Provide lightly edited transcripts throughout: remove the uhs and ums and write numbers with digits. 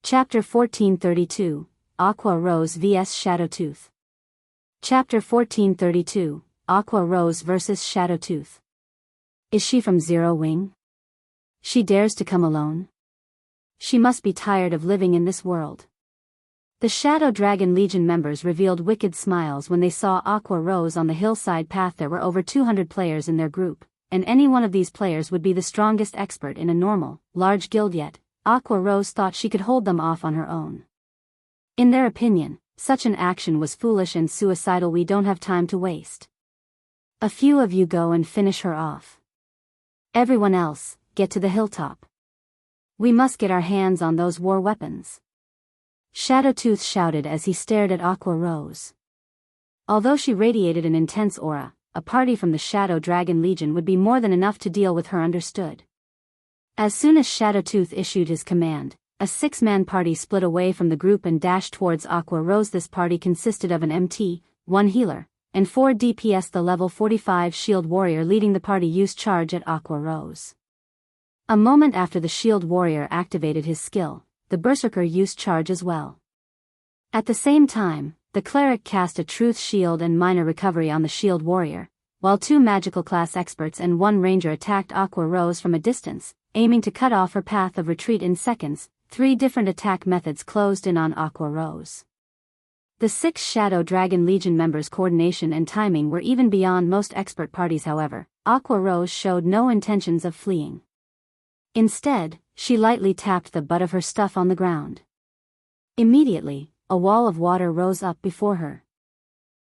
Chapter 1432, Aqua Rose vs Shadowtooth. Chapter 1432, Aqua Rose vs Shadowtooth. Is she from Zero Wing? She dares to come alone? She must be tired of living in this world. The Shadow Dragon Legion members revealed wicked smiles when they saw Aqua Rose on the hillside path. There were over 200 players in their group, and any one of these players would be the strongest expert in a normal, large guild, yet Aqua Rose thought she could hold them off on her own. In their opinion, such an action was foolish and suicidal. We don't have time to waste. A few of you go and finish her off. Everyone else, get to the hilltop. We must get our hands on those war weapons. Shadowtooth shouted as he stared at Aqua Rose. Although she radiated an intense aura, a party from the Shadow Dragon Legion would be more than enough to deal with her. Understood. As soon as Shadowtooth issued his command, a 6-man party split away from the group and dashed towards Aqua Rose. This party consisted of an MT, 1 healer, and 4 DPS. The level 45 shield warrior leading the party used charge at Aqua Rose. A moment after the shield warrior activated his skill, the berserker used charge as well. At the same time, the cleric cast a truth shield and minor recovery on the shield warrior, while 2 magical class experts and 1 ranger attacked Aqua Rose from a distance, aiming to cut off her path of retreat in seconds. 3 different attack methods closed in on Aqua Rose. The 6 Shadow Dragon Legion members' coordination and timing were even beyond most expert parties. However, Aqua Rose showed no intentions of fleeing. Instead, she lightly tapped the butt of her staff on the ground. Immediately, a wall of water rose up before her.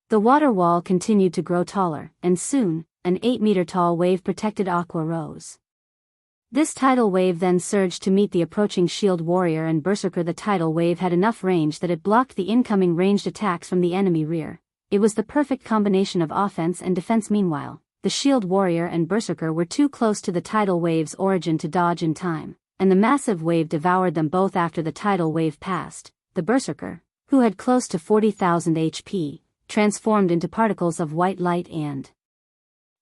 The water wall continued to grow taller, and soon, an 8-meter-tall wave protected Aqua Rose. This tidal wave then surged to meet the approaching shield warrior and berserker. The tidal wave had enough range that it blocked the incoming ranged attacks from the enemy rear. It was the perfect combination of offense and defense. Meanwhile, the shield warrior and berserker were too close to the tidal wave's origin to dodge in time, and the massive wave devoured them both. After the tidal wave passed, the berserker, who had close to 40,000 HP, transformed into particles of white light and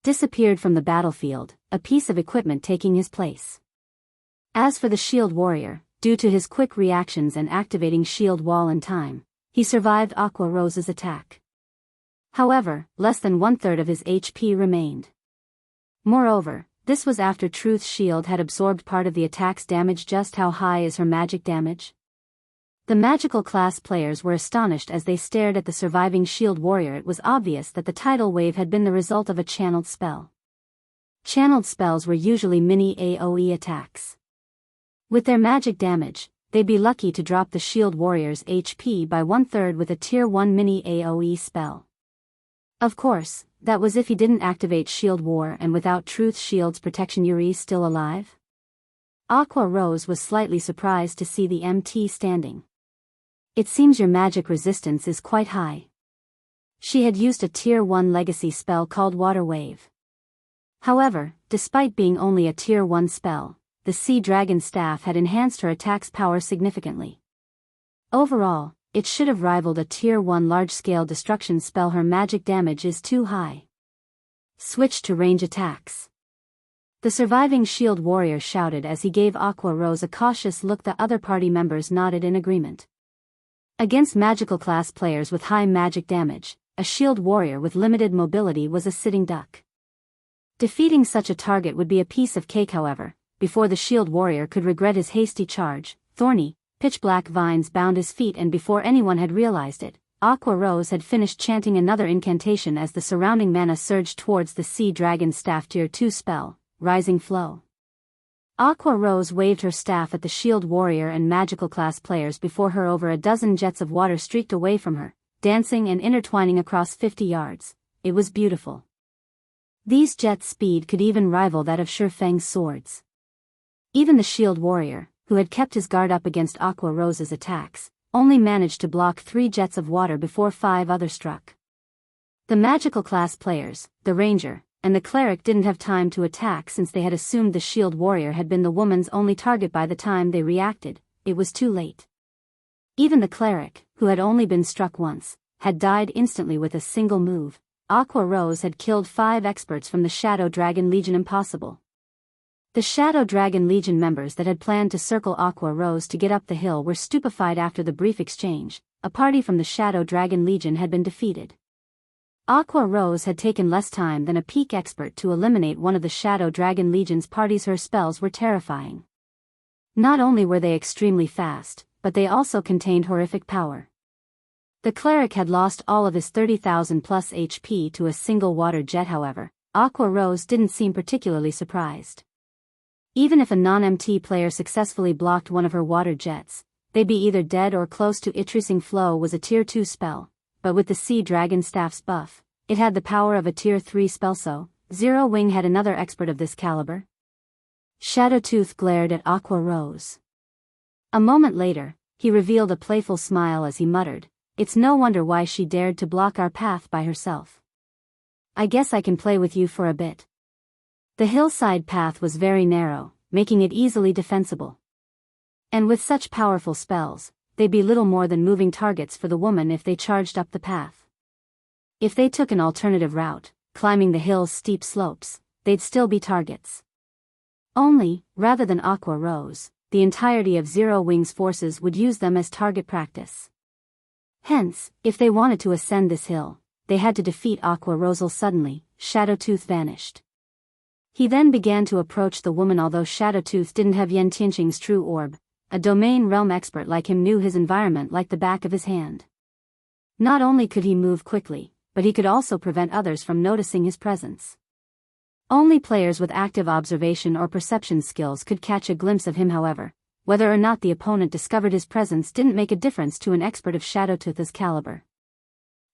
disappeared from the battlefield, a piece of equipment taking his place. As for the shield warrior, due to his quick reactions and activating shield wall in time, he survived Aqua Rose's attack. However, less than 1/3 of his HP remained. Moreover, this was after Truth Shield had absorbed part of the attack's damage. Just how high is her magic damage? The magical class players were astonished as they stared at the surviving shield warrior. It was obvious that the tidal wave had been the result of a channeled spell. Channeled spells were usually mini AoE attacks. With their magic damage, they'd be lucky to drop the shield warrior's HP by 1/3 with a tier 1 mini AoE spell. Of course, that was if he didn't activate Shield War, and without Truth Shield's protection. Yuri's still alive? Aqua Rose was slightly surprised to see the MT standing. It seems your magic resistance is quite high. She had used a tier 1 legacy spell called Water Wave. However, despite being only a tier 1 spell, the Sea Dragon Staff had enhanced her attack's power significantly. Overall, it should have rivaled a tier 1 large-scale destruction spell. Her magic damage is too high. Switch to range attacks. The surviving shield warrior shouted as he gave Aqua Rose a cautious look. The other party members nodded in agreement. Against magical class players with high magic damage, a shield warrior with limited mobility was a sitting duck. Defeating such a target would be a piece of cake. However, before the shield warrior could regret his hasty charge, thorny, pitch-black vines bound his feet, and before anyone had realized it, Aqua Rose had finished chanting another incantation as the surrounding mana surged towards the Sea Dragon Staff tier 2 spell, Rising Flow. Aqua Rose waved her staff at the shield warrior and magical class players before her. Over a dozen jets of water streaked away from her, dancing and intertwining across 50 yards. It was beautiful. These jets' speed could even rival that of Shifeng's swords. Even the shield warrior, who had kept his guard up against Aqua Rose's attacks, only managed to block 3 jets of water before 5 others struck. The magical class players, the ranger, and the cleric didn't have time to attack since they had assumed the shield warrior had been the woman's only target. By the time they reacted, it was too late. Even the cleric, who had only been struck once, had died instantly with a single move. Aqua Rose had killed 5 experts from the Shadow Dragon Legion. Impossible. The Shadow Dragon Legion members that had planned to circle Aqua Rose to get up the hill were stupefied after the brief exchange. A party from the Shadow Dragon Legion had been defeated. Aqua Rose had taken less time than a peak expert to eliminate one of the Shadow Dragon Legion's parties. Her spells were terrifying. Not only were they extremely fast, but they also contained horrific power. The cleric had lost all of his 30,000 plus HP to a single water jet. However, Aqua Rose didn't seem particularly surprised. Even if a non-MT player successfully blocked one of her water jets, they'd be either dead or close to it. Tracing Flow was a tier 2 spell, but with the Sea Dragon Staff's buff, it had the power of a tier 3 spell. So, Zero Wing had another expert of this caliber? Shadowtooth glared at Aqua Rose. A moment later, he revealed a playful smile as he muttered, "It's no wonder why she dared to block our path by herself. I guess I can play with you for a bit." The hillside path was very narrow, making it easily defensible. And with such powerful spells, they'd be little more than moving targets for the woman if they charged up the path. If they took an alternative route, climbing the hill's steep slopes, they'd still be targets. Only, rather than Aqua Rose, the entirety of Zero Wing's forces would use them as target practice. Hence, if they wanted to ascend this hill, they had to defeat Aqua Rose. Suddenly, Shadowtooth vanished. He then began to approach the woman. Although Shadowtooth didn't have Yen Tianqing's true orb, a domain realm expert like him knew his environment like the back of his hand. Not only could he move quickly, but he could also prevent others from noticing his presence. Only players with active observation or perception skills could catch a glimpse of him. However, whether or not the opponent discovered his presence didn't make a difference to an expert of Shadowtooth's caliber.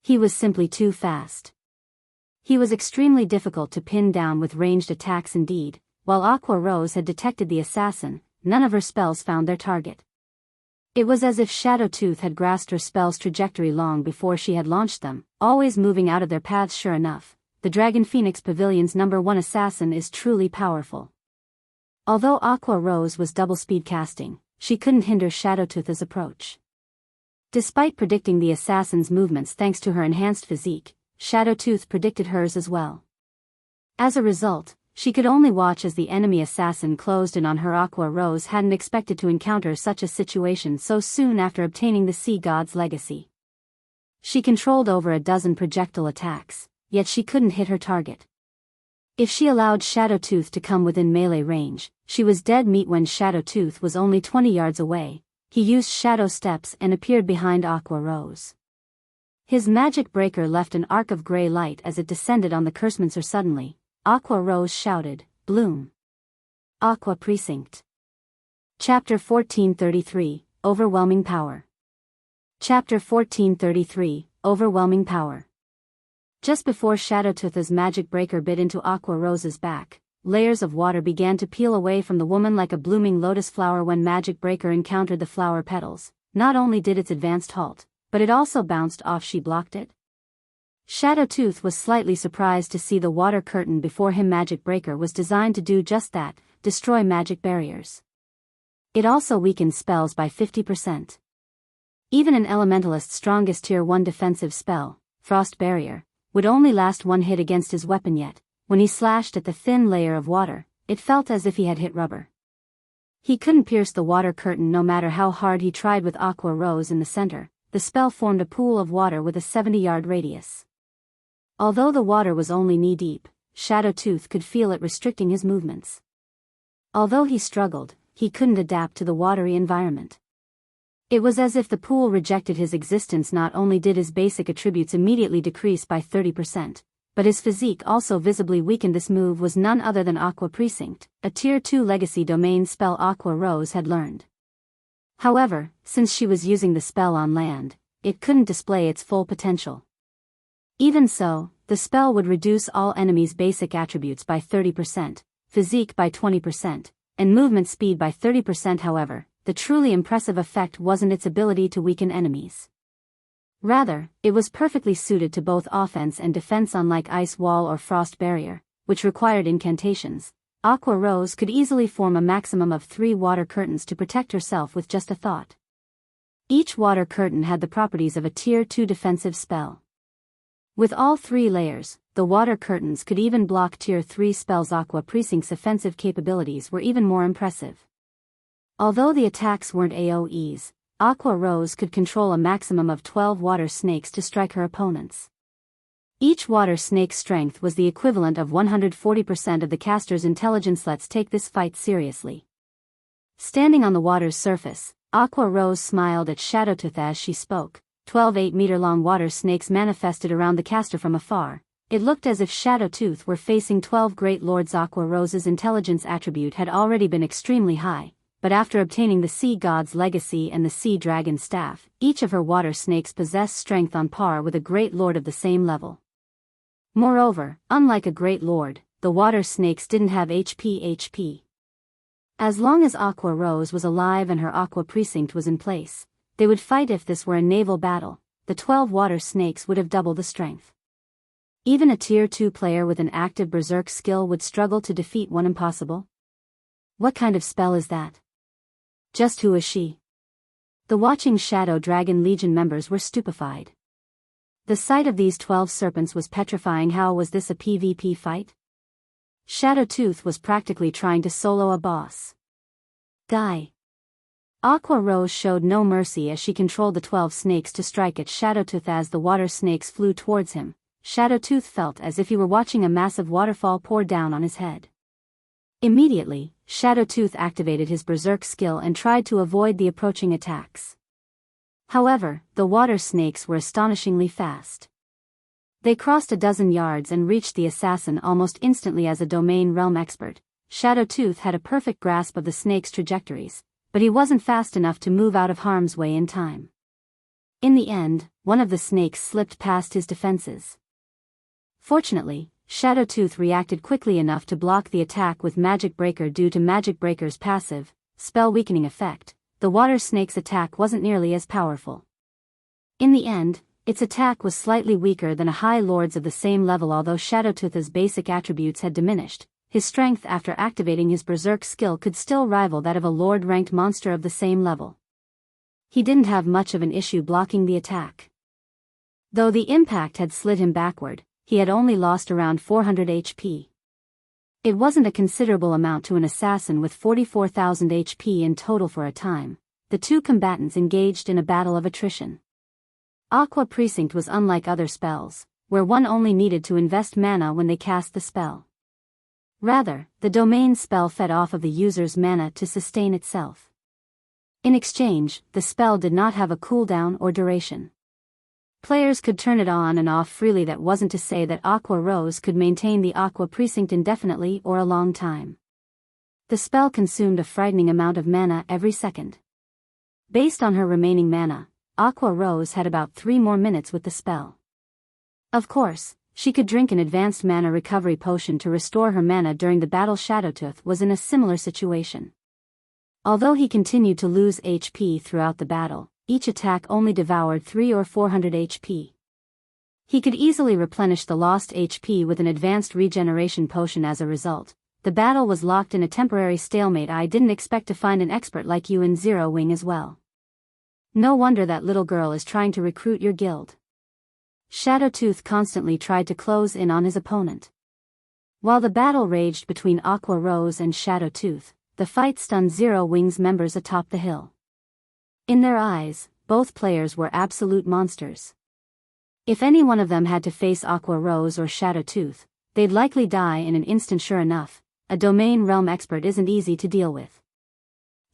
He was simply too fast. He was extremely difficult to pin down with ranged attacks. Indeed, while Aqua Rose had detected the assassin, none of her spells found their target. It was as if Shadowtooth had grasped her spell's trajectory long before she had launched them, always moving out of their paths. Sure enough, the Dragon Phoenix Pavilion's #1 assassin is truly powerful. Although Aqua Rose was double-speed casting, she couldn't hinder Shadowtooth's approach. Despite predicting the assassin's movements thanks to her enhanced physique, Shadowtooth predicted hers as well. As a result, she could only watch as the enemy assassin closed in on her. Aqua Rose hadn't expected to encounter such a situation so soon after obtaining the Sea God's legacy. She controlled over a dozen projectile attacks, yet she couldn't hit her target. If she allowed Shadowtooth to come within melee range, she was dead meat. When Shadowtooth was only 20 yards away, he used Shadow Steps and appeared behind Aqua Rose. His magic breaker left an arc of gray light as it descended on the Cursemancer. Suddenly, Aqua Rose shouted, "Bloom!" Aqua Precinct. Chapter 1433, Overwhelming Power. Chapter 1433, Overwhelming Power. Just before Shadowtooth's magic breaker bit into Aqua Rose's back, layers of water began to peel away from the woman like a blooming lotus flower. When magic breaker encountered the flower petals, not only did its advanced halt, but it also bounced off. She blocked it. Shadowtooth was slightly surprised to see the water curtain before him. Magic breaker was designed to do just that, destroy magic barriers. It also weakened spells by 50%. Even an elementalist's strongest tier 1 defensive spell, Frost Barrier, would only last one hit against his weapon. Yet, when he slashed at the thin layer of water, it felt as if he had hit rubber. He couldn't pierce the water curtain no matter how hard he tried. With Aqua Rose in the center, the spell formed a pool of water with a 70-yard radius. Although the water was only knee-deep, Shadowtooth could feel it restricting his movements. Although he struggled, he couldn't adapt to the watery environment. It was as if the pool rejected his existence. Not only did his basic attributes immediately decrease by 30%, but his physique also visibly weakened. This move was none other than Aqua Precinct, a tier 2 legacy domain spell Aqua Rose had learned. However, since she was using the spell on land, it couldn't display its full potential. Even so, the spell would reduce all enemies' basic attributes by 30%, physique by 20%, and movement speed by 30%. However, the truly impressive effect wasn't its ability to weaken enemies. Rather, it was perfectly suited to both offense and defense. Unlike Ice Wall or Frost Barrier, which required incantations, Aqua Rose could easily form a maximum of 3 water curtains to protect herself with just a thought. Each water curtain had the properties of a tier 2 defensive spell. With all 3 layers, the water curtains could even block Tier 3 spells. Aqua Precinct's offensive capabilities were even more impressive. Although the attacks weren't AoEs, Aqua Rose could control a maximum of 12 water snakes to strike her opponents. Each water snake's strength was the equivalent of 140% of the caster's intelligence. Let's take this fight seriously. Standing on the water's surface, Aqua Rose smiled at Shadowtooth as she spoke. 12 8-meter-long water snakes manifested around the caster from afar. It looked as if Shadowtooth were facing 12 great lords. Aqua Rose's intelligence attribute had already been extremely high, but after obtaining the Sea God's Legacy and the Sea Dragon Staff, each of her water snakes possessed strength on par with a great lord of the same level. Moreover, unlike a great lord, the water snakes didn't have HP. As long as Aqua Rose was alive and her Aqua Precinct was in place, they would fight. If this were a naval battle, the 12 water snakes would have double the strength. Even a Tier 2 player with an active Berserk skill would struggle to defeat one. Impossible? What kind of spell is that? Just who is she? The watching Shadow Dragon Legion members were stupefied. The sight of these 12 serpents was petrifying. How was this a PvP fight? Shadowtooth was practically trying to solo a boss. Die. Aqua Rose showed no mercy as she controlled the 12 snakes to strike at Shadowtooth. As the water snakes flew towards him, Shadowtooth felt as if he were watching a massive waterfall pour down on his head. Immediately, Shadowtooth activated his Berserk skill and tried to avoid the approaching attacks. However, the water snakes were astonishingly fast. They crossed a dozen yards and reached the assassin almost instantly. As a domain realm expert, Shadowtooth had a perfect grasp of the snake's trajectories, but he wasn't fast enough to move out of harm's way in time. In the end, one of the snakes slipped past his defenses. Fortunately, Shadowtooth reacted quickly enough to block the attack with Magic Breaker. Due to Magic Breaker's passive, spell weakening effect, the water snake's attack wasn't nearly as powerful. In the end, its attack was slightly weaker than a High Lord's of the same level. Although Shadowtooth's basic attributes had diminished, his strength after activating his Berserk skill could still rival that of a Lord-ranked monster of the same level. He didn't have much of an issue blocking the attack. Though the impact had slid him backward, he had only lost around 400 HP. It wasn't a considerable amount to an assassin with 44,000 HP in total. For a time, the two combatants engaged in a battle of attrition. Aqua Precinct was unlike other spells, where one only needed to invest mana when they cast the spell. Rather, the domain spell fed off of the user's mana to sustain itself. In exchange, the spell did not have a cooldown or duration. Players could turn it on and off freely. That wasn't to say that Aqua Rose could maintain the Aqua Precinct indefinitely or a long time. The spell consumed a frightening amount of mana every second. Based on her remaining mana, Aqua Rose had about 3 more minutes with the spell. Of course, she could drink an advanced mana recovery potion to restore her mana during the battle. Shadowtooth was in a similar situation. Although he continued to lose HP throughout the battle, each attack only devoured 300 or 400 HP. He could easily replenish the lost HP with an advanced regeneration potion. As a result, the battle was locked in a temporary stalemate. I didn't expect to find an expert like you in Zero Wing as well. No wonder that little girl is trying to recruit your guild. Shadowtooth constantly tried to close in on his opponent. While the battle raged between Aqua Rose and Shadowtooth, the fight stunned Zero Wing's members atop the hill. In their eyes, both players were absolute monsters. If any one of them had to face Aqua Rose or Shadowtooth, they'd likely die in an instant. Sure enough, a domain realm expert isn't easy to deal with.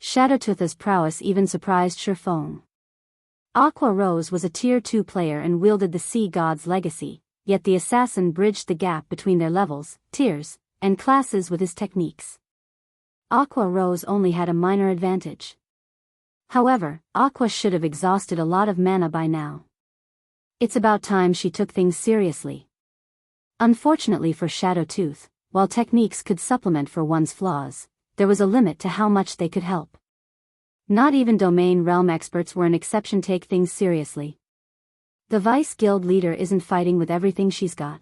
Shadowtooth's prowess even surprised Shurfong. Aqua Rose was a Tier 2 player and wielded the Sea God's Legacy, yet the assassin bridged the gap between their levels, tiers, and classes with his techniques. Aqua Rose only had a minor advantage. However, Aqua should have exhausted a lot of mana by now. It's about time she took things seriously. Unfortunately for Shadowtooth, while techniques could supplement for one's flaws, there was a limit to how much they could help. Not even domain realm experts were an exception. Take things seriously. The Vice Guild leader isn't fighting with everything she's got.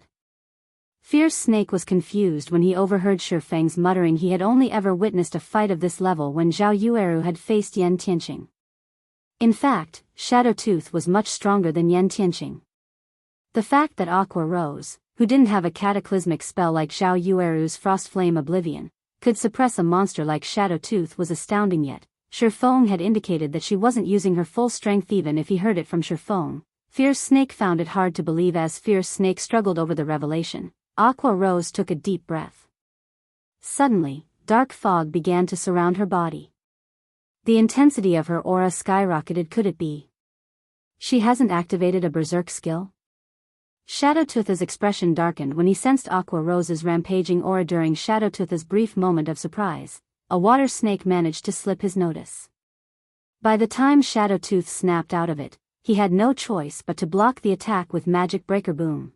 Fierce Snake was confused when he overheard Shurfeng's muttering. He had only ever witnessed a fight of this level when Zhao Yueru had faced Yen Tianqing. In fact, Shadowtooth was much stronger than Yen Tianqing. The fact that Aqua Rose, who didn't have a cataclysmic spell like Zhao Yueru's Frostflame Oblivion, could suppress a monster like Shadowtooth was astounding, yet Shifeng had indicated that she wasn't using her full strength even if he heard it from Shifeng. Fierce Snake found it hard to believe. As Fierce Snake struggled over the revelation, Aqua Rose took a deep breath. Suddenly, dark fog began to surround her body. The intensity of her aura skyrocketed. Could it be she hasn't activated a berserk skill? Shadowtooth's expression darkened when he sensed Aqua Rose's rampaging aura. During Shadowtooth's brief moment of surprise, a water snake managed to slip his notice. By the time Shadowtooth snapped out of it, he had no choice but to block the attack with Magic Breaker Boom.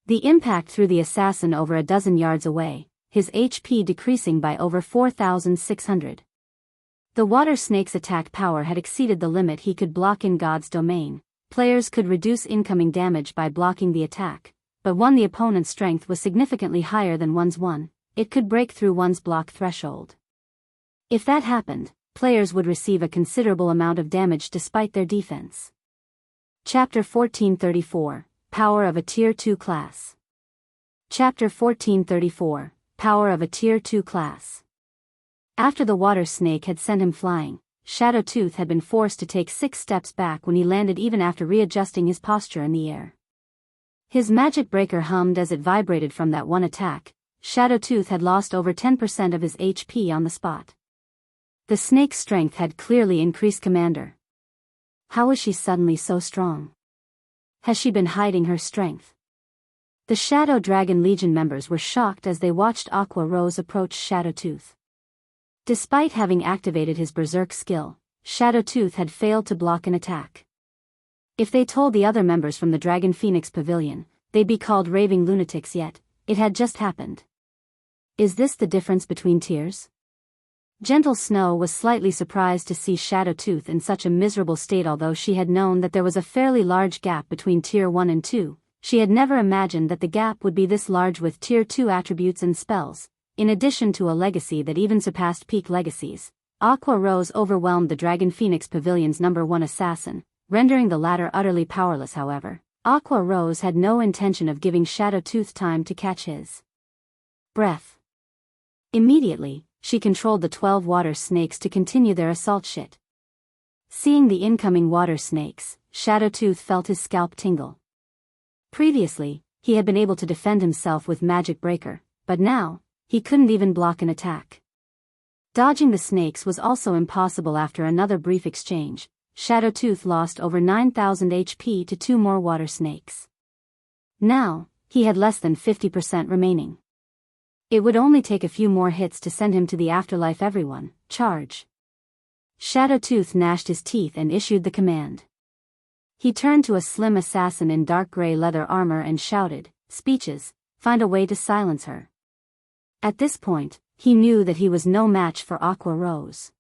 The impact threw the assassin over a dozen yards away, his HP decreasing by over 4,600. The water snake's attack power had exceeded the limit he could block in God's domain. Players could reduce incoming damage by blocking the attack, but when the opponent's strength was significantly higher than one's it could break through one's block threshold. If that happened, players would receive a considerable amount of damage despite their defense. Chapter 1434, Power of a Tier 2 Class. Chapter 1434, Power of a Tier 2 Class. After the water snake had sent him flying, Shadowtooth had been forced to take 6 steps back when he landed, even after readjusting his posture in the air. His magic breaker hummed as it vibrated from that one attack. Shadowtooth had lost over 10% of his HP on the spot. The snake's strength had clearly increased. Commander, how is she suddenly so strong? Has she been hiding her strength? The Shadow Dragon Legion members were shocked as they watched Aqua Rose approach Shadowtooth. Despite having activated his berserk skill, Shadowtooth had failed to block an attack. If they told the other members from the Dragon Phoenix Pavilion, they'd be called raving lunatics, yet it had just happened. Is this the difference between tiers? Gentle Snow was slightly surprised to see Shadowtooth in such a miserable state. Although she had known that there was a fairly large gap between Tier 1 and 2, she had never imagined that the gap would be this large. With Tier 2 attributes and spells, in addition to a legacy that even surpassed peak legacies, Aqua Rose overwhelmed the Dragon Phoenix Pavilion's #1 assassin, rendering the latter utterly powerless. However, Aqua Rose had no intention of giving Shadowtooth time to catch his breath. Immediately, she controlled the 12 water snakes to continue their assault. Seeing the incoming water snakes, Shadowtooth felt his scalp tingle. Previously, he had been able to defend himself with Magic Breaker, but now, he couldn't even block an attack. Dodging the snakes was also impossible. After another brief exchange, Shadowtooth lost over 9,000 HP to 2 more water snakes. Now, he had less than 50% remaining. It would only take a few more hits to send him to the afterlife. Everyone, charge. Shadowtooth gnashed his teeth and issued the command. He turned to a slim assassin in dark gray leather armor and shouted, "Speeches, find a way to silence her." At this point, he knew that he was no match for Aqua Rose.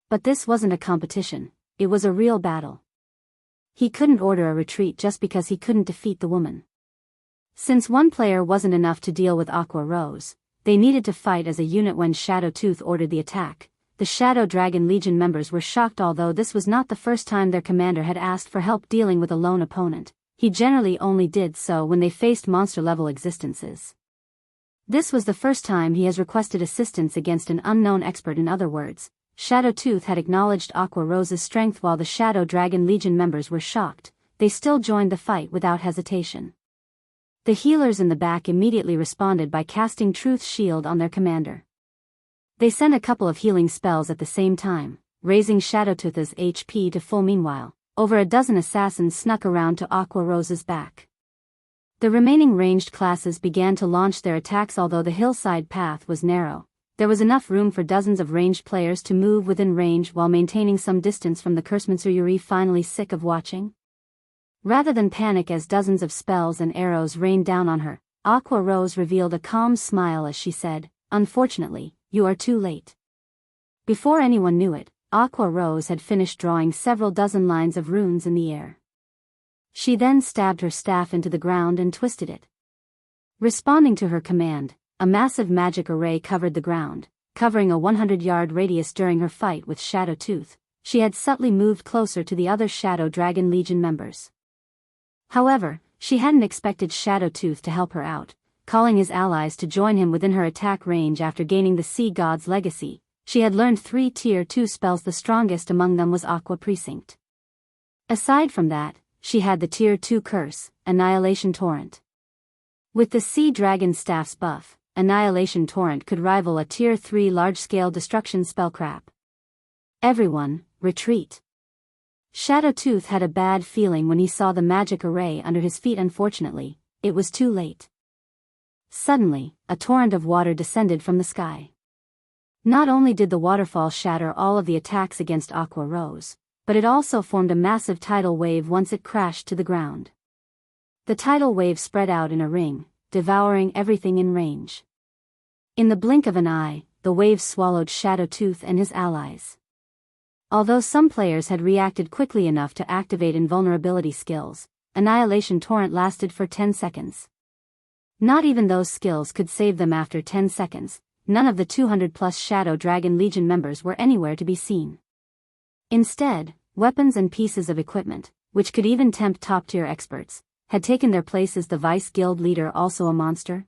But this wasn't a competition, it was a real battle. He couldn't order a retreat just because he couldn't defeat the woman. Since one player wasn't enough to deal with Aqua Rose, they needed to fight as a unit. When Shadowtooth ordered the attack, the Shadow Dragon Legion members were shocked. Although this was not the first time their commander had asked for help dealing with a lone opponent, he generally only did so when they faced monster-level existences. This was the first time he has requested assistance against an unknown expert. In other words, Shadowtooth had acknowledged Aqua Rose's strength. While the Shadow Dragon Legion members were shocked, they still joined the fight without hesitation. The healers in the back immediately responded by casting Truth's Shield on their commander. They sent a couple of healing spells at the same time, raising Shadowtooth's HP to full. Meanwhile, over a dozen assassins snuck around to Aqua Rose's back. The remaining ranged classes began to launch their attacks. Although the hillside path was narrow, there was enough room for dozens of ranged players to move within range while maintaining some distance from the Kursmansuyuri. Finally sick of watching? Rather than panic as dozens of spells and arrows rained down on her, Aqua Rose revealed a calm smile as she said, "Unfortunately, you are too late." Before anyone knew it, Aqua Rose had finished drawing several dozen lines of runes in the air. She then stabbed her staff into the ground and twisted it. Responding to her command, a massive magic array covered the ground, covering a 100-yard radius. During her fight with Shadowtooth, she had subtly moved closer to the other Shadow Dragon Legion members. However, She hadn't expected Shadowtooth to help her out, calling his allies to join him within her attack range after gaining the Sea God's legacy. She had learned 3 Tier 2 spells, the strongest among them was Aqua Precinct. Aside from that, she had the Tier 2 curse, Annihilation Torrent. With the Sea Dragon Staff's buff, Annihilation Torrent could rival a Tier 3 large-scale destruction spell crap. Everyone, retreat. Shadowtooth had a bad feeling when he saw the magic array under his feet. Unfortunately, it was too late. Suddenly, a torrent of water descended from the sky. Not only did the waterfall shatter all of the attacks against Aqua Rose, but it also formed a massive tidal wave once it crashed to the ground. The tidal wave spread out in a ring, devouring everything in range. In the blink of an eye, the wave swallowed Shadowtooth and his allies. Although some players had reacted quickly enough to activate invulnerability skills, Annihilation Torrent lasted for 10 seconds. Not even those skills could save them after 10 seconds. None of the 200+ Shadow Dragon Legion members were anywhere to be seen. Instead, weapons and pieces of equipment, which could even tempt top-tier experts, had taken their places. The Vice Guild leader also a monster?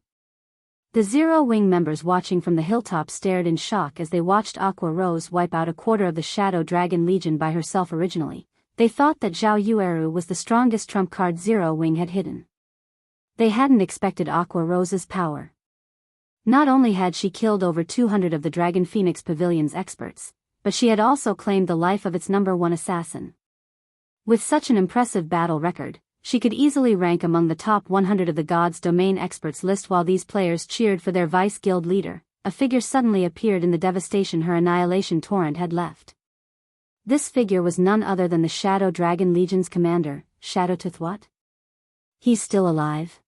The Zero Wing members watching from the hilltop stared in shock as they watched Aqua Rose wipe out a quarter of the Shadow Dragon Legion by herself. Originally, they thought that Zhao Yueru was the strongest trump card Zero Wing had hidden. They hadn't expected Aqua Rose's power. Not only had she killed over 200 of the Dragon Phoenix Pavilion's experts, but she had also claimed the life of its #1 assassin. With such an impressive battle record, she could easily rank among the top 100 of the God's Domain experts list. While these players cheered for their Vice Guild leader, a figure suddenly appeared in the devastation her Annihilation Torrent had left. This figure was none other than the Shadow Dragon Legion's commander, Shadowtooth. What? He's still alive?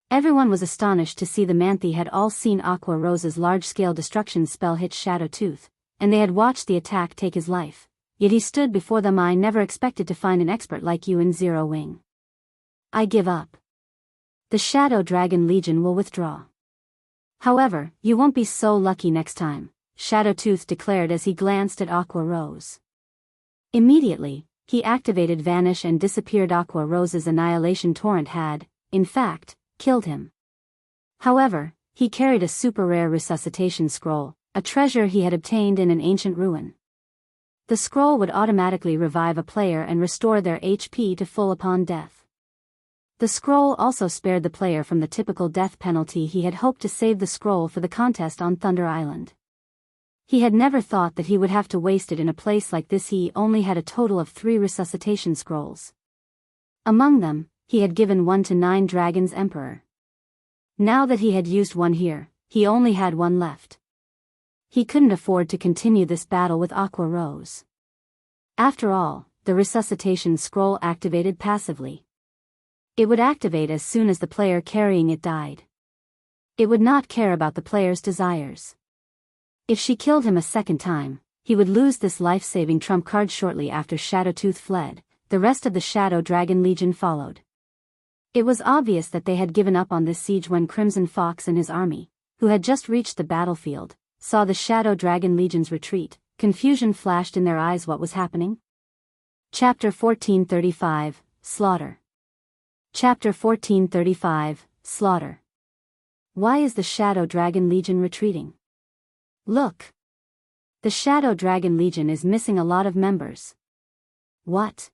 Everyone was astonished to see the Manthe had all seen Aqua Rose's large-scale destruction spell hit Shadowtooth, and they had watched the attack take his life, yet he stood before them. I never expected to find an expert like you in Zero Wing. I give up. The Shadow Dragon Legion will withdraw. However, you won't be so lucky next time, Shadowtooth declared as he glanced at Aqua Rose. Immediately, he activated Vanish and disappeared. Aqua Rose's Annihilation Torrent had, in fact, killed him. However, he carried a super-rare resuscitation scroll, a treasure he had obtained in an ancient ruin. The scroll would automatically revive a player and restore their HP to full upon death. The scroll also spared the player from the typical death penalty. He had hoped to save the scroll for the contest on Thunder Island. He had never thought that he would have to waste it in a place like this. He only had a total of 3 resuscitation scrolls. Among them, he had given one to 9 Dragons Emperor. Now that he had used one here, he only had one left. He couldn't afford to continue this battle with Aqua Rose. After all, the resuscitation scroll activated passively. It would activate as soon as the player carrying it died. It would not care about the player's desires. If she killed him a second time, he would lose this life-saving trump card. Shortly after Shadowtooth fled, the rest of the Shadow Dragon Legion followed. It was obvious that they had given up on this siege when Crimson Fox and his army, who had just reached the battlefield, saw the Shadow Dragon Legion's retreat. Confusion flashed in their eyes. What was happening? Chapter 1435, Slaughter. Chapter 1435, Slaughter. Why is the Shadow Dragon Legion retreating? Look. The Shadow Dragon Legion is missing a lot of members. What?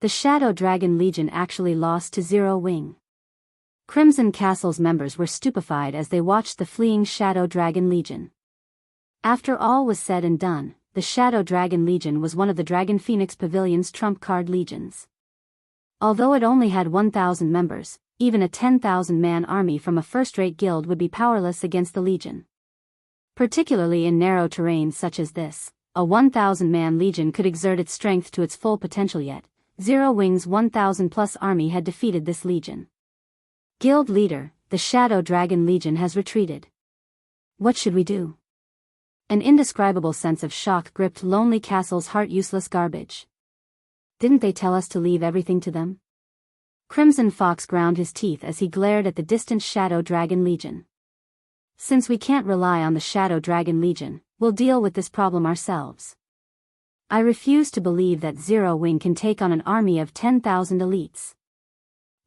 The Shadow Dragon Legion actually lost to Zero Wing. Crimson Castle's members were stupefied as they watched the fleeing Shadow Dragon Legion. After all was said and done, the Shadow Dragon Legion was one of the Dragon Phoenix Pavilion's trump card legions. Although it only had 1,000 members, even a 10,000-man army from a first-rate guild would be powerless against the legion. Particularly in narrow terrain such as this, a 1,000-man legion could exert its strength to its full potential. Yet, Zero Wing's 1,000-plus army had defeated this legion. Guild leader, the Shadow Dragon Legion has retreated. What should we do? An indescribable sense of shock gripped Lonely Castle's heart. Useless garbage. Didn't they tell us to leave everything to them? Crimson Fox ground his teeth as he glared at the distant Shadow Dragon Legion. Since we can't rely on the Shadow Dragon Legion, we'll deal with this problem ourselves. I refuse to believe that Zero Wing can take on an army of 10,000 elites.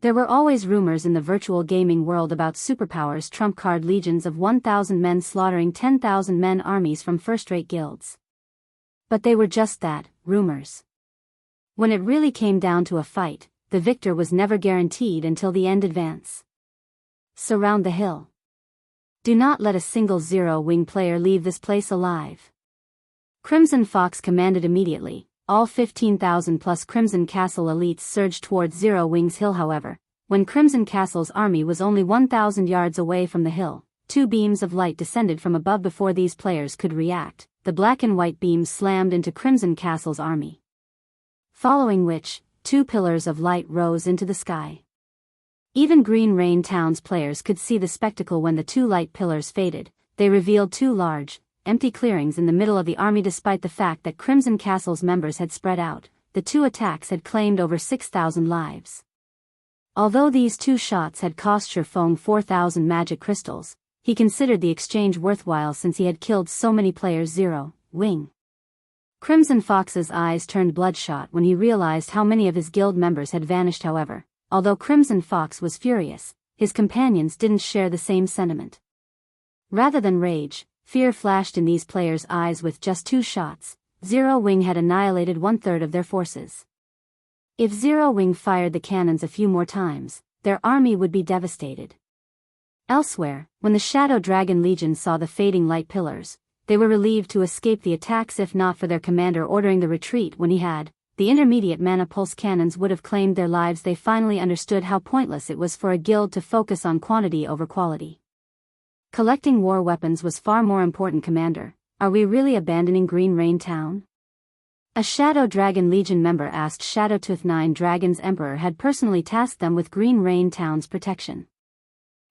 There were always rumors in the virtual gaming world about superpowers trump card legions of 1,000 men slaughtering 10,000 men armies from first-rate guilds. But they were just that, rumors. When it really came down to a fight, the victor was never guaranteed until the end advance. Surround the hill. Do not let a single zero-wing player leave this place alive. Crimson Fox commanded immediately. All 15,000 plus Crimson Castle elites surged towards Zero Wings Hill. However, when Crimson Castle's army was only 1,000 yards away from the hill, two beams of light descended from above before these players could react. The black and white beams slammed into Crimson Castle's army. Following which, two pillars of light rose into the sky. Even Green Rain Town's players could see the spectacle when the two light pillars faded. They revealed two large, empty clearings in the middle of the army. Despite the fact that Crimson Castle's members had spread out, the two attacks had claimed over 6,000 lives. Although these two shots had cost Shurfeng 4,000 magic crystals, he considered the exchange worthwhile since he had killed so many players. Zero Wing. Crimson Fox's eyes turned bloodshot when he realized how many of his guild members had vanished. However, although Crimson Fox was furious, his companions didn't share the same sentiment. Rather than rage, fear flashed in these players' eyes. With just two shots, Zero Wing had annihilated 1/3 of their forces. If Zero Wing fired the cannons a few more times, their army would be devastated. Elsewhere, when the Shadow Dragon Legion saw the fading light pillars, they were relieved to escape the attacks. If not for their commander ordering the retreat when he had, the intermediate mana pulse cannons would have claimed their lives. They finally understood how pointless it was for a guild to focus on quantity over quality. Collecting war weapons was far more important. Commander, are we really abandoning Green Rain Town? A Shadow Dragon Legion member asked. Shadowtooth 9 Dragon's Emperor had personally tasked them with Green Rain Town's protection.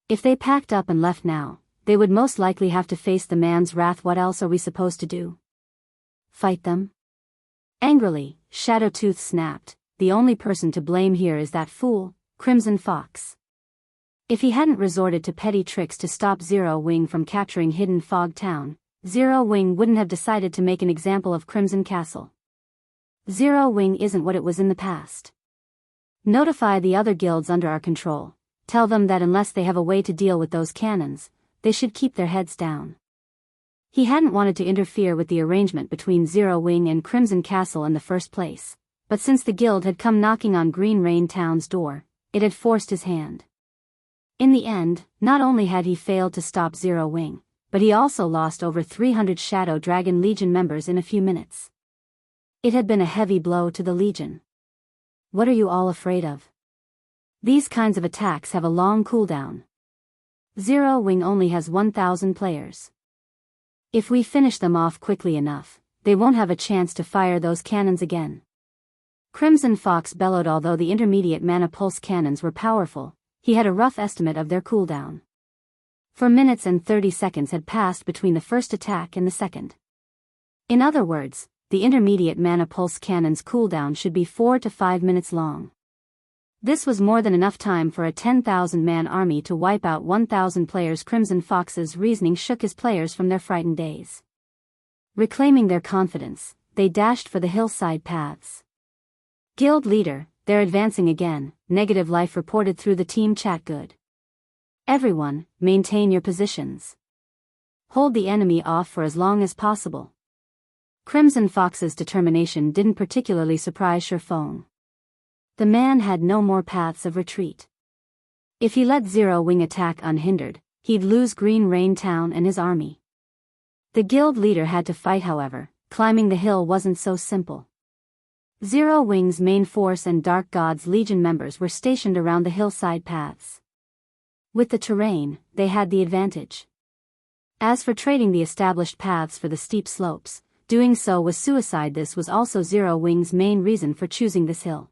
If they packed up and left now, they would most likely have to face the man's wrath. What else are we supposed to do? Fight them? Angrily, Shadowtooth snapped. The only person to blame here is that fool, Crimson Fox. If he hadn't resorted to petty tricks to stop Zero Wing from capturing Hidden Fog Town, Zero Wing wouldn't have decided to make an example of Crimson Castle. Zero Wing isn't what it was in the past. Notify the other guilds under our control. Tell them that unless they have a way to deal with those cannons, they should keep their heads down. He hadn't wanted to interfere with the arrangement between Zero Wing and Crimson Castle in the first place, but since the guild had come knocking on Green Rain Town's door, it had forced his hand. In the end, not only had he failed to stop Zero Wing, but he also lost over 300 Shadow Dragon Legion members in a few minutes. It had been a heavy blow to the Legion. What are you all afraid of? These kinds of attacks have a long cooldown. Zero Wing only has 1,000 players. If we finish them off quickly enough, they won't have a chance to fire those cannons again. Crimson Fox bellowed. Although the intermediate mana pulse cannons were powerful, he had a rough estimate of their cooldown. 4 minutes and 30 seconds had passed between the first attack and the second. In other words, the intermediate mana pulse cannon's cooldown should be 4 to 5 minutes long. This was more than enough time for a 10,000-man army to wipe out 1,000 players. Crimson Fox's reasoning shook his players from their frightened daze. Reclaiming their confidence, they dashed for the hillside paths. Guild leader, they're advancing again, Negative Life reported through the team chat. Good. Everyone, maintain your positions. Hold the enemy off for as long as possible. Crimson Fox's determination didn't particularly surprise Shurfeng. The man had no more paths of retreat. If he let Zero Wing attack unhindered, he'd lose Green Rain Town and his army. The guild leader had to fight. However, climbing the hill wasn't so simple. Zero Wing's main force and Dark God's Legion members were stationed around the hillside paths. With the terrain, they had the advantage. As for trading the established paths for the steep slopes, doing so was suicide. This was also Zero Wing's main reason for choosing this hill.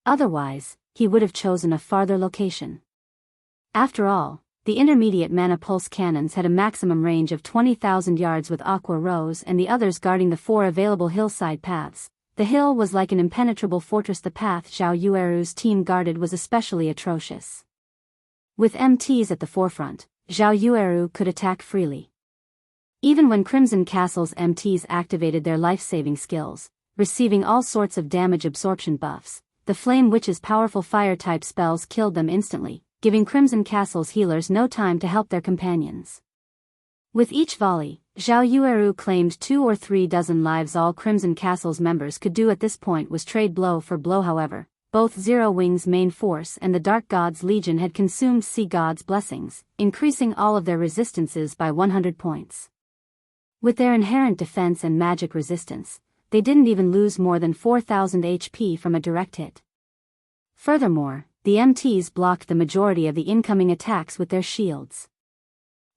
Otherwise, he would have chosen a farther location. After all, the intermediate mana pulse cannons had a maximum range of 20,000 yards, with Aqua Rose and the others guarding the 4 available hillside paths. The hill was like an impenetrable fortress. The path Zhao Yueru's team guarded was especially atrocious. With MTs at the forefront, Zhao Yueru could attack freely. Even when Crimson Castle's MTs activated their life-saving skills, receiving all sorts of damage absorption buffs, the Flame Witch's powerful fire-type spells killed them instantly, giving Crimson Castle's healers no time to help their companions. With each volley, Zhao Yueru claimed 2 or 3 dozen lives. All Crimson Castle's members could do at this point was trade blow for blow. However, both Zero Wing's main force and the Dark God's Legion had consumed Sea God's blessings, increasing all of their resistances by 100 points. With their inherent defense and magic resistance, they didn't even lose more than 4,000 HP from a direct hit. Furthermore, the MTs blocked the majority of the incoming attacks with their shields.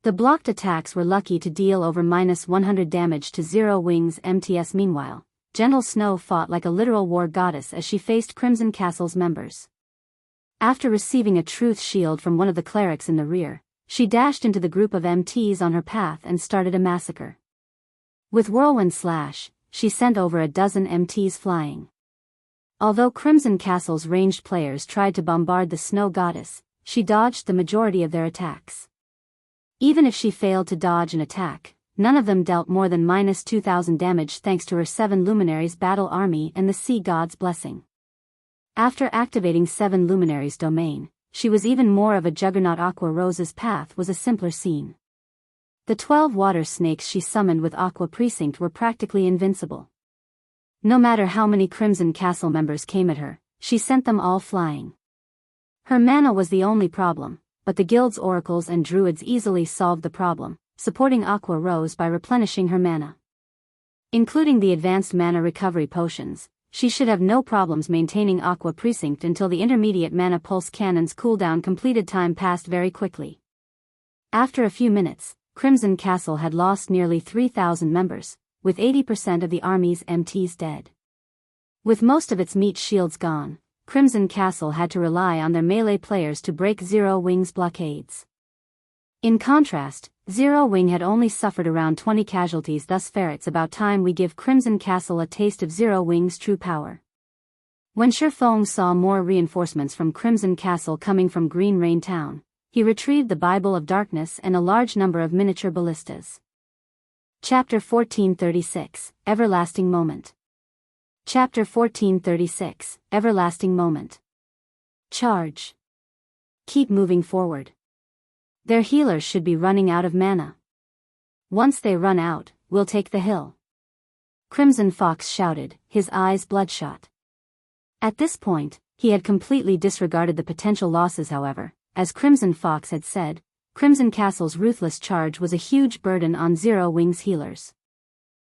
The blocked attacks were lucky to deal over -100 damage to Zero Wing's MTS. Meanwhile, Gentle Snow fought like a literal war goddess as she faced Crimson Castle's members. After receiving a truth shield from one of the clerics in the rear, she dashed into the group of MTs on her path and started a massacre. With Whirlwind Slash, she sent over a dozen MTs flying. Although Crimson Castle's ranged players tried to bombard the Snow Goddess, she dodged the majority of their attacks. Even if she failed to dodge an attack, none of them dealt more than -2,000 damage thanks to her 7 Luminaries battle army and the Sea God's blessing. After activating 7 Luminaries domain, she was even more of a juggernaut. Aqua Rose's path was a simpler scene. The 12 water snakes she summoned with Aqua Precinct were practically invincible. No matter how many Crimson Castle members came at her, she sent them all flying. Her mana was the only problem, but the guild's oracles and druids easily solved the problem, supporting Aqua Rose by replenishing her mana. Including the advanced mana recovery potions, she should have no problems maintaining Aqua Precinct until the intermediate mana pulse cannon's cooldown completed. Time passed very quickly. After a few minutes, Crimson Castle had lost nearly 3,000 members, with 80% of the army's MTs dead. With most of its meat shields gone, Crimson Castle had to rely on their melee players to break Zero Wing's blockades. In contrast, Zero Wing had only suffered around 20 casualties. Thus far it's about time we give Crimson Castle a taste of Zero Wing's true power. When Shifeng saw more reinforcements from Crimson Castle coming from Green Rain Town, he retrieved the Bible of Darkness and a large number of miniature ballistas. Chapter 1436, Everlasting Moment. Chapter 1436, Everlasting Moment. Charge. Keep moving forward. Their healers should be running out of mana. Once they run out, we'll take the hill. Crimson Fox shouted, his eyes bloodshot. At this point, he had completely disregarded the potential losses. However, as Crimson Fox had said, Crimson Castle's ruthless charge was a huge burden on Zero Wing's healers.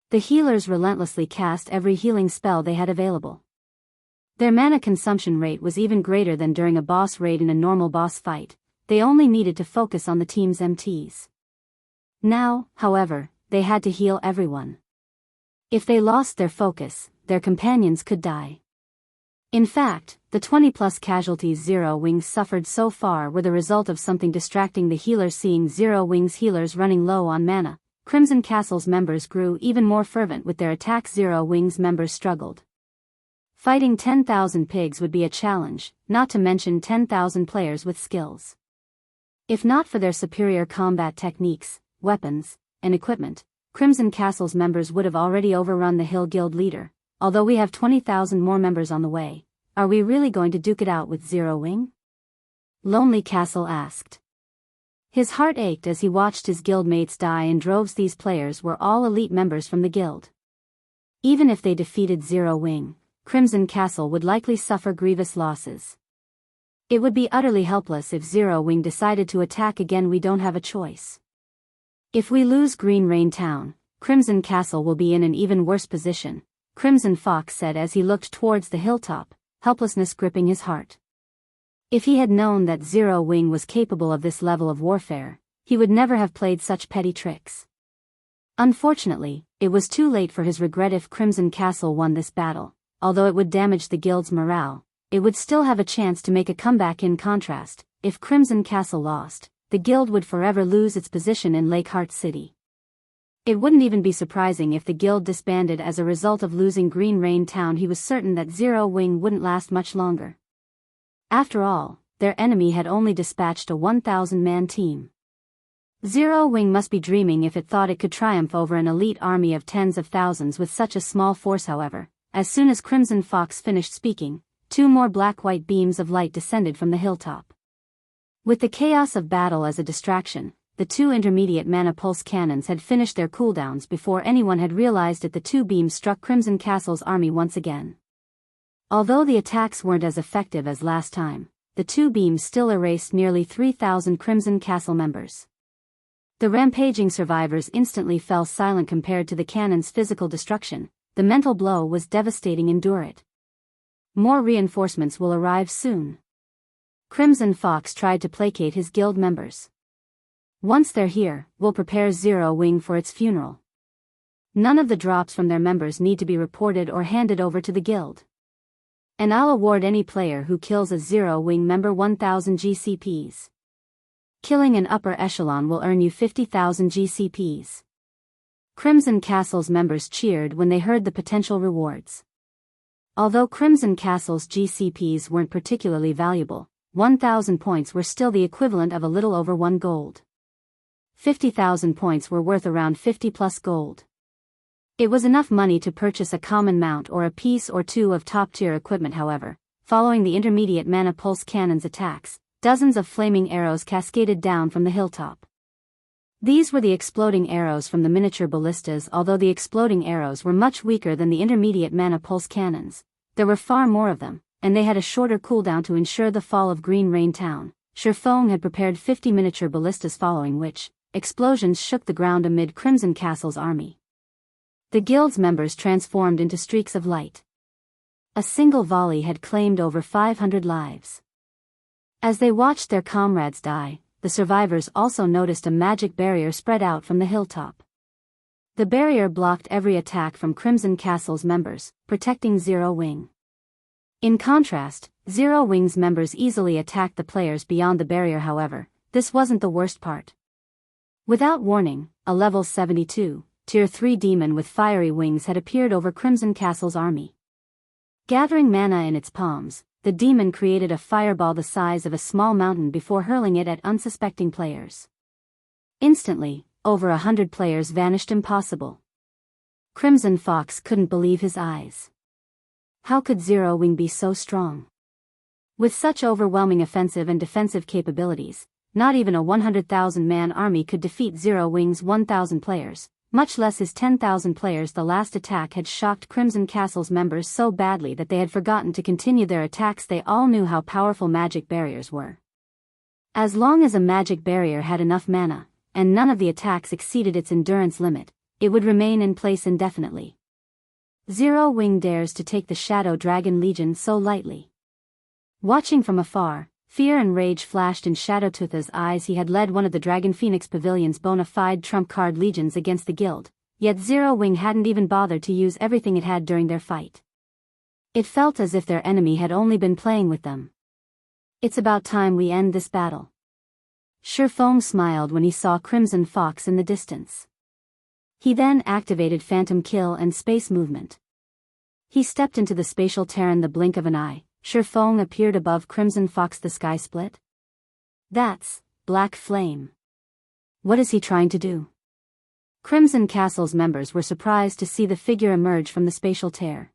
The healers relentlessly cast every healing spell they had available. Their mana consumption rate was even greater than during a boss raid. In a normal boss fight, they only needed to focus on the team's MTs. Now, however, they had to heal everyone. If they lost their focus, their companions could die. In fact, the 20+ casualties Zero Wings suffered so far were the result of something distracting the healers. Seeing Zero Wings' healers running low on mana, Crimson Castle's members grew even more fervent with their attacks. Zero Wings' members struggled. Fighting 10,000 pigs would be a challenge, not to mention 10,000 players with skills. If not for their superior combat techniques, weapons, and equipment, Crimson Castle's members would have already overrun the Hill Guild leader. Although we have 20,000 more members on the way, are we really going to duke it out with Zero Wing? Lonely Castle asked. His heart ached as he watched his guildmates die in droves. These players were all elite members from the guild. Even if they defeated Zero Wing, Crimson Castle would likely suffer grievous losses. It would be utterly helpless if Zero Wing decided to attack again. We don't have a choice. If we lose Green Rain Town, Crimson Castle will be in an even worse position, Crimson Fox said as he looked towards the hilltop, helplessness gripping his heart. If he had known that Zero Wing was capable of this level of warfare, he would never have played such petty tricks. Unfortunately, it was too late for his regret. If Crimson Castle won this battle, although it would damage the guild's morale, it would still have a chance to make a comeback. In contrast, if Crimson Castle lost, the guild would forever lose its position in Lakeheart City. It wouldn't even be surprising if the guild disbanded as a result of losing Green Rain Town. He was certain that Zero Wing wouldn't last much longer. After all, their enemy had only dispatched a 1,000-man team. Zero Wing must be dreaming if it thought it could triumph over an elite army of tens of thousands with such a small force. However, as soon as Crimson Fox finished speaking, 2 more black-white beams of light descended from the hilltop. With the chaos of battle as a distraction, the 2 intermediate mana pulse cannons had finished their cooldowns before anyone had realized it. The 2 beams struck Crimson Castle's army once again. Although the attacks weren't as effective as last time, the 2 beams still erased nearly 3,000 Crimson Castle members. The rampaging survivors instantly fell silent compared to the cannon's physical destruction. The mental blow was devastating. Endure it. More reinforcements will arrive soon. Crimson Fox tried to placate his guild members. Once they're here, we'll prepare Zero Wing for its funeral. None of the drops from their members need to be reported or handed over to the guild. And I'll award any player who kills a Zero Wing member 1,000 GCPs. Killing an upper echelon will earn you 50,000 GCPs. Crimson Castle's members cheered when they heard the potential rewards. Although Crimson Castle's GCPs weren't particularly valuable, 1,000 points were still the equivalent of a little over 1 gold. 50,000 points were worth around 50 plus gold. It was enough money to purchase a common mount or a piece or 2 of top-tier equipment. However, following the intermediate mana pulse cannon's attacks, dozens of flaming arrows cascaded down from the hilltop. These were the exploding arrows from the miniature ballistas. Although the exploding arrows were much weaker than the intermediate mana pulse cannons, there were far more of them, and they had a shorter cooldown to ensure the fall of Green Rain Town. Shifeng had prepared 50 miniature ballistas, following which, explosions shook the ground amid Crimson Castle's army. The guild's members transformed into streaks of light. A single volley had claimed over 500 lives. As they watched their comrades die, the survivors also noticed a magic barrier spread out from the hilltop. The barrier blocked every attack from Crimson Castle's members, protecting Zero Wing. In contrast, Zero Wing's members easily attacked the players beyond the barrier. However, this wasn't the worst part. Without warning, a level 72, tier 3 demon with fiery wings had appeared over Crimson Castle's army. Gathering mana in its palms, the demon created a fireball the size of a small mountain before hurling it at unsuspecting players. Instantly, over 100 players vanished. Impossible. Crimson Fox couldn't believe his eyes. How could Zero Wing be so strong? With such overwhelming offensive and defensive capabilities, not even a 100,000-man army could defeat Zero Wing's 1,000 players, much less his 10,000 players. The last attack had shocked Crimson Castle's members so badly that they had forgotten to continue their attacks. They all knew how powerful magic barriers were. As long as a magic barrier had enough mana, and none of the attacks exceeded its endurance limit, it would remain in place indefinitely. Zero Wing dares to take the Shadow Dragon Legion so lightly. Watching from afar, fear and rage flashed in Shadowtooth's eyes. He had led one of the Dragon Phoenix Pavilion's bona fide trump card legions against the guild, yet Zero Wing hadn't even bothered to use everything it had during their fight. It felt as if their enemy had only been playing with them. It's about time we end this battle. Shifeng smiled when he saw Crimson Fox in the distance. He then activated Phantom Kill and Space Movement. He stepped into the spatial Terran the blink of an eye. Shifeng appeared above Crimson Fox. The sky split. That's Black Flame. What is he trying to do? Crimson Castle's members were surprised to see the figure emerge from the spatial tear.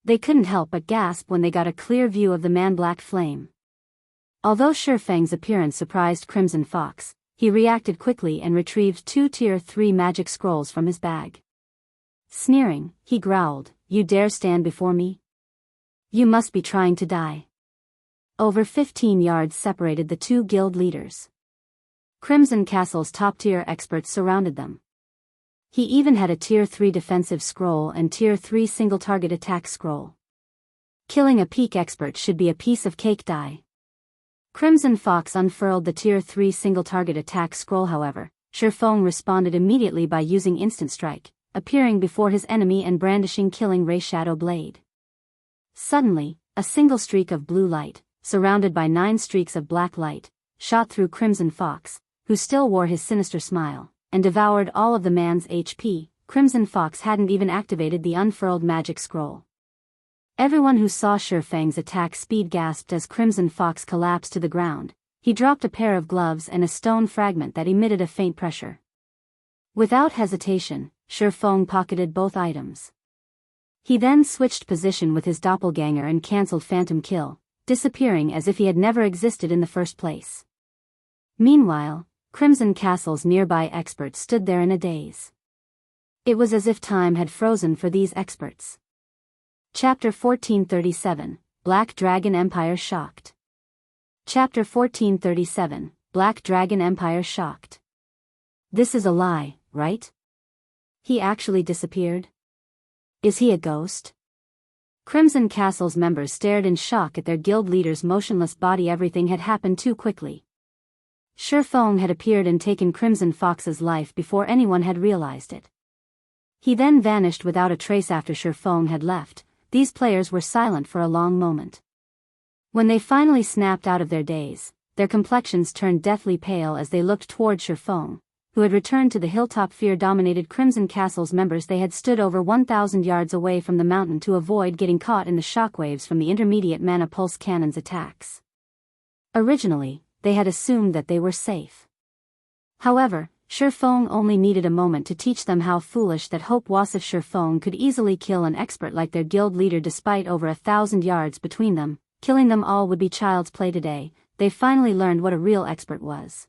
They couldn't help but gasp when they got a clear view of the man Black Flame. Although Shifeng's appearance surprised Crimson Fox, he reacted quickly and retrieved 2 tier 3 magic scrolls from his bag. Sneering, he growled, "You dare stand before me? You must be trying to die." Over 15 yards separated the 2 guild leaders. Crimson Castle's top-tier experts surrounded them. He even had a tier 3 defensive scroll and tier 3 single-target attack scroll. Killing a peak expert should be a piece of cake. Die. Crimson Fox unfurled the tier 3 single-target attack scroll. However, Shifeng responded immediately by using Instant Strike, appearing before his enemy and brandishing Killing Ray Shadow Blade. Suddenly, a single streak of blue light, surrounded by 9 streaks of black light, shot through Crimson Fox, who still wore his sinister smile, and devoured all of the man's HP. Crimson Fox hadn't even activated the unfurled magic scroll. Everyone who saw Shifeng's attack speed gasped as Crimson Fox collapsed to the ground. He dropped a pair of gloves and a stone fragment that emitted a faint pressure. Without hesitation, Shifeng pocketed both items. He then switched position with his doppelganger and cancelled Phantom Kill, disappearing as if he had never existed in the first place. Meanwhile, Crimson Castle's nearby experts stood there in a daze. It was as if time had frozen for these experts. Chapter 1437, Black Dragon Empire Shocked. Chapter 1437, Black Dragon Empire Shocked. This is a lie, right? He actually disappeared? Is he a ghost? Crimson Castle's members stared in shock at their guild leader's motionless body. Everything had happened too quickly. Shifeng had appeared and taken Crimson Fox's life before anyone had realized it. He then vanished without a trace after Shifeng had left. These players were silent for a long moment. When they finally snapped out of their daze, their complexions turned deathly pale as they looked toward Shifeng, who had returned to the hilltop. Fear-dominated Crimson Castle's members. They had stood over 1,000 yards away from the mountain to avoid getting caught in the shockwaves from the intermediate mana pulse cannon's attacks. Originally, they had assumed that they were safe. However, Shifeng only needed a moment to teach them how foolish that hope was. If Shifeng could easily kill an expert like their guild leader despite over 1,000 yards between them, killing them all would be child's play today. They finally learned what a real expert was.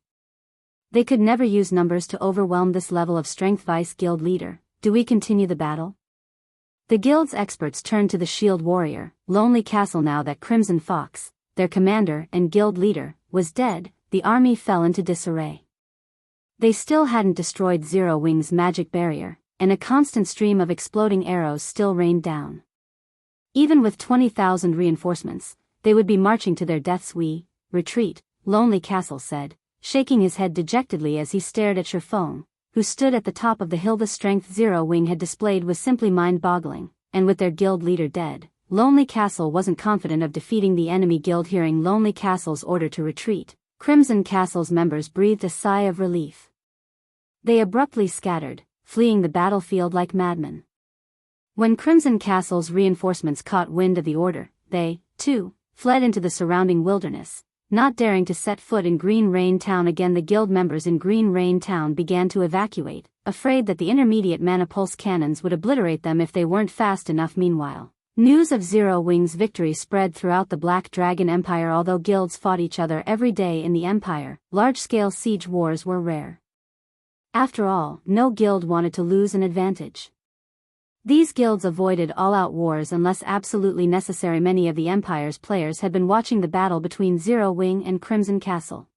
They could never use numbers to overwhelm this level of strength. Vice Guild Leader, do we continue the battle? The guild's experts turned to the shield warrior. Lonely Castle. Now that Crimson Fox, their commander and guild leader, was dead, the army fell into disarray. They still hadn't destroyed Zero Wing's magic barrier, and a constant stream of exploding arrows still rained down. Even with 20,000 reinforcements, they would be marching to their deaths. We retreat, Lonely Castle said, shaking his head dejectedly as he stared at Shifeng, who stood at the top of the hill. The strength Zero Wing had displayed was simply mind-boggling, and with their guild leader dead, Lonely Castle wasn't confident of defeating the enemy guild. Hearing Lonely Castle's order to retreat, Crimson Castle's members breathed a sigh of relief. They abruptly scattered, fleeing the battlefield like madmen. When Crimson Castle's reinforcements caught wind of the order, they, too, fled into the surrounding wilderness, not daring to set foot in Green Rain Town again. The guild members in Green Rain Town began to evacuate, afraid that the intermediate mana pulse cannons would obliterate them if they weren't fast enough. Meanwhile, news of Zero Wing's victory spread throughout the Black Dragon Empire. Although guilds fought each other every day in the empire, large-scale siege wars were rare. After all, no guild wanted to lose an advantage. These guilds avoided all-out wars unless absolutely necessary. Many of the Empire's players had been watching the battle between Zero Wing and Crimson Castle.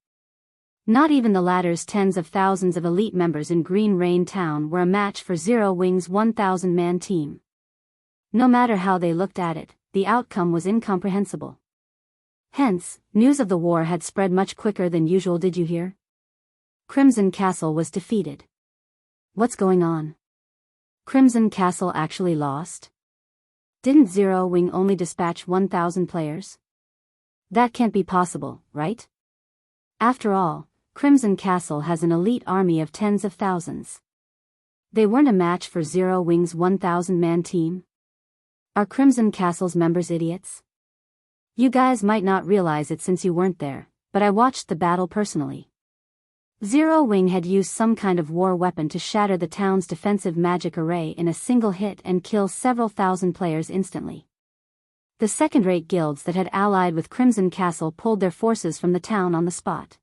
Not even the latter's tens of thousands of elite members in Green Rain Town were a match for Zero Wing's 1,000-man team. No matter how they looked at it, the outcome was incomprehensible. Hence, news of the war had spread much quicker than usual. Did you hear? Crimson Castle was defeated. What's going on? Crimson Castle actually lost? Didn't Zero Wing only dispatch 1,000 players? That can't be possible, right? After all, Crimson Castle has an elite army of tens of thousands. They weren't a match for Zero Wing's 1,000-man team? Are Crimson Castle's members idiots? You guys might not realize it since you weren't there, but I watched the battle personally. Zero Wing had used some kind of war weapon to shatter the town's defensive magic array in a single hit and kill several thousand players instantly. The second-rate guilds that had allied with Crimson Castle pulled their forces from the town on the spot.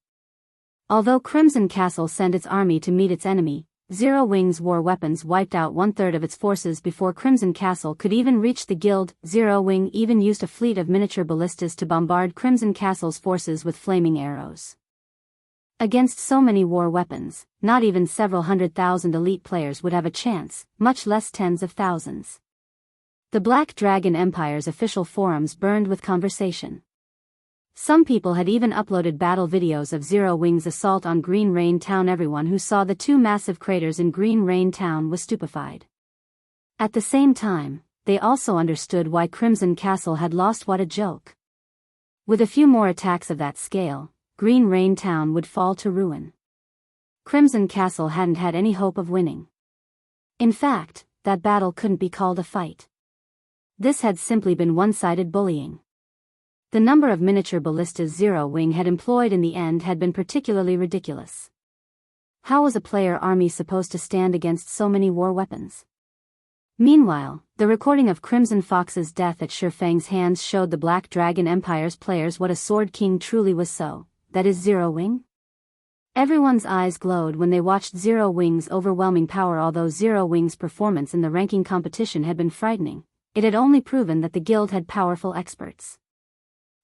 Although Crimson Castle sent its army to meet its enemy, Zero Wing's war weapons wiped out one-third of its forces before Crimson Castle could even reach the guild. Zero Wing even used a fleet of miniature ballistas to bombard Crimson Castle's forces with flaming arrows. Against so many war weapons, not even several 100,000 elite players would have a chance, much less tens of thousands. The Black Dragon Empire's official forums burned with conversation. Some people had even uploaded battle videos of Zero Wing's assault on Green Rain Town. Everyone who saw the two massive craters in Green Rain Town was stupefied. At the same time, they also understood why Crimson Castle had lost. What a joke. With a few more attacks of that scale, Green Rain Town would fall to ruin. Crimson Castle hadn't had any hope of winning. In fact, that battle couldn't be called a fight. This had simply been one-sided bullying. The number of miniature ballistas Zero Wing had employed in the end had been particularly ridiculous. How was a player army supposed to stand against so many war weapons? Meanwhile, the recording of Crimson Fox's death at Shifeng's hands showed the Black Dragon Empire's players what a Sword King truly was, so, that is Zero Wing? Everyone's eyes glowed when they watched Zero Wing's overwhelming power. Although Zero Wing's performance in the ranking competition had been frightening, it had only proven that the guild had powerful experts.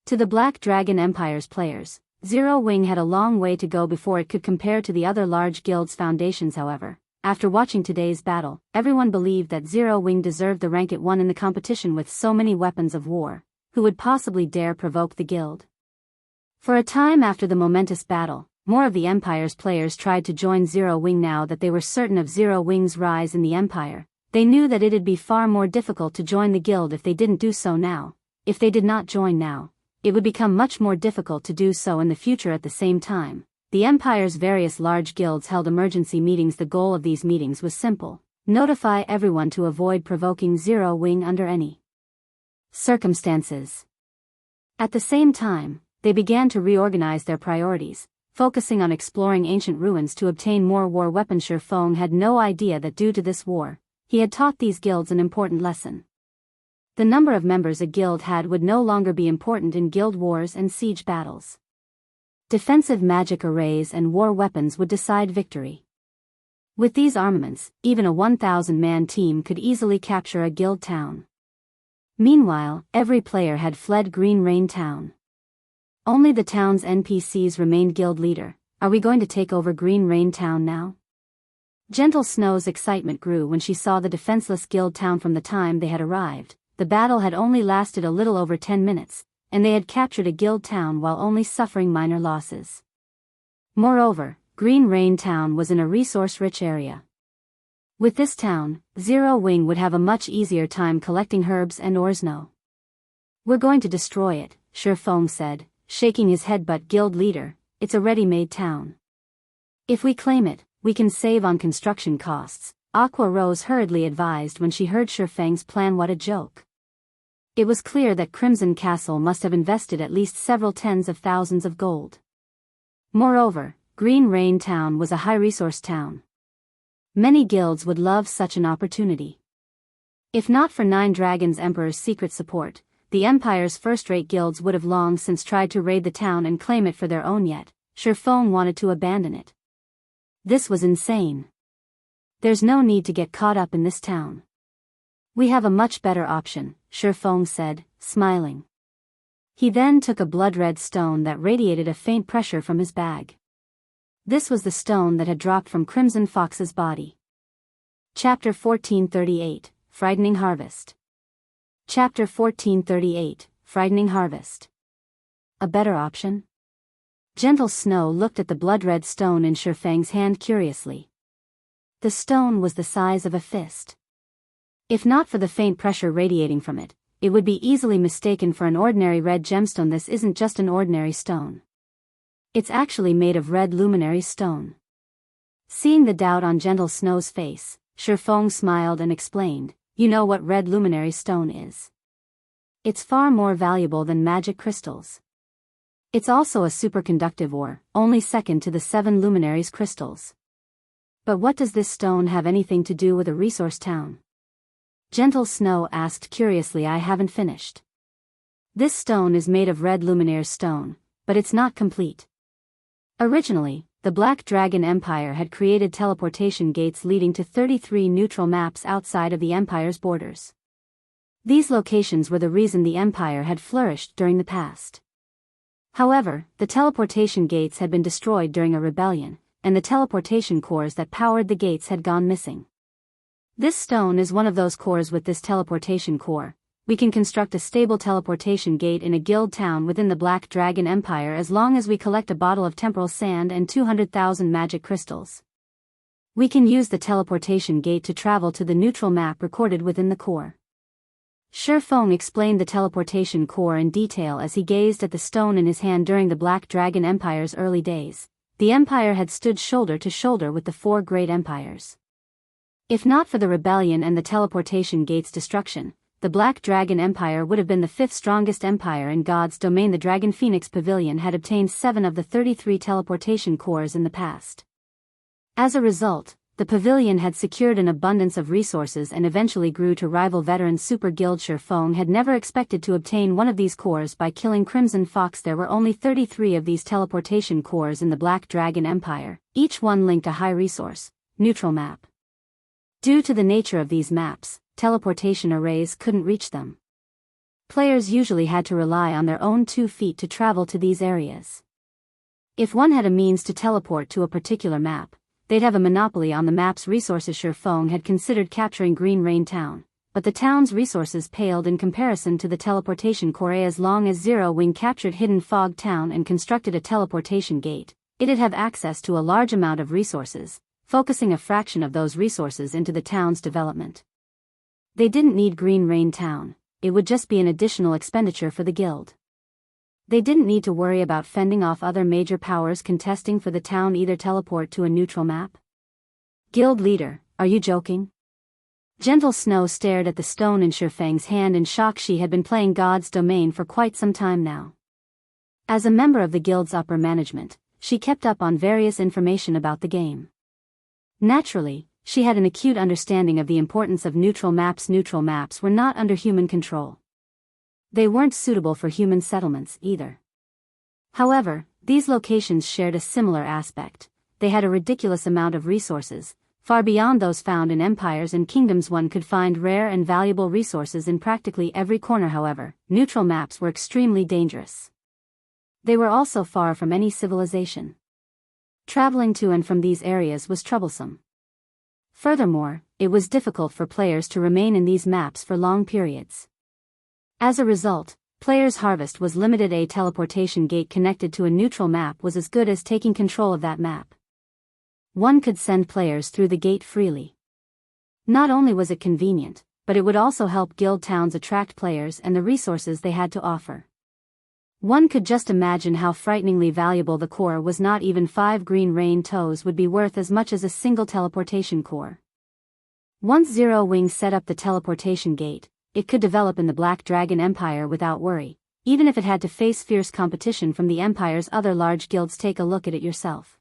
To the Black Dragon Empire's players, Zero Wing had a long way to go before it could compare to the other large guilds' foundations. However, after watching today's battle, everyone believed that Zero Wing deserved the rank it won in the competition. With so many weapons of war, who would possibly dare provoke the guild? For a time after the momentous battle, more of the Empire's players tried to join Zero Wing. Now that they were certain of Zero Wing's rise in the Empire, they knew that it'd be far more difficult to join the guild if they didn't do so now. If they did not join now, it would become much more difficult to do so in the future. At the same time, the Empire's various large guilds held emergency meetings. The goal of these meetings was simple: notify everyone to avoid provoking Zero Wing under any circumstances. At the same time, they began to reorganize their priorities, focusing on exploring ancient ruins to obtain more war weapons. Shifeng had no idea that due to this war, he had taught these guilds an important lesson. The number of members a guild had would no longer be important in guild wars and siege battles. Defensive magic arrays and war weapons would decide victory. With these armaments, even a 1,000-man team could easily capture a guild town. Meanwhile, every player had fled Green Rain Town. Only the town's NPCs remained. Guild leader, are we going to take over Green Rain Town now? Gentle Snow's excitement grew when she saw the defenseless guild town. From the time they had arrived, the battle had only lasted a little over 10 minutes, and they had captured a guild town while only suffering minor losses. Moreover, Green Rain Town was in a resource-rich area. With this town, Zero Wing would have a much easier time collecting herbs and ores. No. We're going to destroy it, Shifeng said, shaking his head. But guild leader, it's a ready-made town. If we claim it, we can save on construction costs, Aqua Rose hurriedly advised when she heard Shifeng's plan. What a joke. It was clear that Crimson Castle must have invested at least several tens of thousands of gold. Moreover, Green Rain Town was a high-resource town. Many guilds would love such an opportunity. If not for Nine Dragons Emperor's secret support, the Empire's first-rate guilds would have long since tried to raid the town and claim it for their own. Yet, Shifeng wanted to abandon it. This was insane. There's no need to get caught up in this town. We have a much better option, Shifeng said, smiling. He then took a blood-red stone that radiated a faint pressure from his bag. This was the stone that had dropped from Crimson Fox's body. Chapter 1438, Frightening Harvest. Chapter 1438, Frightening Harvest. A better option? Gentle Snow looked at the blood-red stone in Shifeng's hand curiously. The stone was the size of a fist. If not for the faint pressure radiating from it, it would be easily mistaken for an ordinary red gemstone. This isn't just an ordinary stone. It's actually made of red luminary stone. Seeing the doubt on Gentle Snow's face, Shifeng smiled and explained, you know what red luminary stone is. It's far more valuable than magic crystals. It's also a superconductive ore, only second to the 7 Luminaries crystals. But what does this stone have anything to do with a resource town? Gentle Snow asked curiously. I haven't finished. This stone is made of red luminaire stone, but it's not complete. Originally, the Black Dragon Empire had created teleportation gates leading to 33 neutral maps outside of the Empire's borders. These locations were the reason the Empire had flourished during the past. However, the teleportation gates had been destroyed during a rebellion, and the teleportation cores that powered the gates had gone missing. This stone is one of those cores. With this teleportation core, we can construct a stable teleportation gate in a guild town within the Black Dragon Empire as long as we collect a bottle of temporal sand and 200,000 magic crystals. We can use the teleportation gate to travel to the neutral map recorded within the core. Shifeng explained the teleportation core in detail as he gazed at the stone in his hand. During the Black Dragon Empire's early days, the Empire had stood shoulder to shoulder with the 4 great empires. If not for the rebellion and the teleportation gate's destruction, the Black Dragon Empire would have been the 5th strongest empire in God's domain. The Dragon Phoenix Pavilion had obtained 7 of the 33 teleportation cores in the past. As a result, the pavilion had secured an abundance of resources and eventually grew to rival veteran super guild. Shifeng had never expected to obtain one of these cores by killing Crimson Fox. There were only 33 of these teleportation cores in the Black Dragon Empire, each one linked a high resource, neutral map. Due to the nature of these maps, teleportation arrays couldn't reach them. Players usually had to rely on their own 2 feet to travel to these areas. If one had a means to teleport to a particular map, they'd have a monopoly on the map's resources. Shifeng had considered capturing Green Rain Town, but the town's resources paled in comparison to the teleportation core. As long as Zero Wing captured Hidden Fog Town and constructed a teleportation gate, it'd have access to a large amount of resources, focusing a fraction of those resources into the town's development. They didn't need Green Rain Town, it would just be an additional expenditure for the guild. They didn't need to worry about fending off other major powers contesting for the town either. Teleport to a neutral map? Guild leader, are you joking? Gentle Snow stared at the stone in Shifeng's hand in shock. She had been playing God's Domain for quite some time now. As a member of the guild's upper management, she kept up on various information about the game. Naturally, she had an acute understanding of the importance of neutral maps. Neutral maps were not under human control. They weren't suitable for human settlements either. However, these locations shared a similar aspect. They had a ridiculous amount of resources, far beyond those found in empires and kingdoms. One could find rare and valuable resources in practically every corner. However, neutral maps were extremely dangerous. They were also far from any civilization. Traveling to and from these areas was troublesome. Furthermore, it was difficult for players to remain in these maps for long periods. As a result, players' harvest was limited. A teleportation gate connected to a neutral map was as good as taking control of that map. One could send players through the gate freely. Not only was it convenient, but it would also help guild towns attract players and the resources they had to offer. One could just imagine how frighteningly valuable the core was. Not even 5 Green Rain toes would be worth as much as a single teleportation core. Once Zero Wing set up the teleportation gate, it could develop in the Black Dragon Empire without worry, even if it had to face fierce competition from the Empire's other large guilds. Take a look at it yourself.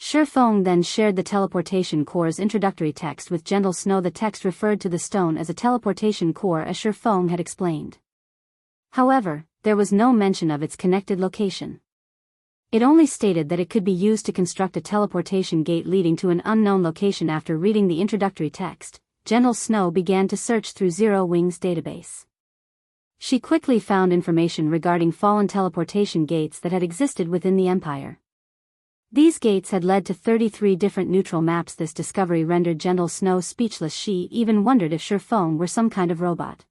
Shifeng then shared the teleportation core's introductory text with Gentle Snow. The text referred to the stone as a teleportation core, as Shifeng had explained. However, there was no mention of its connected location. It only stated that it could be used to construct a teleportation gate leading to an unknown location. After reading the introductory text, Gentle Snow began to search through Zero Wing's database. She quickly found information regarding fallen teleportation gates that had existed within the Empire. These gates had led to 33 different neutral maps. This discovery rendered Gentle Snow speechless. She even wondered if Shifeng were some kind of robot.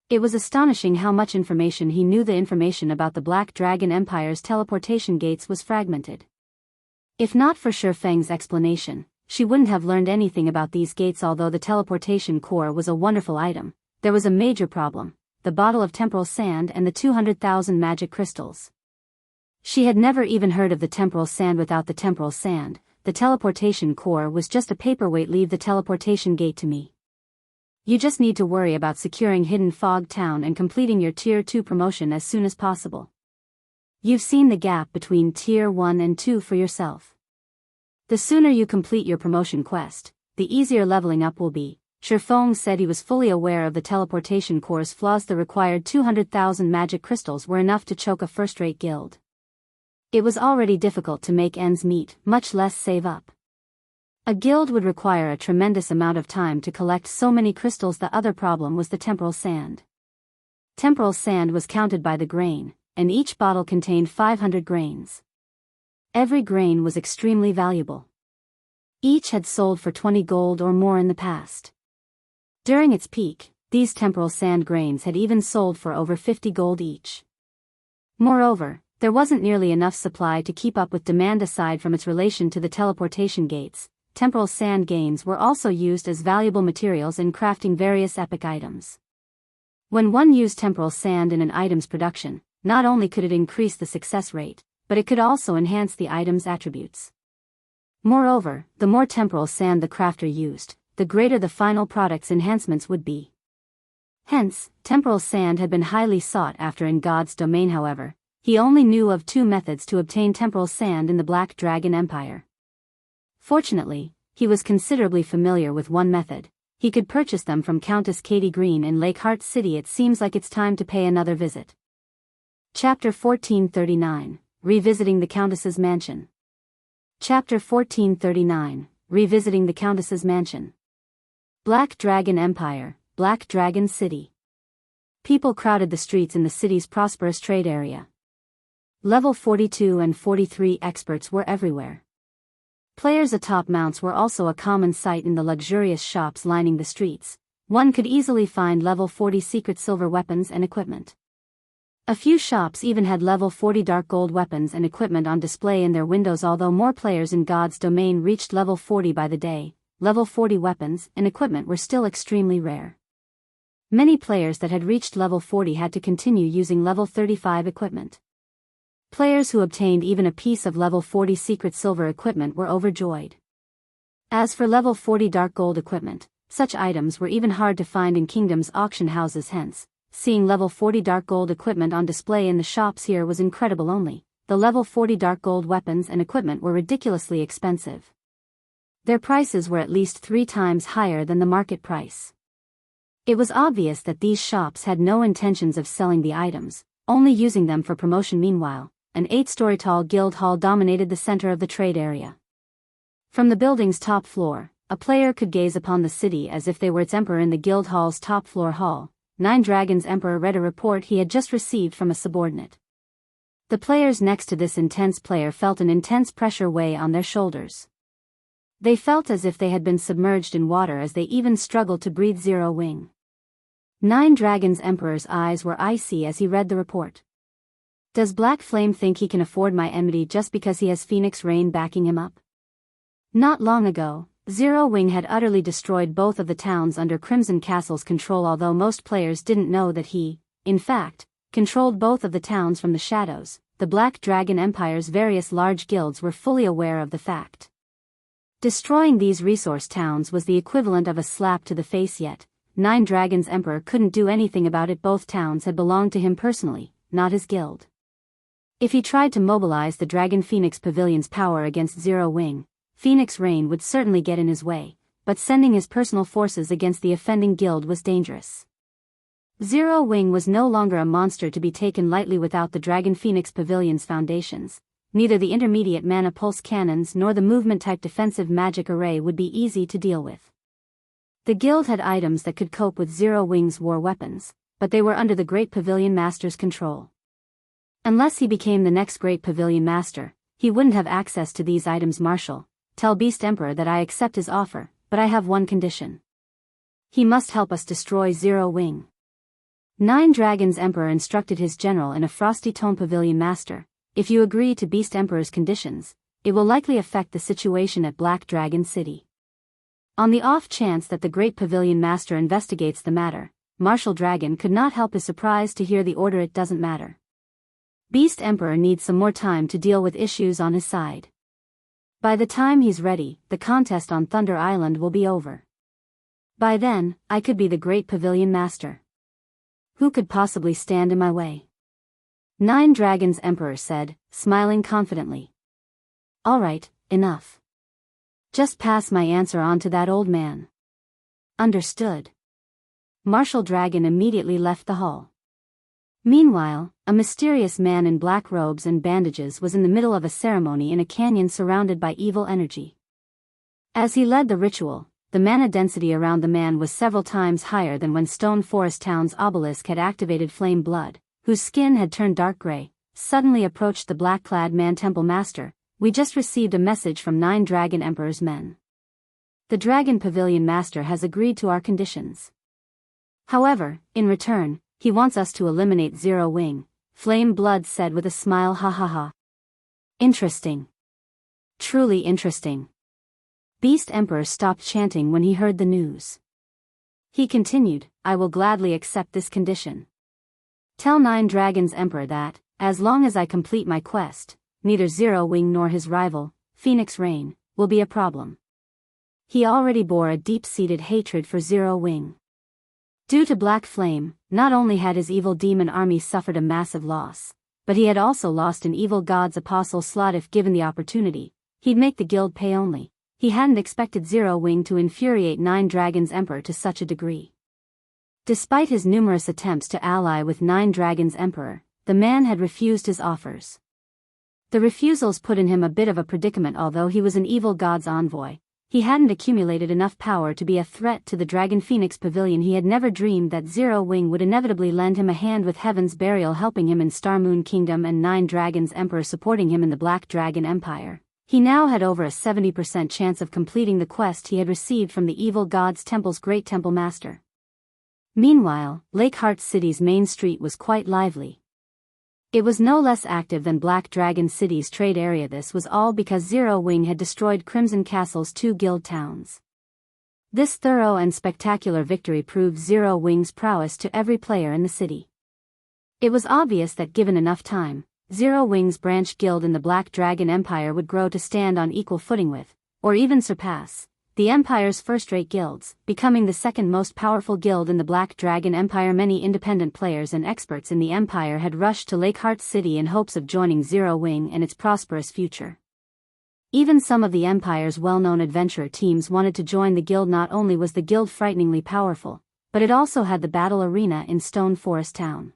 It was astonishing how much information he knew. The information about the Black Dragon Empire's teleportation gates was fragmented. If not for Shifeng's explanation, she wouldn't have learned anything about these gates. Although the teleportation core was a wonderful item, there was a major problem: the bottle of temporal sand and the 200,000 magic crystals. She had never even heard of the temporal sand. Without the temporal sand, the teleportation core was just a paperweight. Leave the teleportation gate to me. You just need to worry about securing Hidden Fog Town and completing your Tier 2 promotion as soon as possible. You've seen the gap between Tier 1 and 2 for yourself. The sooner you complete your promotion quest, the easier leveling up will be. Shifeng said he was fully aware of the teleportation core's flaws. The required 200,000 magic crystals were enough to choke a first-rate guild. It was already difficult to make ends meet, much less save up. A guild would require a tremendous amount of time to collect so many crystals. The other problem was the temporal sand. Temporal sand was counted by the grain, and each bottle contained 500 grains. Every grain was extremely valuable. Each had sold for 20 gold or more in the past. During its peak, these temporal sand grains had even sold for over 50 gold each. Moreover, there wasn't nearly enough supply to keep up with demand. Aside from its relation to the teleportation gates, temporal sand gains were also used as valuable materials in crafting various epic items. When one used temporal sand in an item's production, not only could it increase the success rate, but it could also enhance the item's attributes. Moreover, the more temporal sand the crafter used, the greater the final product's enhancements would be. Hence, temporal sand had been highly sought after in God's Domain. However, he only knew of 2 methods to obtain temporal sand in the Black Dragon Empire. Fortunately, he was considerably familiar with one method. He could purchase them from Countess Katie Green in Lakeheart City. It seems like it's time to pay another visit. Chapter 1439, Revisiting the Countess's Mansion. Chapter 1439, Revisiting the Countess's Mansion. Black Dragon Empire, Black Dragon City. People crowded the streets in the city's prosperous trade area. Level 42 and 43 experts were everywhere. Players atop mounts were also a common sight in the luxurious shops lining the streets. One could easily find level 40 secret silver weapons and equipment. A few shops even had level 40 dark gold weapons and equipment on display in their windows. Although more players in God's domain reached level 40 by the day, level 40 weapons and equipment were still extremely rare. Many players that had reached level 40 had to continue using level 35 equipment. Players who obtained even a piece of level 40 secret silver equipment were overjoyed. As for level 40 dark gold equipment, such items were even hard to find in Kingdom's auction houses. Hence, seeing level 40 dark gold equipment on display in the shops here was incredible. Only, the level 40 dark gold weapons and equipment were ridiculously expensive. Their prices were at least 3 times higher than the market price. It was obvious that these shops had no intentions of selling the items, only using them for promotion. Meanwhile, an 8-story tall guild hall dominated the center of the trade area. From the building's top floor, a player could gaze upon the city as if they were its emperor. In the guild hall's top floor hall, Nine Dragons Emperor read a report he had just received from a subordinate. The players next to this intense player felt an intense pressure weigh on their shoulders. They felt as if they had been submerged in water, as they even struggled to breathe. Zero Wing. Nine Dragons Emperor's eyes were icy as he read the report. Does Black Flame think he can afford my enmity just because he has Phoenix Rain backing him up? Not long ago, Zero Wing had utterly destroyed both of the towns under Crimson Castle's control. Although most players didn't know that he, in fact, controlled both of the towns from the shadows, the Black Dragon Empire's various large guilds were fully aware of the fact. Destroying these resource towns was the equivalent of a slap to the face, yet Nine Dragons Emperor couldn't do anything about it. Both towns had belonged to him personally, not his guild. If he tried to mobilize the Dragon Phoenix Pavilion's power against Zero Wing, Phoenix Rain would certainly get in his way, but sending his personal forces against the offending guild was dangerous. Zero Wing was no longer a monster to be taken lightly. Without the Dragon Phoenix Pavilion's foundations, neither the intermediate mana pulse cannons nor the movement-type defensive magic array would be easy to deal with. The guild had items that could cope with Zero Wing's war weapons, but they were under the Great Pavilion Master's control. Unless he became the next Great Pavilion Master, he wouldn't have access to these items. Marshal, tell Beast Emperor that I accept his offer, but I have one condition. He must help us destroy Zero Wing. Nine Dragons Emperor instructed his general in a frosty tone. Pavilion Master, if you agree to Beast Emperor's conditions, it will likely affect the situation at Black Dragon City. On the off chance that the Great Pavilion Master investigates the matter, Marshal Dragon could not help his surprise to hear the order. It doesn't matter. Beast Emperor needs some more time to deal with issues on his side. By the time he's ready, the contest on Thunder Island will be over. By then, I could be the Great Pavilion Master. Who could possibly stand in my way? Nine Dragons Emperor said, smiling confidently. All right, enough. Just pass my answer on to that old man. Understood. Marshal Dragon immediately left the hall. Meanwhile, a mysterious man in black robes and bandages was in the middle of a ceremony in a canyon surrounded by evil energy. As he led the ritual, the mana density around the man was several times higher than when Stone Forest Town's obelisk had activated Flame Blood, whose skin had turned dark gray, suddenly approached the black-clad man. Temple Master, we just received a message from Nine Dragon Emperor's men. The Dragon Pavilion Master has agreed to our conditions. However, in return, he wants us to eliminate Zero Wing, Flame Blood said with a smile. Ha ha ha. Interesting. Truly interesting. Beast Emperor stopped chanting when he heard the news. He continued, I will gladly accept this condition. Tell Nine Dragons Emperor that, as long as I complete my quest, neither Zero Wing nor his rival, Phoenix Rain, will be a problem. He already bore a deep-seated hatred for Zero Wing. Due to Black Flame, not only had his evil demon army suffered a massive loss, but he had also lost an evil god's apostle slot. If given the opportunity, he'd make the guild pay only, he hadn't expected Zero Wing to infuriate Nine Dragons Emperor to such a degree. Despite his numerous attempts to ally with Nine Dragons Emperor, the man had refused his offers. The refusals put in him a bit of a predicament. Although he was an evil god's envoy, he hadn't accumulated enough power to be a threat to the Dragon Phoenix Pavilion. He had never dreamed that Zero Wing would inevitably lend him a hand, with Heaven's Burial helping him in Star Moon Kingdom and Nine Dragons Emperor supporting him in the Black Dragon Empire. He now had over a 70% chance of completing the quest he had received from the Evil God's Temple's Great Temple Master. Meanwhile, Lakeheart City's main street was quite lively. It was no less active than Black Dragon City's trade area. This was all because Zero Wing had destroyed Crimson Castle's 2 guild towns. This thorough and spectacular victory proved Zero Wing's prowess to every player in the city. It was obvious that given enough time, Zero Wing's branch guild in the Black Dragon Empire would grow to stand on equal footing with, or even surpass, the Empire's first-rate guilds, becoming the second most powerful guild in the Black Dragon Empire. Many independent players and experts in the Empire had rushed to Lakeheart City in hopes of joining Zero Wing and its prosperous future. Even some of the Empire's well-known adventurer teams wanted to join the guild. Not only was the guild frighteningly powerful, but it also had the battle arena in Stone Forest Town.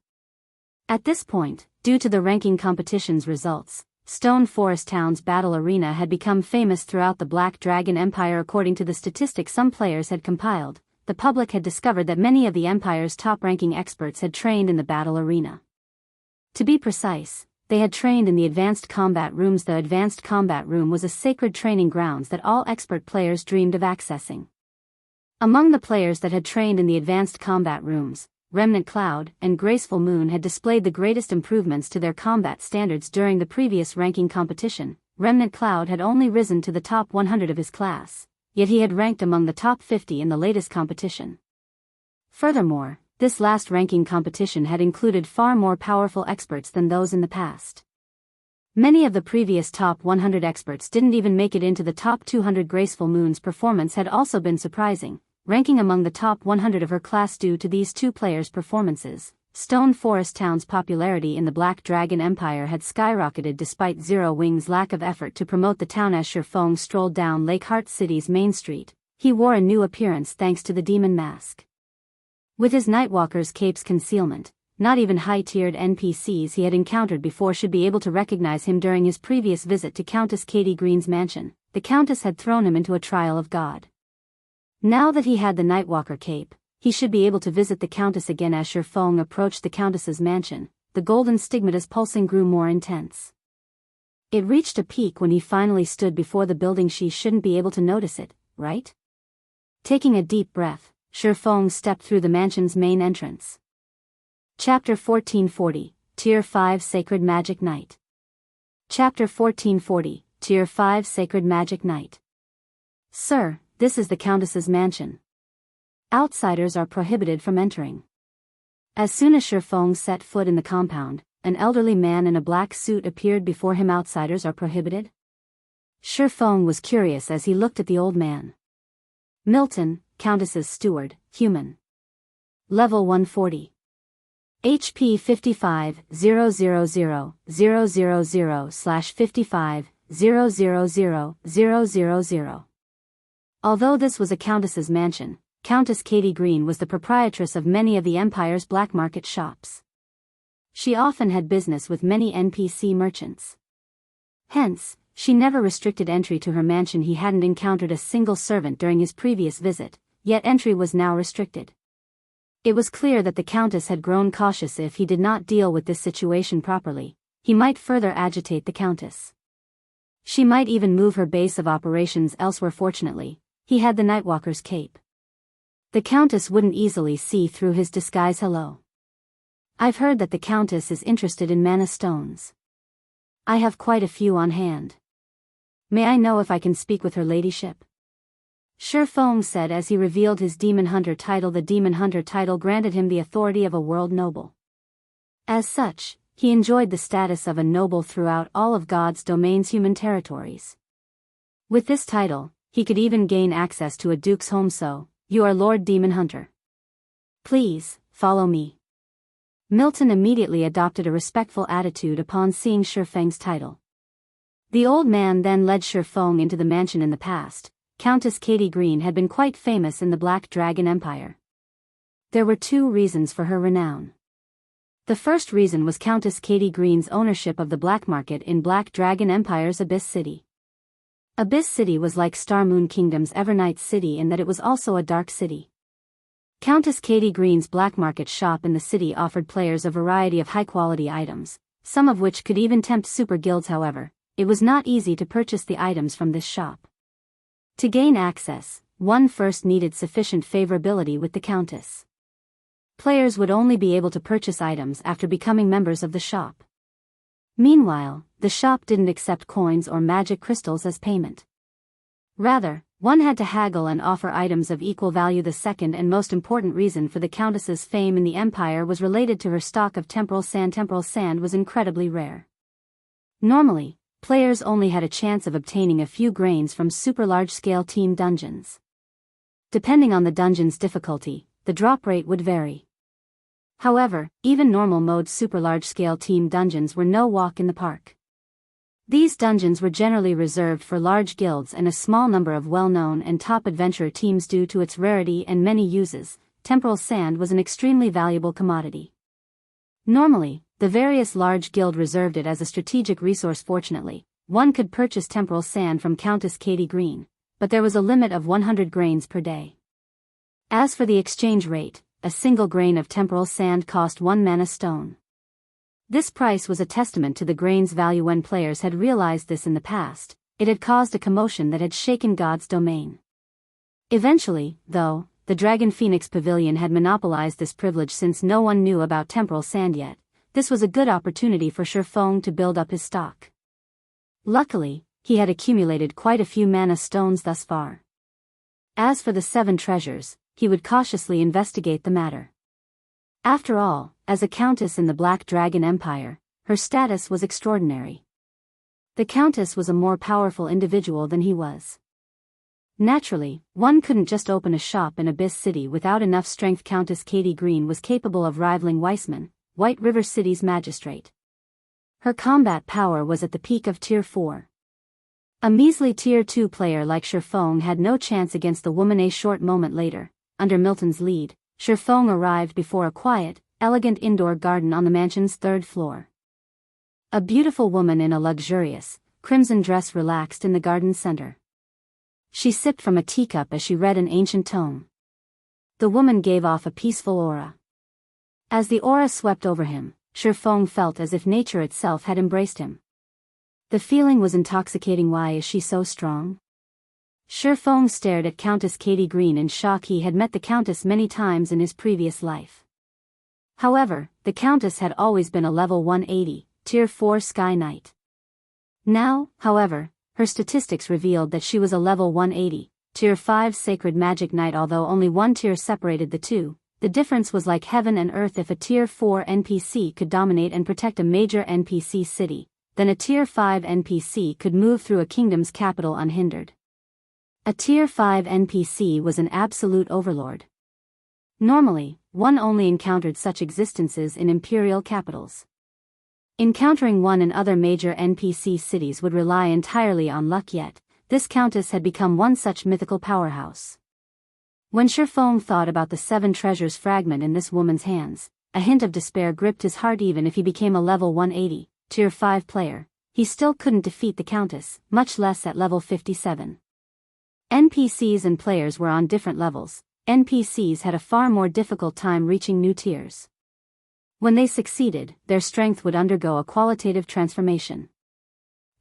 At this point, due to the ranking competition's results, Stone Forest Town's battle arena had become famous throughout the Black Dragon Empire. According to the statistics some players had compiled, the public had discovered that many of the Empire's top-ranking experts had trained in the battle arena. To be precise, they had trained in the Advanced Combat Rooms. The Advanced Combat Room was a sacred training grounds that all expert players dreamed of accessing. Among the players that had trained in the Advanced Combat Rooms, Remnant Cloud and Graceful Moon had displayed the greatest improvements to their combat standards during the previous ranking competition. Remnant Cloud had only risen to the top 100 of his class, yet he had ranked among the top 50 in the latest competition. Furthermore, this last ranking competition had included far more powerful experts than those in the past. Many of the previous top 100 experts didn't even make it into the top 200. Graceful Moon's performance had also been surprising, ranking among the top 100 of her class. Due to these two players' performances, Stone Forest Town's popularity in the Black Dragon Empire had skyrocketed. Despite Zero Wing's lack of effort to promote the town, as Shifeng strolled down Lakeheart City's main street, he wore a new appearance thanks to the demon mask. With his Nightwalker's cape's concealment, not even high-tiered NPCs he had encountered before should be able to recognize him. During his previous visit to Countess Katie Green's mansion, the Countess had thrown him into a trial of God. Now that he had the Nightwalker cape, he should be able to visit the Countess again. As Shifeng approached the Countess's mansion, the golden stigmata's pulsing grew more intense. It reached a peak when he finally stood before the building. She shouldn't be able to notice it, right? Taking a deep breath, Shifeng stepped through the mansion's main entrance. Chapter 1440, Tier 5 Sacred Magic Night. Chapter 1440, Tier 5 Sacred Magic Night. Sir, this is the Countess's mansion. Outsiders are prohibited from entering. As soon as Shifeng set foot in the compound, an elderly man in a black suit appeared before him. Outsiders are prohibited? Shifeng was curious as he looked at the old man. Milton, Countess's steward, human. Level 140. HP 55,000/55,000,000. Although this was a countess's mansion, Countess Katie Green was the proprietress of many of the Empire's black market shops. She often had business with many NPC merchants. Hence, she never restricted entry to her mansion. He hadn't encountered a single servant during his previous visit, yet entry was now restricted. It was clear that the Countess had grown cautious. If he did not deal with this situation properly, he might further agitate the Countess. She might even move her base of operations elsewhere. Fortunately, he had the Nightwalker's cape. The Countess wouldn't easily see through his disguise. Hello. I've heard that the Countess is interested in mana stones. I have quite a few on hand. May I know if I can speak with her ladyship? Shifeng said as he revealed his Demon Hunter title. The Demon Hunter title granted him the authority of a world noble. As such, he enjoyed the status of a noble throughout all of God's domain's human territories. With this title, he could even gain access to a duke's home. So, you are Lord Demon Hunter. Please, follow me. Milton immediately adopted a respectful attitude upon seeing Shifeng's title. The old man then led Shifeng into the mansion in the past. Countess Katie Green had been quite famous in the Black Dragon Empire. There were two reasons for her renown. The first reason was Countess Katie Green's ownership of the black market in Black Dragon Empire's Abyss City. Abyss City was like Star Moon Kingdom's Evernight City in that it was also a dark city. Countess Katie Green's black market shop in the city offered players a variety of high-quality items, some of which could even tempt super guilds. However, it was not easy to purchase the items from this shop. To gain access, one first needed sufficient favorability with the Countess. Players would only be able to purchase items after becoming members of the shop. Meanwhile, the shop didn't accept coins or magic crystals as payment. Rather, one had to haggle and offer items of equal value. The second and most important reason for the Countess's fame in the Empire was related to her stock of temporal sand. Temporal sand was incredibly rare. Normally, players only had a chance of obtaining a few grains from super large-scale team dungeons. Depending on the dungeon's difficulty, the drop rate would vary. However, even normal mode super large-scale team dungeons were no walk in the park. These dungeons were generally reserved for large guilds and a small number of well-known and top adventurer teams. Due to its rarity and many uses, temporal sand was an extremely valuable commodity. Normally, the various large guild reserved it as a strategic resource. Fortunately, one could purchase temporal sand from Countess Katie Green, but there was a limit of 100 grains per day. As for the exchange rate, a single grain of temporal sand cost 1 mana stone. This price was a testament to the grain's value. When players had realized this in the past, it had caused a commotion that had shaken God's domain. Eventually, though, the Dragon Phoenix Pavilion had monopolized this privilege. Since no one knew about temporal sand yet, this was a good opportunity for Shifeng to build up his stock. Luckily, he had accumulated quite a few mana stones thus far. As for the 7 treasures, he would cautiously investigate the matter. After all, as a countess in the Black Dragon Empire, her status was extraordinary. The Countess was a more powerful individual than he was. Naturally, one couldn't just open a shop in Abyss City without enough strength. Countess Katie Green was capable of rivaling Weissman, White River City's magistrate. Her combat power was at the peak of Tier 4. A measly Tier 2 player like Shifeng had no chance against the woman. A short moment later, under Milton's lead, Shifeng arrived before a quiet, elegant indoor garden on the mansion's 3rd floor. A beautiful woman in a luxurious, crimson dress relaxed in the garden center. She sipped from a teacup as she read an ancient tome. The woman gave off a peaceful aura. As the aura swept over him, Shifeng felt as if nature itself had embraced him. The feeling was intoxicating. Why is she so strong? Shifeng stared at Countess Katie Green in shock. He had met the Countess many times in his previous life. However, the Countess had always been a level 180, Tier 4 Sky Knight. Now, however, her statistics revealed that she was a level 180, Tier 5 Sacred Magic Knight. Although only one tier separated the two, the difference was like heaven and earth. If a Tier 4 NPC could dominate and protect a major NPC city, then a Tier 5 NPC could move through a kingdom's capital unhindered. A Tier 5 NPC was an absolute overlord. Normally, one only encountered such existences in imperial capitals. Encountering one in other major NPC cities would rely entirely on luck, yet this Countess had become one such mythical powerhouse. When Shifeng thought about the 7 treasures fragment in this woman's hands, a hint of despair gripped his heart. Even if he became a level 180, Tier 5 player, he still couldn't defeat the Countess, much less at level 57. NPCs and players were on different levels. NPCs had a far more difficult time reaching new tiers. When they succeeded, their strength would undergo a qualitative transformation.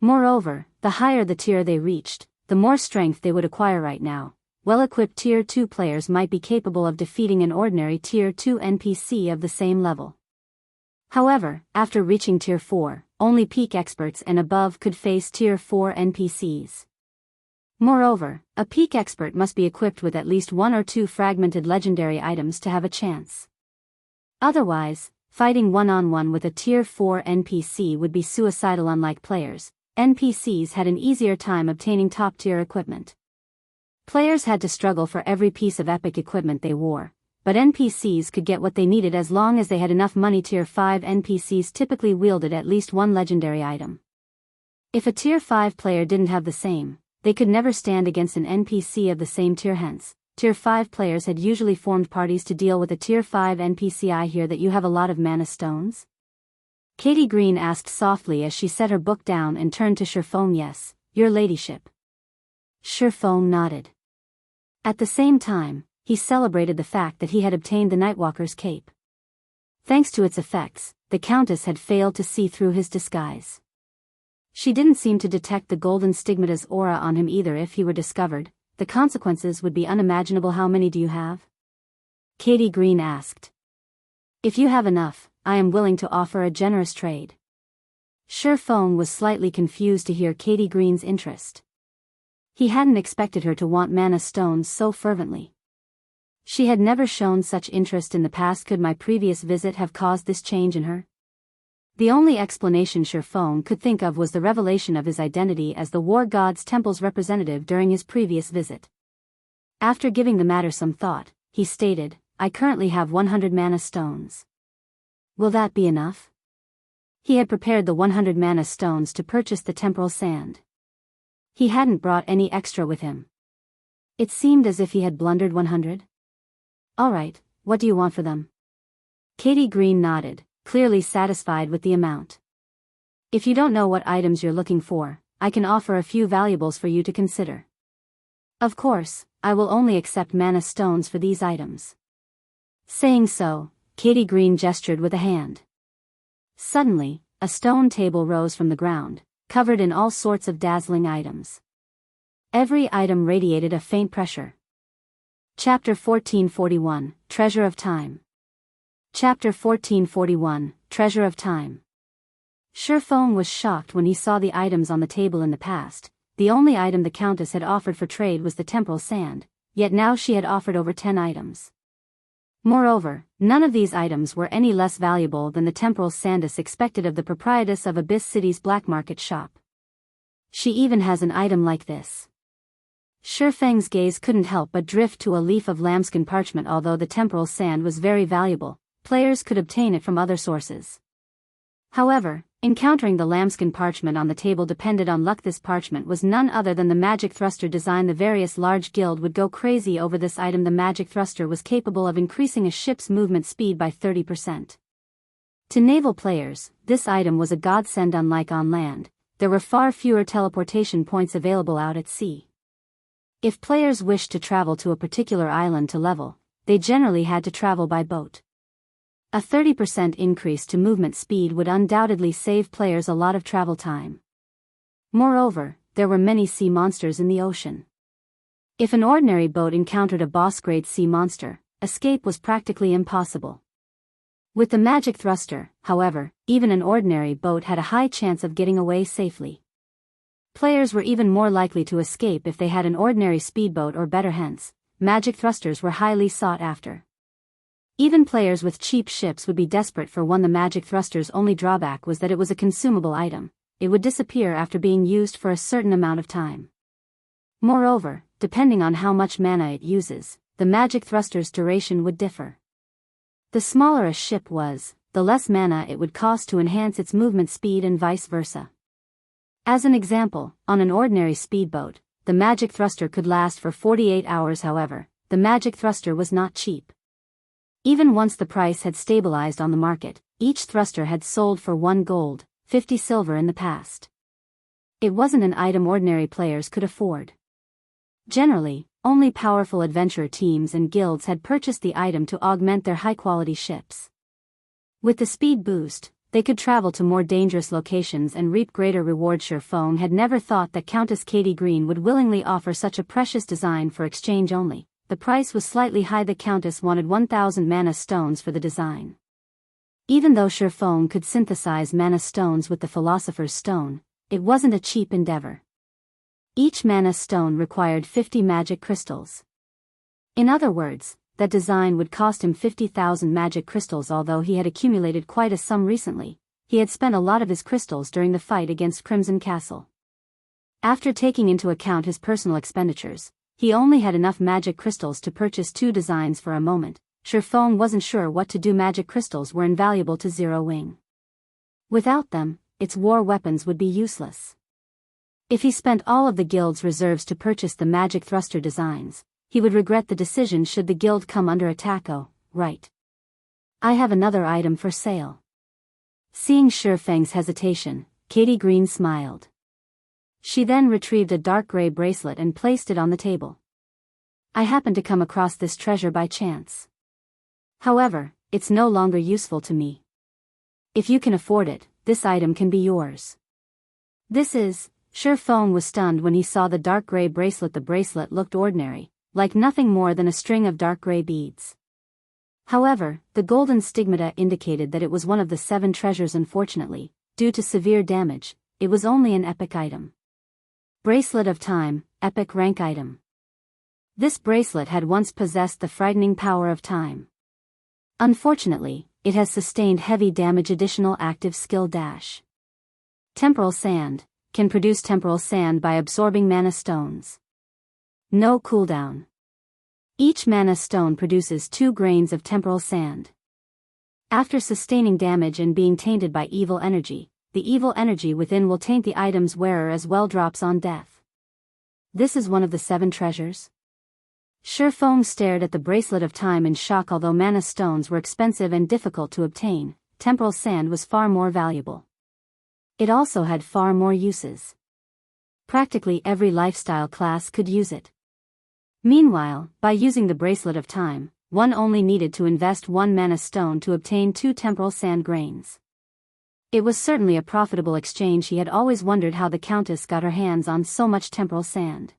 Moreover, the higher the tier they reached, the more strength they would acquire. Right now, well-equipped Tier 2 players might be capable of defeating an ordinary Tier 2 NPC of the same level. However, after reaching Tier 4, only peak experts and above could face Tier 4 NPCs. Moreover, a peak expert must be equipped with at least 1 or 2 fragmented legendary items to have a chance. Otherwise, fighting one-on-one with a Tier 4 NPC would be suicidal. Unlike players, NPCs had an easier time obtaining top-tier equipment. Players had to struggle for every piece of epic equipment they wore, but NPCs could get what they needed as long as they had enough money. Tier 5 NPCs typically wielded at least 1 legendary item. If a Tier 5 player didn't have the same, they could never stand against an NPC of the same tier. Hence, Tier 5 players had usually formed parties to deal with a Tier 5 NPC. I hear that you have a lot of mana stones? Katie Green asked softly as she set her book down and turned to Sherfoam. Yes, your ladyship. Sherfoam nodded. At the same time, he celebrated the fact that he had obtained the Nightwalker's cape. Thanks to its effects, the Countess had failed to see through his disguise. She didn't seem to detect the golden stigmata's aura on him either. If he were discovered, the consequences would be unimaginable. How many do you have? Katie Green asked. If you have enough, I am willing to offer a generous trade. Sherfoam was slightly confused to hear Katie Green's interest. He hadn't expected her to want mana stones so fervently. She had never shown such interest in the past. Could my previous visit have caused this change in her? The only explanation Sherfoam could think of was the revelation of his identity as the War God's Temple's representative during his previous visit. After giving the matter some thought, he stated, I currently have 100 mana stones. Will that be enough? He had prepared the 100 mana stones to purchase the temporal sand. He hadn't brought any extra with him. It seemed as if he had blundered. 100? Alright, what do you want for them? Katie Green nodded, clearly satisfied with the amount. If you don't know what items you're looking for, I can offer a few valuables for you to consider. Of course, I will only accept mana stones for these items. Saying so, Katie Green gestured with a hand. Suddenly, a stone table rose from the ground, covered in all sorts of dazzling items. Every item radiated a faint pressure. Chapter 1441, Treasure of Time. Chapter 1441, Treasure of Time. Sherfoam was shocked when he saw the items on the table. In the past, the only item the Countess had offered for trade was the temporal sand, yet now she had offered over 10 items. Moreover, none of these items were any less valuable than the temporal sandus expected of the proprietress of Abyss City's black market shop. She even has an item like this. Sherfang's gaze couldn't help but drift to a leaf of lambskin parchment. Although the temporal sand was very valuable, players could obtain it from other sources. However, encountering the lambskin parchment on the table depended on luck. This parchment was none other than the magic thruster design. The various large guild would go crazy over this item. The magic thruster was capable of increasing a ship's movement speed by 30%. To naval players, this item was a godsend. Unlike on land, there were far fewer teleportation points available out at sea. If players wished to travel to a particular island to level, they generally had to travel by boat. A 30% increase to movement speed would undoubtedly save players a lot of travel time. Moreover, there were many sea monsters in the ocean. If an ordinary boat encountered a boss-grade sea monster, escape was practically impossible. With the magic thruster, however, even an ordinary boat had a high chance of getting away safely. Players were even more likely to escape if they had an ordinary speedboat or better. Hence, magic thrusters were highly sought after. Even players with cheap ships would be desperate for one. The magic thruster's only drawback was that it was a consumable item. It would disappear after being used for a certain amount of time. Moreover, depending on how much mana it uses, the magic thruster's duration would differ. The smaller a ship was, the less mana it would cost to enhance its movement speed and vice versa. As an example, on an ordinary speedboat, the magic thruster could last for 48 hours. However, the magic thruster was not cheap. Even once the price had stabilized on the market, each thruster had sold for 1 gold, 50 silver in the past. It wasn't an item ordinary players could afford. Generally, only powerful adventurer teams and guilds had purchased the item to augment their high-quality ships. With the speed boost, they could travel to more dangerous locations and reap greater reward. Sherfoam had never thought that Countess Katie Green would willingly offer such a precious design for exchange only. The price was slightly high. The Countess wanted 1,000 mana stones for the design. Even though Sherfoam could synthesize mana stones with the Philosopher's Stone, it wasn't a cheap endeavor. Each mana stone required 50 magic crystals. In other words, that design would cost him 50,000 magic crystals. Although he had accumulated quite a sum recently, he had spent a lot of his crystals during the fight against Crimson Castle. After taking into account his personal expenditures, he only had enough magic crystals to purchase 2 designs. For a moment, Sherfoam wasn't sure what to do. Magic crystals were invaluable to Zero Wing. Without them, its war weapons would be useless. If he spent all of the guild's reserves to purchase the magic thruster designs, he would regret the decision should the guild come under attack. Oh, right. I have another item for sale. Seeing Shifeng's hesitation, Katie Green smiled. She then retrieved a dark gray bracelet and placed it on the table. I happened to come across this treasure by chance. However, it's no longer useful to me. If you can afford it, this item can be yours. This is... Shifeng was stunned when he saw the dark gray bracelet. The bracelet looked ordinary, like nothing more than a string of dark gray beads. However, the golden stigmata indicated that it was one of the 7 treasures. Unfortunately, due to severe damage, it was only an epic item. Bracelet of Time, epic rank item. This bracelet had once possessed the frightening power of time. Unfortunately, it has sustained heavy damage. Additional active skill dash. Temporal Sand, can produce temporal sand by absorbing mana stones. No cooldown. Each mana stone produces 2 grains of temporal sand. After sustaining damage and being tainted by evil energy, the evil energy within will taint the item's wearer as well. Drops on death. This is one of the 7 treasures? Shifeng stared at the Bracelet of Time in shock. Although mana stones were expensive and difficult to obtain, temporal sand was far more valuable. It also had far more uses. Practically every lifestyle class could use it. Meanwhile, by using the Bracelet of Time, one only needed to invest 1 mana stone to obtain 2 temporal sand grains. It was certainly a profitable exchange. He had always wondered how the Countess got her hands on so much temporal sand.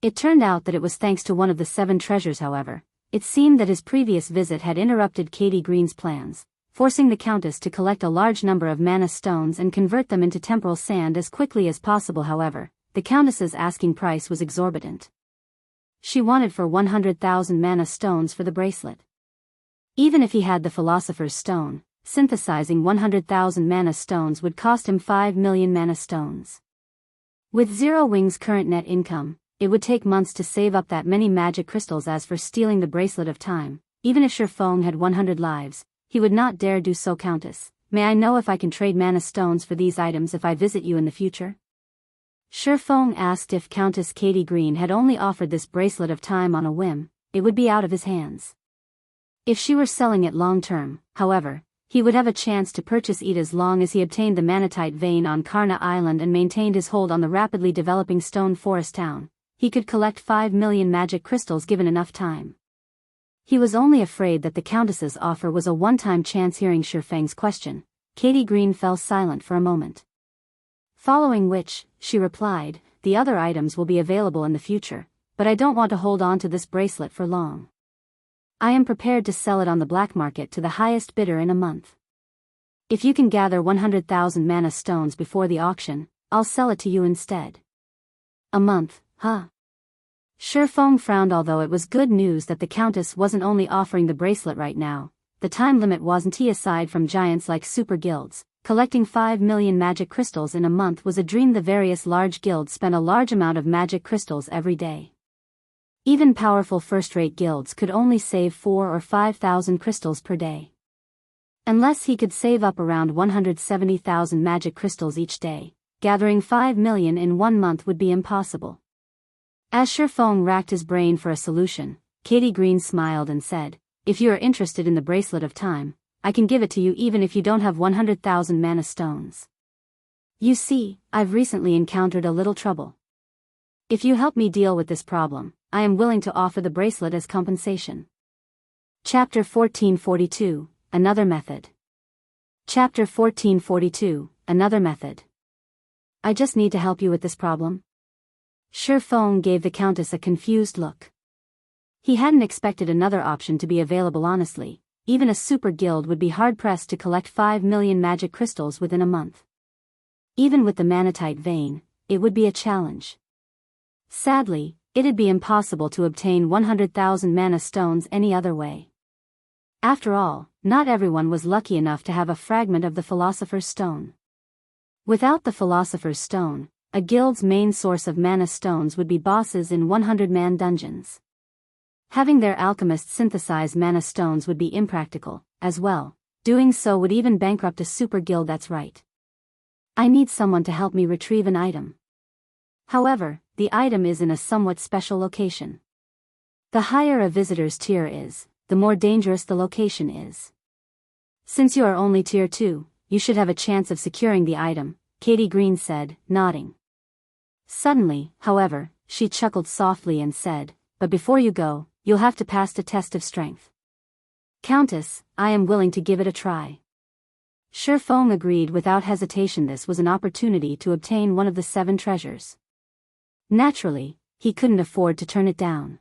It turned out that it was thanks to one of the 7 treasures. However, it seemed that his previous visit had interrupted Katie Green's plans, forcing the Countess to collect a large number of mana stones and convert them into temporal sand as quickly as possible. However, the Countess's asking price was exorbitant. She wanted for 100,000 mana stones for the bracelet. Even if he had the Philosopher's Stone, synthesizing 100,000 mana stones would cost him 5 million mana stones. With Zero Wing's current net income, it would take months to save up that many magic crystals. As for stealing the Bracelet of Time, even if Shifeng had 100 lives, he would not dare do so. Countess, may I know if I can trade mana stones for these items if I visit you in the future? Shifeng asked. If Countess Katie Green had only offered this Bracelet of Time on a whim, it would be out of his hands. If she were selling it long term, however, he would have a chance to purchase it as long as he obtained the Manatite vein on Karna Island and maintained his hold on the rapidly developing Stone Forest town. He could collect 5 million magic crystals given enough time. He was only afraid that the Countess's offer was a one-time chance. Hearing Shifeng's question, Katie Green fell silent for a moment. Following which, she replied, the other items will be available in the future, but I don't want to hold on to this bracelet for long. I am prepared to sell it on the black market to the highest bidder in a month. If you can gather 100,000 mana stones before the auction, I'll sell it to you instead. A month, huh? Shifeng frowned. Although it was good news that the Countess wasn't only offering the bracelet right now, the time limit wasn't. Aside from giants like super guilds, collecting 5 million magic crystals in a month was a dream. The various large guilds spent a large amount of magic crystals every day. Even powerful first-rate guilds could only save 4,000 or 5,000 crystals per day. Unless he could save up around 170,000 magic crystals each day, gathering 5 million in 1 month would be impossible. As Shifeng racked his brain for a solution, Katie Green smiled and said, if you are interested in the Bracelet of Time, I can give it to you even if you don't have 100,000 mana stones. You see, I've recently encountered a little trouble. If you help me deal with this problem, I am willing to offer the bracelet as compensation. Chapter 1442, Another Method. Chapter 1442, Another Method. I just need to help you with this problem. Shifeng gave the Countess a confused look. He hadn't expected another option to be available. Honestly, even a super guild would be hard-pressed to collect 5 million magic crystals within a month. Even with the Manatite vein, it would be a challenge. Sadly, it'd be impossible to obtain 100,000 mana stones any other way. After all, not everyone was lucky enough to have a fragment of the Philosopher's Stone. Without the Philosopher's Stone, a guild's main source of mana stones would be bosses in 100-man dungeons. Having their alchemists synthesize mana stones would be impractical, as well. Doing so would even bankrupt a super guild. That's right. I need someone to help me retrieve an item. However, the item is in a somewhat special location. The higher a visitor's tier is, the more dangerous the location is. Since you are only tier 2, you should have a chance of securing the item, Katie Green said, nodding. Suddenly, however, she chuckled softly and said, but before you go, you'll have to pass the test of strength. Countess, I am willing to give it a try. Shi Feng agreed without hesitation. This was an opportunity to obtain one of the 7 treasures. Naturally, he couldn't afford to turn it down.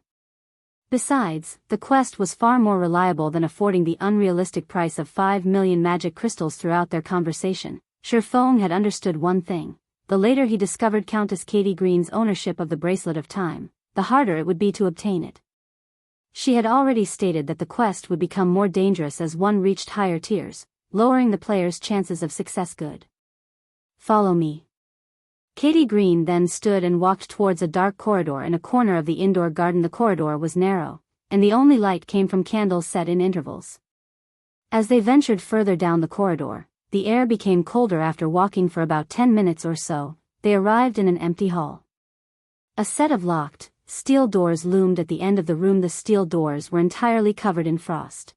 Besides, the quest was far more reliable than affording the unrealistic price of 5 million magic crystals. Throughout their conversation, Shi Feng had understood one thing: the later he discovered Countess Katie Green's ownership of the Bracelet of Time, the harder it would be to obtain it. She had already stated that the quest would become more dangerous as one reached higher tiers, lowering the player's chances of success. Good. Follow me. Katie Green then stood and walked towards a dark corridor in a corner of the indoor garden. The corridor was narrow, and the only light came from candles set in intervals. As they ventured further down the corridor, the air became colder. After walking for about 10 minutes or so, they arrived in an empty hall. A set of locked, steel doors loomed at the end of the room. The steel doors were entirely covered in frost.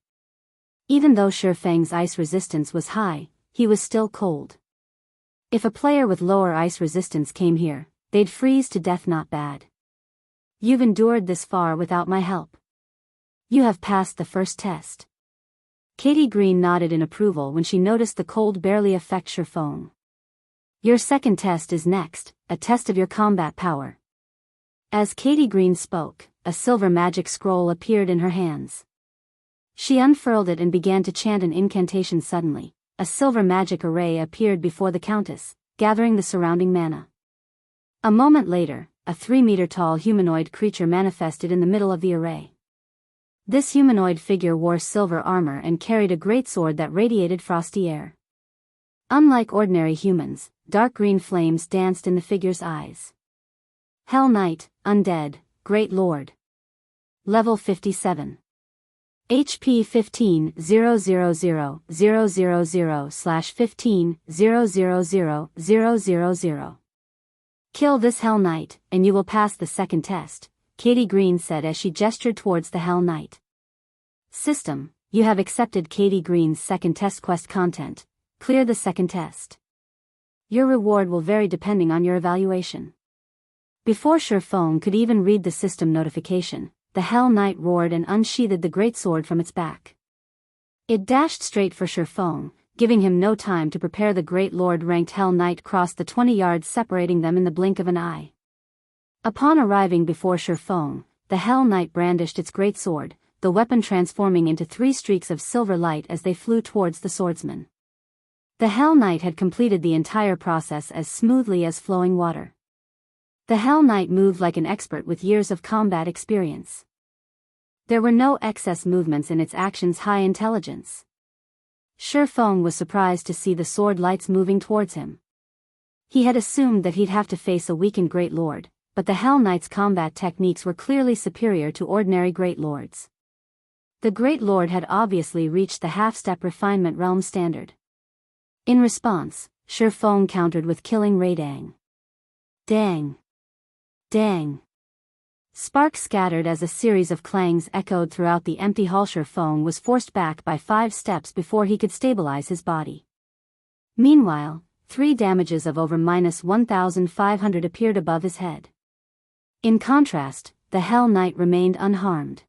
Even though Shi Feng's ice resistance was high, he was still cold. If a player with lower ice resistance came here, they'd freeze to death. Not bad. You've endured this far without my help. You have passed the first test. Katie Green nodded in approval when she noticed the cold barely affect Shi Feng. Your second test is next, a test of your combat power. As Katie Green spoke, a silver magic scroll appeared in her hands. She unfurled it and began to chant an incantation. Suddenly, a silver magic array appeared before the Countess, gathering the surrounding mana. A moment later, a 3-meter-tall humanoid creature manifested in the middle of the array. This humanoid figure wore silver armor and carried a greatsword that radiated frosty air. Unlike ordinary humans, dark green flames danced in the figure's eyes. Hell Knight, Undead, Great Lord. Level 57. HP 15,000/15,000,000. Kill this Hell Knight, and you will pass the second test, Katie Green said as she gestured towards the Hell Knight. System, you have accepted Katie Green's second test quest content. Clear the second test. Your reward will vary depending on your evaluation. Before Shi Feng could even read the system notification, the Hell Knight roared and unsheathed the greatsword from its back. It dashed straight for Shi Feng, giving him no time to prepare. The Great Lord-ranked Hell Knight crossed the 20 yards, separating them in the blink of an eye. Upon arriving before Shi Feng, the Hell Knight brandished its greatsword, the weapon transforming into 3 streaks of silver light as they flew towards the swordsman. The Hell Knight had completed the entire process as smoothly as flowing water. The Hell Knight moved like an expert with years of combat experience. There were no excess movements in its actions. High intelligence. Shi Feng was surprised to see the sword lights moving towards him. He had assumed that he'd have to face a weakened Great Lord, but the Hell Knight's combat techniques were clearly superior to ordinary Great Lords. The Great Lord had obviously reached the half-step refinement realm standard. In response, Shi Feng countered with killing Ray Dang. Dang. Dang. Sparks scattered as a series of clangs echoed throughout the empty hall. Shi Feng was forced back by 5 steps before he could stabilize his body. Meanwhile, 3 damages of over -1,500 appeared above his head. In contrast, the Hell Knight remained unharmed.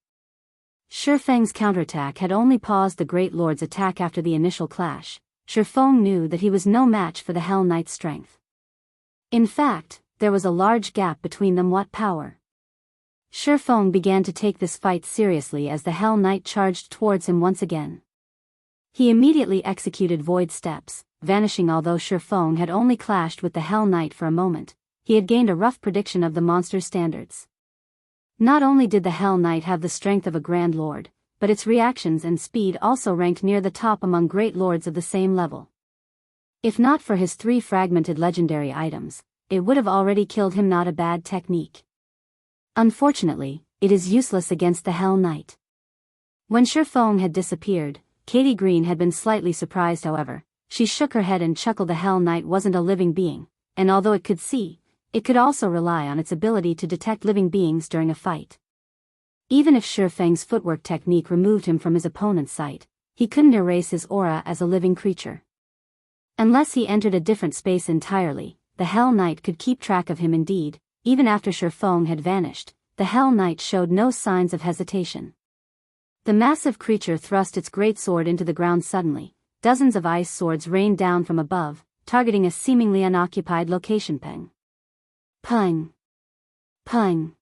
Shi Feng's counterattack had only paused the Great Lord's attack. After the initial clash, Shi Feng knew that he was no match for the Hell Knight's strength. In fact, there was a large gap between them. What power! Shi Feng began to take this fight seriously as the Hell Knight charged towards him once again. He immediately executed void steps, vanishing. Although Shi Feng had only clashed with the Hell Knight for a moment, he had gained a rough prediction of the monster's standards. Not only did the Hell Knight have the strength of a Grand Lord, but its reactions and speed also ranked near the top among Great Lords of the same level. If not for his 3 fragmented legendary items, it would have already killed him. Not a bad technique. Unfortunately, it is useless against the Hell Knight. When Shi Feng had disappeared, Katie Green had been slightly surprised. However, she shook her head and chuckled. The Hell Knight wasn't a living being, and although it could see, it could also rely on its ability to detect living beings during a fight. Even if Shi Feng's footwork technique removed him from his opponent's sight, he couldn't erase his aura as a living creature. Unless he entered a different space entirely, the Hell Knight could keep track of him. Indeed, even after Shi Feng had vanished, the Hell Knight showed no signs of hesitation. The massive creature thrust its greatsword into the ground suddenly. Dozens of ice swords rained down from above, targeting a seemingly unoccupied location. Peng. Peng. Peng.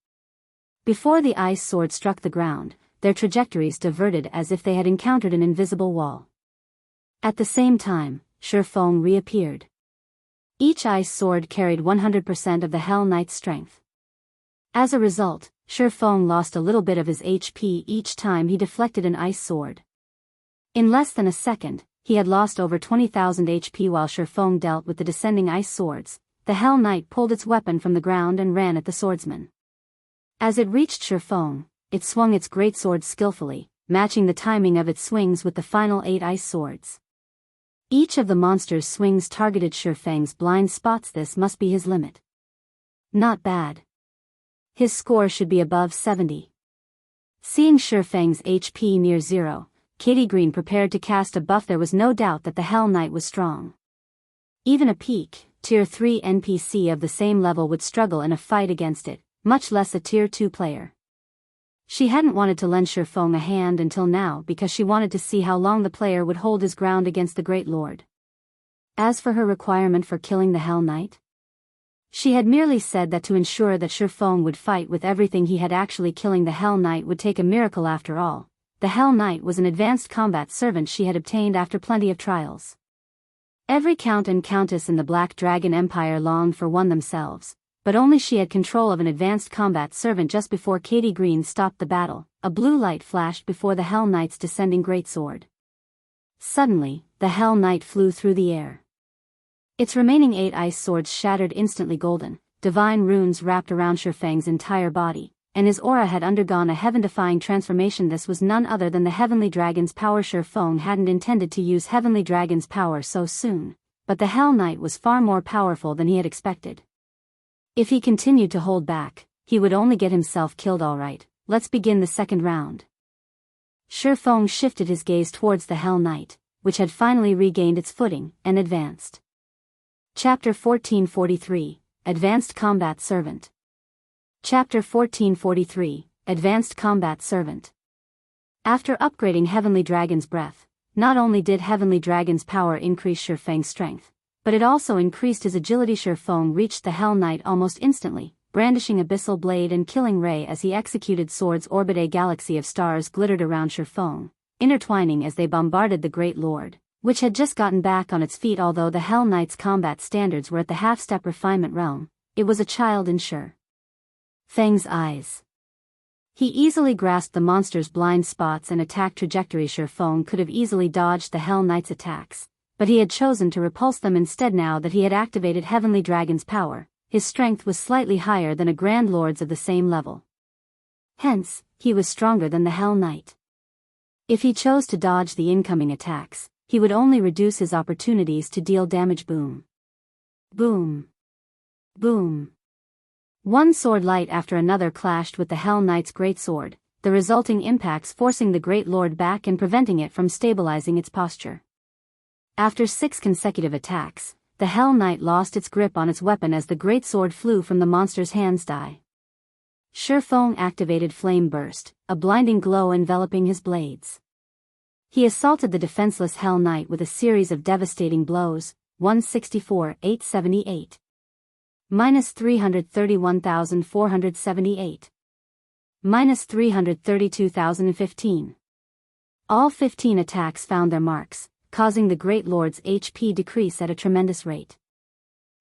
Before the ice sword struck the ground, their trajectories diverted as if they had encountered an invisible wall. At the same time, Shi Feng reappeared. Each ice sword carried 100% of the Hell Knight's strength. As a result, Shi Feng lost a little bit of his HP each time he deflected an ice sword. In less than a second, he had lost over 20,000 HP while Shi Feng dealt with the descending ice swords. The Hell Knight pulled its weapon from the ground and ran at the swordsman. As it reached Shi Feng, it swung its greatsword skillfully, matching the timing of its swings with the final 8 ice swords. Each of the monster's swings targeted Shi Feng's blind spots. This must be his limit. Not bad. His score should be above 70. Seeing Shi Feng's HP near zero, Katie Green prepared to cast a buff. There was no doubt that the Hell Knight was strong. Even a peak, Tier 3 NPC of the same level would struggle in a fight against it, much less a Tier 2 player. She hadn't wanted to lend Shi Feng a hand until now because she wanted to see how long the player would hold his ground against the Great Lord. As for her requirement for killing the Hell Knight, she had merely said that to ensure that Shi Feng would fight with everything he had. Actually killing the Hell Knight would take a miracle. After all, the Hell Knight was an advanced combat servant she had obtained after plenty of trials. Every Count and Countess in the Black Dragon Empire longed for one themselves, but only she had control of an advanced combat servant. Just before Katie Green stopped the battle, a blue light flashed before the Hell Knight's descending greatsword. Suddenly, the Hell Knight flew through the air. Its remaining 8 ice swords shattered instantly. Golden, divine runes wrapped around Shi Feng's entire body, and his aura had undergone a heaven-defying transformation. This was none other than the Heavenly Dragon's power. Shi Feng hadn't intended to use Heavenly Dragon's power so soon, but the Hell Knight was far more powerful than he had expected. If he continued to hold back, he would only get himself killed. All right, let's begin the second round. Shi Feng shifted his gaze towards the Hell Knight, which had finally regained its footing, and advanced. Chapter 1443, Advanced Combat Servant. Chapter 1443, Advanced Combat Servant. After upgrading Heavenly Dragon's breath, not only did Heavenly Dragon's power increase Shi Feng's strength, but it also increased his agility. Shi Feng reached the Hell Knight almost instantly, brandishing Abyssal Blade and Killing Ray as he executed swords. Orbit. A galaxy of stars glittered around Shi Feng, intertwining as they bombarded the Great Lord, which had just gotten back on its feet. Although the Hell Knight's combat standards were at the half-step refinement realm, it was a child in Shi Feng's eyes. He easily grasped the monster's blind spots and attack trajectory. Shi Feng could have easily dodged the Hell Knight's attacks, but he had chosen to repulse them instead. Now that he had activated Heavenly Dragon's power, his strength was slightly higher than a Grand Lord's of the same level. Hence, he was stronger than the Hell Knight. If he chose to dodge the incoming attacks, he would only reduce his opportunities to deal damage. Boom. Boom. Boom. One sword light after another clashed with the Hell Knight's greatsword, the resulting impacts forcing the Great Lord back and preventing it from stabilizing its posture. After 6 consecutive attacks, the Hell Knight lost its grip on its weapon as the greatsword flew from the monster's hands. Shi Feng activated Flame Burst, a blinding glow enveloping his blades. He assaulted the defenseless Hell Knight with a series of devastating blows. 164, 878. Minus 331,478. Minus 332,015. All 15 attacks found their marks, causing the Great Lord's HP decrease at a tremendous rate.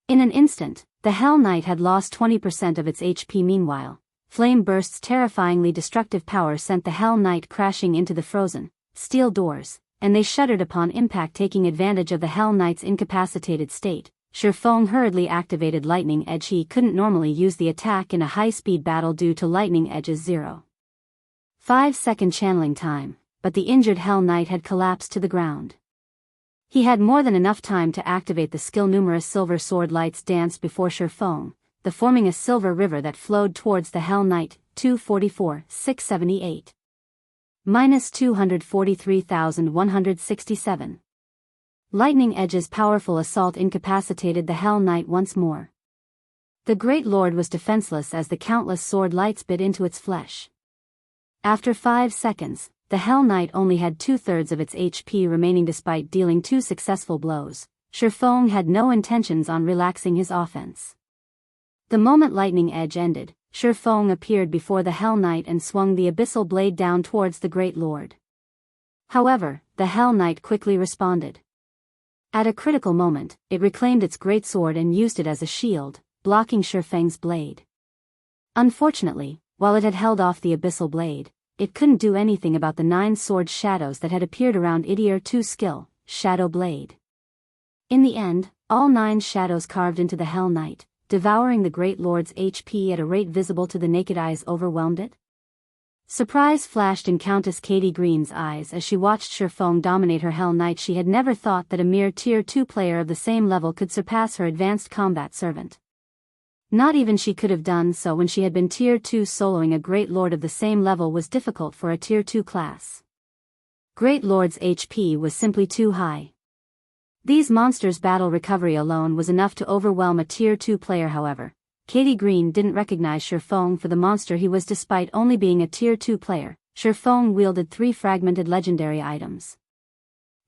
In an instant, the Hell Knight had lost 20% of its HP. Meanwhile, Flame Burst's terrifyingly destructive power sent the Hell Knight crashing into the frozen steel doors, and they shuddered upon impact. Taking advantage of the Hell Knight's incapacitated state, Shi Feng hurriedly activated Lightning Edge. He couldn't normally use the attack in a high-speed battle due to Lightning Edge's 0.5-second channeling time, but the injured Hell Knight had collapsed to the ground. He had more than enough time to activate the skill. Numerous silver sword lights danced before Shi Feng, the forming a silver river that flowed towards the Hell Knight, 244, 678. Minus 243,167. Lightning Edge's powerful assault incapacitated the Hell Knight once more. The Great Lord was defenseless as the countless sword lights bit into its flesh. After 5 seconds, the Hell Knight only had 2/3 of its HP remaining despite dealing 2 successful blows. Shifeng had no intentions on relaxing his offense. The moment Lightning Edge ended, Shifeng appeared before the Hell Knight and swung the Abyssal blade down towards the Great Lord. However, the Hell Knight quickly responded. At a critical moment, it reclaimed its greatsword and used it as a shield, blocking Shifeng's blade. Unfortunately, while it had held off the Abyssal blade, it couldn't do anything about the 9 sword shadows that had appeared around Idier 2's skill, Shadow Blade. In the end, all 9 shadows carved into the Hell Knight, devouring the Great Lord's HP at a rate visible to the naked eyes overwhelmed it. Surprise flashed in Countess Katie Green's eyes as she watched Shifeng dominate her Hell Knight. She had never thought that a mere Tier 2 player of the same level could surpass her advanced combat servant. Not even she could have done so when she had been Tier 2. Soloing a Great Lord of the same level was difficult for a Tier 2 class. Great Lord's HP was simply too high. These monsters' battle recovery alone was enough to overwhelm a Tier 2 player. However, Katie Green didn't recognize Shifeng for the monster he was. Despite only being a Tier 2 player, Shifeng wielded 3 fragmented legendary items.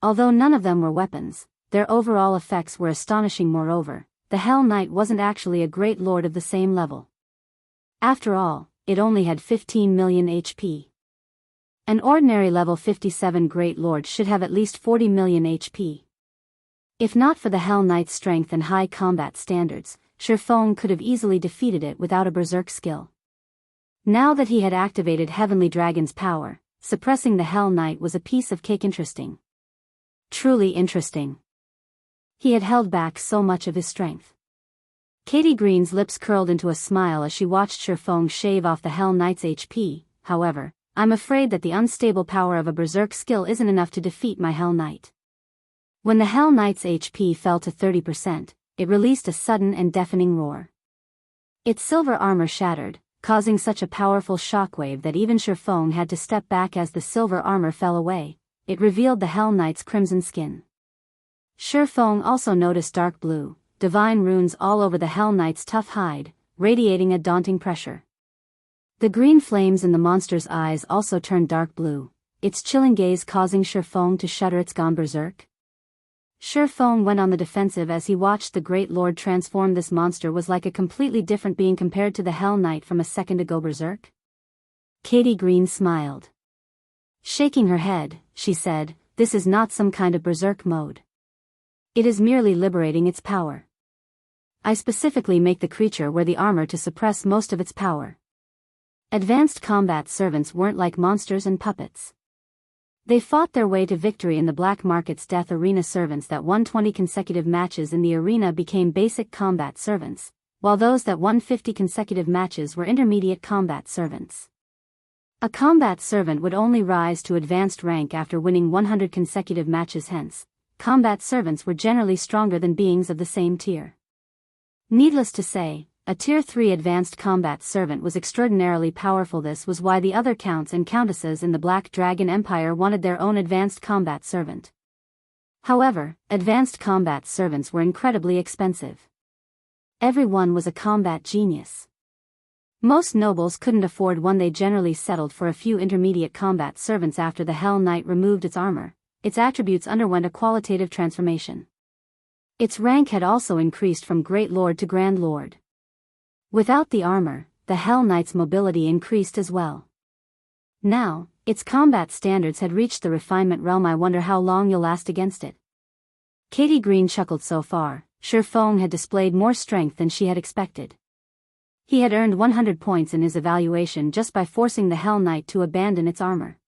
Although none of them were weapons, their overall effects were astonishing. Moreover, the Hell Knight wasn't actually a Great Lord of the same level. After all, it only had 15 million HP. An ordinary level 57 Great Lord should have at least 40 million HP. If not for the Hell Knight's strength and high combat standards, Shifeng could have easily defeated it without a berserk skill. Now that he had activated Heavenly Dragon's power, suppressing the Hell Knight was a piece of cake. Interesting. Truly interesting. He had held back so much of his strength. Katie Green's lips curled into a smile as she watched Shifeng shave off the Hell Knight's HP. However, I'm afraid that the unstable power of a berserk skill isn't enough to defeat my Hell Knight. When the Hell Knight's HP fell to 30%, it released a sudden and deafening roar. Its silver armor shattered, causing such a powerful shockwave that even Shifeng had to step back as the silver armor fell away. It revealed the Hell Knight's crimson skin. Shifeng also noticed dark blue, divine runes all over the Hell Knight's tough hide, radiating a daunting pressure. The green flames in the monster's eyes also turned dark blue, its chilling gaze causing Shifeng to shudder. It's gone berserk? Shifeng went on the defensive as he watched the Great Lord transform. This monster was like a completely different being compared to the Hell Knight from a second ago. Berserk? Katie Green smiled. Shaking her head, she said, "This is not some kind of berserk mode. It is merely liberating its power. I specifically make the creature wear the armor to suppress most of its power." Advanced combat servants weren't like monsters and puppets. They fought their way to victory in the black market's death arena. Servants that won 20 consecutive matches in the arena became basic combat servants, while those that won 50 consecutive matches were intermediate combat servants. A combat servant would only rise to advanced rank after winning 100 consecutive matches. Hence, combat servants were generally stronger than beings of the same tier. Needless to say, a Tier 3 advanced combat servant was extraordinarily powerful. This was why the other counts and countesses in the Black Dragon Empire wanted their own advanced combat servant. However, advanced combat servants were incredibly expensive. Everyone was a combat genius. Most nobles couldn't afford one. They generally settled for a few intermediate combat servants. After the Hell Knight removed its armor, its attributes underwent a qualitative transformation. Its rank had also increased from Great Lord to Grand Lord. Without the armor, the Hell Knight's mobility increased as well. Now, its combat standards had reached the refinement realm. I wonder how long you'll last against it. Katie Green chuckled. So far, Shifeng had displayed more strength than she had expected. He had earned 100 points in his evaluation just by forcing the Hell Knight to abandon its armor.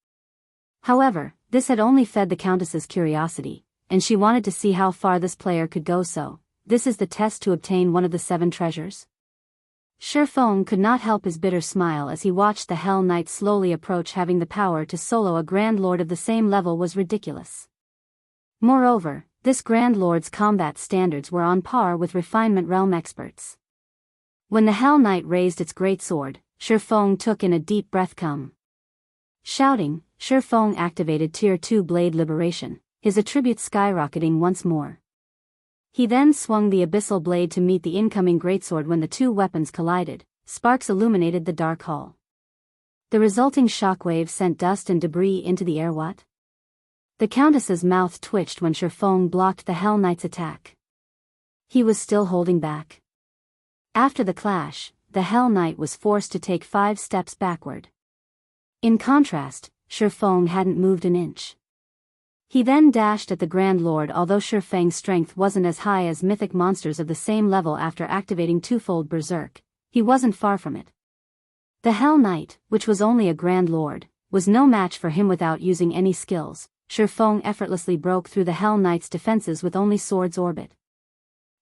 However, this had only fed the Countess's curiosity, and she wanted to see how far this player could go. So, this is the test to obtain one of the 7 treasures? Shifeng could not help his bitter smile as he watched the Hell Knight slowly approach. Having the power to solo a Grand Lord of the same level was ridiculous. Moreover, this Grand Lord's combat standards were on par with refinement realm experts. When the Hell Knight raised its greatsword, Shifeng took in a deep breath. Shouting, Shifeng activated Tier 2 Blade Liberation, his attributes skyrocketing once more. He then swung the Abyssal Blade to meet the incoming greatsword. When the two weapons collided, sparks illuminated the dark hall. The resulting shockwave sent dust and debris into the air. What? The Countess's mouth twitched when Shifeng blocked the Hell Knight's attack. He was still holding back. After the clash, the Hell Knight was forced to take 5 steps backward. In contrast, Shifeng hadn't moved an inch. He then dashed at the Grand Lord. Although Shifeng's strength wasn't as high as mythic monsters of the same level after activating twofold Berserk, he wasn't far from it. The Hell Knight, which was only a Grand Lord, was no match for him without using any skills. Shifeng effortlessly broke through the Hell Knight's defenses with only sword's orbit.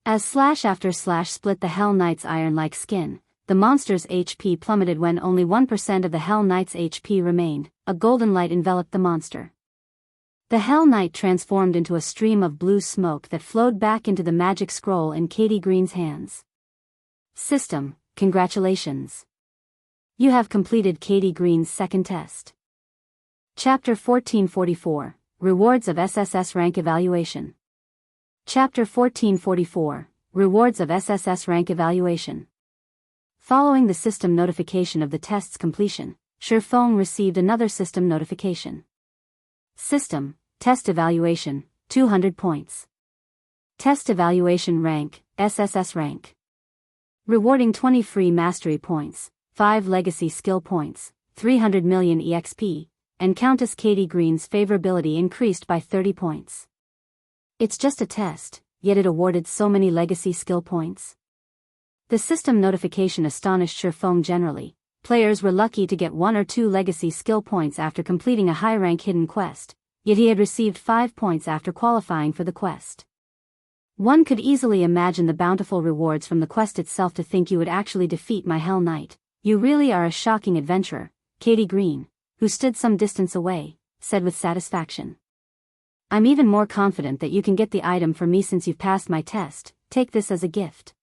As slash after slash split the Hell Knight's iron-like skin, the monster's HP plummeted. When only 1% of the Hell Knight's HP remained, a golden light enveloped the monster. The Hell Knight transformed into a stream of blue smoke that flowed back into the magic scroll in Katie Green's hands. System, congratulations. You have completed Katie Green's second test. Chapter 1444, Rewards of SSS-rank Evaluation. Chapter 1444, Rewards of SSS-rank Evaluation. Following the system notification of the test's completion, Shifeng received another system notification. System, Test Evaluation, 200 points. Test Evaluation Rank, SSS rank. Rewarding 20 free mastery points, 5 legacy skill points, 300 million EXP, and Countess Katie Green's favorability increased by 30 points. It's just a test, yet it awarded so many legacy skill points. The system notification astonished Shifeng generally. Players were lucky to get 1 or 2 legacy skill points after completing a high-rank hidden quest, yet he had received 5 points after qualifying for the quest. One could easily imagine the bountiful rewards from the quest itself. To think you would actually defeat my Hell Knight. You really are a shocking adventurer, Katie Green, who stood some distance away, said with satisfaction. I'm even more confident that you can get the item for me since you've passed my test. Take this as a gift.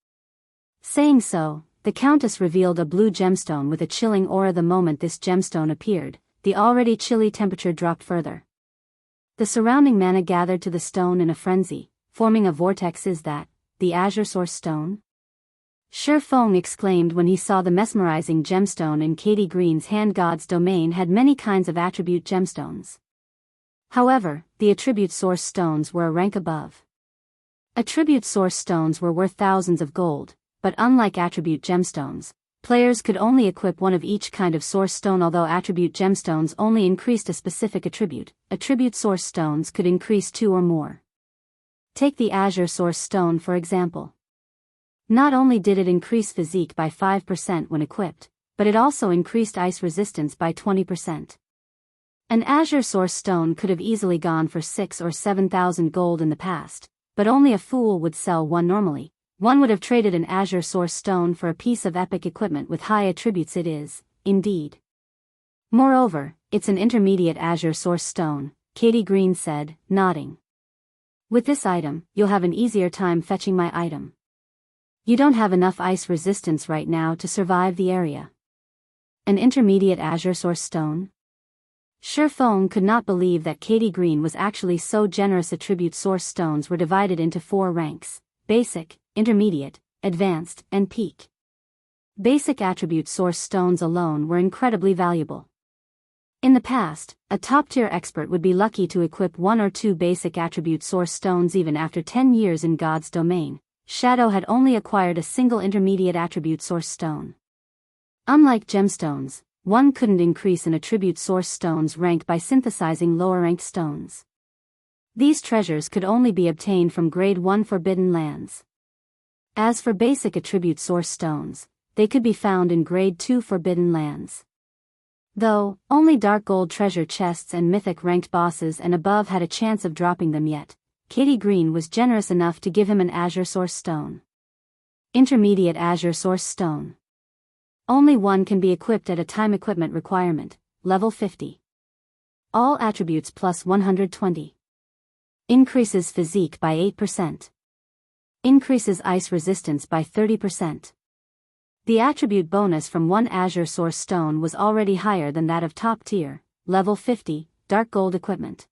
Saying so, the Countess revealed a blue gemstone with a chilling aura. The moment this gemstone appeared, the already chilly temperature dropped further. The surrounding mana gathered to the stone in a frenzy, forming a vortex. Is that the Azure Source Stone? Shifeng exclaimed when he saw the mesmerizing gemstone in Katie Green's hand. God's domain had many kinds of attribute gemstones. However, the attribute source stones were a rank above. Attribute source stones were worth thousands of gold. But unlike attribute gemstones, players could only equip one of each kind of source stone. Although attribute gemstones only increased a specific attribute source stones could increase 2 or more. Take the Azure Source Stone for example. Not only did it increase physique by 5% when equipped, but it also increased ice resistance by 20%. An Azure Source Stone could have easily gone for 6,000 or 7,000 gold in the past, but only a fool would sell one normally. One would have traded an Azure Source Stone for a piece of epic equipment with high attributes. It is, indeed. Moreover, it's an intermediate Azure Source Stone, Katie Green said, nodding. With this item, you'll have an easier time fetching my item. You don't have enough ice resistance right now to survive the area. An intermediate Azure Source Stone? Shifeng could not believe that Katie Green was actually so generous. Attribute Source Stones were divided into 4 ranks: Basic, Intermediate, Advanced, and Peak. Basic attribute source stones alone were incredibly valuable. In the past, a top-tier expert would be lucky to equip 1 or 2 basic attribute source stones. Even after 10 years in God's domain, Shadow had only acquired a single intermediate attribute source stone. Unlike gemstones, one couldn't increase an attribute source stone's rank by synthesizing lower-ranked stones. These treasures could only be obtained from Grade 1 Forbidden Lands. As for basic attribute source stones, they could be found in Grade 2 Forbidden Lands. Though, only Dark Gold treasure chests and Mythic ranked bosses and above had a chance of dropping them yet, Katie Green was generous enough to give him an Azure Source Stone. Intermediate Azure Source Stone. Only one can be equipped at a time. Equipment requirement, level 50. All attributes plus 120. Increases physique by 8%. Increases ice resistance by 30%. The attribute bonus from one Azure Source Stone was already higher than that of top tier, level 50, dark gold equipment.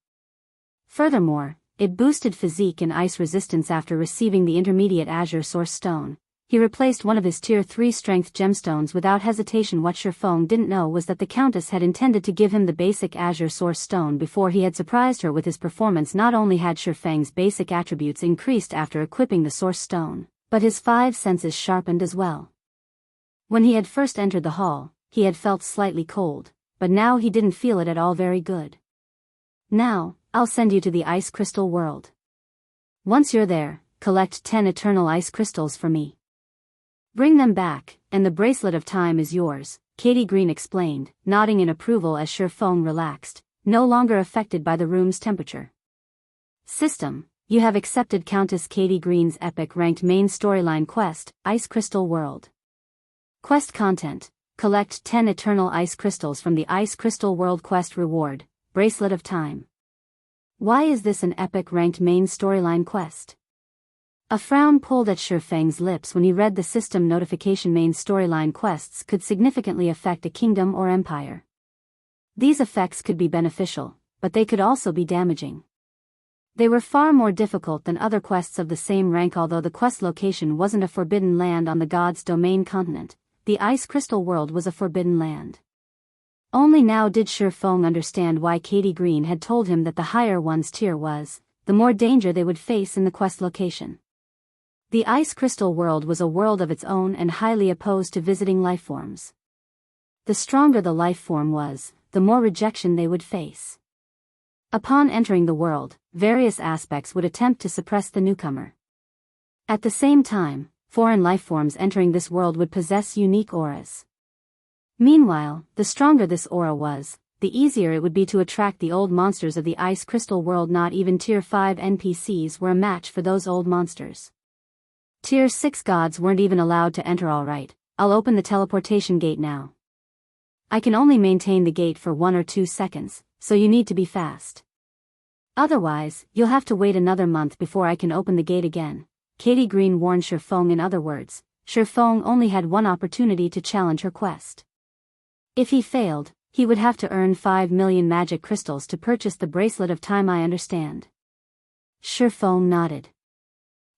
Furthermore, it boosted physique and ice resistance after receiving the intermediate Azure Source Stone. He replaced one of his tier 3 strength gemstones without hesitation. What Shifeng didn't know was that the Countess had intended to give him the basic Azure Source Stone before he had surprised her with his performance. Not only had Shifeng's basic attributes increased after equipping the Source Stone, but his 5 senses sharpened as well. When he had first entered the hall, he had felt slightly cold, but now he didn't feel it at all very good. Now, I'll send you to the Ice Crystal World. Once you're there, collect 10 eternal ice crystals for me. Bring them back, and the Bracelet of Time is yours, Katie Green explained, nodding in approval as Shifeng relaxed, no longer affected by the room's temperature. System: you have accepted Countess Katie Green's epic ranked main storyline quest, Ice Crystal World. Quest content: collect 10 eternal ice crystals from the Ice Crystal World quest reward, Bracelet of Time. Why is this an epic ranked main storyline quest? A frown pulled at Shifeng's lips when he read the system notification. Main storyline quests could significantly affect a kingdom or empire. These effects could be beneficial, but they could also be damaging. They were far more difficult than other quests of the same rank. Although the quest location wasn't a forbidden land on the God's Domain continent, the Ice Crystal World was a forbidden land. Only now did Shifeng understand why Katie Green had told him that the higher one's tier was, the more danger they would face in the quest location. The Ice Crystal World was a world of its own and highly opposed to visiting lifeforms. The stronger the lifeform was, the more rejection they would face. Upon entering the world, various aspects would attempt to suppress the newcomer. At the same time, foreign lifeforms entering this world would possess unique auras. Meanwhile, the stronger this aura was, the easier it would be to attract the old monsters of the Ice Crystal World. Not even Tier 5 NPCs were a match for those old monsters. Tier 6 gods weren't even allowed to enter. Alright, I'll open the teleportation gate now. I can only maintain the gate for 1 or 2 seconds, so you need to be fast. Otherwise, you'll have to wait another month before I can open the gate again, Katie Green warned Shifeng. In other words, Shifeng only had one opportunity to challenge her quest. If he failed, he would have to earn 5 million magic crystals to purchase the Bracelet of Time. I understand. Shifeng nodded.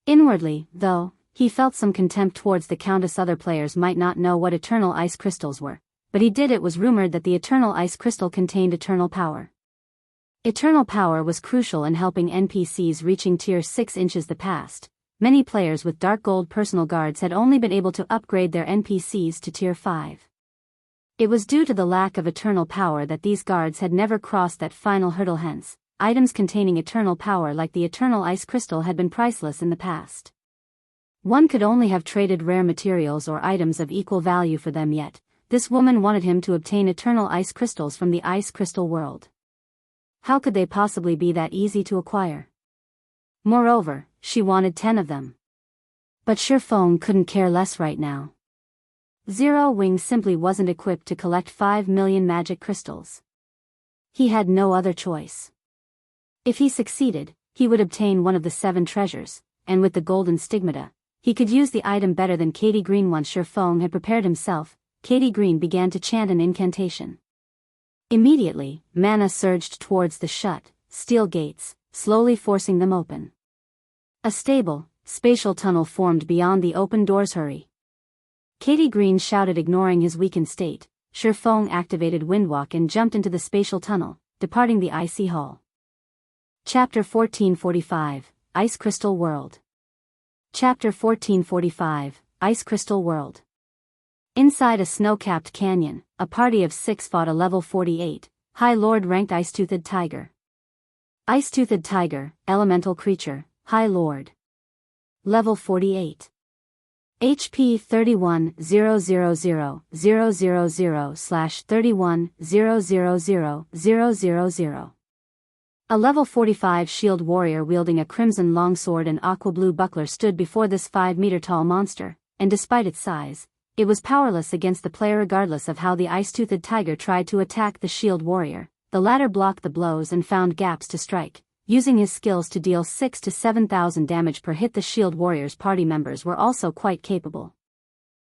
Inwardly, though, he felt some contempt towards the Countess. Other players might not know what eternal ice crystals were, but he did. It was rumored that the eternal ice crystal contained eternal power. Eternal power was crucial in helping NPCs reaching tier 6 inches. The past, many players with dark gold personal guards had only been able to upgrade their NPCs to tier 5. It was due to the lack of eternal power that these guards had never crossed that final hurdle. Hence, items containing eternal power like the eternal ice crystal had been priceless in the past. One could only have traded rare materials or items of equal value for them. Yet, this woman wanted him to obtain eternal ice crystals from the Ice Crystal World. How could they possibly be that easy to acquire? Moreover, she wanted 10 of them. But Shifeng couldn't care less right now. Zero Wing simply wasn't equipped to collect 5 million magic crystals. He had no other choice. If he succeeded, he would obtain one of the 7 treasures, and with the golden stigmata, he could use the item better than Katie Green. Once Shifeng had prepared himself, Katie Green began to chant an incantation. Immediately, mana surged towards the shut, steel gates, slowly forcing them open. A stable, spatial tunnel formed beyond the open doors. Hurry! Katie Green shouted, ignoring his weakened state. Shifeng activated Windwalk and jumped into the spatial tunnel, departing the icy hall. Chapter 1445, Ice Crystal World. Chapter 1445, Ice Crystal World. Inside a snow-capped canyon, a party of 6 fought a level 48, High Lord ranked Ice-Toothed Tiger. Ice-Toothed Tiger, elemental creature, High Lord. Level 48. HP 31,000,000/31,000,000. A level 45 shield warrior wielding a crimson longsword and aqua blue buckler stood before this 5-meter-tall monster, and despite its size, it was powerless against the player. Regardless of how the Ice-Toothed Tiger tried to attack the shield warrior, the latter blocked the blows and found gaps to strike, using his skills to deal 6,000 to 7,000 damage per hit. The shield warrior's party members were also quite capable.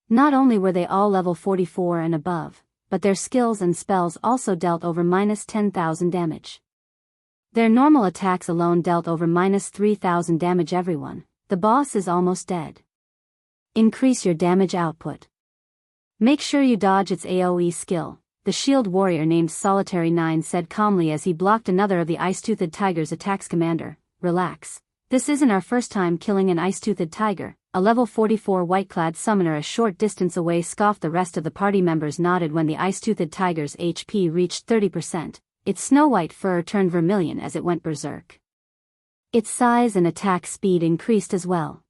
Not only were they all level 44 and above, but their skills and spells also dealt over minus 10,000 damage. Their normal attacks alone dealt over minus 3,000 damage everyone. The boss is almost dead. Increase your damage output. Make sure you dodge its AoE skill, the shield warrior named Solitary 9 said calmly as he blocked another of the ice-toothed tiger's attacks. Commander, relax. This isn't our first time killing an ice-toothed tiger. A level 44 white-clad summoner a short distance away scoffed. The rest of the party members nodded when the ice-toothed tiger's HP reached 30%. Its snow-white fur turned vermilion as it went berserk. Its size and attack speed increased as well.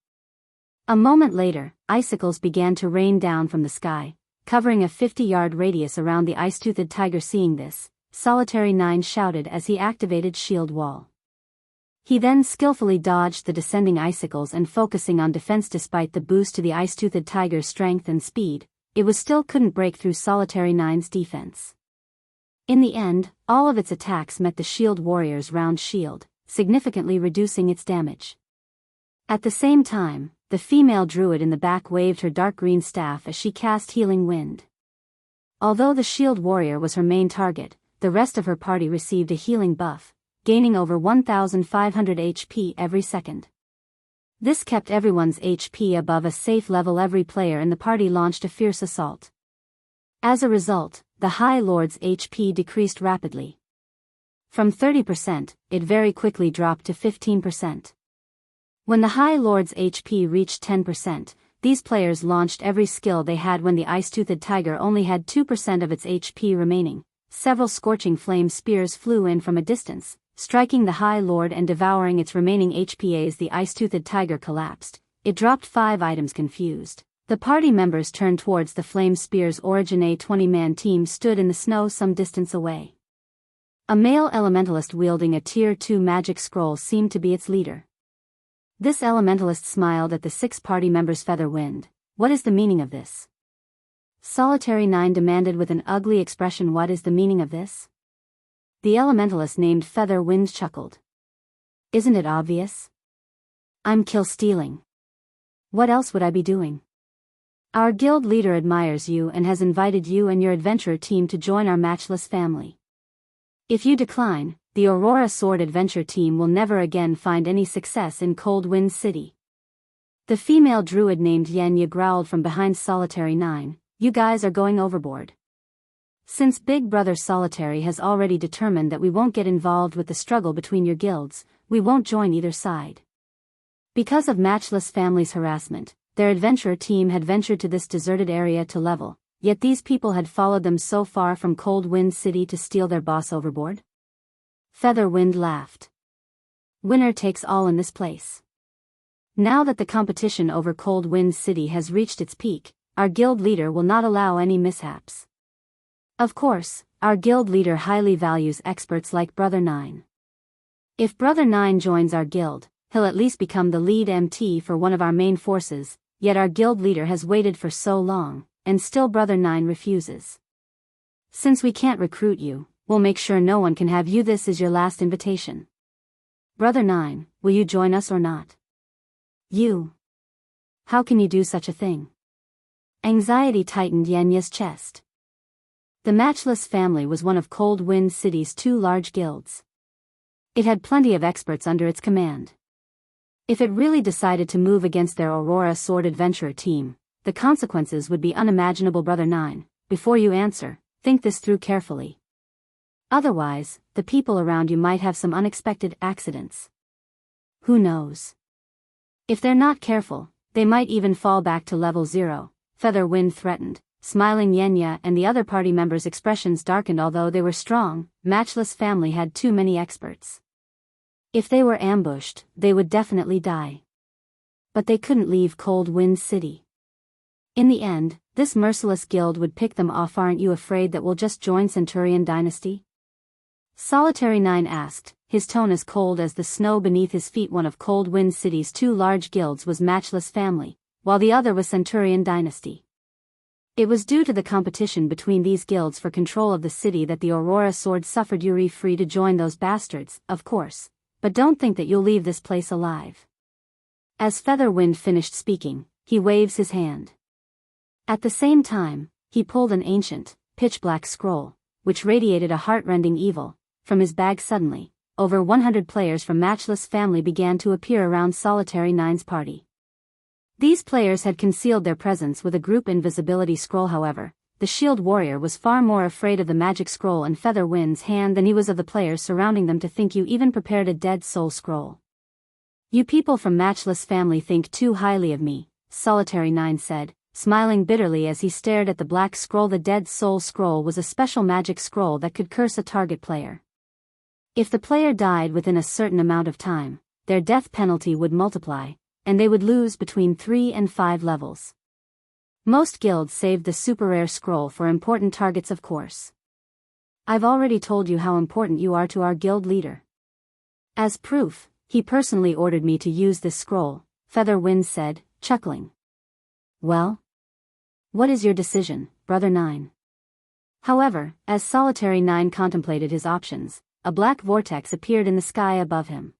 A moment later, icicles began to rain down from the sky, covering a 50-yard radius around the ice-toothed tiger. Seeing this, Solitary 9 shouted as he activated Shield Wall. He then skillfully dodged the descending icicles and focusing on defense. Despite the boost to the ice-toothed tiger's strength and speed, it still couldn't break through Solitary 9's defense. In the end, all of its attacks met the shield warrior's round shield, significantly reducing its damage. At the same time, the female druid in the back waved her dark green staff as she cast Healing Wind. Although the shield warrior was her main target, the rest of her party received a healing buff, gaining over 1,500 HP every second. This kept everyone's HP above a safe level. Every player in the party launched a fierce assault. As a result, the High Lord's HP decreased rapidly. From 30%, it very quickly dropped to 15%. When the High Lord's HP reached 10%, these players launched every skill they had. When the ice-toothed tiger only had 2% of its HP remaining, several scorching flame spears flew in from a distance, striking the High Lord and devouring its remaining HP. As the ice-toothed tiger collapsed, it dropped 5 items. Confused, the party members turned towards the flame spears. Origin a 20-man team stood in the snow some distance away. A male elementalist wielding a tier 2 magic scroll seemed to be its leader. This elementalist smiled at the 6 party members. Featherwind, what is the meaning of this? Solitary 9 demanded with an ugly expression. What is the meaning of this? The elementalist named Featherwind chuckled. Isn't it obvious? I'm kill stealing. What else would I be doing? Our guild leader admires you and has invited you and your adventurer team to join our matchless family. If you decline, the Aurora Sword Adventure team will never again find any success in Cold Wind City. The female druid named Xianxia growled from behind Solitary 9, you guys are going overboard. Since Big Brother Solitary has already determined that we won't get involved with the struggle between your guilds, we won't join either side. Because of Matchless Family's harassment, their adventurer team had ventured to this deserted area to level, yet these people had followed them so far from Cold Wind City to steal their boss overboard? Featherwind laughed. Winner takes all in this place. Now that the competition over Cold Wind City has reached its peak, our guild leader will not allow any mishaps. Of course, our guild leader highly values experts like Brother 9. If Brother 9 joins our guild, he'll at least become the lead MT for one of our main forces, yet our guild leader has waited for so long, and still Brother 9 refuses. Since we can't recruit you, we'll make sure no one can have you. This is your last invitation. Brother 9, will you join us or not? You. How can you do such a thing? Anxiety tightened Xianxia's chest. The Matchless Family was one of Cold Wind City's 2 large guilds. It had plenty of experts under its command. If it really decided to move against their Aurora Sword Adventurer team, the consequences would be unimaginable. Brother 9, before you answer, think this through carefully. Otherwise, the people around you might have some unexpected accidents. Who knows? If they're not careful, they might even fall back to level 0, Featherwind threatened. Smiling Xianxia and the other party members' expressions darkened. Although they were strong, Matchless Family had too many experts. If they were ambushed, they would definitely die. But they couldn't leave Cold Wind City. In the end, this merciless guild would pick them off. Aren't you afraid that we'll just join Centurion Dynasty? Solitary 9 asked, his tone as cold as the snow beneath his feet. One of Cold Wind City's 2 large guilds was Matchless Family, while the other was Centurion Dynasty. It was due to the competition between these guilds for control of the city that the Aurora Sword suffered. You're free to join those bastards, of course, but don't think that you'll leave this place alive. As Featherwind finished speaking, he waves his hand. At the same time, he pulled an ancient, pitch-black scroll, which radiated a heart-rending evil, from his bag suddenly. Over 100 players from Matchless family began to appear around Solitary Nine's party. These players had concealed their presence with a group invisibility scroll. However, the shield warrior was far more afraid of the magic scroll in Featherwind's hand than he was of the players surrounding them. To think you even prepared a dead soul scroll. You people from Matchless family think too highly of me, Solitary Nine said, smiling bitterly as he stared at the black scroll. The dead soul scroll was a special magic scroll that could curse a target player. If the player died within a certain amount of time, their death penalty would multiply, and they would lose between 3 and 5 levels. Most guilds saved the super rare scroll for important targets, of course. I've already told you how important you are to our guild leader. As proof, he personally ordered me to use this scroll, Featherwind said, chuckling. Well? What is your decision, Brother Nine? However, as Solitary Nine contemplated his options, a black vortex appeared in the sky above him.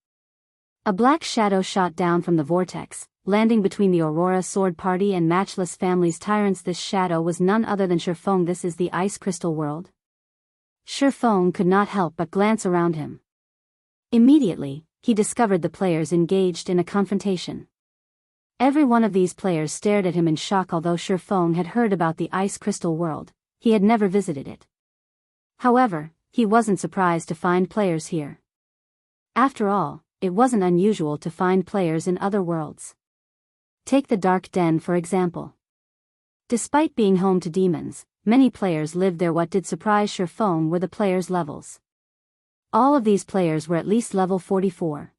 A black shadow shot down from the vortex, landing between the Aurora Sword Party and Matchless family's tyrants. This shadow was none other than Shifeng. This is the Ice Crystal World? Shifeng could not help but glance around him. Immediately, he discovered the players engaged in a confrontation. Every one of these players stared at him in shock. Although Shifeng had heard about the Ice Crystal World, he had never visited it. However, he wasn't surprised to find players here. After all, it wasn't unusual to find players in other worlds. Take the Dark Den for example. Despite being home to demons, many players lived there. What did surprise Shifeng were the players' levels. All of these players were at least level 44.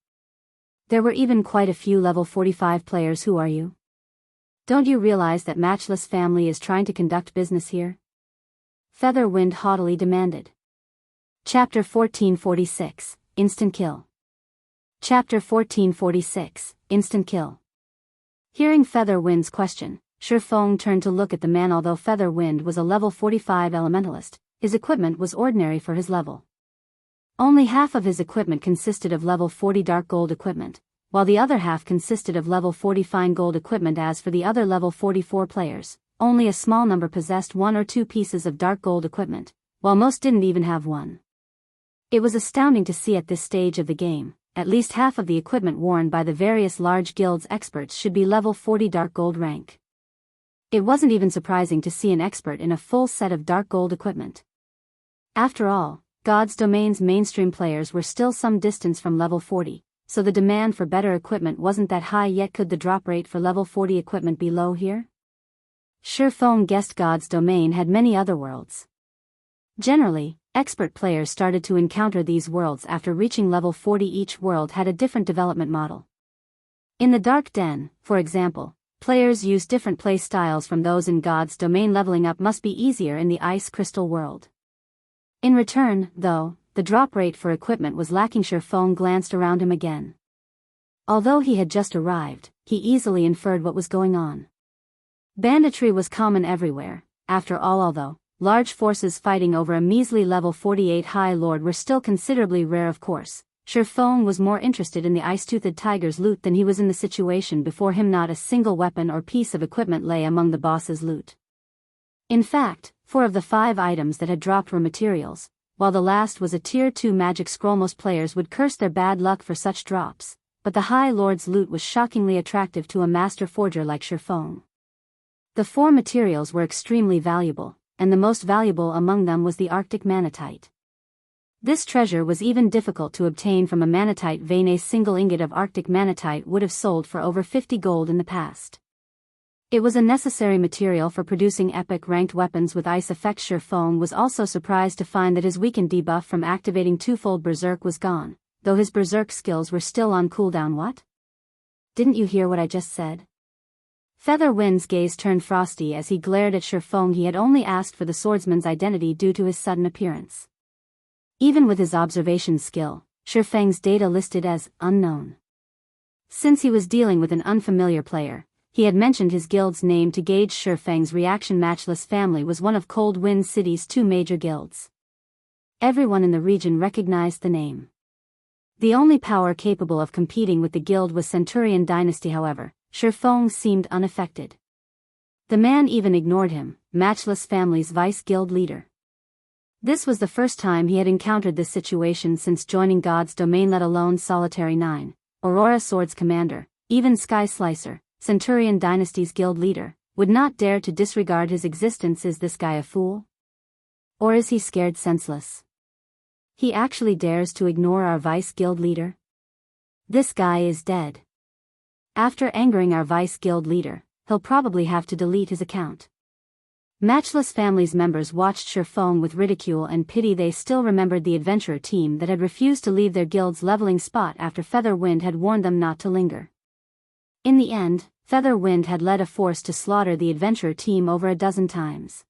There were even quite a few level 45 players. Who are you? Don't you realize that Matchless family is trying to conduct business here? Featherwind haughtily demanded. Chapter 1446, Instant Kill. Chapter 1446, Instant Kill. Hearing Featherwind's question, Shifeng turned to look at the man. Although Featherwind was a level 45 elementalist, his equipment was ordinary for his level. Only half of his equipment consisted of level 40 dark gold equipment, while the other half consisted of level 40 fine gold equipment. As for the other level 44 players, only a small number possessed 1 or 2 pieces of dark gold equipment, while most didn't even have one. It was astounding to see at this stage of the game, at least half of the equipment worn by the various large guilds experts should be level 40 dark gold rank. It wasn't even surprising to see an expert in a full set of dark gold equipment. After all, God's Domain's mainstream players were still some distance from level 40, so the demand for better equipment wasn't that high yet. Could the drop rate for level 40 equipment be low here? Shifeng guessed God's Domain had many other worlds. Generally, expert players started to encounter these worlds after reaching level 40. Each world had a different development model. In the Dark Den, for example, players used different play styles from those in God's Domain. Leveling up must be easier in the Ice Crystal World. In return, though, the drop rate for equipment was lacking. Shifeng glanced around him again. Although he had just arrived, he easily inferred what was going on. Banditry was common everywhere, after all. Although large forces fighting over a measly level 48 High Lord were still considerably rare. Of course, Shifeng was more interested in the Ice-Toothed Tiger's loot than he was in the situation before him. Not a single weapon or piece of equipment lay among the boss's loot. In fact, 4 of the 5 items that had dropped were materials, while the last was a tier 2 magic scroll. Most players would curse their bad luck for such drops, but the High Lord's loot was shockingly attractive to a master forger like Shifeng. The 4 materials were extremely valuable, and the most valuable among them was the Arctic Manatite. This treasure was even difficult to obtain from a manatite vein. A single ingot of Arctic Manatite would have sold for over 50 gold in the past. It was a necessary material for producing epic ranked weapons with ice effect. Shifeng was also surprised to find that his weakened debuff from activating twofold Berserk was gone, though his Berserk skills were still on cooldown. What? Didn't you hear what I just said? Featherwind's gaze turned frosty as he glared at Shifeng. He had only asked for the swordsman's identity due to his sudden appearance. Even with his observation skill, Shifeng's data listed as unknown. Since he was dealing with an unfamiliar player, he had mentioned his guild's name to gauge Shifeng's reaction. Matchless family was one of Cold Wind City's 2 major guilds. Everyone in the region recognized the name. The only power capable of competing with the guild was Centurion Dynasty. However, Shifeng seemed unaffected. The man even ignored him, Matchless Family's vice guild leader. This was the first time he had encountered this situation since joining God's domain, let alone Solitary 9, Aurora Sword's commander, even Sky Slicer, Centurion Dynasty's guild leader, would not dare to disregard his existence. Is this guy a fool? Or is he scared senseless? He actually dares to ignore our vice guild leader? This guy is dead. After angering our vice guild leader, he'll probably have to delete his account. Matchless Family's members watched Shifeng with ridicule and pity. They still remembered the adventurer team that had refused to leave their guild's leveling spot after Featherwind had warned them not to linger. In the end, Featherwind had led a force to slaughter the adventurer team over a dozen times.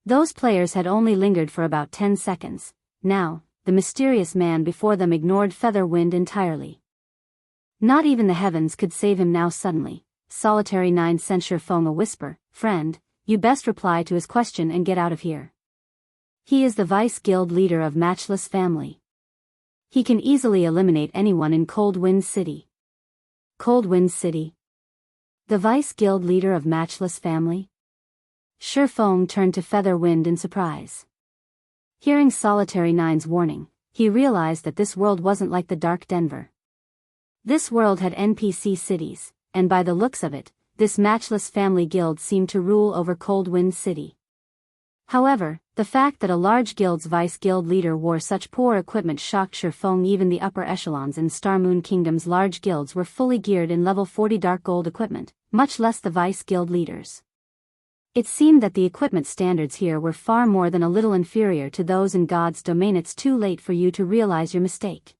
Those players had only lingered for about 10 seconds. Now, the mysterious man before them ignored Featherwind entirely. Not even the heavens could save him now. Suddenly, Solitary 9 sent Shifeng a whisper, "Friend, you best reply to his question and get out of here. He is the vice guild leader of Matchless Family. He can easily eliminate anyone in Cold Wind City." Cold Wind City? The vice guild leader of Matchless Family? Shifeng turned to Featherwind in surprise. Hearing Solitary 9's warning, he realized that this world wasn't like the Dark Denver. This world had NPC cities, and by the looks of it, this Matchless Family guild seemed to rule over Cold Wind City. However, the fact that a large guild's vice guild leader wore such poor equipment shocked Shifeng. Even the upper echelons in Star Moon Kingdom's large guilds were fully geared in level 40 dark gold equipment, much less the vice guild leaders. It seemed that the equipment standards here were far more than a little inferior to those in God's domain. It's too late for you to realize your mistake.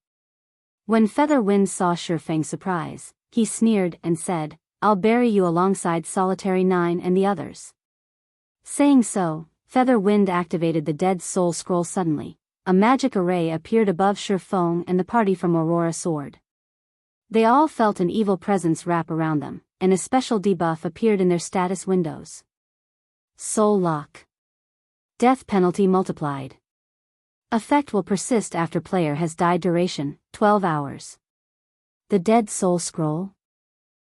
When Featherwind saw Shifeng's surprise, he sneered and said, "I'll bury you alongside Solitary 9 and the others." Saying so, Featherwind activated the Dead Soul Scroll. Suddenly, a magic array appeared above Shifeng and the party from Aurora Sword. They all felt an evil presence wrap around them, and a special debuff appeared in their status windows. Soul Lock. Death penalty multiplied. Effect will persist after player has died. Duration, 12 hours. The Dead Soul Scroll?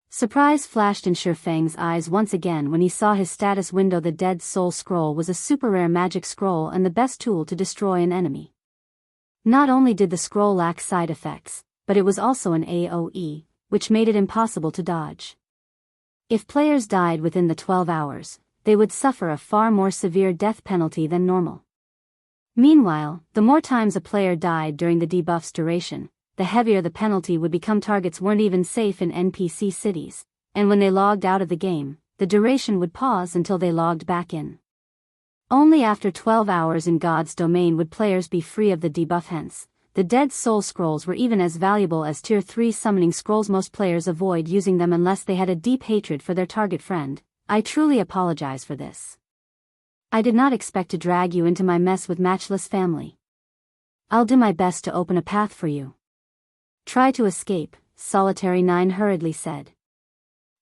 Surprise flashed in Shifeng's eyes once again when he saw his status window. The Dead Soul Scroll was a super rare magic scroll and the best tool to destroy an enemy. Not only did the scroll lack side effects, but it was also an AoE, which made it impossible to dodge. If players died within the 12 hours, they would suffer a far more severe death penalty than normal. Meanwhile, the more times a player died during the debuff's duration, the heavier the penalty would become. Targets weren't even safe in NPC cities, and when they logged out of the game, the duration would pause until they logged back in. Only after 12 hours in God's domain would players be free of the debuff. Hence, the Dead Soul Scrolls were even as valuable as Tier 3 summoning scrolls. Most players avoid using them unless they had a deep hatred for their target. Friend, I truly apologize for this. I did not expect to drag you into my mess with Matchless Family. I'll do my best to open a path for you. Try to escape, Solitary 9 hurriedly said.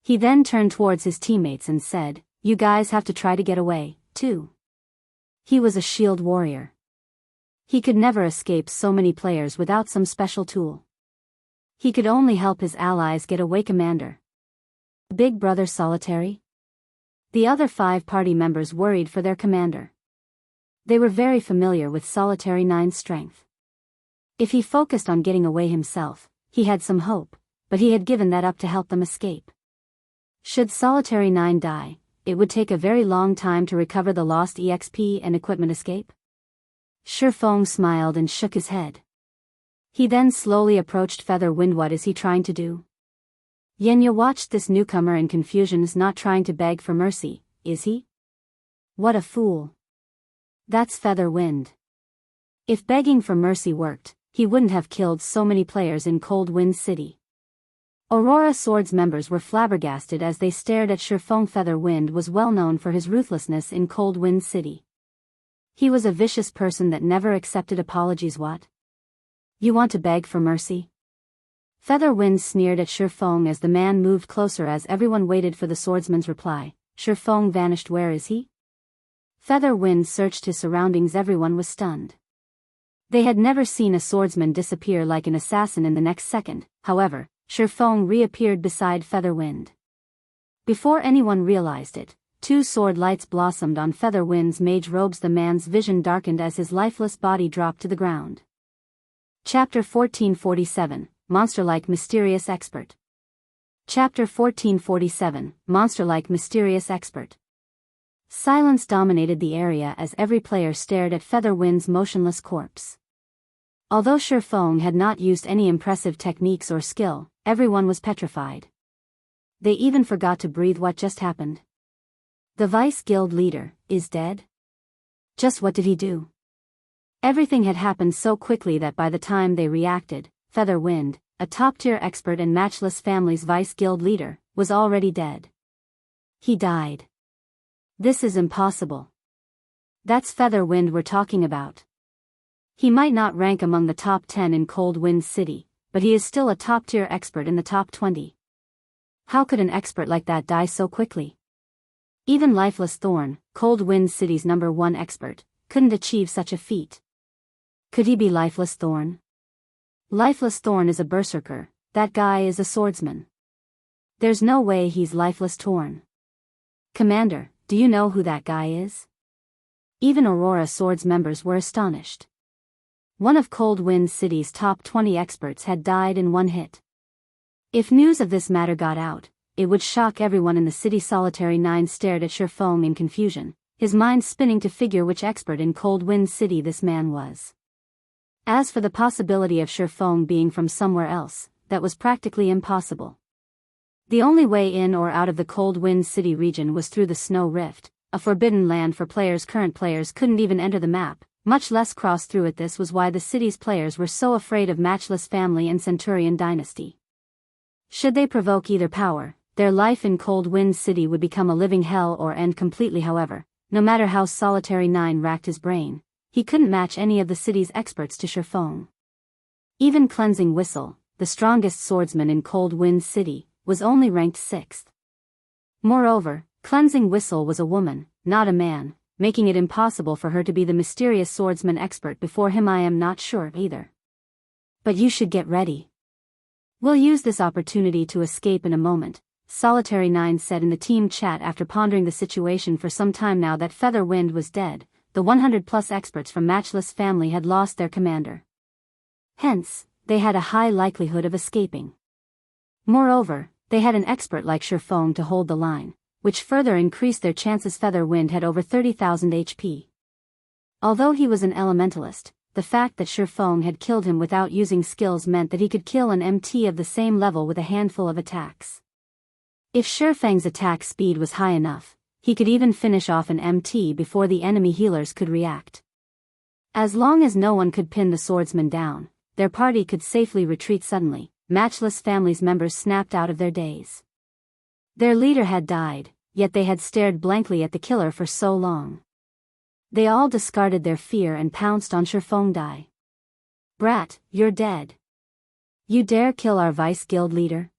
He then turned towards his teammates and said, "You guys have to try to get away, too." He was a shield warrior. He could never escape so many players without some special tool. He could only help his allies get away. Commander. Big Brother Solitary? The other 5 party members worried for their commander. They were very familiar with Solitary 9's strength. If he focused on getting away himself, he had some hope, but he had given that up to help them escape. Should Solitary 9 die, it would take a very long time to recover the lost EXP and equipment. Escape? Shifeng smiled and shook his head. He then slowly approached Featherwind. What is he trying to do? Yenya watched this newcomer in confusion. Is not trying to beg for mercy, is he? What a fool. That's Featherwind. If begging for mercy worked, he wouldn't have killed so many players in Cold Wind City. Aurora Sword's members were flabbergasted as they stared at Shifeng. Featherwind was well known for his ruthlessness in Cold Wind City. He was a vicious person that never accepted apologies. What? You want to beg for mercy? Featherwind sneered at Shifeng as the man moved closer. As everyone waited for the swordsman's reply, Shifeng vanished. Where is he? Featherwind searched his surroundings. Everyone was stunned. They had never seen a swordsman disappear like an assassin in the next second. However, Shifeng reappeared beside Featherwind. Before anyone realized it, Two sword lights blossomed on Featherwind's mage robes. The man's vision darkened as his lifeless body dropped to the ground. Chapter 1447, Monster-like Mysterious Expert. Chapter 1447, Monster-like Mysterious Expert. Silence dominated the area as every player stared at Featherwind's motionless corpse. Although Shifeng had not used any impressive techniques or skill, everyone was petrified. They even forgot to breathe. What just happened? The Vice Guild leader is dead? Just what did he do? Everything had happened so quickly that by the time they reacted, Featherwind, a top-tier expert and Matchless Family's Vice Guild leader, was already dead. He died. This is impossible. That's Featherwind we're talking about. He might not rank among the top 10 in Cold Wind City, but he is still a top-tier expert in the top 20. How could an expert like that die so quickly? Even Lifeless Thorn, Cold Wind City's #1 expert, couldn't achieve such a feat. Could he be Lifeless Thorn? Lifeless Thorn is a berserker, that guy is a swordsman. There's no way he's Lifeless Thorn. Commander, do you know who that guy is? Even Aurora Swords members were astonished. One of Cold Wind City's top 20 experts had died in one hit. If news of this matter got out, it would shock everyone in the city. Solitary 9 stared at Shifeng in confusion, his mind spinning to figure which expert in Cold Wind City this man was. As for the possibility of Shifeng being from somewhere else, that was practically impossible. The only way in or out of the Cold Wind City region was through the Snow Rift, a forbidden land for players. Current players couldn't even enter the map, much less cross through it. This was why the city's players were so afraid of Matchless Family and Centurion Dynasty. Should they provoke either power, their life in Cold Wind City would become a living hell or end completely. However, no matter how Solitary 9 racked his brain, he couldn't match any of the city's experts to Shifeng. Even Cleansing Whistle, the strongest swordsman in Cold Wind City, was only ranked 6th. Moreover, Cleansing Whistle was a woman, not a man, making it impossible for her to be the mysterious swordsman expert before him. I am not sure either. But you should get ready. We'll use this opportunity to escape in a moment, Solitary 9 said in the team chat after pondering the situation for some time. Now that Featherwind was dead, the 100+ experts from Matchless Family had lost their commander. Hence, they had a high likelihood of escaping. Moreover, they had an expert like Shifeng to hold the line, which further increased their chances. Featherwind had over 30,000 HP. Although he was an elementalist, the fact that Shifeng had killed him without using skills meant that he could kill an MT of the same level with a handful of attacks. If Shifeng's attack speed was high enough, he could even finish off an MT before the enemy healers could react. As long as no one could pin the swordsman down, their party could safely retreat. Suddenly, Matchless Family's members snapped out of their daze. Their leader had died, yet they had stared blankly at the killer for so long. They all discarded their fear and pounced on Shifeng. Die. Brat, you're dead. You dare kill our Vice Guild leader?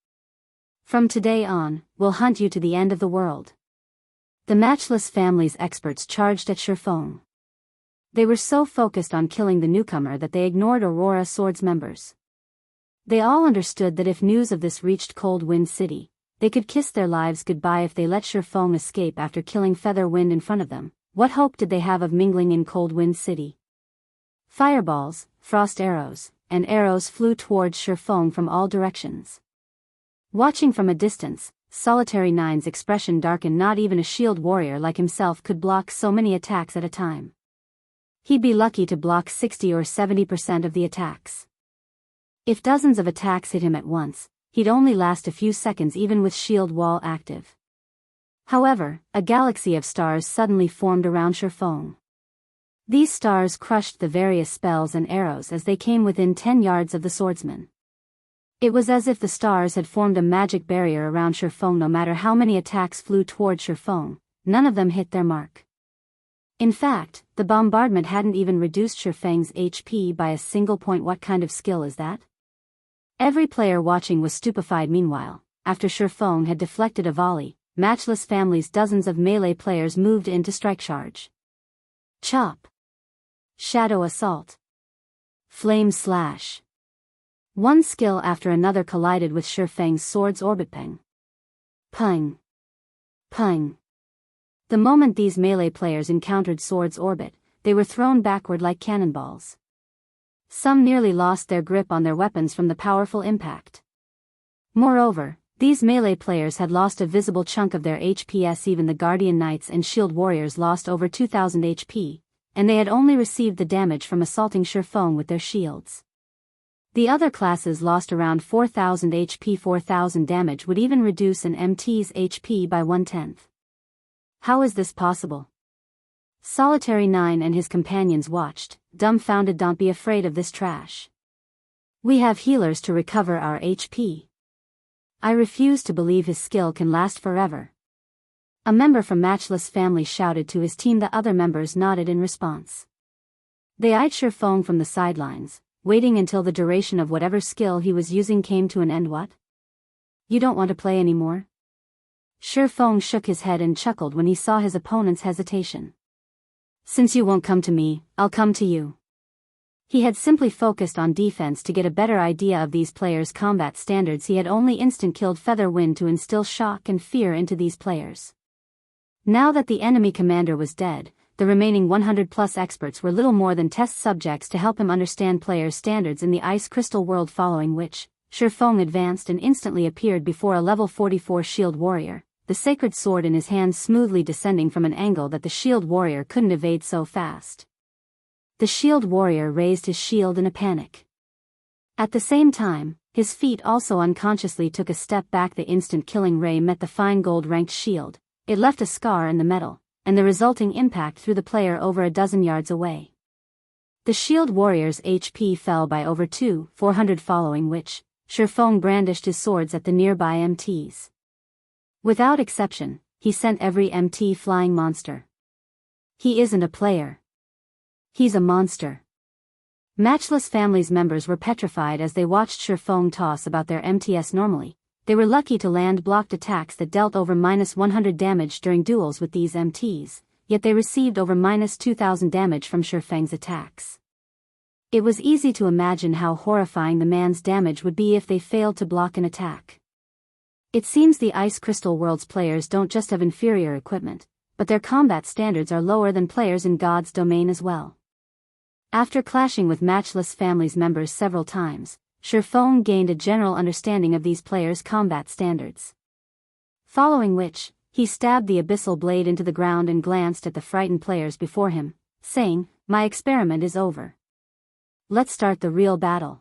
From today on, we'll hunt you to the end of the world. The Matchless Family's experts charged at Shifeng. They were so focused on killing the newcomer that they ignored Aurora Swords members. They all understood that if news of this reached Cold Wind City, they could kiss their lives goodbye if they let Shifeng escape after killing Featherwind in front of them. What hope did they have of mingling in Cold Wind City? Fireballs, frost arrows, and arrows flew towards Shifeng from all directions. Watching from a distance, Solitary 9's expression darkened. Not even a shield warrior like himself could block so many attacks at a time. He'd be lucky to block 60 or 70% of the attacks. If dozens of attacks hit him at once, he'd only last a few seconds even with shield wall active. However, a galaxy of stars suddenly formed around Shifeng. These stars crushed the various spells and arrows as they came within 10 yards of the swordsman. It was as if the stars had formed a magic barrier around Shifeng. No matter how many attacks flew toward Shifeng, none of them hit their mark. In fact, the bombardment hadn't even reduced Shifeng's HP by a single point. What kind of skill is that? Every player watching was stupefied. Meanwhile, after Shifeng had deflected a volley, Matchless Family's dozens of melee players moved in to strike charge. Chop. Shadow Assault. Flame Slash. One skill after another collided with Shifeng's sword's orbit. Ping. Ping. Ping. The moment these melee players encountered Sword's orbit, they were thrown backward like cannonballs. Some nearly lost their grip on their weapons from the powerful impact. Moreover, these melee players had lost a visible chunk of their HPs. Even the Guardian Knights and Shield Warriors lost over 2000 HP, and they had only received the damage from assaulting Shifeng with their shields. The other classes lost around 4000 HP. 4000 damage would even reduce an MT's HP by 1/10. How is this possible? Solitary 9 and his companions watched, dumbfounded. Don't be afraid of this trash. We have healers to recover our HP. I refuse to believe his skill can last forever. A member from Matchless family shouted to his team. The other members nodded in response. They eyed Shifeng from the sidelines, waiting until the duration of whatever skill he was using came to an end. What? You don't want to play anymore? Shifeng shook his head and chuckled when he saw his opponent's hesitation. Since you won't come to me, I'll come to you. He had simply focused on defense to get a better idea of these players' combat standards. He had only instant-killed Featherwind to instill shock and fear into these players. Now that the enemy commander was dead, the remaining 100+ experts were little more than test subjects to help him understand players' standards in the Ice Crystal world, following which, Shifeng advanced and instantly appeared before a level 44 Shield Warrior, the sacred sword in his hands smoothly descending from an angle that the Shield Warrior couldn't evade so fast. The Shield Warrior raised his shield in a panic. At the same time, his feet also unconsciously took a step back. The instant killing ray met the fine gold-ranked shield. It left a scar in the metal, and the resulting impact threw the player over a dozen yards away. The Shield Warrior's HP fell by over 400, following which, Shifeng brandished his swords at the nearby MTs. Without exception, he sent every MT flying. Monster. He isn't a player. He's a monster. Matchless family's members were petrified as they watched Shifeng toss about their MTs. Normally, they were lucky to land blocked attacks that dealt over -100 damage during duels with these MTs, yet they received over -2000 damage from Shifeng's attacks. It was easy to imagine how horrifying the man's damage would be if they failed to block an attack. It seems the Ice Crystal world's players don't just have inferior equipment, but their combat standards are lower than players in God's domain as well. After clashing with Matchless family's members several times, Shifeng gained a general understanding of these players' combat standards. Following which, he stabbed the abyssal blade into the ground and glanced at the frightened players before him, saying, "My experiment is over. Let's start the real battle."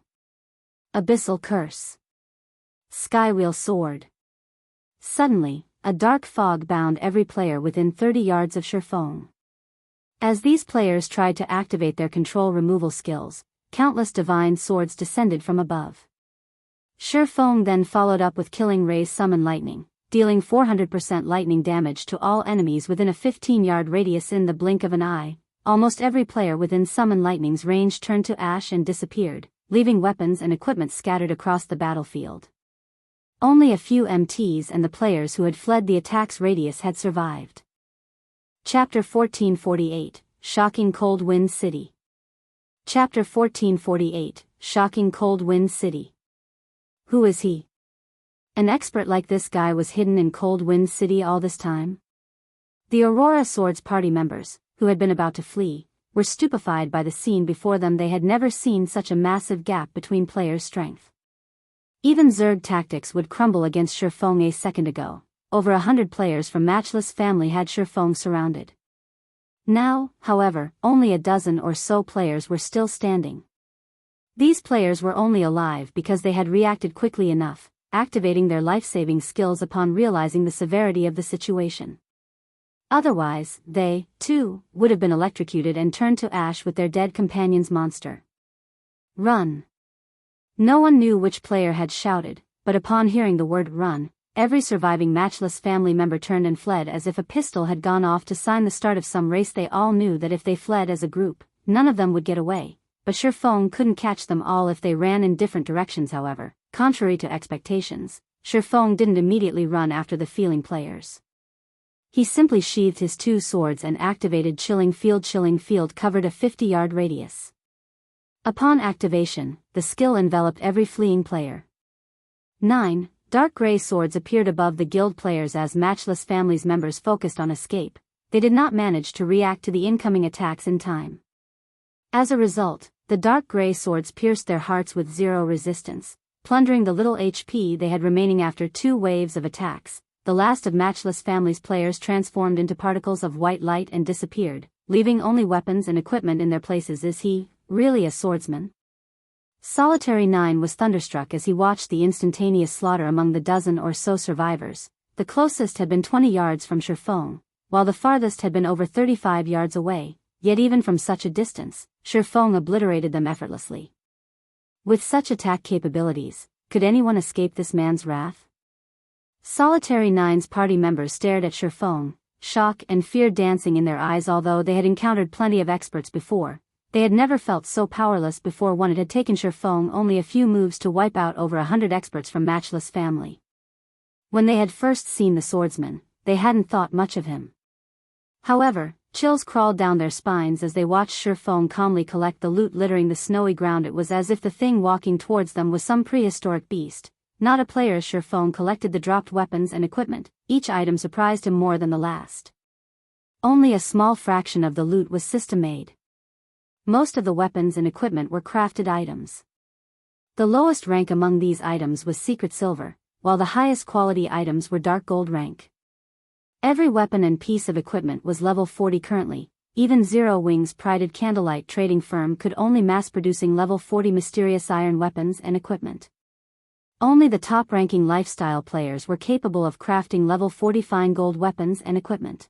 Abyssal Curse. Skywheel Sword. Suddenly, a dark fog bound every player within 30 yards of Shifeng. As these players tried to activate their control removal skills, countless divine swords descended from above. Shifeng then followed up with Killing Ray's Summon Lightning, dealing 400% lightning damage to all enemies within a 15-yard radius. In the blink of an eye, almost every player within Summon Lightning's range turned to ash and disappeared, leaving weapons and equipment scattered across the battlefield. Only a few MTs and the players who had fled the attack's radius had survived. Chapter 1448, Shocking Cold Wind City. Chapter 1448, Shocking Cold Wind City. Who is he? An expert like this guy was hidden in Cold Wind City all this time? The Aurora Swords party members, who had been about to flee, were stupefied by the scene before them. They had never seen such a massive gap between players' strength. Even Zerg tactics would crumble against Shifeng a second ago. Over 100 players from Matchless family had Shifeng surrounded. Now, however, only a dozen or so players were still standing. These players were only alive because they had reacted quickly enough, activating their life-saving skills upon realizing the severity of the situation. Otherwise, they, too, would have been electrocuted and turned to ash with their dead companion's monster. Run! No one knew which player had shouted, but upon hearing the word run, every surviving Matchless family member turned and fled as if a pistol had gone off to sign the start of some race. They all knew that if they fled as a group, none of them would get away, but Shifeng couldn't catch them all if they ran in different directions. However, contrary to expectations, Shifeng didn't immediately run after the feeling players. He simply sheathed his two swords and activated Chilling Field. Chilling Field covered a 50-yard radius. Upon activation, the skill enveloped every fleeing player. 9. Dark gray swords appeared above the guild players as Matchless family's members focused on escape. they did not manage to react to the incoming attacks in time. As a result, the dark gray swords pierced their hearts with zero resistance, plundering the little HP they had remaining after 2 waves of attacks. The last of Matchless Family's players transformed into particles of white light and disappeared, leaving only weapons and equipment in their places. Is he really a swordsman? Solitary 9 was thunderstruck as he watched the instantaneous slaughter among the dozen or so survivors. The closest had been 20 yards from Shifeng, while the farthest had been over 35 yards away, yet even from such a distance, Shifeng obliterated them effortlessly. With such attack capabilities, could anyone escape this man's wrath? Solitary 9's party members stared at Shifeng, shock and fear dancing in their eyes. Although they had encountered plenty of experts before, they had never felt so powerless before. It had taken Shifeng only a few moves to wipe out over 100 experts from Matchless Family. When they had first seen the swordsman, they hadn't thought much of him. However, chills crawled down their spines as they watched Shifeng calmly collect the loot littering the snowy ground. It was as if the thing walking towards them was some prehistoric beast, not a player. As Shifeng collected the dropped weapons and equipment, each item surprised him more than the last. Only a small fraction of the loot was system-made. Most of the weapons and equipment were crafted items. The lowest rank among these items was secret silver, while the highest quality items were dark gold rank. Every weapon and piece of equipment was level 40 currently. Even Zero Wing's prided candlelight trading firm could only mass-producing level 40 mysterious iron weapons and equipment. Only the top-ranking lifestyle players were capable of crafting level 40 fine gold weapons and equipment.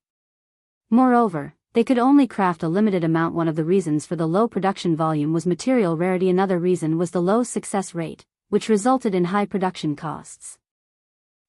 Moreover, they could only craft a limited amount. One of the reasons for the low production volume was material rarity. Another reason was the low success rate, which resulted in high production costs.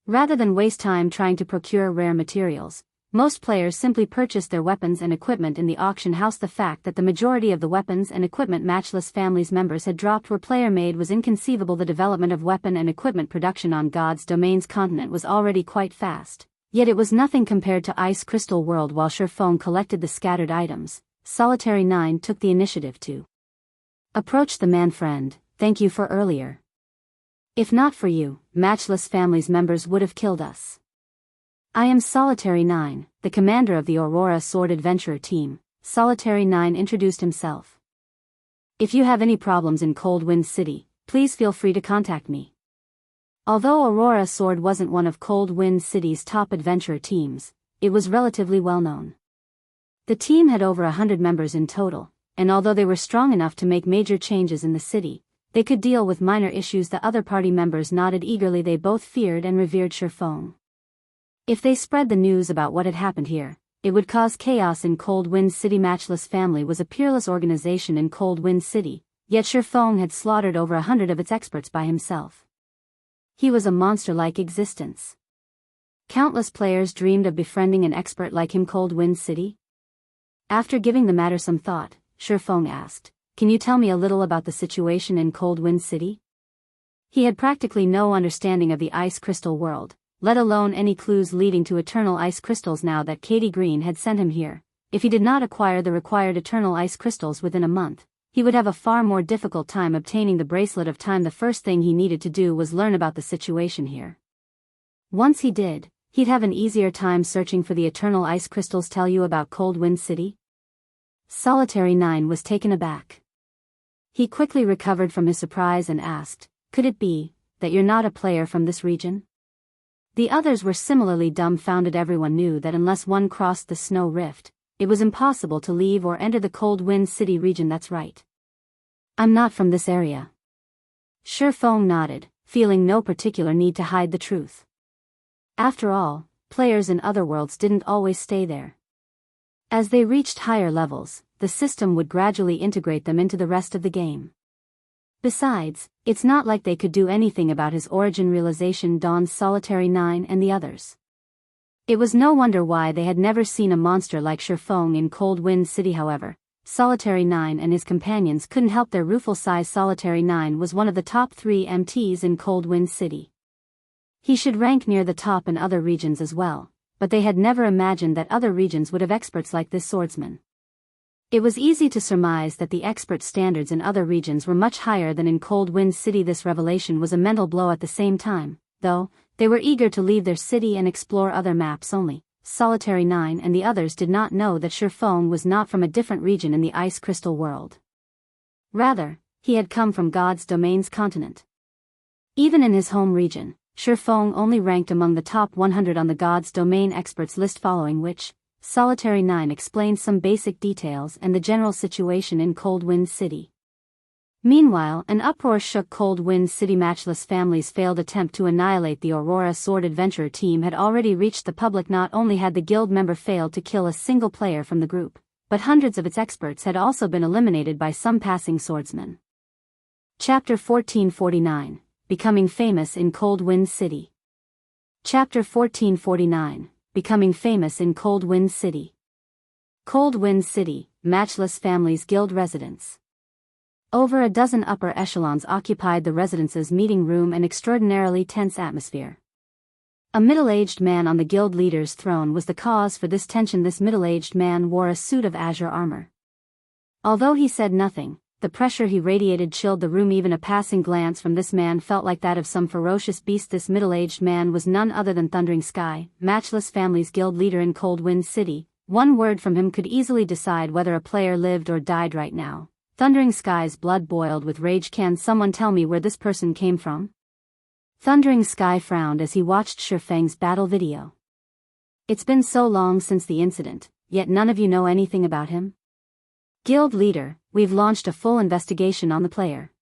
Rather than waste time trying to procure rare materials, most players simply purchased their weapons and equipment in the auction house. The fact that the majority of the weapons and equipment Matchless Family's members had dropped were player-made was inconceivable. The development of weapon and equipment production on God's Domain's continent was already quite fast, yet it was nothing compared to Ice Crystal World. While Shifeng collected the scattered items, Solitary 9 took the initiative to approach the man. Friend, thank you for earlier. If not for you, Matchless Family's members would have killed us. I am Solitary 9, the commander of the Aurora Sword Adventurer team. Solitary 9 introduced himself. If you have any problems in Cold Wind City, please feel free to contact me. Although Aurora Sword wasn't one of Cold Wind City's top adventurer teams, it was relatively well known. The team had over 100 members in total, and although they were strong enough to make major changes in the city, they could deal with minor issues. The other party members nodded eagerly. They both feared and revered Shifeng. If they spread the news about what had happened here, it would cause chaos in Cold Wind City. Matchless Family was a peerless organization in Cold Wind City, yet Shifeng had slaughtered over 100 of its experts by himself. He was a monster-like existence. Countless players dreamed of befriending an expert like him. Cold Wind City? After giving the matter some thought, Shifeng asked, "Can you tell me a little about the situation in Cold Wind City?" He had practically no understanding of the Ice Crystal world, let alone any clues leading to eternal ice crystals. Now that Katie Green had sent him here, if he did not acquire the required eternal ice crystals within a month, he would have a far more difficult time obtaining the Bracelet of Time. The first thing he needed to do was learn about the situation here. Once he did, he'd have an easier time searching for the eternal ice crystals. Tell you about Cold Wind City? Solitary 9 was taken aback. He quickly recovered from his surprise and asked, "Could it be that you're not a player from this region?" The others were similarly dumbfounded. Everyone knew that unless one crossed the snow rift, it was impossible to leave or enter the Cold Wind City region. That's right. I'm not from this area. Shifeng nodded, feeling no particular need to hide the truth. After all, players in other worlds didn't always stay there. As they reached higher levels, the system would gradually integrate them into the rest of the game. Besides, it's not like they could do anything about his origin. Realization dawned Solitary 9 and the others. It was no wonder why they had never seen a monster like Shifeng in Cold Wind City. However, Solitary 9 and his companions couldn't help their rueful sighs. Solitary 9 was one of the top 3 MTs in Cold Wind City. He should rank near the top in other regions as well, but they had never imagined that other regions would have experts like this swordsman. It was easy to surmise that the expert standards in other regions were much higher than in Cold Wind City. This revelation was a mental blow. At the same time, though, they were eager to leave their city and explore other maps. Only Solitary 9 and the others did not know that Shifeng was not from a different region in the ice crystal world. Rather, he had come from God's domain's continent. Even in his home region, Shifeng only ranked among the top 100 on the God's domain experts list, following which, Solitary 9 explained some basic details and the general situation in Cold Wind City. Meanwhile, an uproar shook Cold Wind City. Matchless Family's failed attempt to annihilate the Aurora Sword Adventurer team had already reached the public. Not only had the guild member failed to kill a single player from the group, but hundreds of its experts had also been eliminated by some passing swordsmen. Chapter 1449, Becoming Famous in Cold Wind City. Chapter 1449, Becoming Famous in Cold Wind City. Cold Wind City, Matchless Family's guild residence. Over a dozen upper echelons occupied the residence's meeting room, an extraordinarily tense atmosphere. A middle-aged man on the guild leader's throne was the cause for this tension. This middle-aged man wore a suit of azure armor. Although he said nothing, the pressure he radiated chilled the room. Even a passing glance from this man felt like that of some ferocious beast. This middle-aged man was none other than Thundering Sky, Matchless Family's guild leader in Cold Wind City. One word from him could easily decide whether a player lived or died right now. Thundering Sky's blood boiled with rage. Can someone tell me where this person came from? Thundering Sky frowned as he watched Shifeng's battle video. It's been so long since the incident, yet none of you know anything about him? Guild leader, we've launched a full investigation on the player.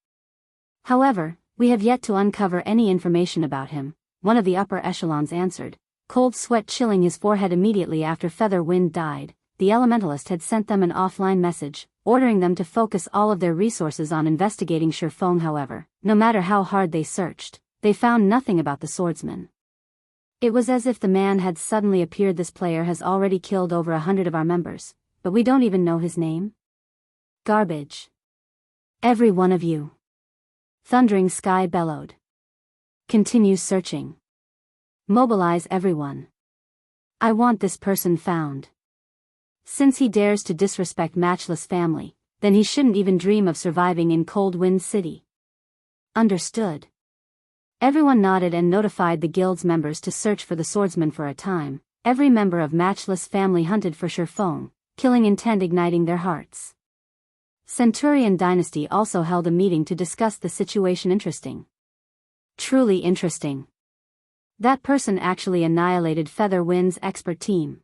However, we have yet to uncover any information about him, one of the upper echelons answered, cold sweat chilling his forehead. Immediately after Feather Wind died, the elementalist had sent them an offline message, ordering them to focus all of their resources on investigating Shifeng. However, no matter how hard they searched, they found nothing about the swordsman. It was as if the man had suddenly appeared. This player has already killed over 100 of our members, but we don't even know his name? Garbage. Every one of you. Thundering Sky bellowed. Continue searching. Mobilize everyone. I want this person found. Since he dares to disrespect Matchless Family, then he shouldn't even dream of surviving in Cold Wind City. Understood. Everyone nodded and notified the guild's members to search for the swordsman. For a time, every member of Matchless Family hunted for Shifeng, killing intent igniting their hearts. Centurion Dynasty also held a meeting to discuss the situation. Interesting. Truly interesting. That person actually annihilated Feather Wind's expert team.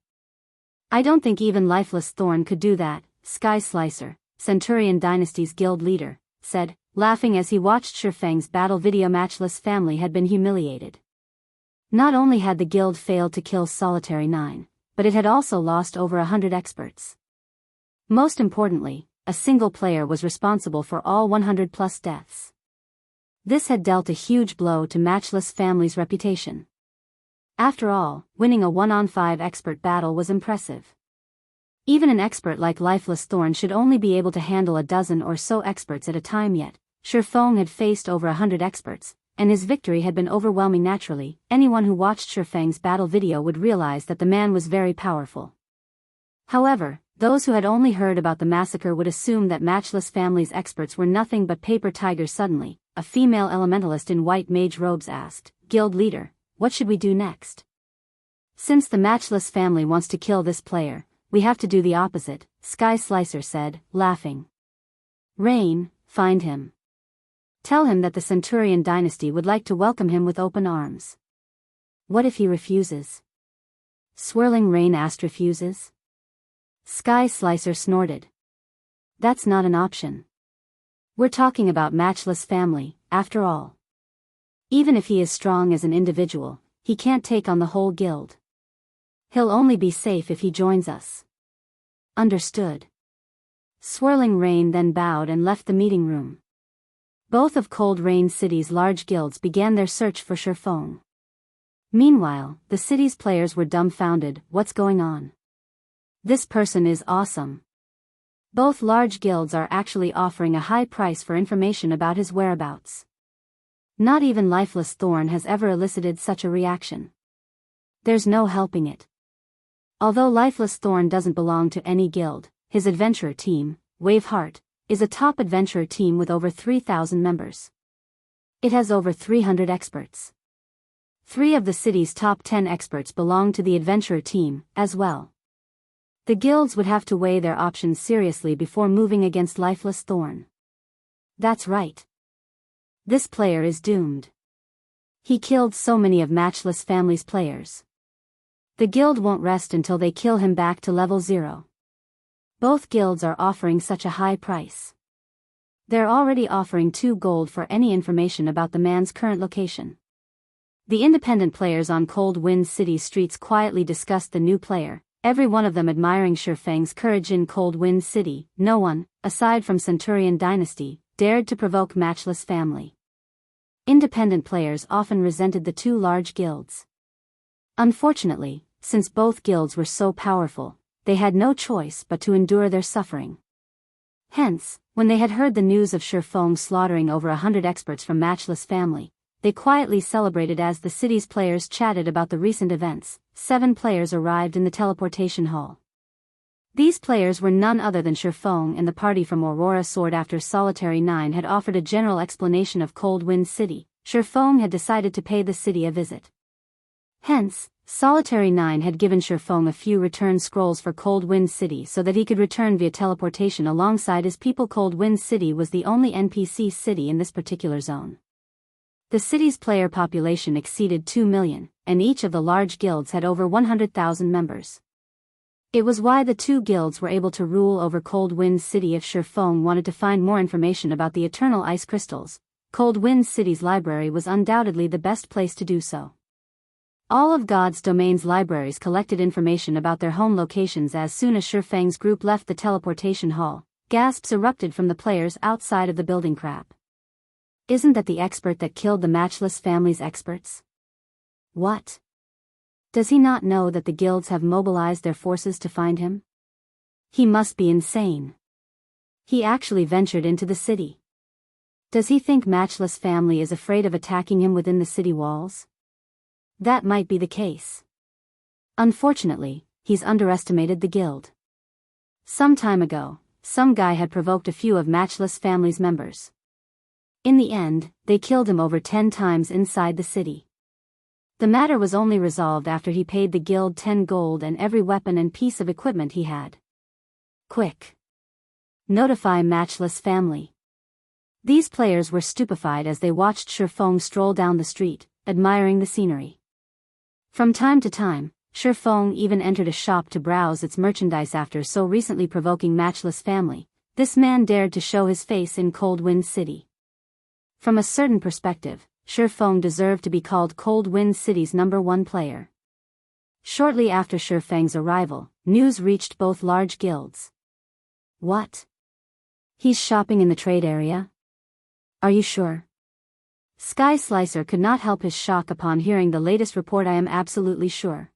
I don't think even Lifeless Thorn could do that, Sky Slicer, Centurion Dynasty's guild leader, said, laughing as he watched Shifeng's battle video. Matchless Family had been humiliated. Not only had the guild failed to kill Solitary 9, but it had also lost over 100 experts. Most importantly, a single player was responsible for all 100+ deaths. This had dealt a huge blow to Matchless Family's reputation. After all, winning a 1-on-5 expert battle was impressive. Even an expert like Lifeless Thorn should only be able to handle a dozen or so experts at a time. Yet, Shifeng had faced over 100 experts, and his victory had been overwhelming. Naturally, anyone who watched Shifeng's battle video would realize that the man was very powerful. However, those who had only heard about the massacre would assume that Matchless Family's experts were nothing but paper tigers. Suddenly, a female elementalist in white mage robes asked, Guild leader, what should we do next? Since the Matchless Family wants to kill this player, we have to do the opposite, Sky Slicer said, laughing. Rain, find him. Tell him that the Centurion Dynasty would like to welcome him with open arms. What if he refuses? Swirling Rain asked. Refuses? Sky Slicer snorted. That's not an option. We're talking about Matchless Family, after all. Even if he is strong as an individual, he can't take on the whole guild. He'll only be safe if he joins us. Understood. Swirling Rain then bowed and left the meeting room. Both of Cold Rain City's large guilds began their search for Shifeng. Meanwhile, the city's players were dumbfounded. What's going on? This person is awesome. Both large guilds are actually offering a high price for information about his whereabouts. Not even Lifeless Thorn has ever elicited such a reaction. There's no helping it. Although Lifeless Thorn doesn't belong to any guild, his adventurer team, Waveheart, is a top adventurer team with over 3,000 members. It has over 300 experts. 3 of the city's top 10 experts belonged to the adventurer team, as well. The guilds would have to weigh their options seriously before moving against Lifeless Thorn. That's right. This player is doomed. He killed so many of Matchless Family's players. The guild won't rest until they kill him back to level 0. Both guilds are offering such a high price. They're already offering 2 gold for any information about the man's current location. The independent players on Cold Wind City's streets quietly discussed the new player, every one of them admiring Shifeng's courage in Cold Wind City. No one, aside from Centurion Dynasty, dared to provoke Matchless Family. Independent players often resented the 2 large guilds. Unfortunately, since both guilds were so powerful, they had no choice but to endure their suffering. Hence, when they had heard the news of Shifeng slaughtering over 100 experts from Matchless Family, they quietly celebrated as the city's players chatted about the recent events. 7 players arrived in the teleportation hall. These players were none other than Shifeng and the party from Aurora Sword. After Solitary 9 had offered a general explanation of Cold Wind City, Shifeng had decided to pay the city a visit. Hence, Solitary 9 had given Shifeng a few return scrolls for Cold Wind City so that he could return via teleportation alongside his people. Cold Wind City was the only NPC city in this particular zone. The city's player population exceeded 2 million, and each of the large guilds had over 100,000 members. It was why the 2 guilds were able to rule over Cold Wind City. If Shifeng wanted to find more information about the Eternal Ice Crystals, Cold Wind City's library was undoubtedly the best place to do so. All of God's Domain's libraries collected information about their home locations. As soon as Shifeng's group left the teleportation hall, gasps erupted from the players outside of the building. Crap. Isn't that the expert that killed the Matchless Family's experts? What? Does he not know that the guilds have mobilized their forces to find him? He must be insane. He actually ventured into the city. Does he think Matchless Family is afraid of attacking him within the city walls? That might be the case. Unfortunately, he's underestimated the guild. Some time ago, some guy had provoked a few of Matchless Family's members. In the end, they killed him over 10 times inside the city. The matter was only resolved after he paid the guild 10 gold and every weapon and piece of equipment he had. Quick! Notify Matchless Family. These players were stupefied as they watched Shifeng stroll down the street, admiring the scenery. From time to time, Shifeng even entered a shop to browse its merchandise. After so recently provoking Matchless Family, this man dared to show his face in Cold Wind City. From a certain perspective, Shifeng deserved to be called Cold Wind City's #1 player. Shortly after Shifeng's arrival, news reached both large guilds. What? He's shopping in the trade area? Are you sure? Sky Slicer could not help his shock upon hearing the latest report. I am absolutely sure.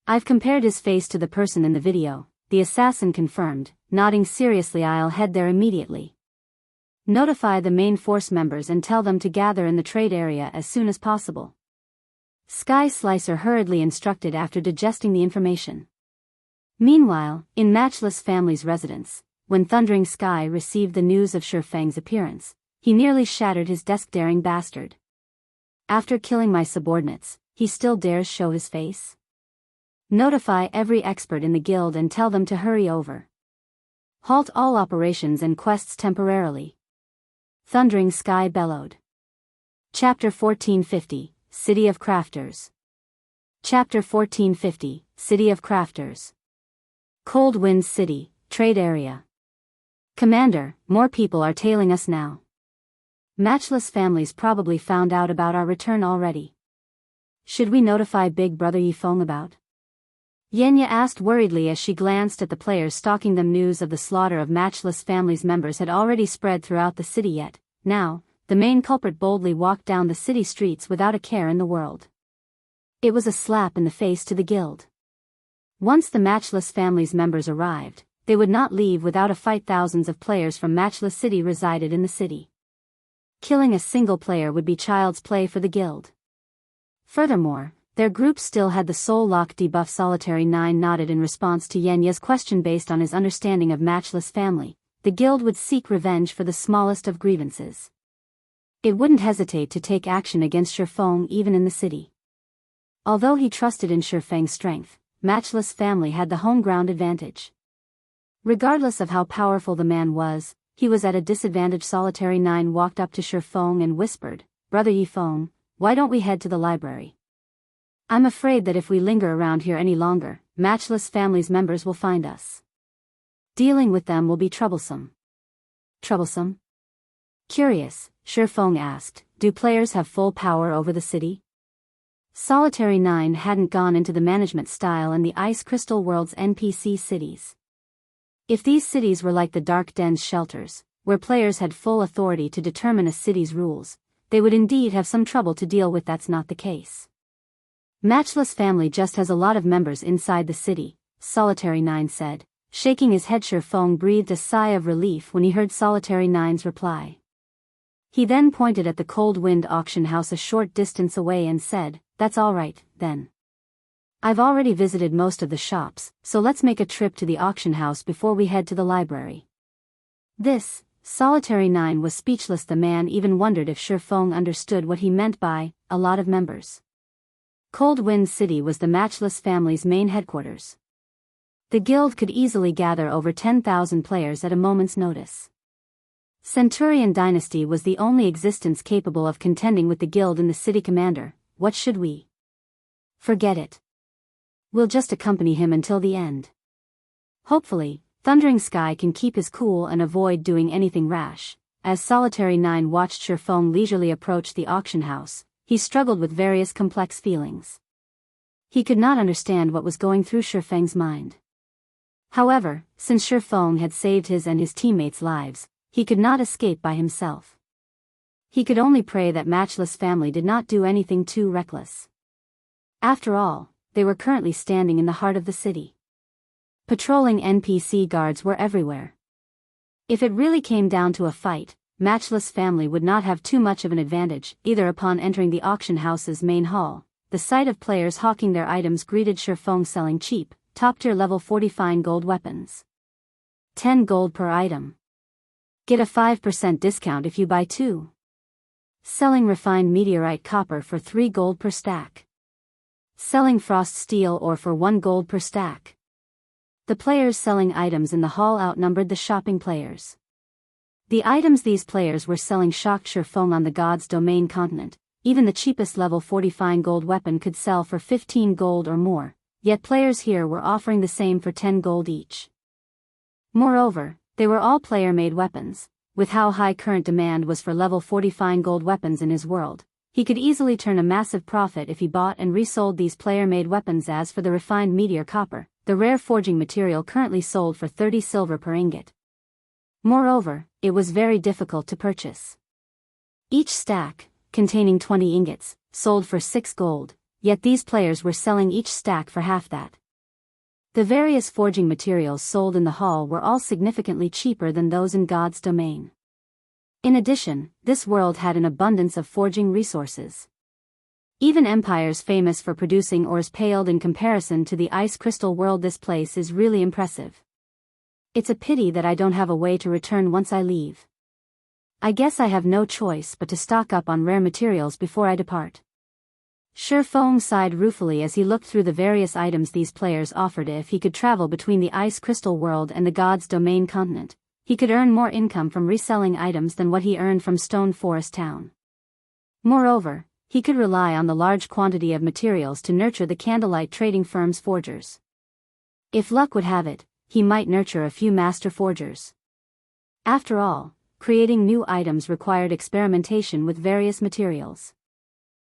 I've compared his face to the person in the video, the assassin confirmed, nodding seriously. I'll head there immediately. Notify the main force members and tell them to gather in the trade area as soon as possible. Sky Slicer hurriedly instructed after digesting the information. Meanwhile, in Matchless Family's residence, when Thundering Sky received the news of Shifeng's appearance, he nearly shattered his desk. Daring bastard. After killing my subordinates, he still dares show his face? Notify every expert in the guild and tell them to hurry over. Halt all operations and quests temporarily. Thundering Sky bellowed. Chapter 1450, City of Crafters. Chapter 1450, City of Crafters. Cold Wind City, Trade Area. Commander, more people are tailing us now. Matchless Families probably found out about our return already. Should we notify Big Brother Yifeng about? Xianxia asked worriedly as she glanced at the players stalking them. News of the slaughter of Matchless Families members had already spread throughout the city. Yet, now, the main culprit boldly walked down the city streets without a care in the world. It was a slap in the face to the guild. Once the Matchless Families members arrived, they would not leave without a fight. Thousands of players from Matchless City resided in the city. Killing a single player would be child's play for the guild. Furthermore, their group still had the soul lock debuff. Solitary 9 nodded in response to Xianxia's question. Based on his understanding of Matchless Family, the guild would seek revenge for the smallest of grievances. It wouldn't hesitate to take action against Shifeng even in the city. Although he trusted in Shifeng's strength, Matchless Family had the home ground advantage. Regardless of how powerful the man was, he was at a disadvantage. Solitary 9 walked up to Shifeng and whispered, "Brother Yifeng, why don't we head to the library? I'm afraid that if we linger around here any longer, Matchless Family's members will find us. Dealing with them will be troublesome." Troublesome? Curious, Shifeng asked, "Do players have full power over the city?" Solitary 9 hadn't gone into the management style in the Ice Crystal World's NPC cities. If these cities were like the Dark Den's shelters, where players had full authority to determine a city's rules, they would indeed have some trouble to deal with. That's not the case. Matchless Family just has a lot of members inside the city, Solitary 9 said, shaking his head. Shifeng breathed a sigh of relief when he heard Solitary 9's reply. He then pointed at the Cold Wind auction house a short distance away and said, "That's all right, then. I've already visited most of the shops, so let's make a trip to the auction house before we head to the library." This, Solitary 9 was speechless. The man even wondered if Shifeng understood what he meant by a lot of members. Cold Wind City was the Matchless Family's main headquarters. The guild could easily gather over 10,000 players at a moment's notice. Centurion Dynasty was the only existence capable of contending with the guild in the city. "Commander, what should we?" "Forget it. We'll just accompany him until the end. Hopefully, Thundering Sky can keep his cool and avoid doing anything rash." As Solitary 9 watched Shifeng leisurely approach the auction house, he struggled with various complex feelings. He could not understand what was going through Shifeng's mind. However, since Shifeng had saved his and his teammates' lives, he could not escape by himself. He could only pray that Matchless Family did not do anything too reckless. After all, they were currently standing in the heart of the city. Patrolling NPC guards were everywhere. If it really came down to a fight, Matchless Family would not have too much of an advantage. Either upon entering the auction house's main hall, the sight of players hawking their items greeted Shifeng selling cheap, top-tier level 40 fine gold weapons. 10 gold per item. Get a 5% discount if you buy 2. Selling refined meteorite copper for 3 gold per stack. Selling frost steel ore for 1 gold per stack. The players selling items in the hall outnumbered the shopping players. The items these players were selling shocked Shifeng. On the God's Domain continent, even the cheapest level 40 fine gold weapon could sell for 15 gold or more, yet players here were offering the same for 10 gold each. Moreover, they were all player-made weapons. With how high current demand was for level 40 fine gold weapons in his world, he could easily turn a massive profit if he bought and resold these player-made weapons. As for the refined meteor copper, the rare forging material currently sold for 30 silver per ingot. Moreover, it was very difficult to purchase. Each stack, containing 20 ingots, sold for 6 gold, yet these players were selling each stack for half that. The various forging materials sold in the hall were all significantly cheaper than those in God's Domain. In addition, this world had an abundance of forging resources. Even empires famous for producing ores paled in comparison to the Ice Crystal World. This place is really impressive. It's a pity that I don't have a way to return once I leave. I guess I have no choice but to stock up on rare materials before I depart. Shifeng sighed ruefully as he looked through the various items these players offered. If he could travel between the Ice Crystal World and the God's Domain continent, he could earn more income from reselling items than what he earned from Stone Forest Town. Moreover, he could rely on the large quantity of materials to nurture the candlelight trading firm's forgers. If luck would have it, he might nurture a few master forgers. After all, creating new items required experimentation with various materials.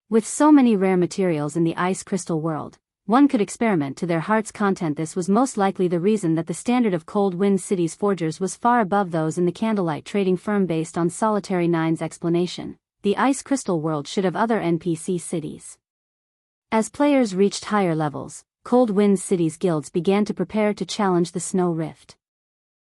With so many rare materials in the Ice Crystal World, one could experiment to their heart's content. This was most likely the reason that the standard of Cold Wind City's forgers was far above those in the candlelight trading firm. Based on Solitary 9's explanation, the Ice Crystal World should have other NPC cities. As players reached higher levels, Cold Wind City's guilds began to prepare to challenge the Snow Rift.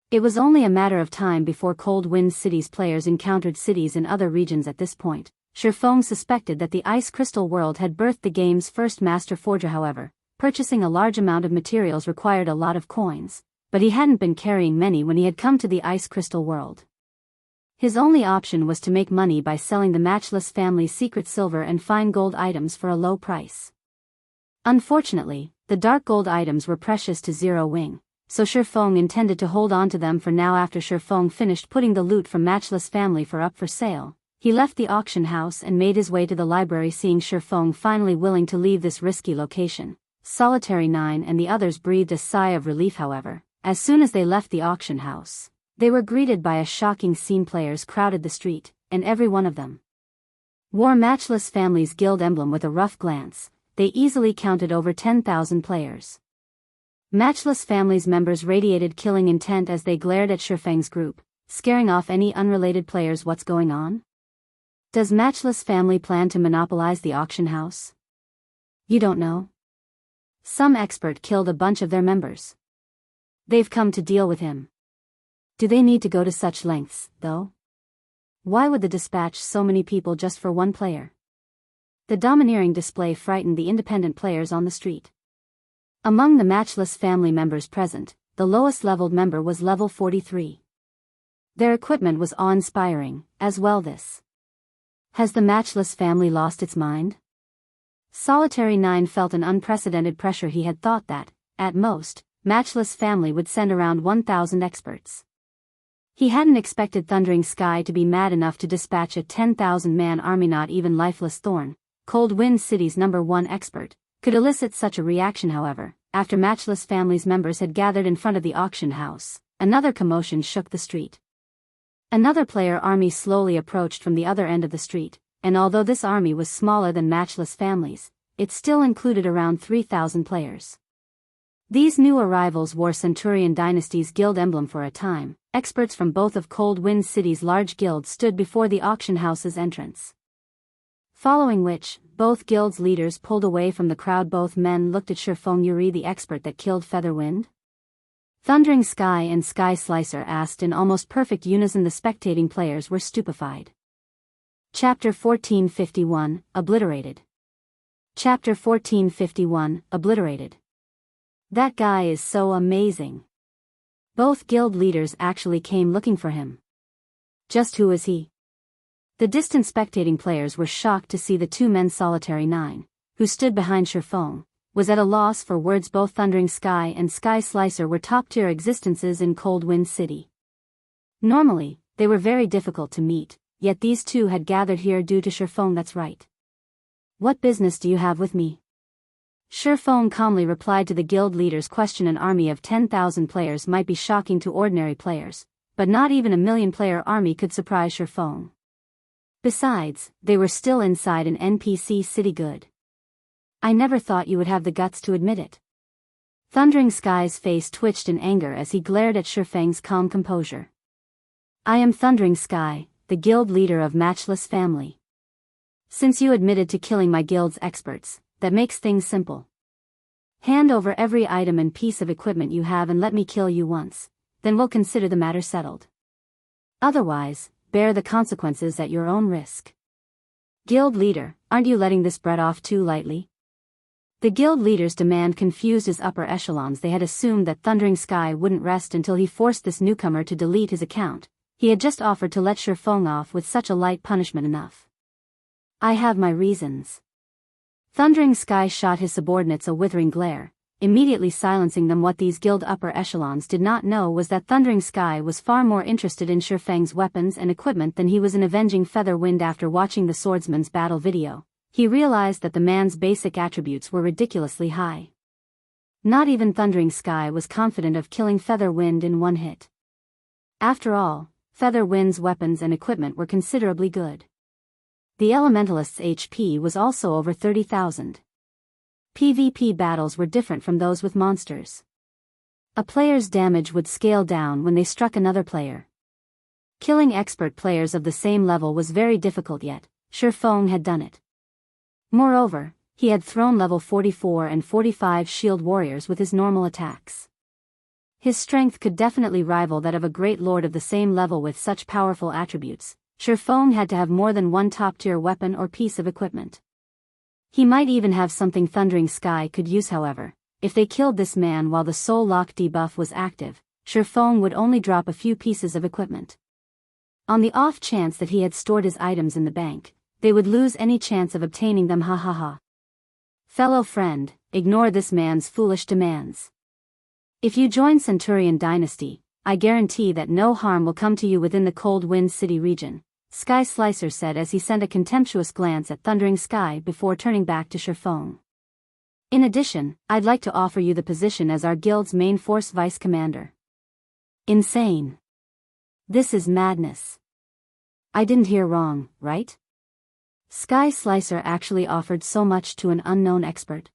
It was only a matter of time before Cold Wind City's players encountered cities in other regions. At this point, Shifeng suspected that the Ice Crystal World had birthed the game's first master forger. However, purchasing a large amount of materials required a lot of coins, but he hadn't been carrying many when he had come to the Ice Crystal World. His only option was to make money by selling the Matchless Family's secret silver and fine gold items for a low price. Unfortunately, the dark gold items were precious to Zero Wing, so Shifeng intended to hold on to them for now. After Shifeng finished putting the loot from Matchless family up for sale, he left the auction house and made his way to the library. Seeing Shifeng finally willing to leave this risky location, Solitary 9 and the others breathed a sigh of relief. However, as soon as they left the auction house, they were greeted by a shocking scene. Players crowded the street, and every one of them wore Matchless family's guild emblem. With a rough glance, they easily counted over 10,000 players. Matchless family's members radiated killing intent as they glared at Shifeng's group, scaring off any unrelated players. What's going on? Does Matchless family plan to monopolize the auction house? You don't know? Some expert killed a bunch of their members. They've come to deal with him. Do they need to go to such lengths, though? Why would they dispatch so many people just for one player? The domineering display frightened the independent players on the street. Among the Matchless family members present, the lowest leveled member was level 43. Their equipment was awe-inspiring, as well. Has the Matchless family lost its mind? Solitary 9 felt an unprecedented pressure. He had thought that, at most, Matchless family would send around 1,000 experts. He hadn't expected Thundering Sky to be mad enough to dispatch a 10,000-man army. Not even Lifeless Thorn, Cold Wind City's #1 expert, could elicit such a reaction. However, after Matchless family's members had gathered in front of the auction house, another commotion shook the street. Another player army slowly approached from the other end of the street, and although this army was smaller than Matchless family's, it still included around 3,000 players. These new arrivals wore Centurion Dynasty's guild emblem. For a time, experts from both of Cold Wind City's large guilds stood before the auction house's entrance. Following which, both guilds' leaders pulled away from the crowd. Both men looked at Shifeng Yuri, the expert that killed Featherwind. Thundering Sky and Sky Slicer asked in almost perfect unison. The spectating players were stupefied. Chapter 1451, Obliterated. Chapter 1451, Obliterated. That guy is so amazing. Both guild leaders actually came looking for him. Just who is he? The distant spectating players were shocked to see the two men. Solitary 9, who stood behind Shifeng, was at a loss for words. Both Thundering Sky and Sky Slicer were top-tier existences in Cold Wind City. Normally, they were very difficult to meet, yet these two had gathered here due to Shifeng. That's right. What business do you have with me? Shifeng calmly replied to the guild leader's question. An army of 10,000 players might be shocking to ordinary players, but not even a million-player army could surprise Shifeng. Besides, they were still inside an NPC city. Good. I never thought you would have the guts to admit it. Thundering Sky's face twitched in anger as he glared at Shifeng's calm composure. I am Thundering Sky, the guild leader of Matchless family. Since you admitted to killing my guild's experts, that makes things simple. Hand over every item and piece of equipment you have and let me kill you once, then we'll consider the matter settled. Otherwise, bear the consequences at your own risk. Guild leader, aren't you letting this bread off too lightly? The guild leader's demand confused his upper echelons. They had assumed that Thundering Sky wouldn't rest until he forced this newcomer to delete his account. He had just offered to let Shifeng off with such a light punishment. Enough. I have my reasons. Thundering Sky shot his subordinates a withering glare, immediately silencing them. What these guild upper echelons did not know was that Thundering Sky was far more interested in Shifeng's weapons and equipment than he was in avenging Featherwind. After watching the swordsman's battle video, he realized that the man's basic attributes were ridiculously high. Not even Thundering Sky was confident of killing Featherwind in one hit. After all, Featherwind's weapons and equipment were considerably good. The Elementalist's HP was also over 30,000. PvP battles were different from those with monsters. A player's damage would scale down when they struck another player. Killing expert players of the same level was very difficult, yet Shifeng had done it. Moreover, he had thrown level 44 and 45 shield warriors with his normal attacks. His strength could definitely rival that of a great lord of the same level. With such powerful attributes, Shifeng had to have more than one top-tier weapon or piece of equipment. He might even have something Thundering Sky could use. However, if they killed this man while the soul lock debuff was active, Shifeng would only drop a few pieces of equipment. On the off chance that he had stored his items in the bank, they would lose any chance of obtaining them. Ha ha ha. Fellow friend, ignore this man's foolish demands. If you join Centurion Dynasty, I guarantee that no harm will come to you within the Cold Wind City region, Sky Slicer said as he sent a contemptuous glance at Thundering Sky before turning back to Shifeng. In addition, I'd like to offer you the position as our guild's main force vice commander. Insane. This is madness. I didn't hear wrong, right? Sky Slicer actually offered so much to an unknown expert.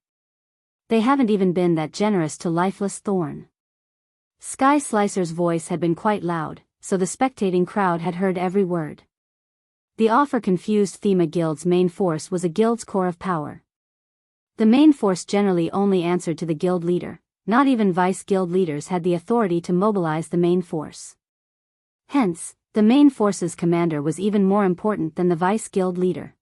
They haven't even been that generous to Lifeless Thorn. Sky Slicer's voice had been quite loud, so the spectating crowd had heard every word. The offer confused Thema Guild's main force was a guild's core of power. The main force generally only answered to the guild leader, not even vice guild leaders had the authority to mobilize the main force. Hence, the main force's commander was even more important than the vice guild leader.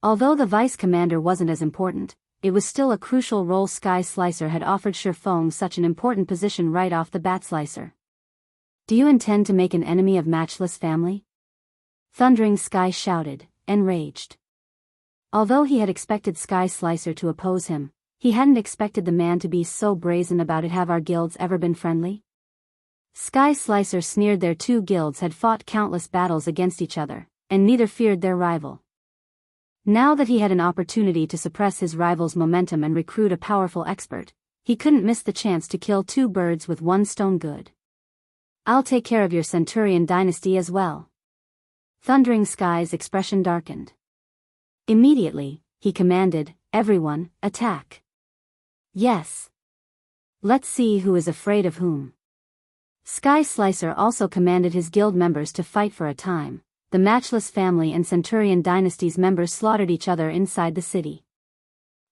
Although the vice commander wasn't as important, it was still a crucial role. Sky Slicer had offered Shifeng such an important position right off the bat. Slicer, do you intend to make an enemy of Matchless family? Thundering Sky shouted, enraged. Although he had expected Sky Slicer to oppose him, he hadn't expected the man to be so brazen about it. Have our guilds ever been friendly? Sky Slicer sneered. Their two guilds had fought countless battles against each other, and neither feared their rival. Now that he had an opportunity to suppress his rival's momentum and recruit a powerful expert, he couldn't miss the chance to kill two birds with one stone. Good. I'll take care of your Centurion Dynasty as well. Thundering Sky's expression darkened. Immediately, he commanded, everyone, attack. Yes. Let's see who is afraid of whom. Sky Slicer also commanded his guild members to fight. For a time, the Matchless family and Centurion Dynasty's members slaughtered each other inside the city.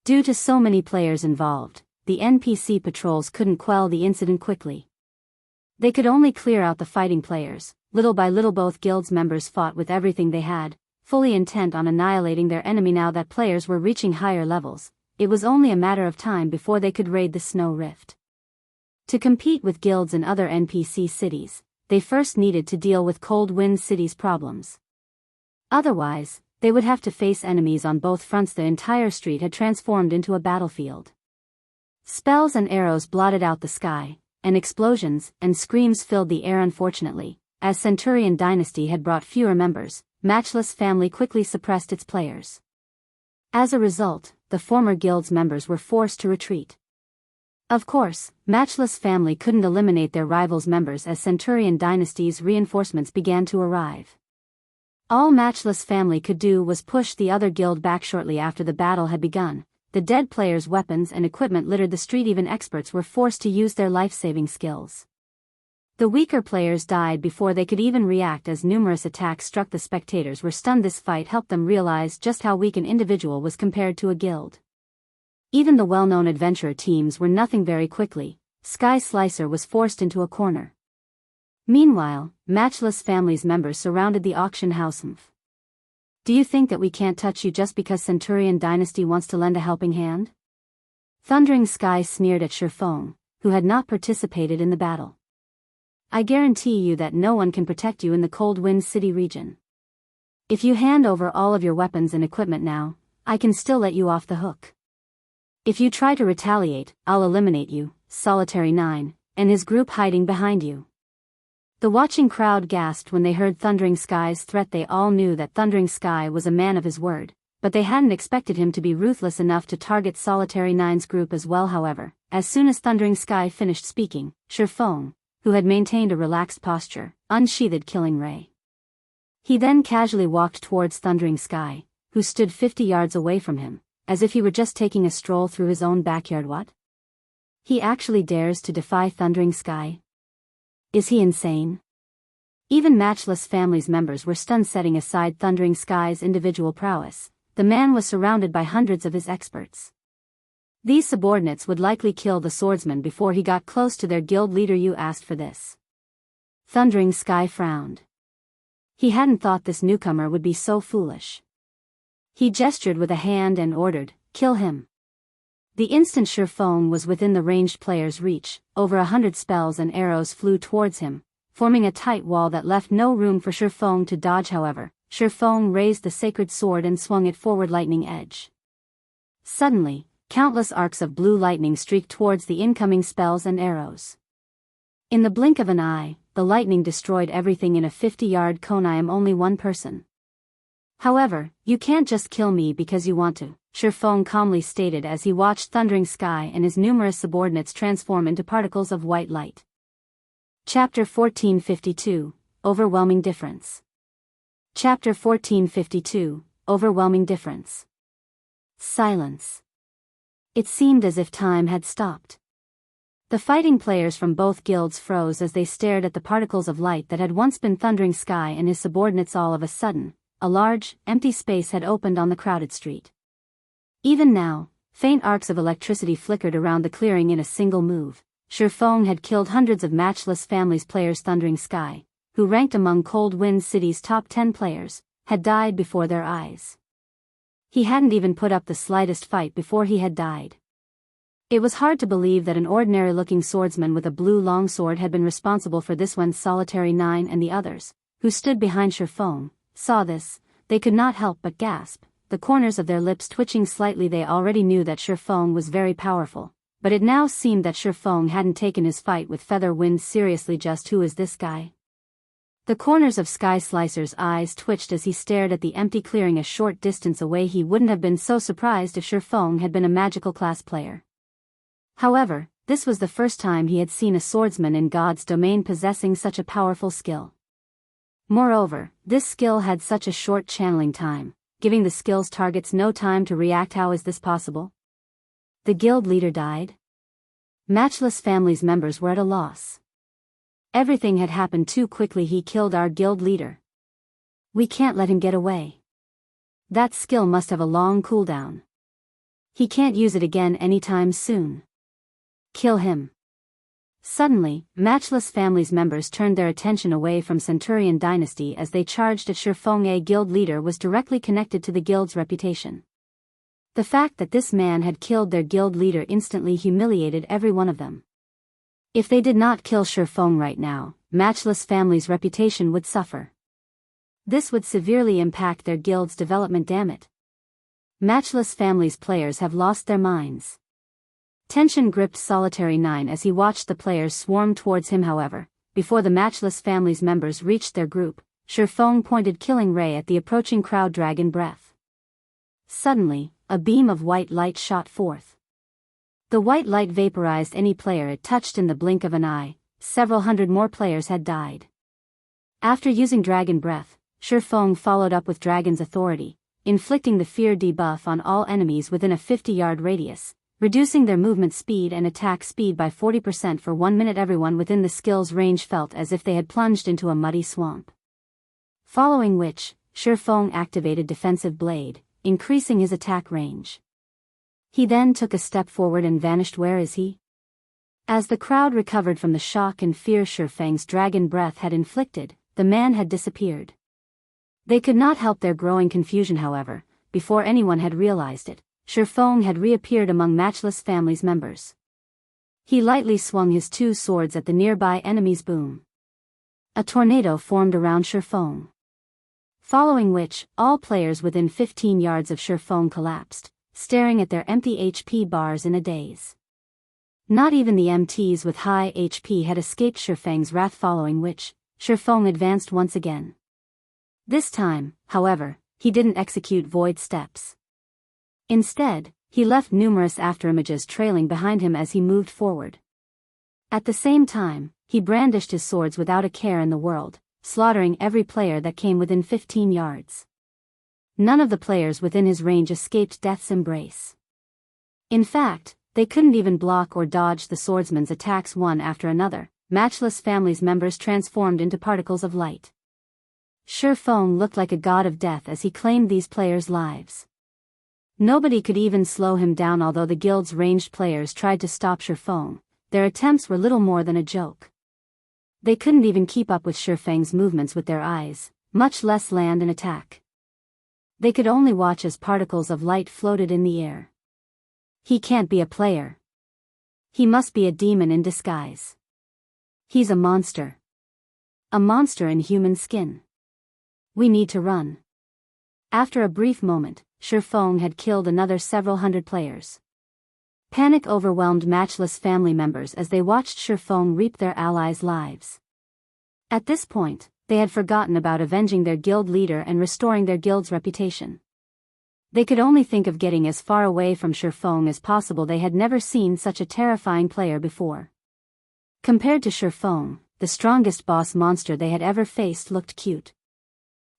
Due to so many players involved, the NPC patrols couldn't quell the incident quickly. They could only clear out the fighting players. Little by little both guilds' members fought with everything they had, fully intent on annihilating their enemy. Now that players were reaching higher levels, it was only a matter of time before they could raid the Snow Rift. To compete with guilds in other NPC cities, they first needed to deal with Cold Wind City's problems. Otherwise, they would have to face enemies on both fronts. The entire street had transformed into a battlefield. Spells and arrows blotted out the sky, and explosions and screams filled the air. Unfortunately, as Centurion Dynasty had brought fewer members, Matchless family quickly suppressed its players. As a result, the former guild's members were forced to retreat. Of course, Matchless family couldn't eliminate their rivals' members as Centurion Dynasty's reinforcements began to arrive. All Matchless family could do was push the other guild back. Shortly after the battle had begun, the dead players' weapons and equipment littered the street. Even experts were forced to use their life-saving skills. The weaker players died before they could even react as numerous attacks struck. The spectators were stunned. This fight helped them realize just how weak an individual was compared to a guild. Even the well-known adventurer teams were nothing. Very quickly, Sky Slicer was forced into a corner. Meanwhile, Matchless family's members surrounded the auction house. Do you think that we can't touch you just because Centurion Dynasty wants to lend a helping hand? Thundering Sky sneered at Shifeng, who had not participated in the battle. I guarantee you that no one can protect you in the Cold Wind City region. If you hand over all of your weapons and equipment now, I can still let you off the hook. If you try to retaliate, I'll eliminate you, Solitary 9, and his group hiding behind you. The watching crowd gasped when they heard Thundering Sky's threat. They all knew that Thundering Sky was a man of his word, but they hadn't expected him to be ruthless enough to target Solitary 9's group as well. However, as soon as Thundering Sky finished speaking, Shifeng, who had maintained a relaxed posture, unsheathed Killing Ray. He then casually walked towards Thundering Sky, who stood 50 yards away from him, as if he were just taking a stroll through his own backyard. What? He actually dares to defy Thundering Sky? Is he insane? Even Matchless family's members were stunned. Setting aside Thundering Sky's individual prowess, the man was surrounded by hundreds of his experts. These subordinates would likely kill the swordsman before he got close to their guild leader. You asked for this. Thundering Sky frowned. He hadn't thought this newcomer would be so foolish. He gestured with a hand and ordered, "Kill him." The instant Shifeng was within the ranged player's reach, over 100 spells and arrows flew towards him, forming a tight wall that left no room for Shifeng to dodge. However, Shifeng raised the sacred sword and swung it forward. Lightning edge. Suddenly, countless arcs of blue lightning streaked towards the incoming spells and arrows. In the blink of an eye, the lightning destroyed everything in a 50-yard cone. I am only one person. However, you can't just kill me because you want to, Shifeng calmly stated as he watched Thundering Sky and his numerous subordinates transform into particles of white light. Chapter 1452, Overwhelming Difference. Chapter 1452, Overwhelming Difference. Silence. It seemed as if time had stopped. The fighting players from both guilds froze as they stared at the particles of light that had once been Thundering Sky and his subordinates. All of a sudden, a large, empty space had opened on the crowded street. Even now, faint arcs of electricity flickered around the clearing in a single move. Shifeng had killed hundreds of Matchless Families players. Thundering Sky, who ranked among Cold Wind City's top 10 players, had died before their eyes. He hadn't even put up the slightest fight before he had died. It was hard to believe that an ordinary-looking swordsman with a blue longsword had been responsible for this when Solitary 9 and the others, who stood behind Shifeng, saw this. They could not help but gasp, the corners of their lips twitching slightly. They already knew that Shifeng was very powerful, but it now seemed that Shifeng hadn't taken his fight with Feather Wind seriously. Just who is this guy? The corners of Sky Slicer's eyes twitched as he stared at the empty clearing a short distance away. He wouldn't have been so surprised if Shifeng had been a magical class player. However, this was the first time he had seen a swordsman in God's domain possessing such a powerful skill. Moreover, this skill had such a short channeling time, giving the skill's targets no time to react. How is this possible? The guild leader died? Matchless Families members were at a loss. Everything had happened too quickly. He killed our guild leader. We can't let him get away. That skill must have a long cooldown. He can't use it again anytime soon. Kill him. Suddenly, Matchless Families members turned their attention away from Centurion Dynasty as they charged at Shifeng. A guild leader was directly connected to the guild's reputation. The fact that this man had killed their guild leader instantly humiliated every one of them. If they did not kill Shifeng right now, Matchless Families' reputation would suffer. This would severely impact their guild's development. Damn it. Matchless Families players have lost their minds. Tension gripped Solitary 9 as he watched the players swarm towards him. However, before the Matchless Families members reached their group, Shifeng pointed Killing Ray at the approaching crowd. Dragon Breath. Suddenly, a beam of white light shot forth. The white light vaporized any player it touched in the blink of an eye. Several hundred more players had died. After using Dragon Breath, Shifeng followed up with Dragon's Authority, inflicting the fear debuff on all enemies within a 50-yard radius, reducing their movement speed and attack speed by 40% for 1 minute. Everyone within the skill's range felt as if they had plunged into a muddy swamp. Following which, Shifeng activated Defensive Blade, increasing his attack range. He then took a step forward and vanished. Where is he? As the crowd recovered from the shock and fear Shifeng's Dragon Breath had inflicted, the man had disappeared. They could not help their growing confusion. However, before anyone had realized it, Shifeng had reappeared among Matchless Families members. He lightly swung his two swords at the nearby enemies. Boom. A tornado formed around Shifeng. Following which, all players within 15 yards of Shifeng collapsed, staring at their empty HP bars in a daze. Not even the MTs with high HP had escaped Shifeng's wrath. Following which, Shifeng advanced once again. This time, however, he didn't execute void steps. Instead, he left numerous afterimages trailing behind him as he moved forward. At the same time, he brandished his swords without a care in the world, slaughtering every player that came within 15 yards. None of the players within his range escaped death's embrace. In fact, they couldn't even block or dodge the swordsman's attacks. One after another, Matchless Families members transformed into particles of light. Shifeng looked like a god of death as he claimed these players' lives. Nobody could even slow him down. Although the guild's ranged players tried to stop Shifeng, their attempts were little more than a joke. They couldn't even keep up with Shifeng's movements with their eyes, much less land and attack. They could only watch as particles of light floated in the air. He can't be a player. He must be a demon in disguise. He's a monster. A monster in human skin. We need to run. After a brief moment, Shifeng had killed another several hundred players. Panic overwhelmed Matchless family members as they watched Shifeng reap their allies' lives. At this point, they had forgotten about avenging their guild leader and restoring their guild's reputation. They could only think of getting as far away from Shifeng as possible. They had never seen such a terrifying player before. Compared to Shifeng, the strongest boss monster they had ever faced looked cute.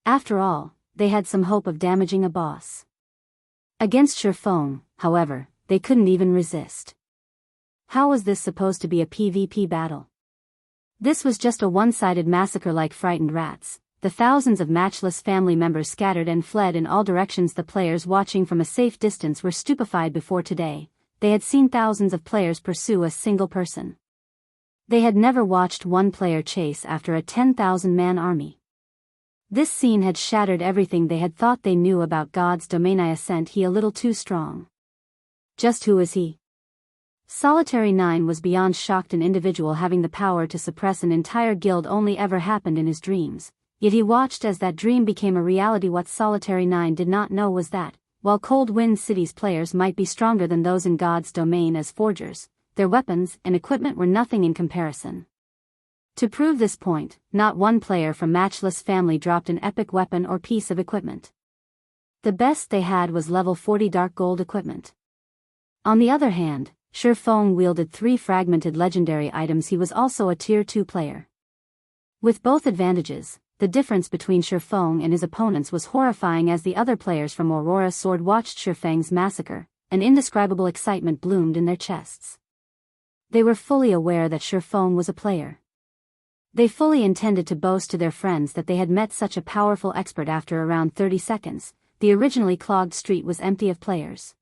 After all, they had some hope of damaging a boss. Against Shifeng, however, they couldn't even resist. How was this supposed to be a PvP battle? This was just a one-sided massacre like frightened rats. The thousands of Matchless family members scattered and fled in all directions. The players watching from a safe distance were stupefied. Before today, they had seen thousands of players pursue a single person. They had never watched one player chase after a 10,000-man army. This scene had shattered everything they had thought they knew about God's domain. Isn't he a little too strong? Just who is he? Solitary 9 was beyond shocked. An individual having the power to suppress an entire guild only ever happened in his dreams. Yet he watched as that dream became a reality. What Solitary 9 did not know was that, while Cold Wind City's players might be stronger than those in God's domain as forgers, their weapons and equipment were nothing in comparison. To prove this point, not one player from Matchless family dropped an epic weapon or piece of equipment. The best they had was level 40 dark gold equipment. On the other hand, Shifeng wielded 3 fragmented legendary items. He was also a tier 2 player. With both advantages, the difference between Shifeng and his opponents was horrifying. As the other players from Aurora Sword watched Shifeng's massacre, an indescribable excitement bloomed in their chests. They were fully aware that Shifeng was a player. They fully intended to boast to their friends that they had met such a powerful expert. After around 30 seconds, the originally clogged street was empty of players.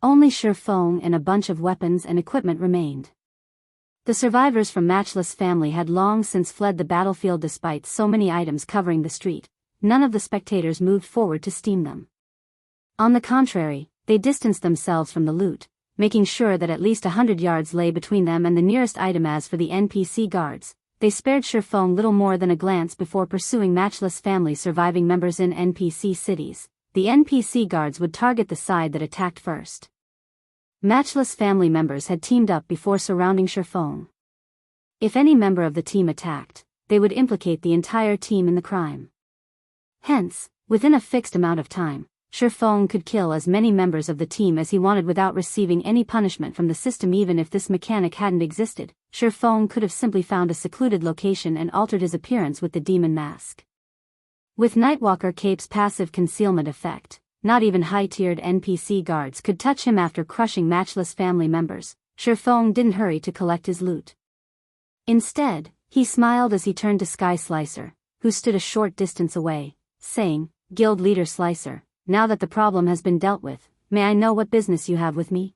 Only Shifeng and a bunch of weapons and equipment remained. The survivors from Matchless family had long since fled the battlefield. Despite so many items covering the street, none of the spectators moved forward to steam them. On the contrary, they distanced themselves from the loot, making sure that at least 100 yards lay between them and the nearest item. As for the NPC guards, they spared Shifeng little more than a glance before pursuing Matchless family surviving members in NPC cities. The NPC guards would target the side that attacked first. Matchless family members had teamed up before surrounding Shifeng. If any member of the team attacked, they would implicate the entire team in the crime. Hence, within a fixed amount of time, Shifeng could kill as many members of the team as he wanted without receiving any punishment from the system. Even if this mechanic hadn't existed, Shifeng could have simply found a secluded location and altered his appearance with the demon mask. With Nightwalker Cape's passive concealment effect, not even high-tiered NPC guards could touch him. After crushing Matchless family members, Shifeng didn't hurry to collect his loot. Instead, he smiled as he turned to Sky Slicer, who stood a short distance away, saying, "Guild Leader Slicer, now that the problem has been dealt with, may I know what business you have with me?"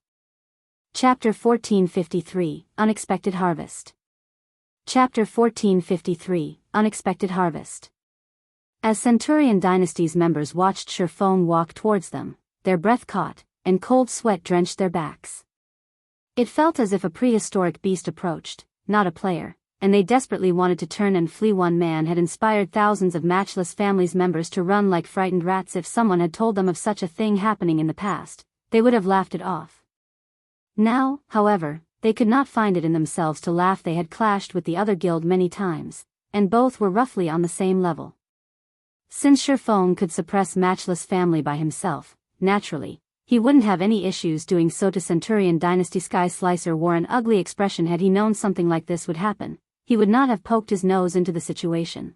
Chapter 1453, Unexpected Harvest. Chapter 1453, Unexpected Harvest. As Centurion Dynasty's members watched Shifeng walk towards them, their breath caught, and cold sweat drenched their backs. It felt as if a prehistoric beast approached, not a player, and they desperately wanted to turn and flee. One man had inspired thousands of Matchless family's members to run like frightened rats. If someone had told them of such a thing happening in the past, they would have laughed it off. Now, however, they could not find it in themselves to laugh. They had clashed with the other guild many times, and both were roughly on the same level. Since Shifeng could suppress Matchless family by himself, naturally, he wouldn't have any issues doing so to Centurion Dynasty. Sky Slicer wore an ugly expression. Had he known something like this would happen, he would not have poked his nose into the situation.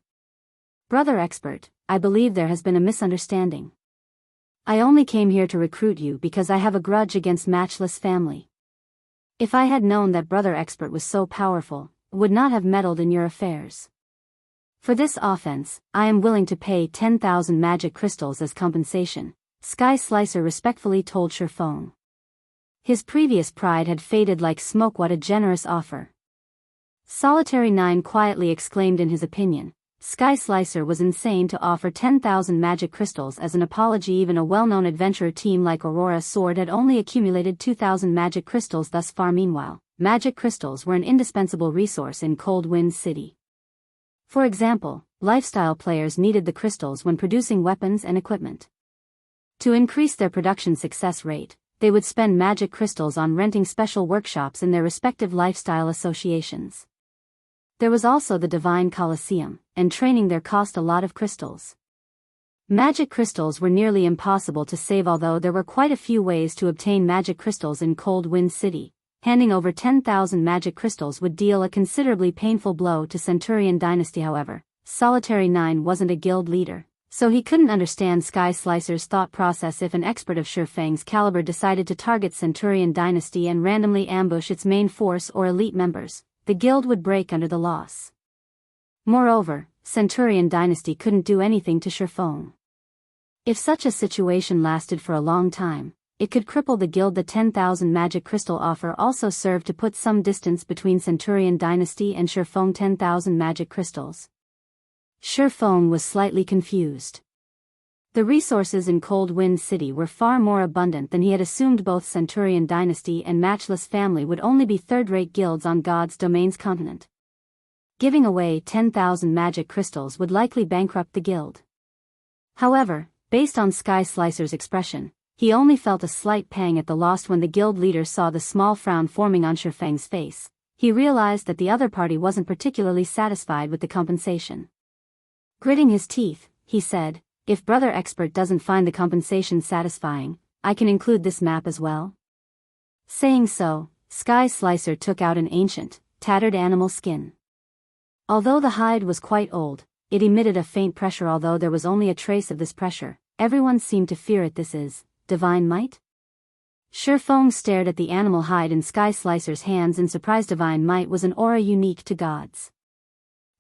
"Brother Expert, I believe there has been a misunderstanding. I only came here to recruit you because I have a grudge against Matchless family. If I had known that Brother Expert was so powerful, I would not have meddled in your affairs. For this offense, I am willing to pay 10,000 magic crystals as compensation," Sky Slicer respectfully told Shifeng. His previous pride had faded like smoke. What a generous offer. Solitary 9 quietly exclaimed. In his opinion, Sky Slicer was insane to offer 10,000 magic crystals as an apology. Even a well-known adventurer team like Aurora Sword had only accumulated 2,000 magic crystals thus far. Meanwhile, magic crystals were an indispensable resource in Cold Wind City. For example, lifestyle players needed the crystals when producing weapons and equipment. To increase their production success rate, they would spend magic crystals on renting special workshops in their respective lifestyle associations. There was also the Divine Colosseum, and training there cost a lot of crystals. Magic crystals were nearly impossible to save, although there were quite a few ways to obtain magic crystals in Cold Wind City. Handing over 10,000 magic crystals would deal a considerably painful blow to Centurion Dynasty. However, Solitary 9 wasn't a guild leader, so he couldn't understand Sky Slicer's thought process. If an expert of Shifeng's caliber decided to target Centurion Dynasty and randomly ambush its main force or elite members, the guild would break under the loss. Moreover, Centurion Dynasty couldn't do anything to Shifeng. If such a situation lasted for a long time, it could cripple the guild. The 10,000 magic crystal offer also served to put some distance between Centurion Dynasty and Shifeng. 10,000 magic crystals. Shifeng was slightly confused. The resources in Cold Wind City were far more abundant than he had assumed. Both Centurion Dynasty and Matchless Family would only be third-rate guilds on God's Domain's continent. Giving away 10,000 magic crystals would likely bankrupt the guild. However, based on Sky Slicer's expression, he only felt a slight pang at the loss. When the guild leader saw the small frown forming on Shifeng's face, he realized that the other party wasn't particularly satisfied with the compensation. Gritting his teeth, he said, "If Brother Expert doesn't find the compensation satisfying, I can include this map as well." Saying so, Sky Slicer took out an ancient, tattered animal skin. Although the hide was quite old, it emitted a faint pressure. Although there was only a trace of this pressure, everyone seemed to fear it. "This is divine might?" Shifeng stared at the animal hide in Sky Slicer's hands in surprise. Divine might was an aura unique to gods.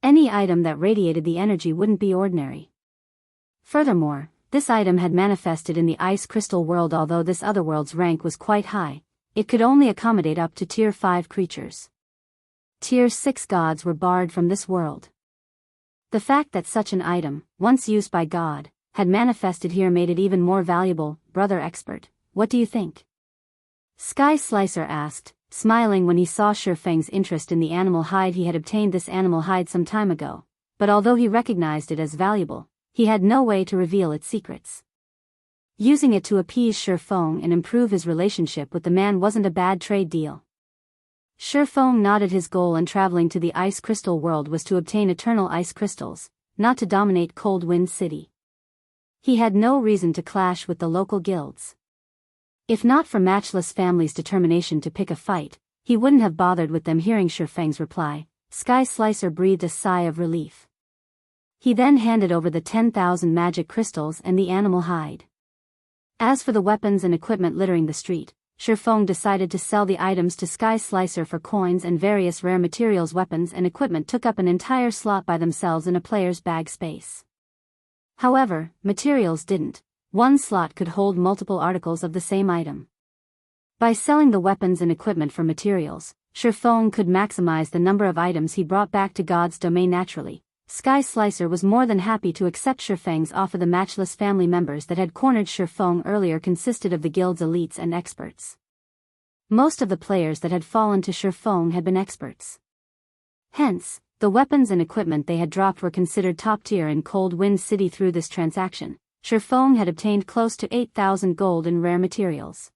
Any item that radiated the energy wouldn't be ordinary. Furthermore, this item had manifested in the ice crystal world. Although this otherworld's rank was quite high, it could only accommodate up to Tier 5 creatures. Tier 6 gods were barred from this world. The fact that such an item, once used by God, had manifested here made it even more valuable. "Brother Expert, what do you think?" Sky Slicer asked, smiling when he saw Shifeng's interest in the animal hide. He had obtained this animal hide some time ago, but although he recognized it as valuable, he had no way to reveal its secrets. Using it to appease Shifeng and improve his relationship with the man wasn't a bad trade deal. Shifeng nodded. His goal in traveling to the ice crystal world was to obtain eternal ice crystals, not to dominate Cold Wind City. He had no reason to clash with the local guilds. If not for Matchless Family's determination to pick a fight, he wouldn't have bothered with them. Hearing Shifeng's reply, Sky Slicer breathed a sigh of relief. He then handed over the 10,000 magic crystals and the animal hide. As for the weapons and equipment littering the street, Shifeng decided to sell the items to Sky Slicer for coins and various rare materials. Weapons and equipment took up an entire slot by themselves in a player's bag space. However, materials didn't. One slot could hold multiple articles of the same item. By selling the weapons and equipment for materials, Shifeng could maximize the number of items he brought back to God's Domain. Naturally, Sky Slicer was more than happy to accept Shifeng's offer. The Matchless Family members that had cornered Shifeng earlier consisted of the guild's elites and experts. Most of the players that had fallen to Shifeng had been experts. Hence, the weapons and equipment they had dropped were considered top tier in Cold Wind City. Through this transaction, Shifeng had obtained close to 8,000 gold in rare materials.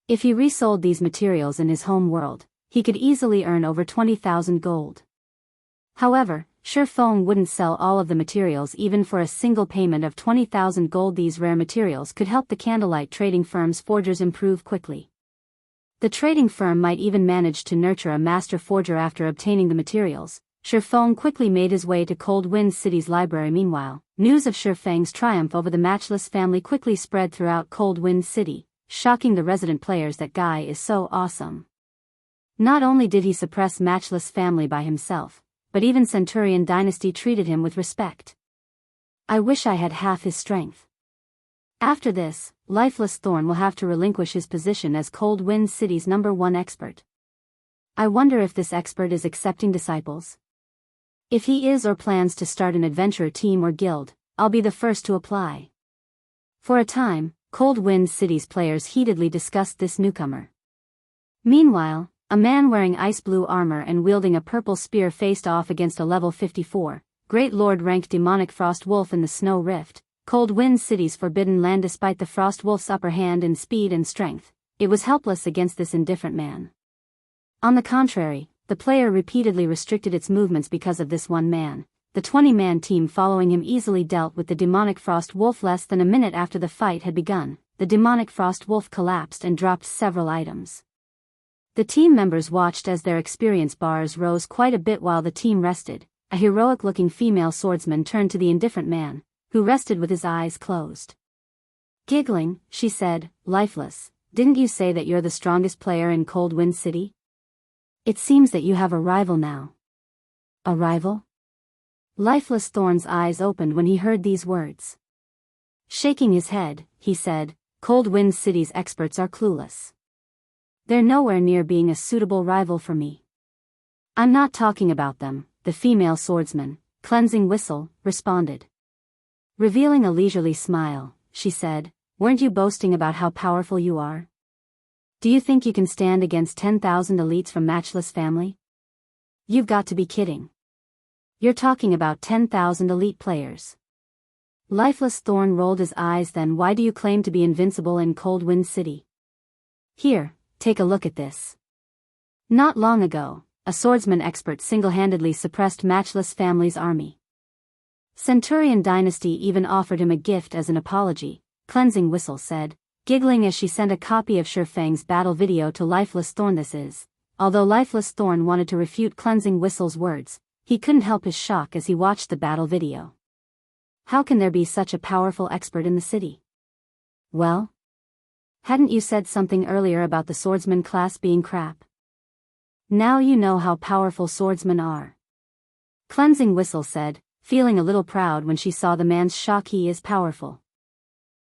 If he resold these materials in his home world, he could easily earn over 20,000 gold. However, Shifeng wouldn't sell all of the materials even for a single payment of 20,000 gold. These rare materials could help the Candlelight trading firm's forgers improve quickly. The trading firm might even manage to nurture a master forger. After obtaining the materials, Shifeng quickly made his way to Cold Wind City's library. Meanwhile, news of Shifeng's triumph over the Matchless Family quickly spread throughout Cold Wind City, shocking the resident players. "That guy is so awesome. Not only did he suppress Matchless Family by himself, but even Centurion Dynasty treated him with respect. I wish I had half his strength." After this, Lifeless Thorn will have to relinquish his position as Cold Wind City's #1 expert. I wonder if this expert is accepting disciples. If he is or plans to start an adventurer team or guild, I'll be the first to apply. For a time, Cold Wind City's players heatedly discussed this newcomer. Meanwhile, a man wearing ice blue armor and wielding a purple spear faced off against a level 54, Great Lord ranked demonic frost wolf in the Snow Rift, Cold Wind City's forbidden land. Despite the Frost Wolf's upper hand in speed and strength, it was helpless against this indifferent man. On the contrary, the player repeatedly restricted its movements because of this one man. The 20-man team following him easily dealt with the demonic Frost Wolf. Less than a minute after the fight had begun, the demonic Frost Wolf collapsed and dropped several items. The team members watched as their experience bars rose quite a bit while the team rested. A heroic-looking female swordsman turned to the indifferent man, who rested with his eyes closed. Giggling, she said, lifeless, "Didn't you say that you're the strongest player in Cold Wind City? It seems that you have a rival now." "A rival?" Lifeless Thorn's eyes opened when he heard these words. Shaking his head, he said, "Cold Wind City's experts are clueless. They're nowhere near being a suitable rival for me." "I'm not talking about them," the female swordsman, Cleansing Whistle, responded. Revealing a leisurely smile, she said, "Weren't you boasting about how powerful you are? Do you think you can stand against 10,000 elites from Matchless Family? You've got to be kidding. You're talking about 10,000 elite players." Lifeless Thorn rolled his eyes. "Then why do you claim to be invincible in Cold Wind City? Here, take a look at this." Not long ago, a swordsman expert single-handedly suppressed Matchless Family's army. Centurion Dynasty even offered him a gift as an apology, Cleansing Whistle said, giggling as she sent a copy of Shifang's battle video to Lifeless Thorn. This is, although Lifeless Thorn wanted to refute Cleansing Whistle's words, he couldn't help his shock as he watched the battle video. How can there be such a powerful expert in the city? Well? Hadn't you said something earlier about the swordsman class being crap? Now you know how powerful swordsmen are. Cleansing Whistle said, feeling a little proud when she saw the man's shock. He is powerful.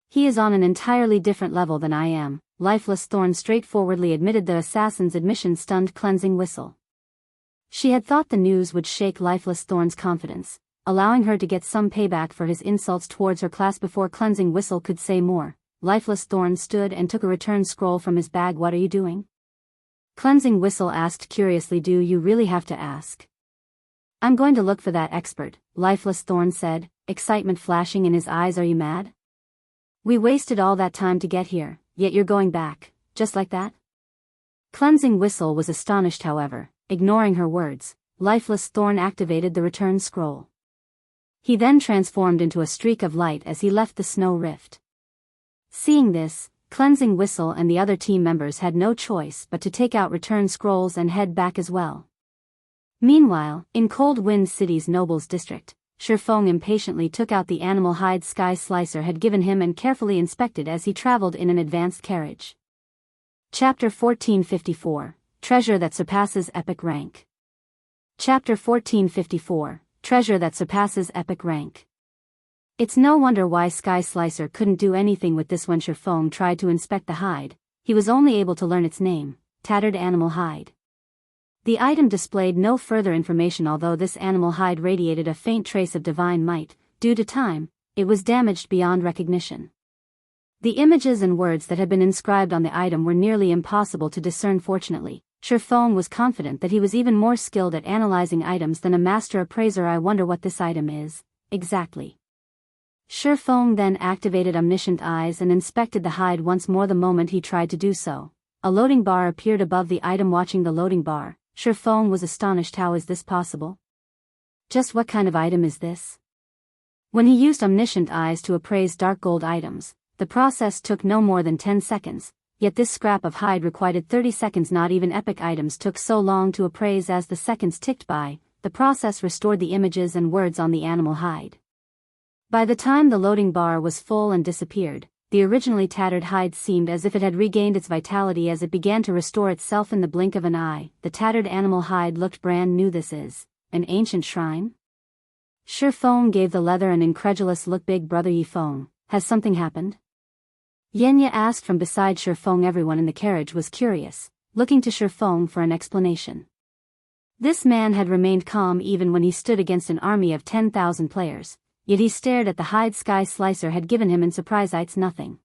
He is on an entirely different level than I am, Lifeless Thorn straightforwardly admitted. The assassin's admission stunned Cleansing Whistle. She had thought the news would shake Lifeless Thorn's confidence, allowing her to get some payback for his insults towards her class. Before Cleansing Whistle could say more, Lifeless Thorn stood and took a return scroll from his bag. "What are you doing?" Cleansing Whistle asked curiously. "Do you really have to ask?" "I'm going to look for that expert," Lifeless Thorn said, excitement flashing in his eyes. "Are you mad? We wasted all that time to get here, yet you're going back, just like that?" Cleansing Whistle was astonished. However, ignoring her words, Lifeless Thorn activated the return scroll. He then transformed into a streak of light as he left the snow rift. Seeing this, Cleansing Whistle and the other team members had no choice but to take out return scrolls and head back as well. Meanwhile, in Cold Wind City's Nobles District, Shifeng impatiently took out the animal hide Sky Slicer had given him and carefully inspected as he traveled in an advanced carriage. Chapter 1454, Treasure that Surpasses Epic Rank. Chapter 1454, Treasure that Surpasses Epic Rank. It's no wonder why Sky Slicer couldn't do anything with this when Shifeng tried to inspect the hide. He was only able to learn its name, Tattered Animal Hide. The item displayed no further information. Although this animal hide radiated a faint trace of divine might, due to time, it was damaged beyond recognition. The images and words that had been inscribed on the item were nearly impossible to discern. Fortunately, Shifeng was confident that he was even more skilled at analyzing items than a master appraiser. "I wonder what this item is, exactly." Shifeng then activated Omniscient Eyes and inspected the hide once more. The moment he tried to do so, a loading bar appeared above the item. Watching the loading bar, Shifeng was astonished. How is this possible? Just what kind of item is this? When he used Omniscient Eyes to appraise dark gold items, the process took no more than 10 seconds, yet this scrap of hide required 30 seconds. Not even epic items took so long to appraise. As the seconds ticked by, the process restored the images and words on the animal hide. By the time the loading bar was full and disappeared, the originally tattered hide seemed as if it had regained its vitality as it began to restore itself in the blink of an eye. The tattered animal hide looked brand new. "This is an ancient shrine?" Shifeng gave the leather an incredulous look. "Big brother Yifeng, has something happened?" Xianxia asked from beside Shifeng. Everyone in the carriage was curious, looking to Shifeng for an explanation. This man had remained calm even when he stood against an army of 10,000 players, yet he stared at the hide Sky Slicer had given him in surprise. "It's nothing.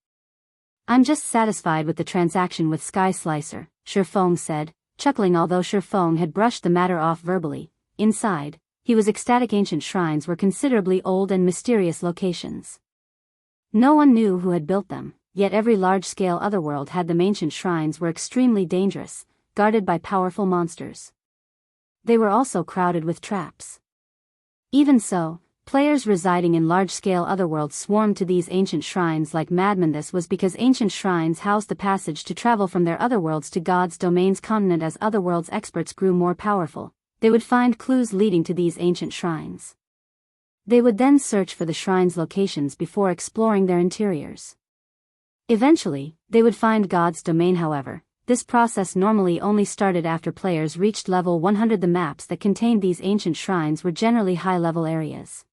I'm just satisfied with the transaction with Sky Slicer," Shifeng said, chuckling. Although Shifeng had brushed the matter off verbally, inside, he was ecstatic. Ancient shrines were considerably old and mysterious locations. No one knew who had built them, yet every large-scale otherworld had them. Ancient shrines were extremely dangerous, guarded by powerful monsters. They were also crowded with traps. Even so, players residing in large-scale otherworlds swarmed to these ancient shrines like madmen. This was because ancient shrines housed the passage to travel from their otherworlds to God's domain's continent. As otherworlds experts grew more powerful, they would find clues leading to these ancient shrines. They would then search for the shrines' locations before exploring their interiors. Eventually, they would find God's domain. However, this process normally only started after players reached level 100. The maps that contained these ancient shrines were generally high-level areas.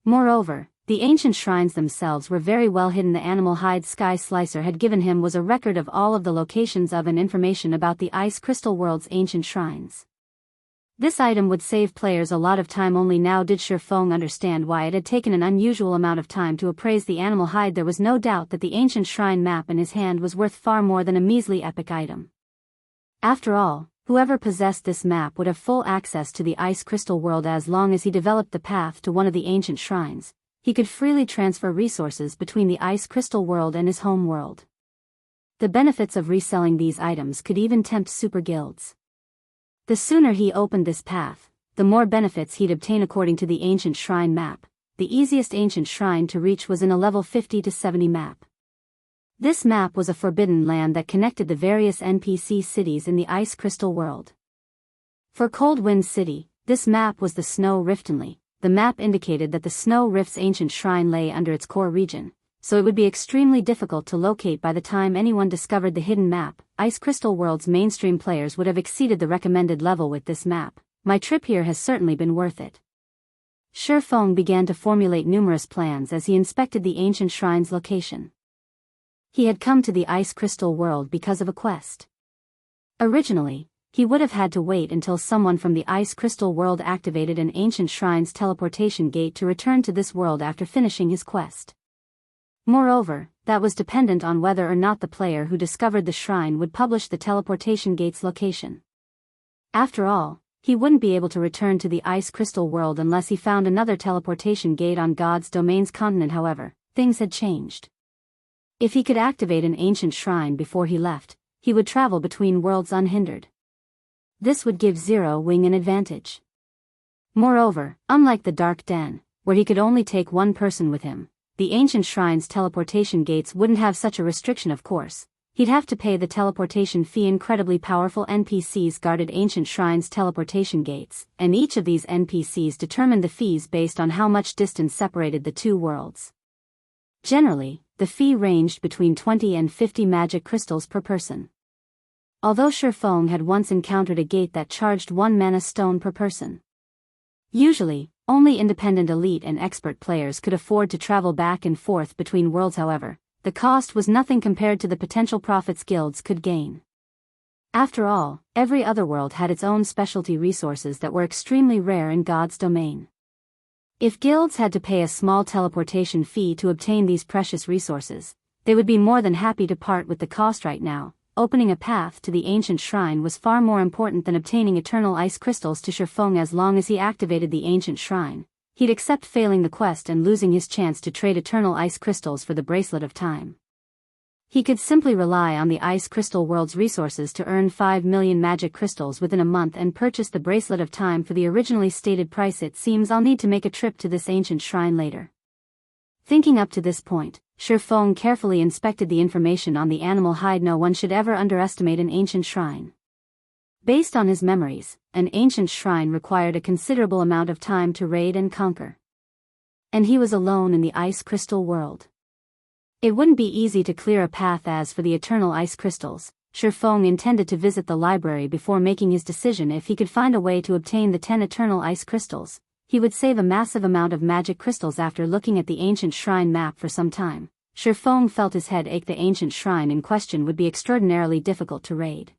Moreover, the ancient shrines themselves were very well hidden. The animal hide Sky Slicer had given him was a record of all of the locations of and information about the Ice Crystal World's ancient shrines. This item would save players a lot of time. Only now did Shifeng understand why it had taken an unusual amount of time to appraise the animal hide. There was no doubt that the ancient shrine map in his hand was worth far more than a measly epic item. After all, whoever possessed this map would have full access to the Ice Crystal World. As long as he developed the path to one of the ancient shrines, he could freely transfer resources between the Ice Crystal World and his home world. The benefits of reselling these items could even tempt super guilds. The sooner he opened this path, the more benefits he'd obtain. According to the ancient shrine map, the easiest ancient shrine to reach was in a level 50 to 70 map. This map was a forbidden land that connected the various NPC cities in the Ice Crystal World. For Cold Wind City, this map was the Snow Rift. The map indicated that the Snow Rift's ancient shrine lay under its core region, so it would be extremely difficult to locate. By the time anyone discovered the hidden map, Ice Crystal World's mainstream players would have exceeded the recommended level. With this map, my trip here has certainly been worth it. Shifeng began to formulate numerous plans as he inspected the ancient shrine's location. He had come to the Ice Crystal World because of a quest. Originally, he would have had to wait until someone from the Ice Crystal World activated an ancient shrine's teleportation gate to return to this world after finishing his quest. Moreover, that was dependent on whether or not the player who discovered the shrine would publish the teleportation gate's location. After all, he wouldn't be able to return to the Ice Crystal World unless he found another teleportation gate on God's domain's continent. However, things had changed. If he could activate an ancient shrine before he left, he would travel between worlds unhindered. This would give Zero Wing an advantage. Moreover, unlike the Dark Den, where he could only take one person with him, the ancient shrine's teleportation gates wouldn't have such a restriction. Of course, he'd have to pay the teleportation fee. Incredibly powerful NPCs guarded ancient shrine's teleportation gates, and each of these NPCs determined the fees based on how much distance separated the two worlds. Generally, the fee ranged between 20 and 50 magic crystals per person. Although Shifeng had once encountered a gate that charged 1 mana stone per person. Usually, only independent elite and expert players could afford to travel back and forth between worlds. However, the cost was nothing compared to the potential profits guilds could gain. After all, every otherworld had its own specialty resources that were extremely rare in God's domain. If guilds had to pay a small teleportation fee to obtain these precious resources, they would be more than happy to part with the cost. Right now, opening a path to the ancient shrine was far more important than obtaining eternal ice crystals to Shifeng. As long as he activated the ancient shrine, he'd accept failing the quest and losing his chance to trade eternal ice crystals for the Bracelet of Time. He could simply rely on the Ice Crystal World's resources to earn 5 million magic crystals within a month and purchase the Bracelet of Time for the originally stated price. It seems I'll need to make a trip to this ancient shrine later. Thinking up to this point, Shifeng carefully inspected the information on the animal hide. No one should ever underestimate an ancient shrine. Based on his memories, an ancient shrine required a considerable amount of time to raid and conquer. And he was alone in the Ice Crystal World. It wouldn't be easy to clear a path. As for the eternal ice crystals, Shifeng intended to visit the library before making his decision. If he could find a way to obtain the 10 eternal ice crystals, he would save a massive amount of magic crystals. After looking at the ancient shrine map for some time, Shifeng felt his head ache. The ancient shrine in question would be extraordinarily difficult to raid.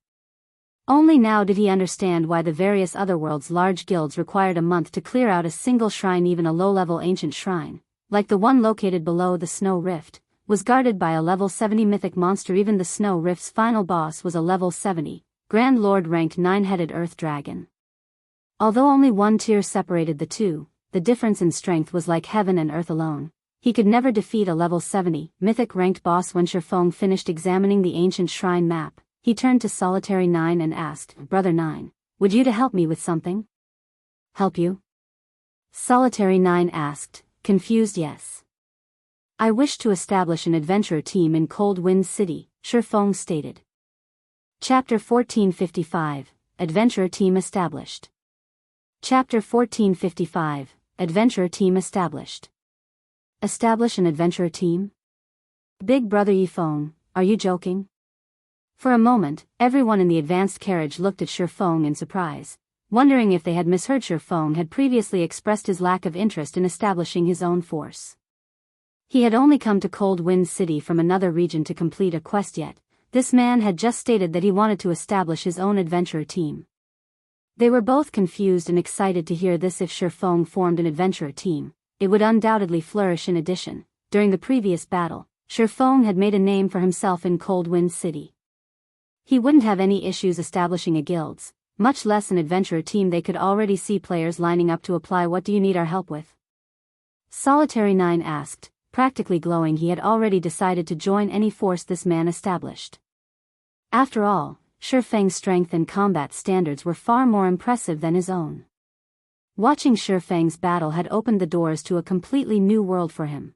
Only now did he understand why the various otherworlds' large guilds required a month to clear out a single shrine. Even a low-level ancient shrine, like the one located below the Snow Rift, was guarded by a level 70 mythic monster. Even the Snow Rift's final boss was a level 70, Grand Lord ranked 9-headed Earth Dragon. Although only one tier separated the two, the difference in strength was like heaven and earth alone. He could never defeat a level 70 Mythic ranked boss. When Shifeng finished examining the ancient shrine map, he turned to Solitary 9 and asked, Brother 9, would you to help me with something? Help you? Solitary 9 asked, confused. Yes. I wish to establish an adventurer team in Cold Wind City, Shifeng stated. Chapter 1455, Adventurer Team Established. Chapter 1455, Adventurer Team Established. Establish an adventurer team? Big Brother Yifeng, are you joking? For a moment, everyone in the advanced carriage looked at Shifeng in surprise, wondering if they had misheard. Shifeng had previously expressed his lack of interest in establishing his own force. He had only come to Cold Wind City from another region to complete a quest, yet this man had just stated that he wanted to establish his own adventurer team. They were both confused and excited to hear this. If Shifeng formed an adventurer team, it would undoubtedly flourish. In addition, during the previous battle, Shifeng had made a name for himself in Cold Wind City. He wouldn't have any issues establishing a guild, much less an adventurer team. They could already see players lining up to apply. What do you need our help with? Solitary 9 asked, practically glowing. He had already decided to join any force this man established. After all, Shifeng's strength and combat standards were far more impressive than his own. Watching Shifeng's battle had opened the doors to a completely new world for him.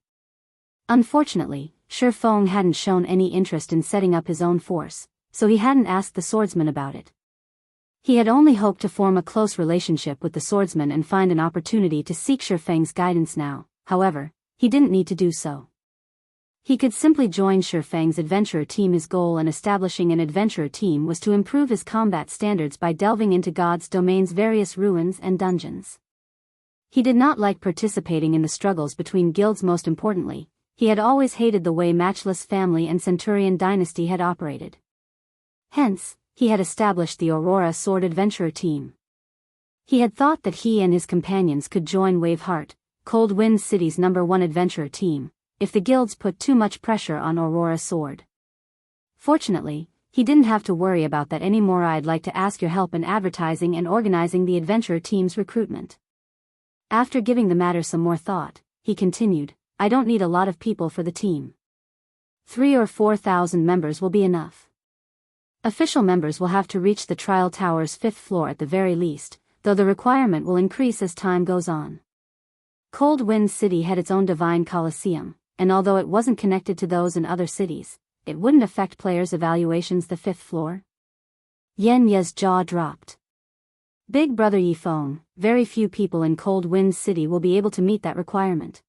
Unfortunately, Shifeng hadn't shown any interest in setting up his own force, so he hadn't asked the swordsman about it. He had only hoped to form a close relationship with the swordsman and find an opportunity to seek Shifeng's guidance now. However, he didn't need to do so. He could simply join Shifeng's adventurer team. His goal in establishing an adventurer team was to improve his combat standards by delving into God's domain's various ruins and dungeons. He did not like participating in the struggles between guilds. Most importantly, he had always hated the way Matchless Family and Centurion Dynasty had operated. Hence, he had established the Aurora Sword Adventurer team. He had thought that he and his companions could join Waveheart, Cold Wind City's #1 adventurer team, if the guilds put too much pressure on Aurora Sword. Fortunately, he didn't have to worry about that anymore. I'd like to ask your help in advertising and organizing the adventurer team's recruitment. After giving the matter some more thought, he continued, I don't need a lot of people for the team. 3,000 or 4,000 members will be enough. Official members will have to reach the Trial Tower's 5th floor at the very least, though the requirement will increase as time goes on. Cold Wind City had its own Divine Coliseum, and although it wasn't connected to those in other cities, it wouldn't affect players' evaluations. The 5th floor? Yanya's jaw dropped. Big Brother Yifeng, very few people in Cold Wind City will be able to meet that requirement.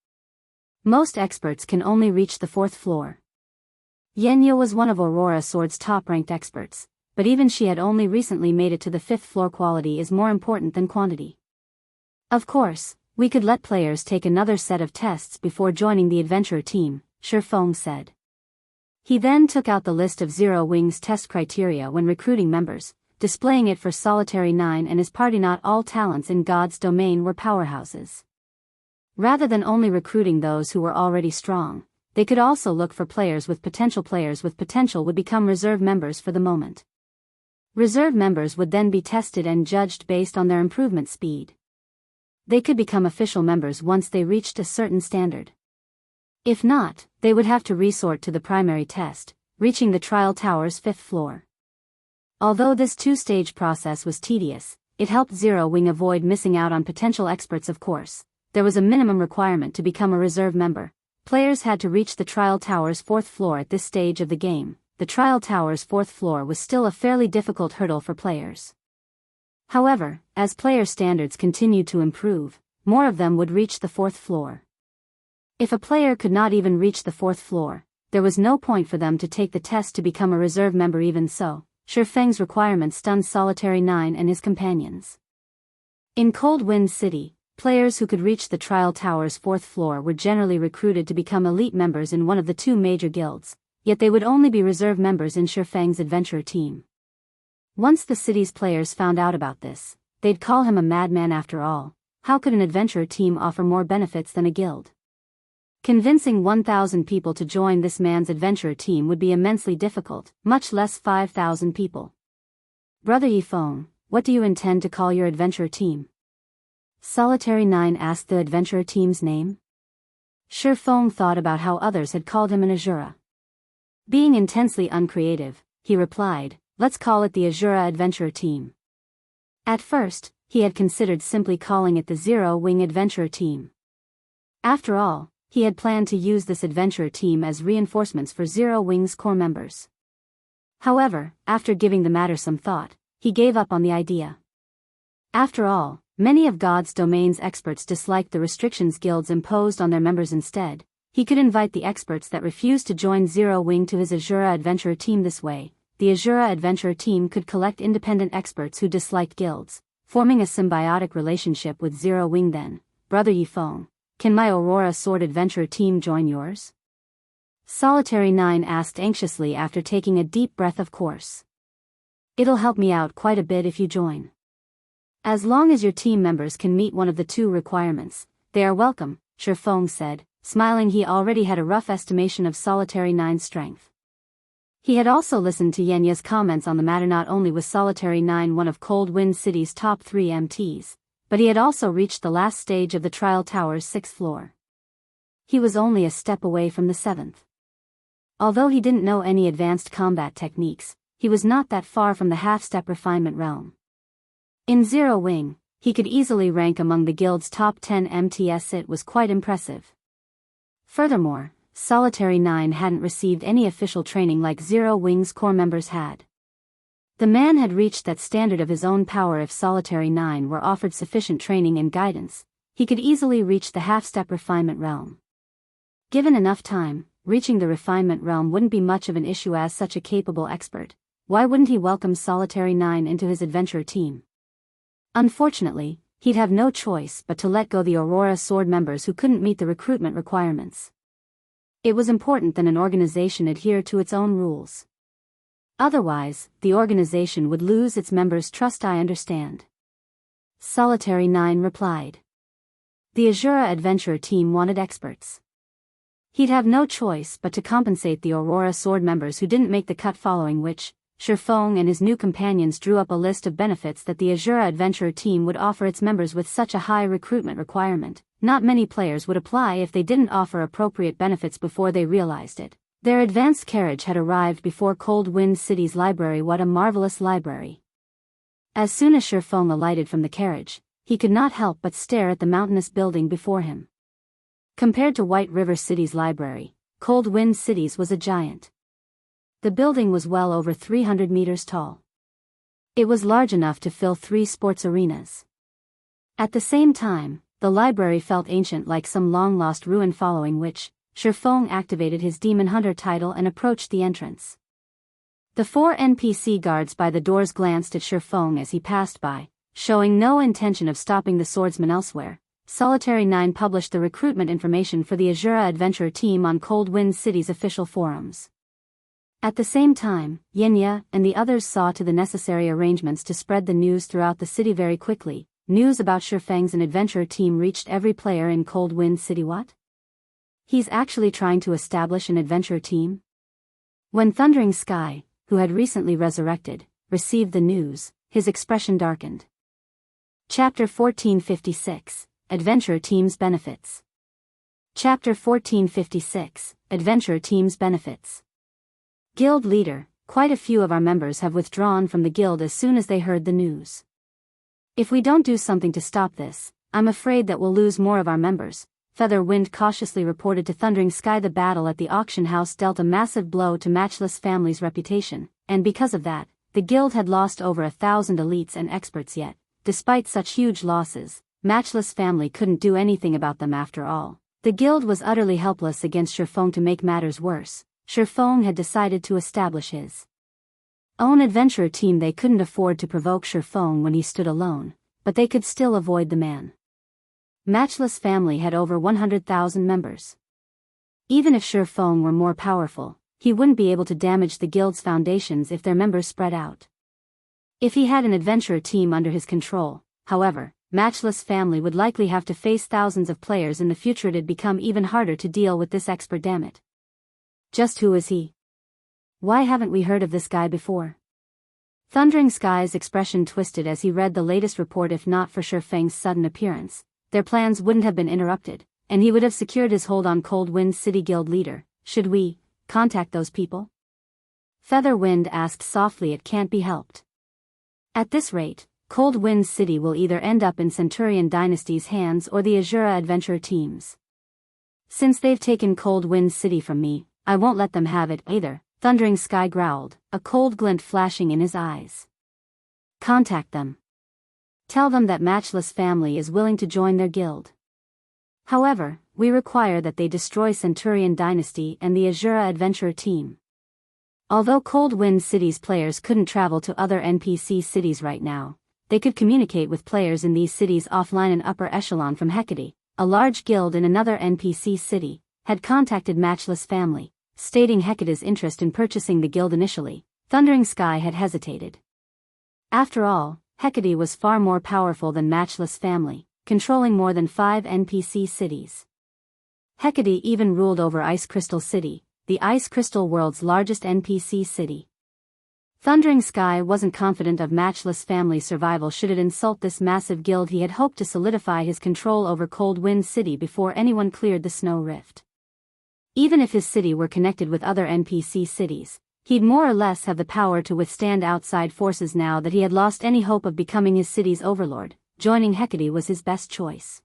Most experts can only reach the 4th floor. Yenya was one of Aurora Sword's top-ranked experts, but even she had only recently made it to the 5th floor. Quality is more important than quantity. Of course, we could let players take another set of tests before joining the adventurer team, Shifeng said. He then took out the list of Zero Wing's test criteria when recruiting members, displaying it for Solitary 9 and his party. Not all talents in God's domain were powerhouses. Rather than only recruiting those who were already strong, they could also look for players with potential. Players with potential would become reserve members for the moment. Reserve members would then be tested and judged based on their improvement speed. They could become official members once they reached a certain standard. If not, they would have to resort to the primary test, reaching the Trial Tower's 5th floor. Although this 2-stage process was tedious, it helped Zero Wing avoid missing out on potential experts. Of course, there was a minimum requirement to become a reserve member. Players had to reach the Trial Tower's 4th floor at this stage of the game. The Trial Tower's 4th floor was still a fairly difficult hurdle for players. However, as player standards continued to improve, more of them would reach the 4th floor. If a player could not even reach the 4th floor, there was no point for them to take the test to become a reserve member. Even so, Shifeng's requirements stunned Solitary 9 and his companions. In Cold Wind City, players who could reach the Trial Tower's 4th floor were generally recruited to become elite members in one of the 2 major guilds, yet they would only be reserve members in Shifeng's adventurer team. Once the city's players found out about this, they'd call him a madman. After all, how could an adventurer team offer more benefits than a guild? Convincing 1,000 people to join this man's adventurer team would be immensely difficult, much less 5,000 people. Brother Yifeng, what do you intend to call your adventurer team? Solitary 9 asked the adventurer team's name. Shifeng thought about how others had called him an Asura. Being intensely uncreative, he replied, "Let's call it the Asura Adventurer Team." At first, he had considered simply calling it the Zero-Wing Adventurer Team. After all, he had planned to use this adventurer team as reinforcements for Zero-Wing's core members. However, after giving the matter some thought, he gave up on the idea. After all, many of God's domain's experts disliked the restrictions guilds imposed on their members. Instead, he could invite the experts that refused to join Zero-Wing to his Asura Adventurer Team. This way, the Asura Adventurer Team could collect independent experts who disliked guilds, forming a symbiotic relationship with Zero-Wing. Then, Brother Yifeng, can my Aurora Sword Adventurer Team join yours? Solitary 9 asked anxiously after taking a deep breath. Of course. It'll help me out quite a bit if you join. As long as your team members can meet one of the two requirements, they are welcome, Shifeng said, smiling. He already had a rough estimation of Solitary 9's strength. He had also listened to Xianxia's comments on the matter. Not only was Solitary 9 one of Cold Wind City's top 3 MTs, but he had also reached the last stage of the Trial Tower's 6th floor. He was only a step away from the 7th. Although he didn't know any advanced combat techniques, he was not that far from the half-step refinement realm. In Zero-Wing, he could easily rank among the guild's top 10 MTs. It was quite impressive. Furthermore, Solitary 9 hadn't received any official training like Zero-Wing's core members had. The man had reached that standard of his own power. If Solitary 9 were offered sufficient training and guidance, he could easily reach the half-step refinement realm. Given enough time, reaching the refinement realm wouldn't be much of an issue. As such a capable expert, why wouldn't he welcome Solitary 9 into his adventurer team? Unfortunately, he'd have no choice but to let go the Aurora Sword members who couldn't meet the recruitment requirements. It was important that an organization adhere to its own rules. Otherwise, the organization would lose its members' trust. I understand. Solitary 9 replied. The Asura Adventurer Team wanted experts. He'd have no choice but to compensate the Aurora Sword members who didn't make the cut, following which, Shifeng and his new companions drew up a list of benefits that the Asura Adventurer Team would offer its members. With such a high recruitment requirement, not many players would apply if they didn't offer appropriate benefits before they realized it. Their advanced carriage had arrived before Cold Wind City's library. What a marvelous library! As soon as Shifeng alighted from the carriage, he could not help but stare at the mountainous building before him. Compared to White River City's library, Cold Wind City's was a giant. The building was well over 300 meters tall. It was large enough to fill 3 sports arenas. At the same time, the library felt ancient, like some long-lost ruin, following which, Shifeng activated his Demon Hunter title and approached the entrance. The 4 NPC guards by the doors glanced at Shifeng as he passed by, showing no intention of stopping the swordsman elsewhere. Solitary 9 published the recruitment information for the Asura Adventurer Team on Cold Wind City's official forums. At the same time, Xianxia and the others saw to the necessary arrangements to spread the news throughout the city. Very quickly, news about Shifeng's adventurer team reached every player in Cold Wind City. What? He's actually trying to establish an adventurer team? When Thundering Sky, who had recently resurrected, received the news, his expression darkened. Chapter 1456, Adventurer Team's Benefits. Chapter 1456, Adventurer Team's Benefits. Guild Leader, quite a few of our members have withdrawn from the guild as soon as they heard the news. If we don't do something to stop this, I'm afraid that we'll lose more of our members, Featherwind cautiously reported to Thundering Sky. The battle at the auction house dealt a massive blow to Matchless Family's reputation, and because of that, the guild had lost over 1,000 elites and experts. Yet, despite such huge losses, Matchless Family couldn't do anything about them. After all, the guild was utterly helpless against Shifeng. To make matters worse, Shifeng had decided to establish his own adventurer team. They couldn't afford to provoke Shifeng when he stood alone, but they could still avoid the man. Matchless Family had over 100,000 members. Even if Shifeng were more powerful, he wouldn't be able to damage the guild's foundations if their members spread out. If he had an adventurer team under his control, however, Matchless Family would likely have to face thousands of players in the future. It'd become even harder to deal with this expert. Damn it. Just who is he? Why haven't we heard of this guy before? Thundering Sky's expression twisted as he read the latest report. If not for Shifeng's sudden appearance, their plans wouldn't have been interrupted, and he would have secured his hold on Cold Wind City Guild leader. Should we contact those people? Featherwind asked softly. It can't be helped. At this rate, Cold Wind City will either end up in Centurion Dynasty's hands or the Asura Adventure team's. Since they've taken Cold Wind City from me, I won't let them have it either, Thundering Sky growled, a cold glint flashing in his eyes. Contact them. Tell them that Matchless Family is willing to join their guild. However, we require that they destroy Centurion Dynasty and the Asura Adventure team. Although Cold Wind City's players couldn't travel to other NPC cities right now, they could communicate with players in these cities offline. An upper echelon from Hecate, a large guild in another NPC city, had contacted Matchless Family, stating Hecate's interest in purchasing the guild initially. Thundering Sky had hesitated. After all, Hecate was far more powerful than Matchless Family, controlling more than 5 NPC cities. Hecate even ruled over Ice Crystal City, the Ice Crystal world's largest NPC city. Thundering Sky wasn't confident of Matchless Family's survival should it insult this massive guild. He had hoped to solidify his control over Cold Wind City before anyone cleared the Snow Rift. Even if his city were connected with other NPC cities, he'd more or less have the power to withstand outside forces. Now that he had lost any hope of becoming his city's overlord, joining Hecate was his best choice.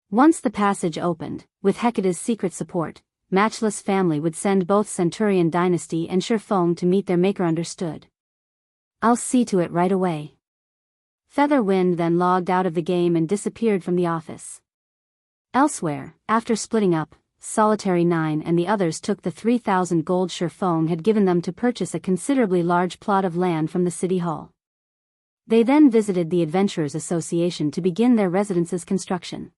Once the passage opened, with Hecate's secret support, Matchless Family would send both Centurion Dynasty and Shifeng to meet their maker. Understood. I'll see to it right away. Featherwind then logged out of the game and disappeared from the office. Elsewhere, after splitting up, Solitary 9 and the others took the 3,000 gold Shifeng had given them to purchase a considerably large plot of land from the city hall. They then visited the Adventurers Association to begin their residence's construction.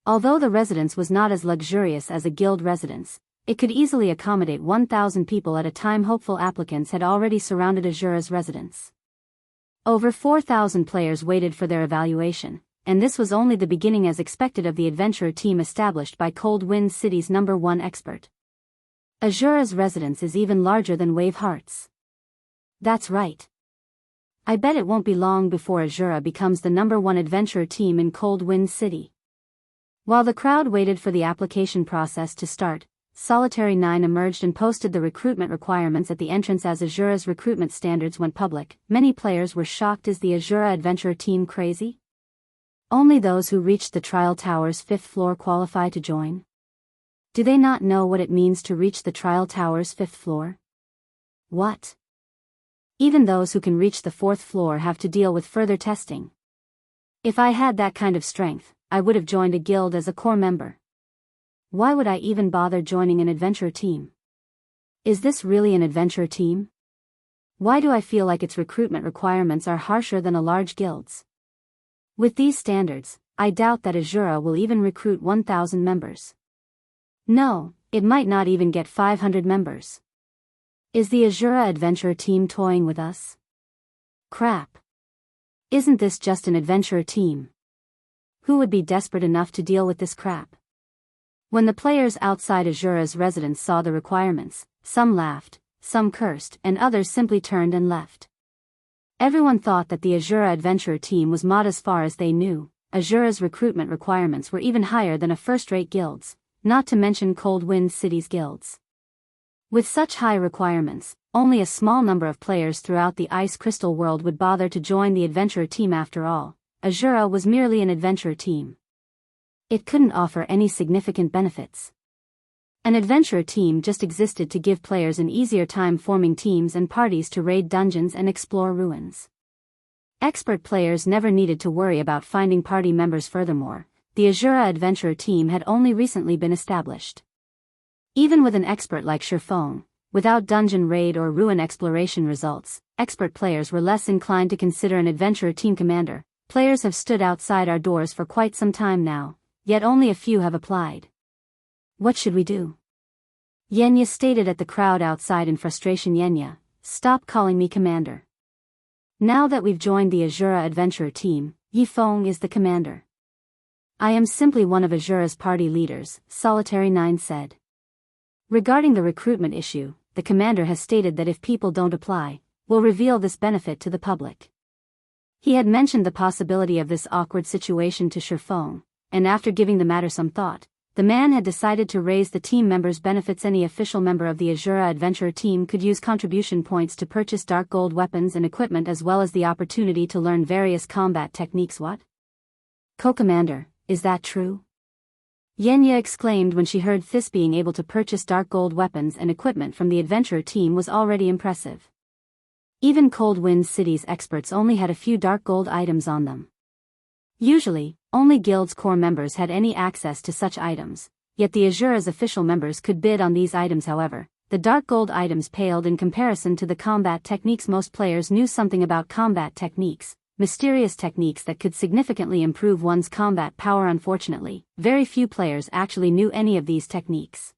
Although the residence was not as luxurious as a guild residence, it could easily accommodate 1,000 people at a time. Hopeful applicants had already surrounded Asura's residence. Over 4,000 players waited for their evaluation, and this was only the beginning as expected of the adventurer team established by Cold Wind City's #1 expert. Asura's residence is even larger than Wave Heart's. That's right. I bet it won't be long before Asura becomes the #1 adventurer team in Cold Wind City. While the crowd waited for the application process to start, Solitary 9 emerged and posted the recruitment requirements at the entrance. As Asura's recruitment standards went public, many players were shocked. Is the Asura adventure team crazy? Only those who reached the Trial Tower's 5th floor qualify to join? Do they not know what it means to reach the Trial Tower's 5th floor? What? Even those who can reach the 4th floor have to deal with further testing. If I had that kind of strength, I would have joined a guild as a core member. Why would I even bother joining an adventure team? Is this really an adventure team? Why do I feel like its recruitment requirements are harsher than a large guild's? With these standards, I doubt that Asura will even recruit 1,000 members. No, it might not even get 500 members. Is the Asura adventure team toying with us? Crap. Isn't this just an adventure team? Who would be desperate enough to deal with this crap? When the players outside Asura's residence saw the requirements, some laughed, some cursed, and others simply turned and left. Everyone thought that the Asura adventure team was mod. As far as they knew, Asura's recruitment requirements were even higher than a first-rate guild's, not to mention Cold Wind City's guilds. With such high requirements, only a small number of players throughout the Ice Crystal world would bother to join the adventure team. After all, Asura was merely an adventure team. It couldn't offer any significant benefits. An adventure team just existed to give players an easier time forming teams and parties to raid dungeons and explore ruins. Expert players never needed to worry about finding party members. Furthermore, the Asura adventure team had only recently been established. Even with an expert like Shifeng, without dungeon raid or ruin exploration results, expert players were less inclined to consider an adventure team commander. Players have stood outside our doors for quite some time now, yet only a few have applied. What should we do? Xianxia stated at the crowd outside in frustration. Xianxia, stop calling me commander. Now that we've joined the Asura adventure team, Yifeng is the commander. I am simply one of Asura's party leaders, Solitary 9 said. Regarding the recruitment issue, the commander has stated that if people don't apply, we'll reveal this benefit to the public. He had mentioned the possibility of this awkward situation to Shifeng, and after giving the matter some thought, the man had decided to raise the team members' benefits. Any official member of the Asura adventurer team could use contribution points to purchase dark gold weapons and equipment, as well as the opportunity to learn various combat techniques. What? Co-commander, is that true? Xianxia exclaimed when she heard this. Being able to purchase dark gold weapons and equipment from the adventurer team was already impressive. Even Cold Wind City's experts only had a few dark gold items on them. Usually, only Guild's core members had any access to such items, yet the Asura's official members could bid on these items. However, the dark gold items paled in comparison to the combat techniques. Most players knew something about combat techniques, mysterious techniques that could significantly improve one's combat power. Unfortunately, very few players actually knew any of these techniques.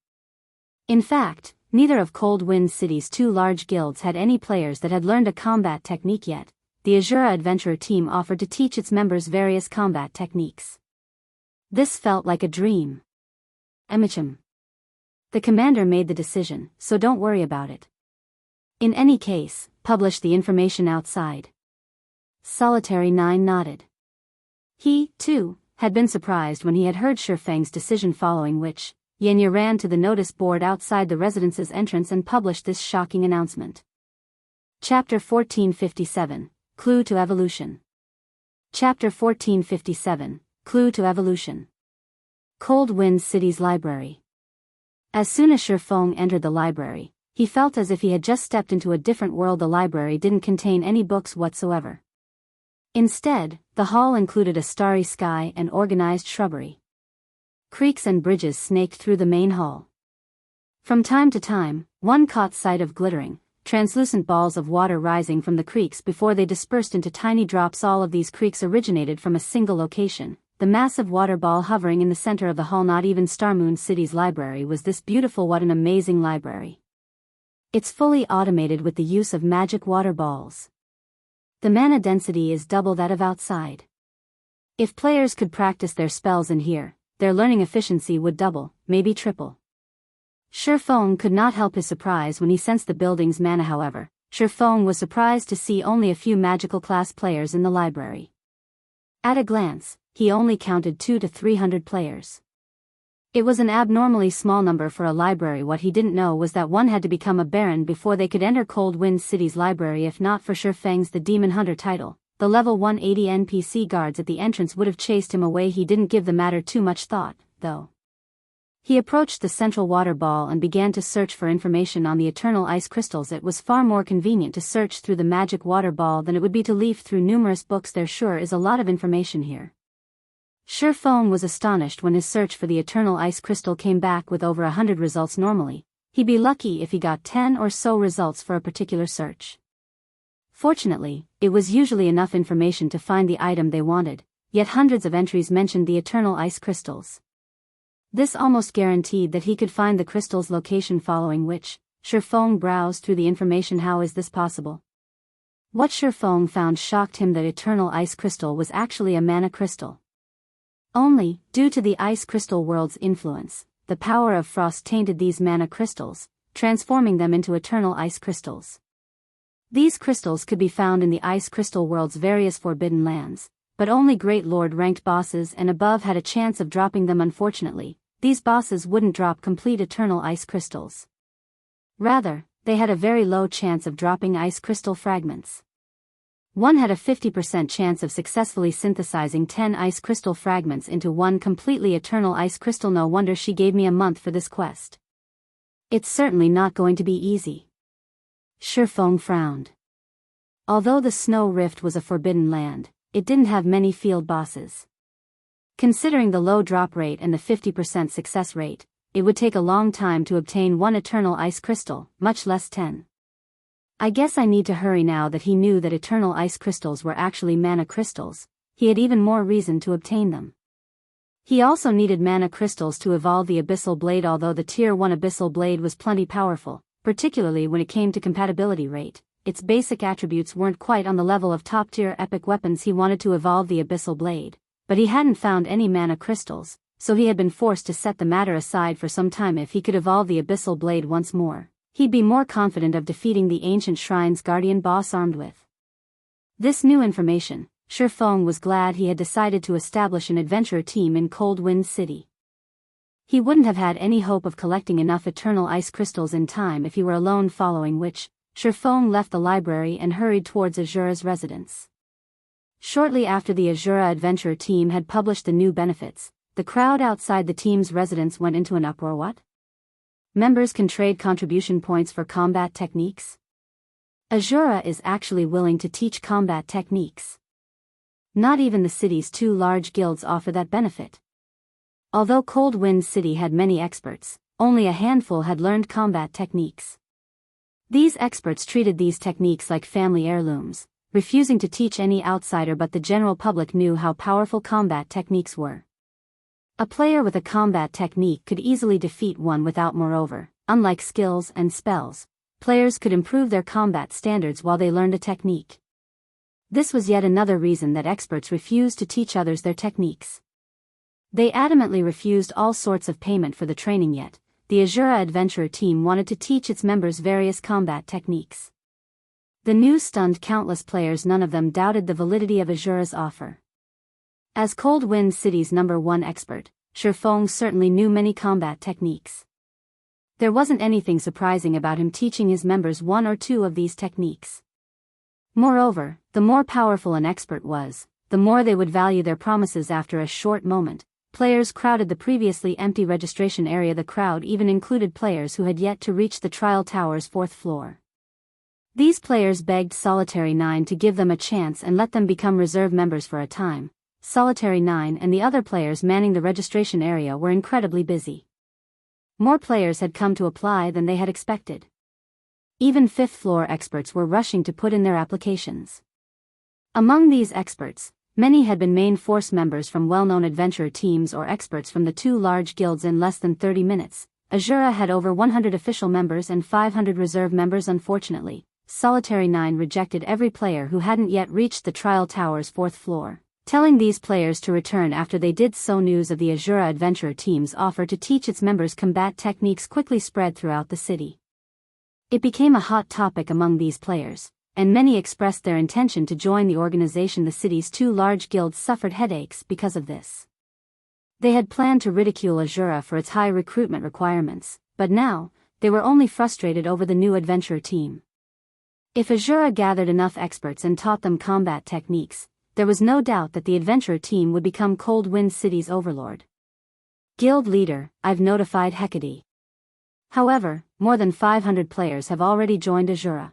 In fact, neither of Cold Wind City's two large guilds had any players that had learned a combat technique yet. The Asura adventurer team offered to teach its members various combat techniques. This felt like a dream. Emichim. The commander made the decision, so don't worry about it. In any case, publish the information outside. Solitary 9 nodded. He, too, had been surprised when he had heard Shifeng's decision, following which, Xianxia ran to the notice board outside the residence's entrance and published this shocking announcement. Chapter 1457. Clue to Evolution. Chapter 1457, Clue to Evolution. Cold Wind City's library. As soon as Shifeng entered the library, he felt as if he had just stepped into a different world. The library didn't contain any books whatsoever. Instead, the hall included a starry sky and organized shrubbery. Creeks and bridges snaked through the main hall. From time to time, one caught sight of glittering, translucent balls of water rising from the creeks before they dispersed into tiny drops. All of these creeks originated from a single location, the massive water ball hovering in the center of the hall. Not even Starmoon City's library was this beautiful. What an amazing library. It's fully automated with the use of magic water balls. The mana density is double that of outside. If players could practice their spells in here, their learning efficiency would double, maybe triple. Shifeng could not help his surprise when he sensed the building's mana. However, Shifeng was surprised to see only a few magical class players in the library. At a glance, he only counted 200 to 300 players. It was an abnormally small number for a library. What he didn't know was that one had to become a baron before they could enter Cold Wind City's library. If not for Shifeng's the Demon Hunter title, the level 180 NPC guards at the entrance would have chased him away. He didn't give the matter too much thought, though. He approached the central water ball and began to search for information on the eternal ice crystals. It was far more convenient to search through the magic water ball than it would be to leaf through numerous books. There sure is a lot of information here. Shifeng was astonished when his search for the eternal ice crystal came back with over 100 results. Normally, he'd be lucky if he got 10 or so results for a particular search. Fortunately, it was usually enough information to find the item they wanted, yet hundreds of entries mentioned the eternal ice crystals. This almost guaranteed that he could find the crystal's location, following which, Shifeng browsed through the information. How is this possible? What Shifeng found shocked him. The eternal ice crystal was actually a mana crystal. Only, due to the ice crystal world's influence, the power of frost tainted these mana crystals, transforming them into eternal ice crystals. These crystals could be found in the ice crystal world's various forbidden lands, but only Great Lord ranked bosses and above had a chance of dropping them. Unfortunately, these bosses wouldn't drop complete eternal ice crystals. Rather, they had a very low chance of dropping ice crystal fragments. One had a 50% chance of successfully synthesizing 10 ice crystal fragments into one completely eternal ice crystal. No wonder she gave me a month for this quest. It's certainly not going to be easy. Shifeng frowned. Although the Snow Rift was a forbidden land, it didn't have many field bosses. Considering the low drop rate and the 50% success rate, it would take a long time to obtain one eternal ice crystal, much less 10. I guess I need to hurry. Now that he knew that eternal ice crystals were actually mana crystals, he had even more reason to obtain them. He also needed mana crystals to evolve the Abyssal Blade. Although the Tier 1 Abyssal Blade was plenty powerful, particularly when it came to compatibility rate, its basic attributes weren't quite on the level of top-tier epic weapons. He wanted to evolve the Abyssal Blade, but he hadn't found any mana crystals, so he had been forced to set the matter aside for some time. If he could evolve the Abyssal Blade once more, he'd be more confident of defeating the Ancient Shrine's Guardian boss armed with this new information. Shifeng was glad he had decided to establish an adventurer team in Cold Wind City. He wouldn't have had any hope of collecting enough eternal ice crystals in time if he were alone, following which, Shifeng left the library and hurried towards Asura's residence. Shortly after the Asura adventurer team had published the new benefits, the crowd outside the team's residence went into an uproar. What? Members can trade contribution points for combat techniques? Asura is actually willing to teach combat techniques. Not even the city's two large guilds offer that benefit. Although Cold Wind City had many experts, only a handful had learned combat techniques. These experts treated these techniques like family heirlooms, refusing to teach any outsider, but the general public knew how powerful combat techniques were. A player with a combat technique could easily defeat one without. Moreover, unlike skills and spells, players could improve their combat standards while they learned a technique. This was yet another reason that experts refused to teach others their techniques. They adamantly refused all sorts of payment for the training, yet the Asura adventurer team wanted to teach its members various combat techniques. The news stunned countless players. None of them doubted the validity of Asura's offer. As Cold Wind City's #1 expert, Shifeng certainly knew many combat techniques. There wasn't anything surprising about him teaching his members one or two of these techniques. Moreover, the more powerful an expert was, the more they would value their promises. After a short moment, players crowded the previously empty registration area. The crowd even included players who had yet to reach the trial tower's 4th floor. These players begged Solitary 9 to give them a chance and let them become reserve members for a time. Solitary 9 and the other players manning the registration area were incredibly busy. More players had come to apply than they had expected. Even 5th floor experts were rushing to put in their applications. Among these experts, many had been main force members from well-known adventurer teams or experts from the two large guilds. In less than 30 minutes, Asura had over 100 official members and 500 reserve members. Unfortunately, Solitary 9 rejected every player who hadn't yet reached the trial tower's 4th floor, telling these players to return after they did so. News of the Asura adventurer team's offer to teach its members combat techniques quickly spread throughout the city. It became a hot topic among these players, and many expressed their intention to join the organization. The city's two large guilds suffered headaches because of this. They had planned to ridicule Asura for its high recruitment requirements, but now, they were only frustrated over the new adventurer team. If Asura gathered enough experts and taught them combat techniques, there was no doubt that the adventurer team would become Cold Wind City's overlord. Guild leader, I've notified Hecate. However, more than 500 players have already joined Asura.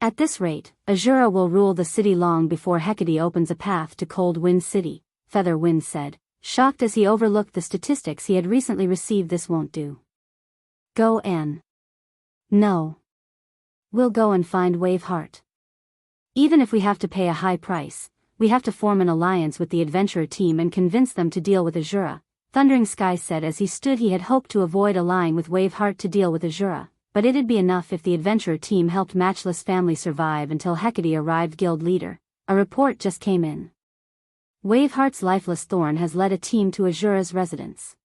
At this rate, Asura will rule the city long before Hecate opens a path to Cold Wind City, Featherwind said, shocked as he overlooked the statistics he had recently received. This won't do. Go Anne. No. We'll go and find Waveheart. Even if we have to pay a high price, we have to form an alliance with the adventurer team and convince them to deal with Asura, Thundering Sky said as he stood. He had hoped to avoid allying with Waveheart to deal with Asura, but it'd be enough if the adventurer team helped Matchless Family survive until Hecate arrived. Guild leader, a report just came in. Waveheart's Lifeless Thorn has led a team to Asura's residence.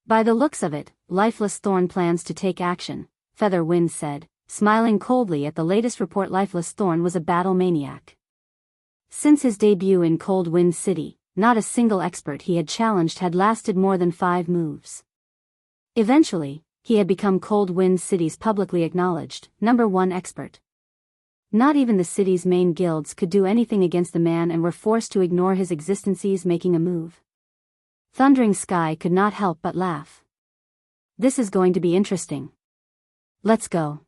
By the looks of it, Lifeless Thorn plans to take action, Featherwind said, smiling coldly at the latest report. Lifeless Thorn was a battle maniac. Since his debut in Cold Wind City, not a single expert he had challenged had lasted more than 5 moves. Eventually, he had become Cold Wind City's publicly acknowledged #1 expert. Not even the city's main guilds could do anything against the man and were forced to ignore his existence. Making a move. Thundering Sky could not help but laugh. This is going to be interesting. Let's go.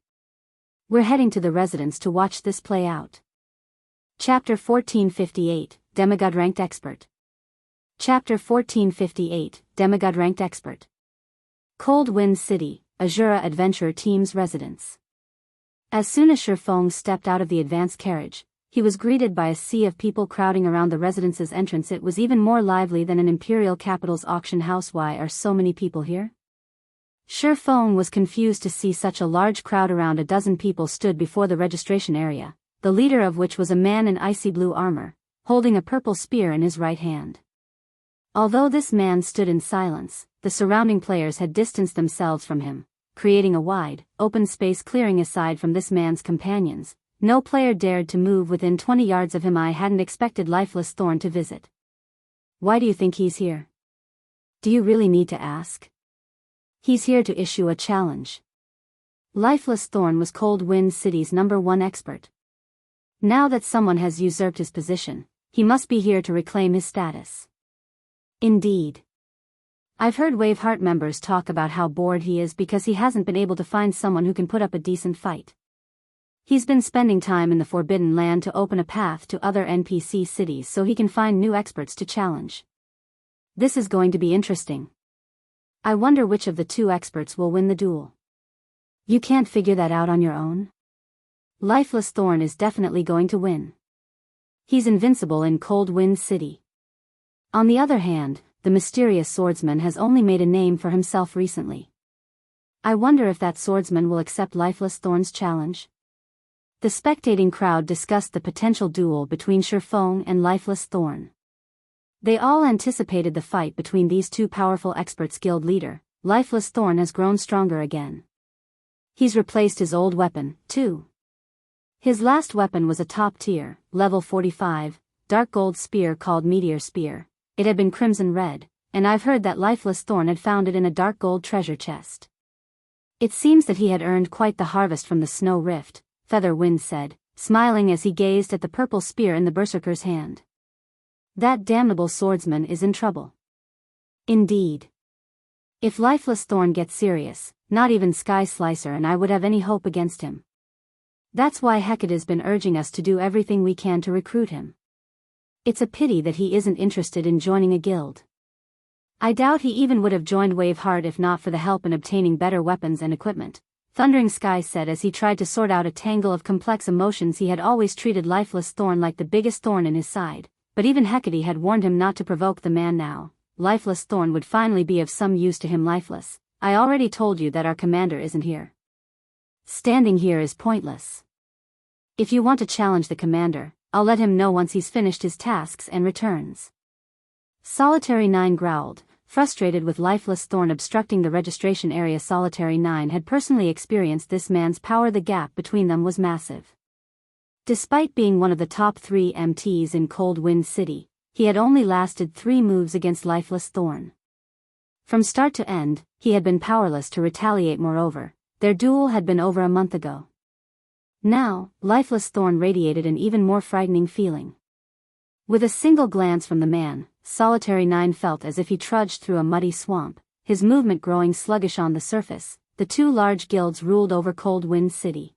We're heading to the residence to watch this play out. Chapter 1458, Demigod-ranked expert. Chapter 1458, Demigod-ranked expert. Cold Wind City, Asura adventurer team's residence. As soon as Shifeng stepped out of the advance carriage, he was greeted by a sea of people crowding around the residence's entrance. It was even more lively than an imperial capital's auction house. Why are so many people here? Shifeng was confused to see such a large crowd. Around a dozen people stood before the registration area, the leader of which was a man in icy blue armor, holding a purple spear in his right hand. Although this man stood in silence, the surrounding players had distanced themselves from him, creating a wide, open space clearing aside from this man's companions. No player dared to move within 20 yards of him. I hadn't expected Lifeless Thorn to visit. Why do you think he's here? Do you really need to ask? He's here to issue a challenge. Lifeless Thorn was Cold Wind City's #1 expert. Now that someone has usurped his position, he must be here to reclaim his status. Indeed. I've heard Waveheart members talk about how bored he is because he hasn't been able to find someone who can put up a decent fight. He's been spending time in the Forbidden Land to open a path to other NPC cities so he can find new experts to challenge. This is going to be interesting. I wonder which of the two experts will win the duel. You can't figure that out on your own? Lifeless Thorn is definitely going to win. He's invincible in Cold Wind City. On the other hand, the mysterious swordsman has only made a name for himself recently. I wonder if that swordsman will accept Lifeless Thorn's challenge. The spectating crowd discussed the potential duel between Shurfeng and Lifeless Thorn. They all anticipated the fight between these two powerful experts. Guild leader, Lifeless Thorn has grown stronger again. He's replaced his old weapon, too. His last weapon was a top-tier, level 45, dark gold spear called Meteor Spear. It had been crimson red, and I've heard that Lifeless Thorn had found it in a dark gold treasure chest. It seems that he had earned quite the harvest from the Snow Rift, Feather Wind said, smiling as he gazed at the purple spear in the berserker's hand. That damnable swordsman is in trouble. Indeed. If Lifeless Thorn gets serious, not even Sky Slicer and I would have any hope against him. That's why Hecate's been urging us to do everything we can to recruit him. It's a pity that he isn't interested in joining a guild. I doubt he even would have joined Waveheart if not for the help in obtaining better weapons and equipment, Thundering Sky said as he tried to sort out a tangle of complex emotions. He had always treated Lifeless Thorn like the biggest thorn in his side, but even Hecate had warned him not to provoke the man now. Lifeless Thorn would finally be of some use to him. Lifeless, I already told you that our commander isn't here. Standing here is pointless. If you want to challenge the commander, I'll let him know once he's finished his tasks and returns. Solitary 9 growled, frustrated with Lifeless Thorn obstructing the registration area. Solitary 9 had personally experienced this man's power. The gap between them was massive. Despite being one of the top 3 MTs in Cold Wind City, he had only lasted 3 moves against Lifeless Thorn. From start to end, he had been powerless to retaliate. Moreover, their duel had been over a month ago. Now, Lifeless Thorn radiated an even more frightening feeling. With a single glance from the man, Solitary 9 felt as if he trudged through a muddy swamp, his movement growing sluggish on the surface. The 2 large guilds ruled over Cold Wind City.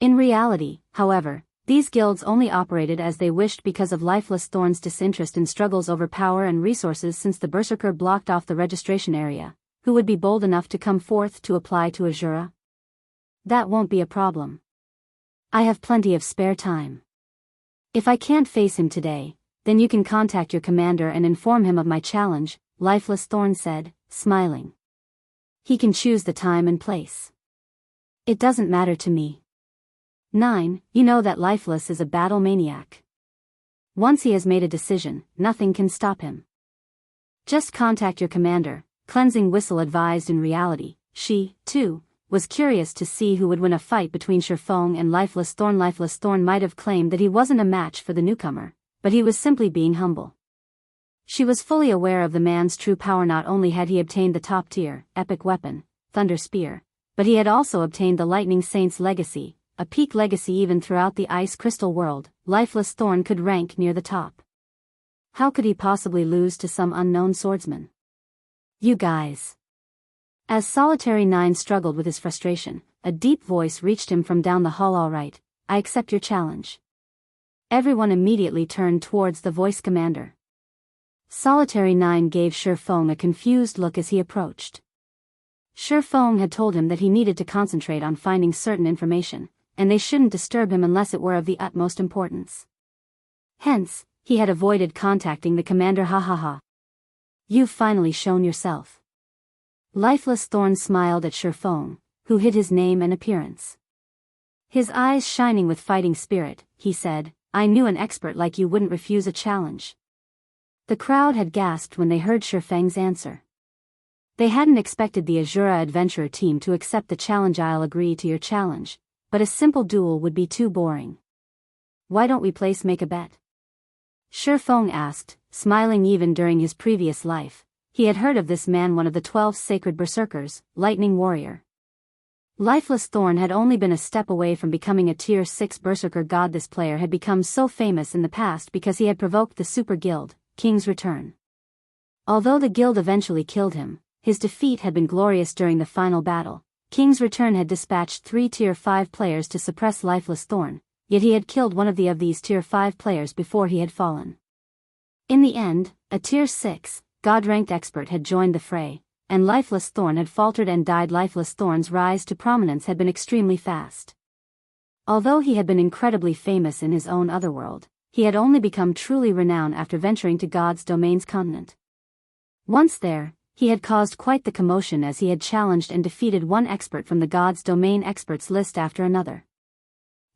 In reality, however, these guilds only operated as they wished because of Lifeless Thorn's disinterest in struggles over power and resources. Since the berserker blocked off the registration area, who would be bold enough to come forth to apply to Asura? That won't be a problem. I have plenty of spare time. If I can't face him today, then you can contact your commander and inform him of my challenge, Lifeless Thorn said, smiling. He can choose the time and place. It doesn't matter to me. 9. You know that Lifeless is a battle maniac. Once he has made a decision, nothing can stop him. Just contact your commander, Cleansing Whistle advised. In reality, she, too, was curious to see who would win a fight between Shurfeng and Lifeless Thorn. Lifeless Thorn might have claimed that he wasn't a match for the newcomer, but he was simply being humble. She was fully aware of the man's true power. Not only had he obtained the top-tier, epic weapon, Thunder Spear, but he had also obtained the Lightning Saint's legacy, a peak legacy. Even throughout the Ice Crystal world, Lifeless Thorn could rank near the top. How could he possibly lose to some unknown swordsman? You guys. As Solitary 9 struggled with his frustration, a deep voice reached him from down the hall. All right, I accept your challenge. Everyone immediately turned towards the voice commander. Solitary 9 gave Shurfeng a confused look as he approached. Shurfeng had told him that he needed to concentrate on finding certain information, and they shouldn't disturb him unless it were of the utmost importance. Hence, he had avoided contacting the commander. Ha ha ha. You've finally shown yourself. Lifeless Thorn smiled at Shurfeng, who hid his name and appearance. His eyes shining with fighting spirit, he said, I knew an expert like you wouldn't refuse a challenge. The crowd had gasped when they heard Shurfeng's answer. They hadn't expected the Asura adventurer team to accept the challenge. I'll agree to your challenge, but a simple duel would be too boring. Why don't we make a bet? Shifeng asked, smiling. Even during his previous life, he had heard of this man, one of the 12 sacred berserkers, Lightning Warrior. Lifeless Thorn had only been a step away from becoming a tier 6 berserker god. This player had become so famous in the past because he had provoked the super guild, King's Return. Although the guild eventually killed him, his defeat had been glorious. During the final battle, King's Return had dispatched 3 tier 5 players to suppress Lifeless Thorn, yet he had killed one of these tier 5 players before he had fallen. In the end, a tier 6, God-ranked expert had joined the fray, and Lifeless Thorn had faltered and died. Lifeless Thorn's rise to prominence had been extremely fast. Although he had been incredibly famous in his own otherworld, he had only become truly renowned after venturing to God's Domain's continent. Once there, he had caused quite the commotion as he had challenged and defeated one expert from the God's Domain experts list after another.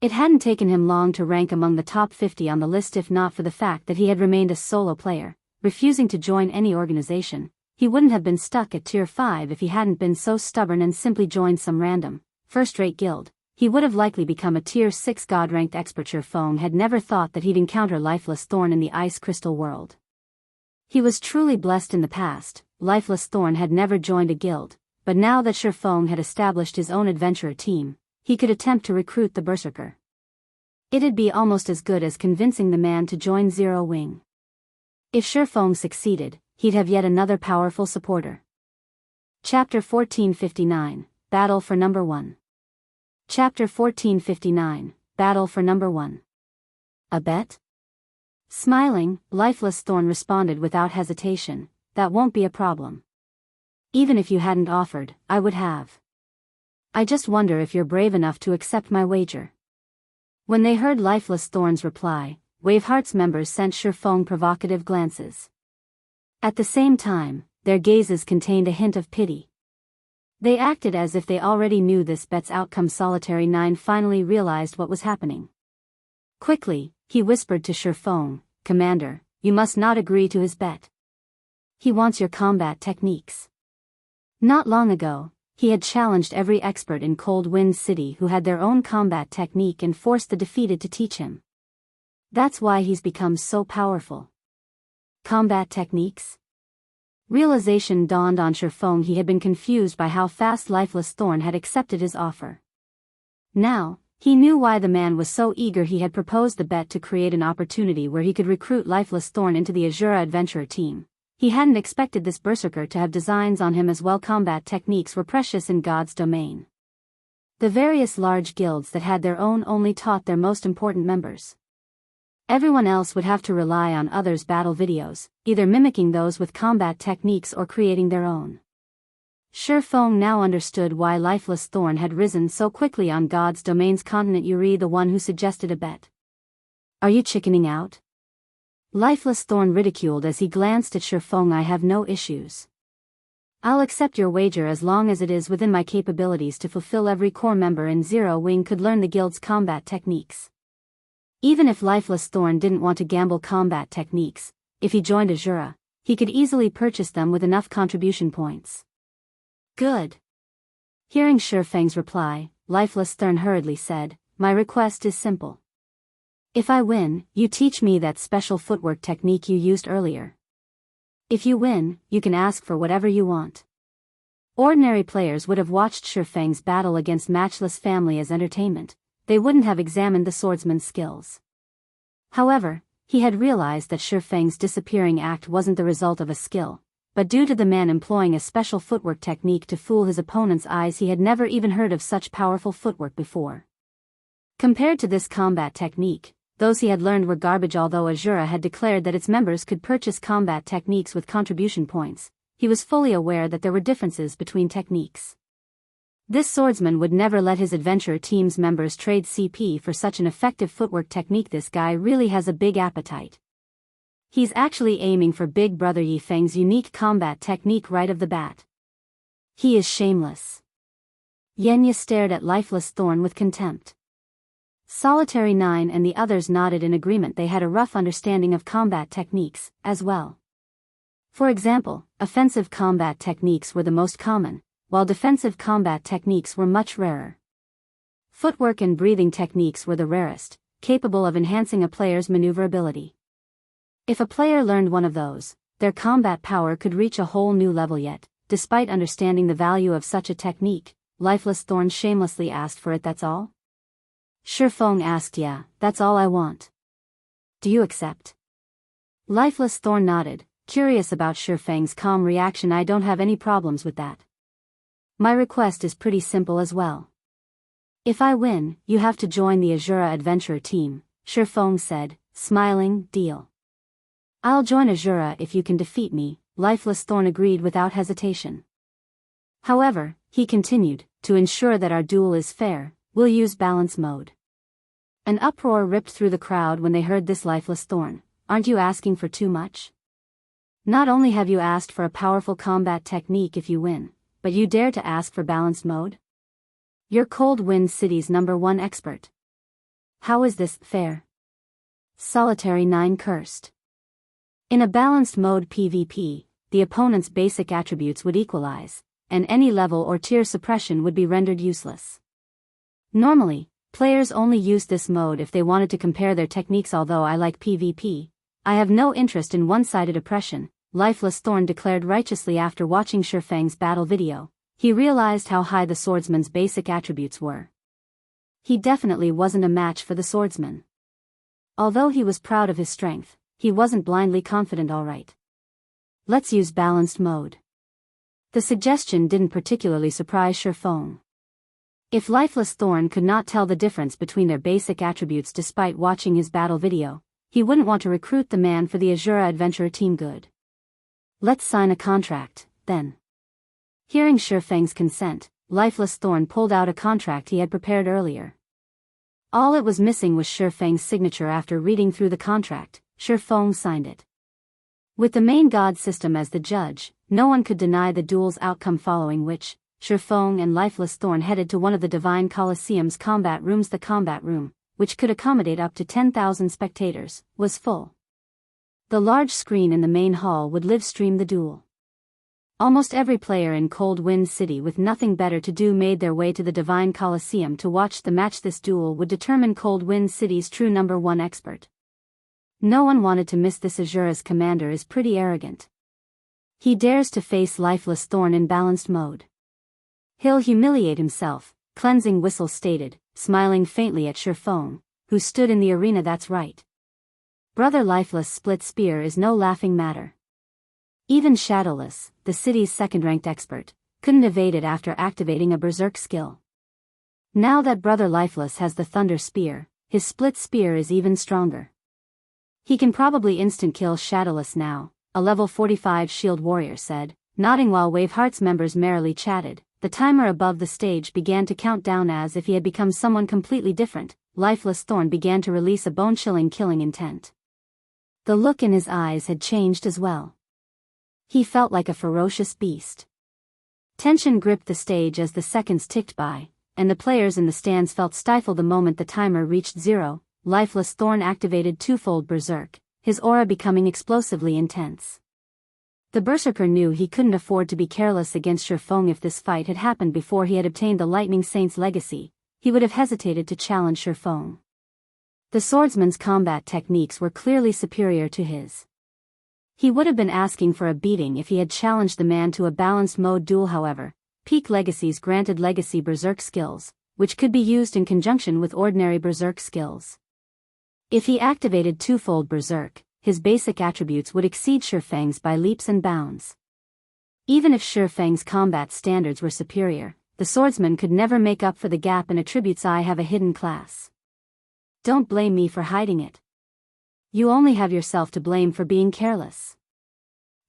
It hadn't taken him long to rank among the top 50 on the list. If not for the fact that he had remained a solo player, refusing to join any organization, he wouldn't have been stuck at tier 5 if he hadn't been so stubborn and simply joined some random, first-rate guild. He would have likely become a tier 6 god-ranked expert. Shifeng had never thought that he'd encounter Lifeless Thorn in the Ice Crystal world. He was truly blessed. In the past, Lifeless Thorn had never joined a guild, but now that Shifeng had established his own adventurer team, he could attempt to recruit the berserker. It'd be almost as good as convincing the man to join Zero Wing. If Shifeng succeeded, he'd have yet another powerful supporter. Chapter 1459, Battle for Number 1. Chapter 1459, Battle for Number 1. A bet? Smiling, Lifeless Thorn responded without hesitation, that won't be a problem. Even if you hadn't offered, I would have. I just wonder if you're brave enough to accept my wager. When they heard Lifeless Thorn's reply, Waveheart's members sent Shifeng provocative glances. At the same time, their gazes contained a hint of pity. They acted as if they already knew this bet's outcome. Solitary 9 finally realized what was happening. Quickly, he whispered to Shifeng, "Commander, you must not agree to his bet. He wants your combat techniques." Not long ago, he had challenged every expert in Cold Wind City who had their own combat technique and forced the defeated to teach him. That's why he's become so powerful. Combat techniques? Realization dawned on Shifeng. He had been confused by how fast Lifeless Thorn had accepted his offer. Now, he knew why the man was so eager. He had proposed the bet to create an opportunity where he could recruit Lifeless Thorn into the Asura adventurer team. He hadn't expected this berserker to have designs on him as well. Combat techniques were precious in God's domain. The various large guilds that had their own only taught their most important members. Everyone else would have to rely on others' battle videos, either mimicking those with combat techniques or creating their own. Shifeng now understood why Lifeless Thorn had risen so quickly on God's Domain's continent. Yuri, the one who suggested a bet. Are you chickening out? Lifeless Thorn ridiculed as he glanced at Shifeng. I have no issues. I'll accept your wager as long as it is within my capabilities to fulfill. Every core member in Zero Wing could learn the guild's combat techniques. Even if Lifeless Thorn didn't want to gamble combat techniques, if he joined Asura, he could easily purchase them with enough contribution points. Good. Hearing Shifeng's reply, Lifeless Thorn hurriedly said, "My request is simple. If I win, you teach me that special footwork technique you used earlier. If you win, you can ask for whatever you want." Ordinary players would have watched Shifeng's battle against Matchless Family as entertainment. They wouldn't have examined the swordsman's skills. However, he had realized that Shifeng's disappearing act wasn't the result of a skill, but due to the man employing a special footwork technique to fool his opponent's eyes. He had never even heard of such powerful footwork before. Compared to this combat technique, those he had learned were garbage. Although Asura had declared that its members could purchase combat techniques with contribution points, he was fully aware that there were differences between techniques. This swordsman would never let his adventure team's members trade CP for such an effective footwork technique. This guy really has a big appetite. He's actually aiming for Big Brother Yifeng's unique combat technique right off the bat. He is shameless. Xianxia stared at Lifeless Thorn with contempt. Solitary 9 and the others nodded in agreement. They had a rough understanding of combat techniques, as well. For example, offensive combat techniques were the most common, while defensive combat techniques were much rarer. Footwork and breathing techniques were the rarest, capable of enhancing a player's maneuverability. If a player learned one of those, their combat power could reach a whole new level yet. Despite understanding the value of such a technique, Lifeless Thorn shamelessly asked for it. That's all? Shifeng asked. Yeah, that's all I want. Do you accept? Lifeless Thorn nodded, curious about Shifeng's calm reaction. I don't have any problems with that. My request is pretty simple as well. If I win, you have to join the Asura adventurer team, Shifeng said, smiling. Deal. I'll join Asura if you can defeat me, Lifeless Thorn agreed without hesitation. However, he continued, to ensure that our duel is fair, we'll use balance mode. An uproar ripped through the crowd when they heard this. Lifeless Thorn, aren't you asking for too much? Not only have you asked for a powerful combat technique if you win, but you dare to ask for balanced mode? You're Cold Wind City's #1 expert. How is this fair? Solitary 9 cursed. In a balanced mode PvP, the opponent's basic attributes would equalize, and any level or tier suppression would be rendered useless. Normally, players only use this mode if they wanted to compare their techniques. Although I like PvP, I have no interest in one-sided oppression, Lifeless Thorn declared righteously after watching Shifeng's battle video. He realized how high the swordsman's basic attributes were. He definitely wasn't a match for the swordsman. Although he was proud of his strength, he wasn't blindly confident. All right. Let's use balanced mode. The suggestion didn't particularly surprise Shifeng. If Lifeless Thorn could not tell the difference between their basic attributes despite watching his battle video, he wouldn't want to recruit the man for the Asura adventurer team. Good. Let's sign a contract, then. Hearing Shifeng's consent, Lifeless Thorn pulled out a contract he had prepared earlier. All it was missing was Shifeng's signature. After reading through the contract, Shifeng signed it. With the main god system as the judge, no one could deny the duel's outcome, following which, Shifeng and Lifeless Thorn headed to one of the Divine Colosseum's combat rooms. The combat room, which could accommodate up to 10,000 spectators, was full. The large screen in the main hall would live stream the duel. Almost every player in Cold Wind City with nothing better to do made their way to the Divine Colosseum to watch the match. This duel would determine Cold Wind City's true #1 expert. No one wanted to miss this. Asura's commander is pretty arrogant. He dares to face Lifeless Thorn in balanced mode. He'll humiliate himself, Cleansing Whistle stated, smiling faintly at Shifeng, who stood in the arena. That's right. Brother Lifeless split spear is no laughing matter. Even Shadowless, the city's second-ranked expert, couldn't evade it after activating a berserk skill. Now that Brother Lifeless has the Thunder Spear, his split spear is even stronger. He can probably instant-kill Shadowless now, a level 45 shield warrior said, nodding while Waveheart's members merrily chatted. The timer above the stage began to count down as if he had become someone completely different. Lifeless Thorn began to release a bone-chilling killing intent. The look in his eyes had changed as well. He felt like a ferocious beast. Tension gripped the stage as the seconds ticked by, and the players in the stands felt stifled the moment the timer reached 0. Lifeless Thorn activated twofold berserk, his aura becoming explosively intense. The berserker knew he couldn't afford to be careless against Shifeng. If this fight had happened before he had obtained the Lightning Saint's legacy, he would have hesitated to challenge Shifeng. The swordsman's combat techniques were clearly superior to his. He would have been asking for a beating if he had challenged the man to a balanced mode duel. However, Peak Legacies granted legacy berserk skills, which could be used in conjunction with ordinary berserk skills. If he activated twofold berserk, his basic attributes would exceed Shifeng's by leaps and bounds. Even if Shifeng's combat standards were superior, the swordsman could never make up for the gap in attributes. I have a hidden class. Don't blame me for hiding it. You only have yourself to blame for being careless.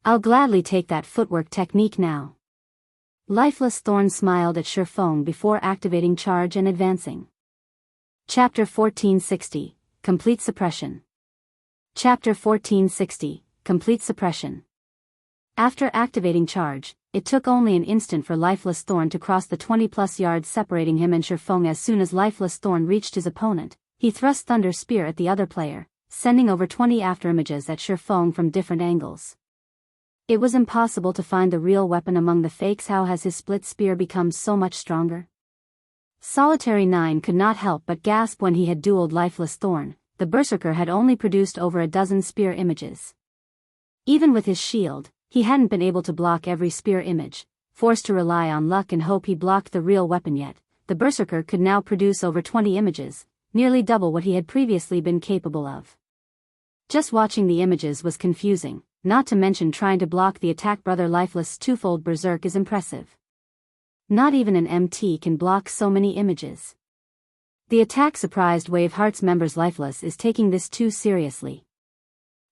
I'll gladly take that footwork technique now. Lifeless Thorn smiled at Shifeng before activating charge and advancing. Chapter 1460, Complete Suppression. Chapter 1460, Complete Suppression. After activating charge, it took only an instant for Lifeless Thorn to cross the 20+ yards separating him and Shifeng. As soon as Lifeless Thorn reached his opponent, he thrust Thunder Spear at the other player, sending over 20 afterimages at Shifeng from different angles. It was impossible to find the real weapon among the fakes. How has his split spear become so much stronger? Solitary 9 could not help but gasp when he had dueled Lifeless Thorn. The Berserker had only produced over a dozen spear images. Even with his shield, he hadn't been able to block every spear image. Forced to rely on luck and hope he blocked the real weapon yet, the Berserker could now produce over 20 images, nearly double what he had previously been capable of. Just watching the images was confusing, not to mention trying to block the attack. Brother Lifeless twofold Berserk is impressive. Not even an MT can block so many images. The attack surprised Wave Hearts members. Lifeless is taking this too seriously.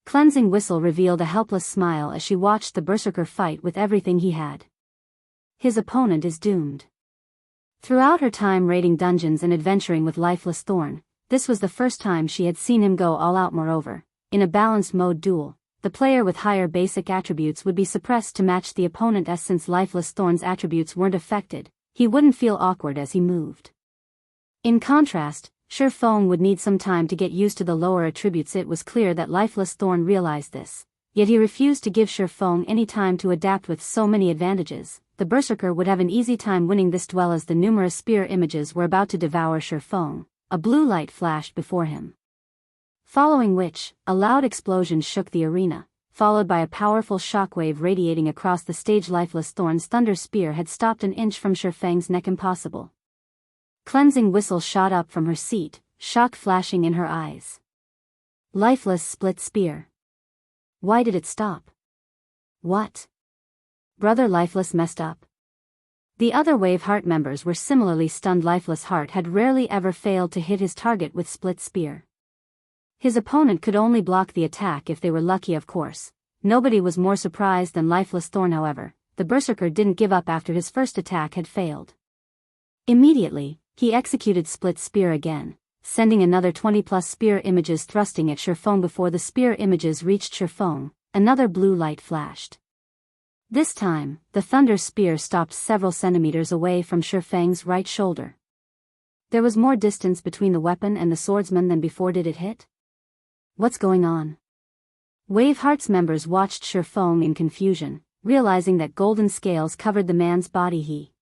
Cleansing Whistle revealed a helpless smile as she watched the Berserker fight with everything he had. His opponent is doomed. Throughout her time raiding dungeons and adventuring with Lifeless Thorn, this was the first time she had seen him go all out. Moreover, in a balanced mode duel, the player with higher basic attributes would be suppressed to match the opponent's. Since Lifeless Thorn's attributes weren't affected, he wouldn't feel awkward as he moved. In contrast, Shurfeng would need some time to get used to the lower attributes. It was clear that Lifeless Thorn realized this, yet he refused to give Shurfeng any time to adapt. With so many advantages, the Berserker would have an easy time winning this duel. As the numerous spear images were about to devour Shurfeng, a blue light flashed before him. Following which, a loud explosion shook the arena, followed by a powerful shockwave radiating across the stage. Lifeless Thorn's thunder spear had stopped an inch from Shurfeng's neck. Impossible. Cleansing Whistle shot up from her seat, shock flashing in her eyes. Lifeless split spear. Why did it stop? What? Brother Lifeless messed up. The other Wave Heart members were similarly stunned. Lifeless Heart had rarely ever failed to hit his target with split spear. His opponent could only block the attack if they were lucky, of course. Nobody was more surprised than Lifeless Thorn. However, the Berserker didn't give up after his first attack had failed. Immediately, he executed split spear again, sending another 20+ spear images thrusting at Shurfeng. Before the spear images reached Shurfeng, another blue light flashed. This time, the thunder spear stopped several centimeters away from Shurfeng's right shoulder. There was more distance between the weapon and the swordsman than before. Did it hit? What's going on? Wave Hearts members watched Shurfeng in confusion, realizing that golden scales covered the man's body.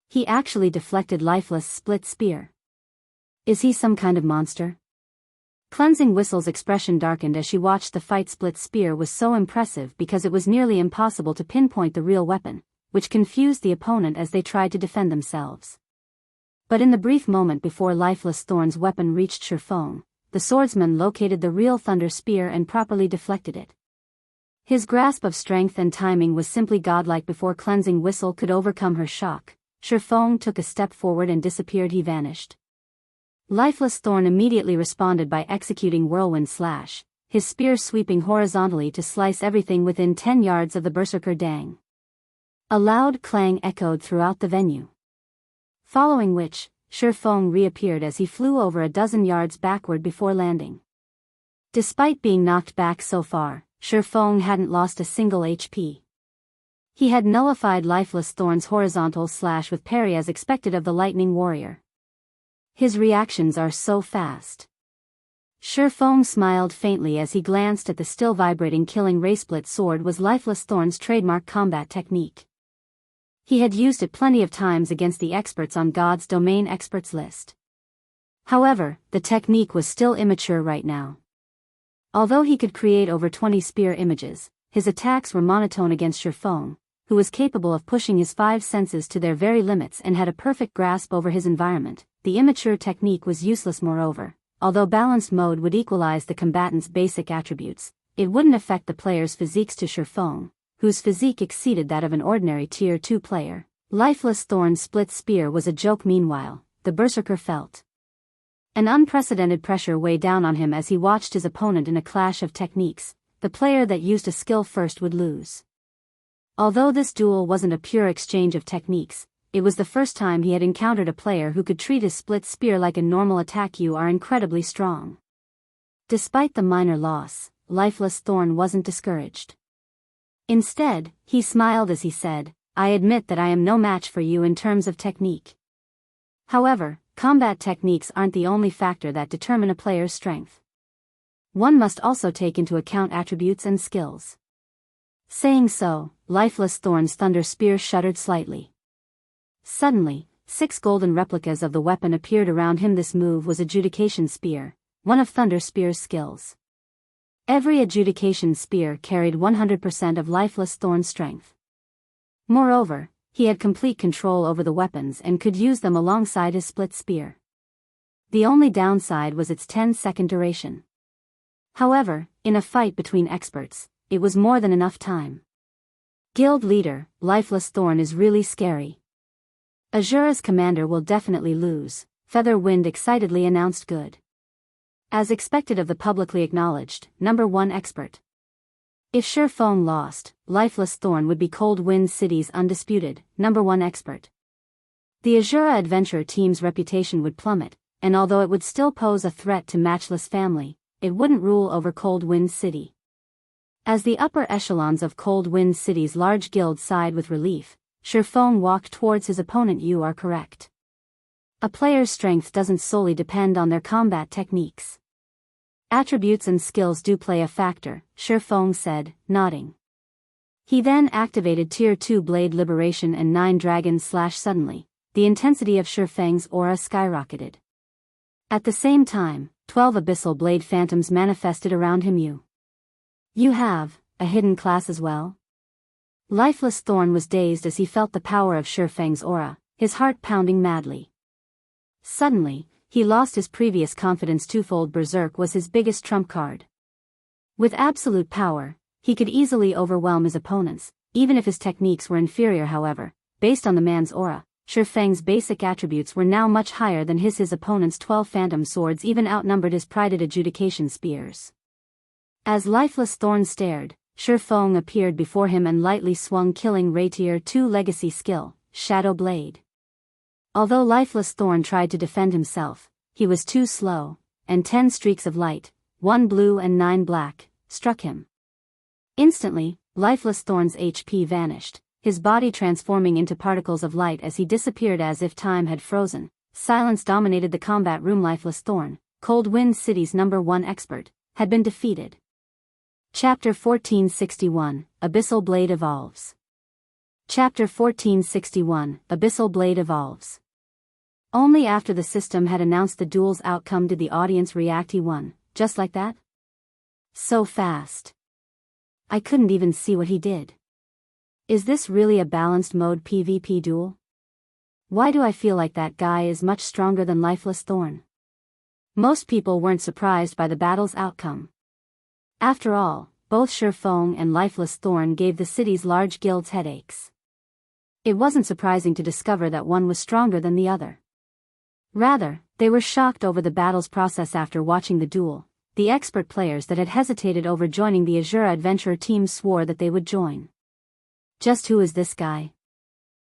He actually deflected Lifeless split spear. Is he some kind of monster? Cleansing Whistle's expression darkened as she watched the fight. Split spear was so impressive because it was nearly impossible to pinpoint the real weapon, which confused the opponent as they tried to defend themselves. But in the brief moment before Lifeless Thorn's weapon reached Shurfeng, the swordsman located the real thunder spear and properly deflected it. His grasp of strength and timing was simply godlike. Before Cleansing Whistle could overcome her shock, Shurfeng took a step forward and disappeared. He vanished. Lifeless Thorn immediately responded by executing Whirlwind Slash, his spear sweeping horizontally to slice everything within 10 yards of the Berserker. Dang! A loud clang echoed throughout the venue. Following which, Shurfeng reappeared as he flew over a dozen yards backward before landing. Despite being knocked back so far, Shurfeng hadn't lost a single HP. He had nullified Lifeless Thorn's horizontal slash with parry as expected of the Lightning Warrior. His reactions are so fast. Shurfeng smiled faintly as he glanced at the still vibrating killing ray. Split sword was Lifeless Thorn's trademark combat technique. He had used it plenty of times against the experts on God's domain experts list. However, the technique was still immature right now. Although he could create over 20 spear images, his attacks were monotone against Shurfeng, who was capable of pushing his 5 senses to their very limits and had a perfect grasp over his environment. The immature technique was useless. Moreover, although balanced mode would equalize the combatant's basic attributes, it wouldn't affect the player's physiques. To Shurfeng, whose physique exceeded that of an ordinary Tier 2 player, Lifeless Thorn's split spear was a joke. Meanwhile, the Berserker felt an unprecedented pressure weigh down on him as he watched his opponent in a clash of techniques. The player that used a skill first would lose. Although this duel wasn't a pure exchange of techniques, it was the first time he had encountered a player who could treat his split spear like a normal attack. You are incredibly strong. Despite the minor loss, Lifeless Thorn wasn't discouraged. Instead, he smiled as he said, "I admit that I am no match for you in terms of technique. However, combat techniques aren't the only factor that determine a player's strength. One must also take into account attributes and skills." Saying so, Lifeless Thorn's thunder spear shuddered slightly. Suddenly, 6 golden replicas of the weapon appeared around him. This move was Adjudication Spear, one of Thunder Spear's skills. Every Adjudication Spear carried 100% of Lifeless Thorn strength. Moreover, he had complete control over the weapons and could use them alongside his Split Spear. The only downside was its 10-second duration. However, in a fight between experts, it was more than enough time. Guild Leader, Lifeless Thorn is really scary. Asura's commander will definitely lose, Feather Wind excitedly announced. Good. As expected of the publicly acknowledged, #1 expert. If Shifeng lost, Lifeless Thorn would be Cold Wind City's undisputed, #1 expert. The Asura adventure team's reputation would plummet, and although it would still pose a threat to Matchless Family, it wouldn't rule over Cold Wind City. As the upper echelons of Cold Wind City's large guild sighed with relief, Shifeng walked towards his opponent. You are correct. A player's strength doesn't solely depend on their combat techniques. Attributes and skills do play a factor, Shifeng said, nodding. He then activated Tier 2 Blade Liberation and 9 Dragons. Suddenly, the intensity of Shifeng's aura skyrocketed. At the same time, 12 Abyssal Blade Phantoms manifested around him. You have a hidden class as well? Lifeless Thorn was dazed as he felt the power of Shifeng's aura, his heart pounding madly. Suddenly, he lost his previous confidence. Twofold Berserk was his biggest trump card. With absolute power, he could easily overwhelm his opponents, even if his techniques were inferior. However, based on the man's aura, Shifeng's basic attributes were now much higher than his. His opponent's 12 Phantom Swords even outnumbered his prided Adjudication Spears. As Lifeless Thorn stared, Shifeng appeared before him and lightly swung Killing Ray Tier 2 legacy skill, Shadow Blade. Although Lifeless Thorn tried to defend himself, he was too slow, and 10 streaks of light, 1 blue and 9 black, struck him. Instantly, Lifeless Thorn's HP vanished, his body transforming into particles of light as he disappeared as if time had frozen. Silence dominated the combat room. Lifeless Thorn, Cold Wind City's #1 expert, had been defeated. Chapter 1461, Abyssal Blade Evolves. Chapter 1461, Abyssal Blade Evolves. Only after the system had announced the duel's outcome did the audience react. He won, just like that? So fast. I couldn't even see what he did. Is this really a balanced mode PvP duel? Why do I feel like that guy is much stronger than Lifeless Thorn? Most people weren't surprised by the battle's outcome. After all, both Shifeng and Lifeless Thorn gave the city's large guilds headaches. It wasn't surprising to discover that one was stronger than the other. Rather, they were shocked over the battle's process. After watching the duel, the expert players that had hesitated over joining the Asura adventure team swore that they would join. Just who is this guy?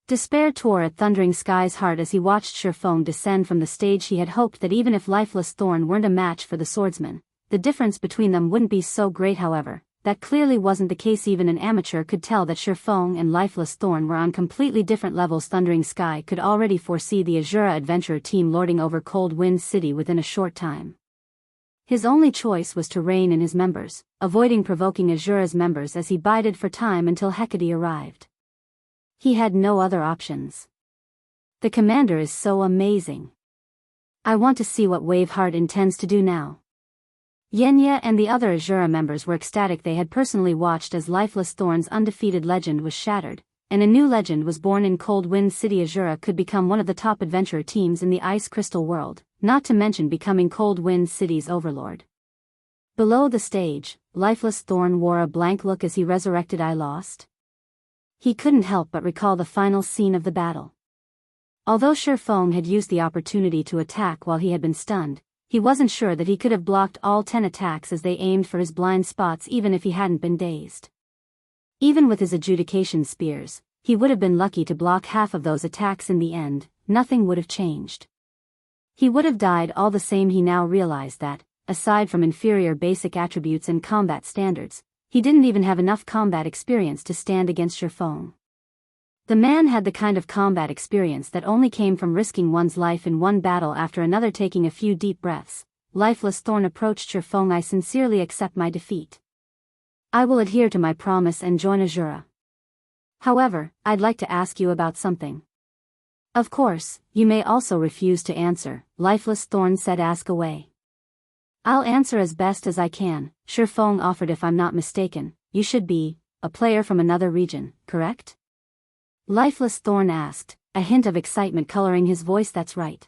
Despair tore at Thundering Sky's heart as he watched Shifeng descend from the stage. He had hoped that even if Lifeless Thorn weren't a match for the swordsman, the difference between them wouldn't be so great. However, that clearly wasn't the case. Even an amateur could tell that Shifeng and Lifeless Thorn were on completely different levels. Thundering Sky could already foresee the Asura adventure team lording over Cold Wind City within a short time. His only choice was to rein in his members, avoiding provoking Asura's members as he bided for time until Hecate arrived. He had no other options. The commander is so amazing. I want to see what Waveheart intends to do now. Xianxia and the other Asura members were ecstatic. They had personally watched as Lifeless Thorn's undefeated legend was shattered, and a new legend was born in Cold Wind City. Asura could become one of the top adventure teams in the Ice Crystal world, not to mention becoming Cold Wind City's overlord. Below the stage, Lifeless Thorn wore a blank look as he resurrected. I lost? He couldn't help but recall the final scene of the battle. Although Shifeng had used the opportunity to attack while he had been stunned, he wasn't sure that he could have blocked all 10 attacks as they aimed for his blind spots even if he hadn't been dazed. Even with his Adjudication Spears, he would have been lucky to block half of those attacks. In the end, nothing would have changed. He would have died all the same. He now realized that, aside from inferior basic attributes and combat standards, he didn't even have enough combat experience to stand against Shifeng. The man had the kind of combat experience that only came from risking one's life in one battle after another. Taking a few deep breaths, Lifeless Thorn approached Shifeng. I sincerely accept my defeat. I will adhere to my promise and join Asura. However, I'd like to ask you about something. Of course, you may also refuse to answer, Lifeless Thorn said. Ask away. I'll answer as best as I can, Shifeng offered. If I'm not mistaken, you should be a player from another region, correct? Lifeless Thorn asked, a hint of excitement coloring his voice. That's right.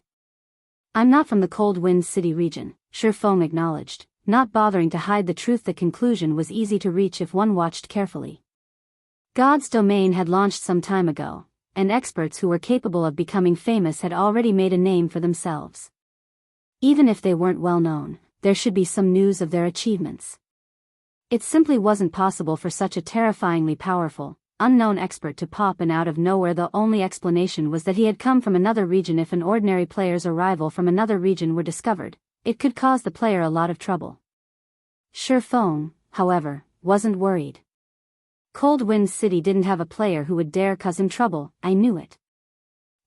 I'm not from the Cold Wind City region, Shifeng acknowledged, not bothering to hide the truth. The conclusion was easy to reach if one watched carefully. God's domain had launched some time ago, and experts who were capable of becoming famous had already made a name for themselves. Even if they weren't well known, there should be some news of their achievements. It simply wasn't possible for such a terrifyingly powerful, unknown expert to pop in out of nowhere. The only explanation was that he had come from another region. If an ordinary player's arrival from another region were discovered, it could cause the player a lot of trouble. Shifeng, however, wasn't worried. Cold Wind City didn't have a player who would dare cause him trouble. I knew it.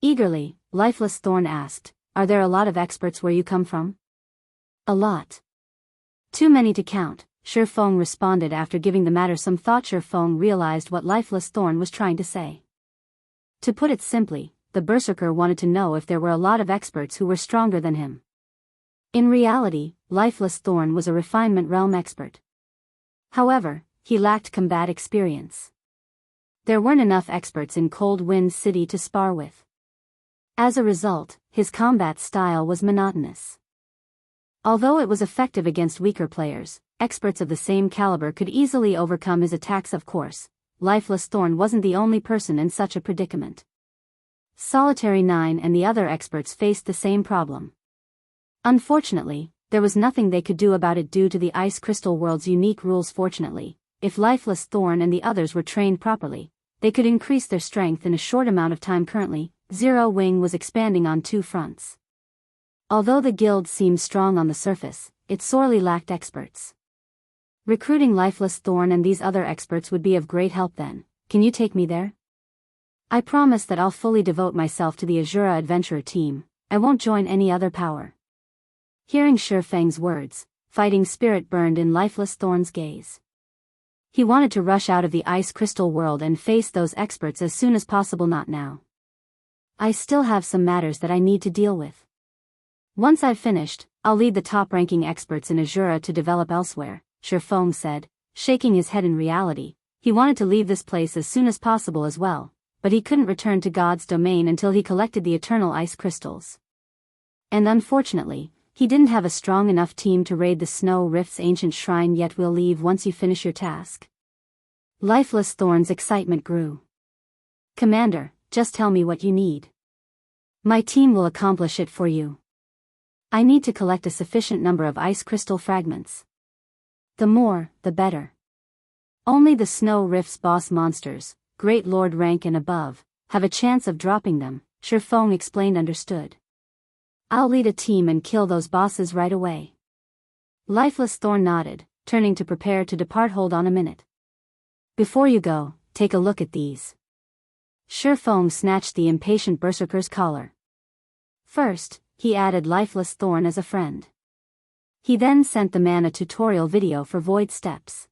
Eagerly, Lifeless Thorn asked, are there a lot of experts where you come from? A lot. Too many to count, Shifeng responded after giving the matter some thought. Shifeng realized what Lifeless Thorn was trying to say. To put it simply, the Berserker wanted to know if there were a lot of experts who were stronger than him. In reality, Lifeless Thorn was a refinement realm expert. However, he lacked combat experience. There weren't enough experts in Cold Wind City to spar with. As a result, his combat style was monotonous. Although it was effective against weaker players, experts of the same caliber could easily overcome his attacks. Of course, Lifeless Thorn wasn't the only person in such a predicament. Solitary 9 and the other experts faced the same problem. Unfortunately, there was nothing they could do about it due to the Ice Crystal World's unique rules. Fortunately, if Lifeless Thorn and the others were trained properly, they could increase their strength in a short amount of time. Currently, Zero Wing was expanding on two fronts. Although the guild seemed strong on the surface, it sorely lacked experts. Recruiting Lifeless Thorn and these other experts would be of great help. Then, can you take me there? I promise that I'll fully devote myself to the Asura adventurer team. I won't join any other power. Hearing Shifeng's words, fighting spirit burned in Lifeless Thorn's gaze. He wanted to rush out of the Ice Crystal World and face those experts as soon as possible. Not now. I still have some matters that I need to deal with. Once I've finished, I'll lead the top-ranking experts in Asura to develop elsewhere, Shifeng said, shaking his head. In reality, he wanted to leave this place as soon as possible as well, but he couldn't return to God's domain until he collected the eternal ice crystals. And unfortunately, he didn't have a strong enough team to raid the Snow Rift's ancient shrine yet. We'll leave once you finish your task. Lifeless Thorn's excitement grew. Commander, just tell me what you need. My team will accomplish it for you. I need to collect a sufficient number of ice crystal fragments. The more, the better. Only the Snow Rift's boss monsters, Great Lord rank and above, have a chance of dropping them, Shifeng explained. Understood. I'll lead a team and kill those bosses right away. Lifeless Thorn nodded, turning to prepare to depart. Hold on a minute. Before you go, take a look at these. Shifeng snatched the impatient berserker's collar. First, he added Lifeless Thorn as a friend. He then sent the man a tutorial video for Void Steps.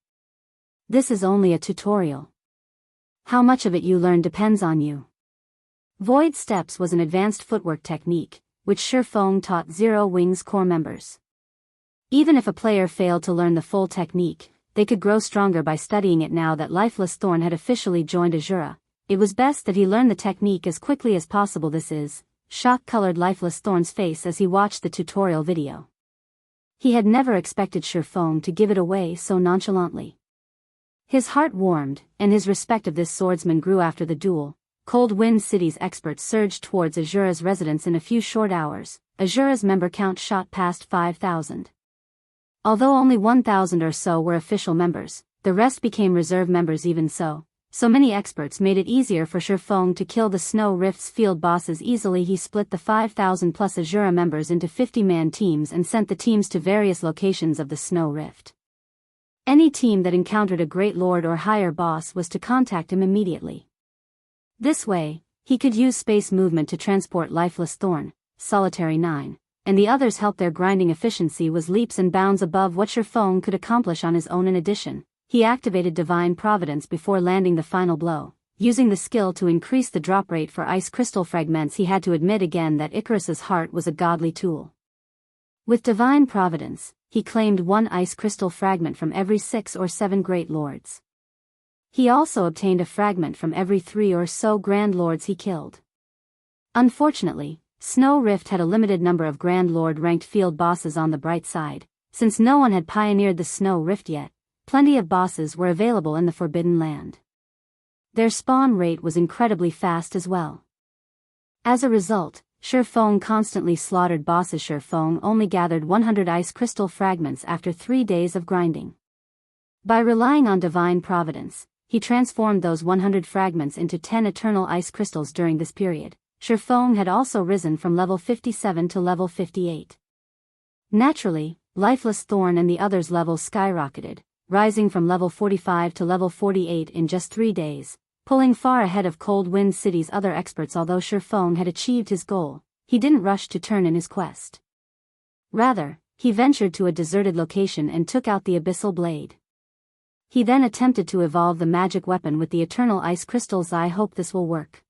This is only a tutorial. How much of it you learn depends on you. Void Steps was an advanced footwork technique, which Shifeng taught Zero Wing's core members. Even if a player failed to learn the full technique, they could grow stronger by studying it. Now that Lifeless Thorn had officially joined Asura, it was best that he learn the technique as quickly as possible. This is, shock-colored Lifeless Thorn's face as he watched the tutorial video. He had never expected Shifeng to give it away so nonchalantly. His heart warmed, and his respect of this swordsman grew. After the duel, Cold Wind City's experts surged towards Asura's residence. In a few short hours, Asura's member count shot past 5,000. Although only 1,000 or so were official members, the rest became reserve members. Even so many experts made it easier for Shifeng to kill the Snow Rift's field bosses easily. He split the 5,000 plus Asura members into 50-man teams and sent the teams to various locations of the Snow Rift. Any team that encountered a Great Lord or higher boss was to contact him immediately. This way, he could use space movement to transport Lifeless Thorn, Solitary 9, and the others. Help their grinding efficiency was leaps and bounds above what Shifeng could accomplish on his own. In addition, he activated Divine Providence before landing the final blow, Using the skill to increase the drop rate for ice crystal fragments, he had to admit again that Icarus's heart was a godly tool. With divine providence, he claimed 1 ice crystal fragment from every 6 or 7 great lords. He also obtained a fragment from every 3 or so grand lords he killed. Unfortunately, Snow Rift had a limited number of Grand Lord-ranked field bosses. On the bright side, since no one had pioneered the Snow Rift yet, plenty of bosses were available in the Forbidden Land. Their spawn rate was incredibly fast as well. As a result, Shifeng constantly slaughtered bosses. Shifeng only gathered 100 ice crystal fragments after 3 days of grinding. By relying on divine providence, he transformed those 100 fragments into 10 eternal ice crystals during this period. Shifeng had also risen from level 57 to level 58. Naturally, Lifeless Thorn and the others' levels skyrocketed, rising from level 45 to level 48 in just 3 days, pulling far ahead of Cold Wind City's other experts. Although Shifeng had achieved his goal, he didn't rush to turn in his quest. Rather, he ventured to a deserted location and took out the Abyssal Blade. He then attempted to evolve the magic weapon with the eternal ice crystals. I hope this will work.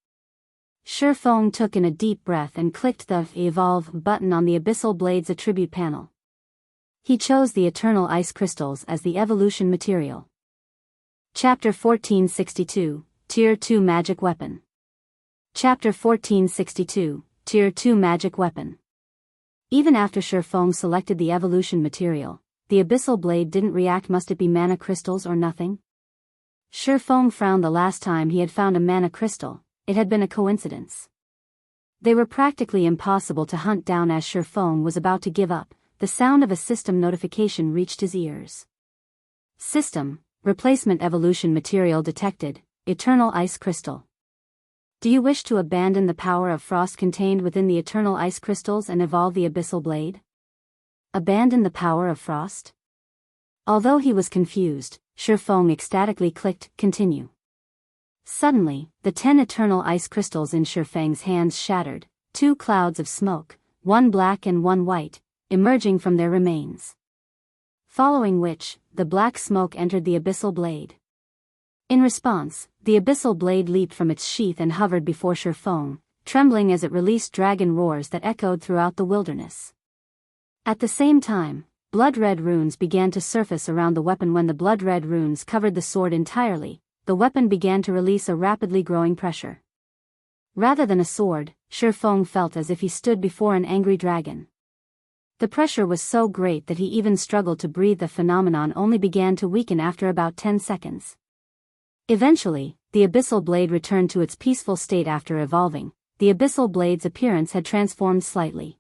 Shifeng took in a deep breath and clicked the Evolve button on the Abyssal Blade's attribute panel. He chose the eternal ice crystals as the evolution material. Chapter 1462, Tier 2 Magic Weapon. Chapter 1462, Tier 2 Magic Weapon. Even after Shifeng selected the evolution material, the Abyssal Blade didn't react. Must it be mana crystals or nothing? Shifeng frowned. The last time he had found a mana crystal, it had been a coincidence. They were practically impossible to hunt down. As Shifeng was about to give up, the sound of a system notification reached his ears. System, replacement evolution material detected, eternal ice crystal. Do you wish to abandon the power of frost contained within the eternal ice crystals and evolve the Abyssal Blade? Abandon the power of frost? Although he was confused, Shifeng ecstatically clicked continue. Suddenly, the 10 eternal ice crystals in Shifeng's hands shattered, 2 clouds of smoke, 1 black and 1 white, emerging from their remains. Following which, the black smoke entered the Abyssal Blade. In response, the Abyssal Blade leaped from its sheath and hovered before Shifeng, trembling as it released dragon roars that echoed throughout the wilderness. At the same time, blood-red runes began to surface around the weapon. When the blood-red runes covered the sword entirely, the weapon began to release a rapidly growing pressure. Rather than a sword, Shifeng felt as if he stood before an angry dragon. The pressure was so great that he even struggled to breathe. The phenomenon only began to weaken after about 10 seconds. Eventually, the Abyssal Blade returned to its peaceful state. After evolving, the Abyssal Blade's appearance had transformed slightly.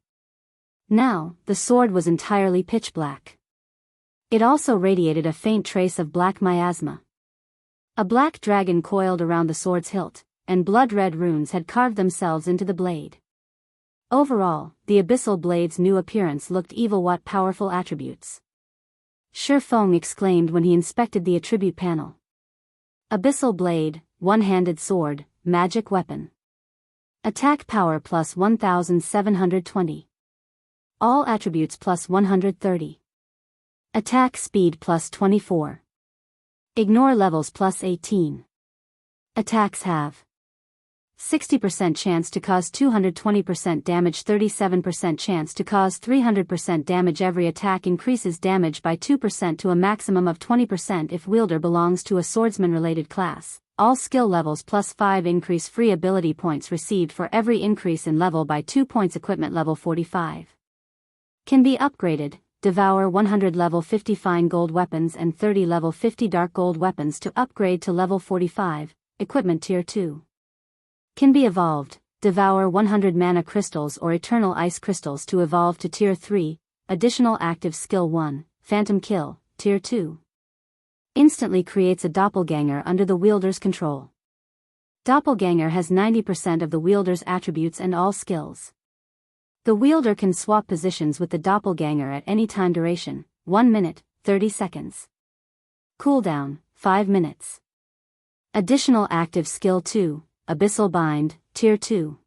Now, the sword was entirely pitch black. It also radiated a faint trace of black miasma. A black dragon coiled around the sword's hilt, and blood-red runes had carved themselves into the blade. Overall, the Abyssal Blade's new appearance looked evil. What powerful attributes! Shifeng exclaimed when he inspected the attribute panel. Abyssal Blade, one-handed sword, magic weapon. Attack power plus 1720. All attributes plus 130. Attack speed plus 24. Ignore levels plus 18. Attacks have 60% chance to cause 220% damage, 37% chance to cause 300% damage. Every attack increases damage by 2% to a maximum of 20% if wielder belongs to a swordsman-related class. All skill levels plus 5 increase free ability points received for every increase in level by 2 points. Equipment level 45. Can be upgraded. Devour 100 level 50 fine gold weapons and 30 level 50 dark gold weapons to upgrade to level 45, equipment tier 2. Can be evolved. Devour 100 mana crystals or eternal ice crystals to evolve to tier 3, additional active skill 1, phantom kill, tier 2. Instantly creates a doppelganger under the wielder's control. Doppelganger has 90% of the wielder's attributes and all skills. The wielder can swap positions with the doppelganger at any time. Duration, 1 minute, 30 seconds. Cooldown, 5 minutes. Additional active skill 2, Abyssal Bind, Tier 2.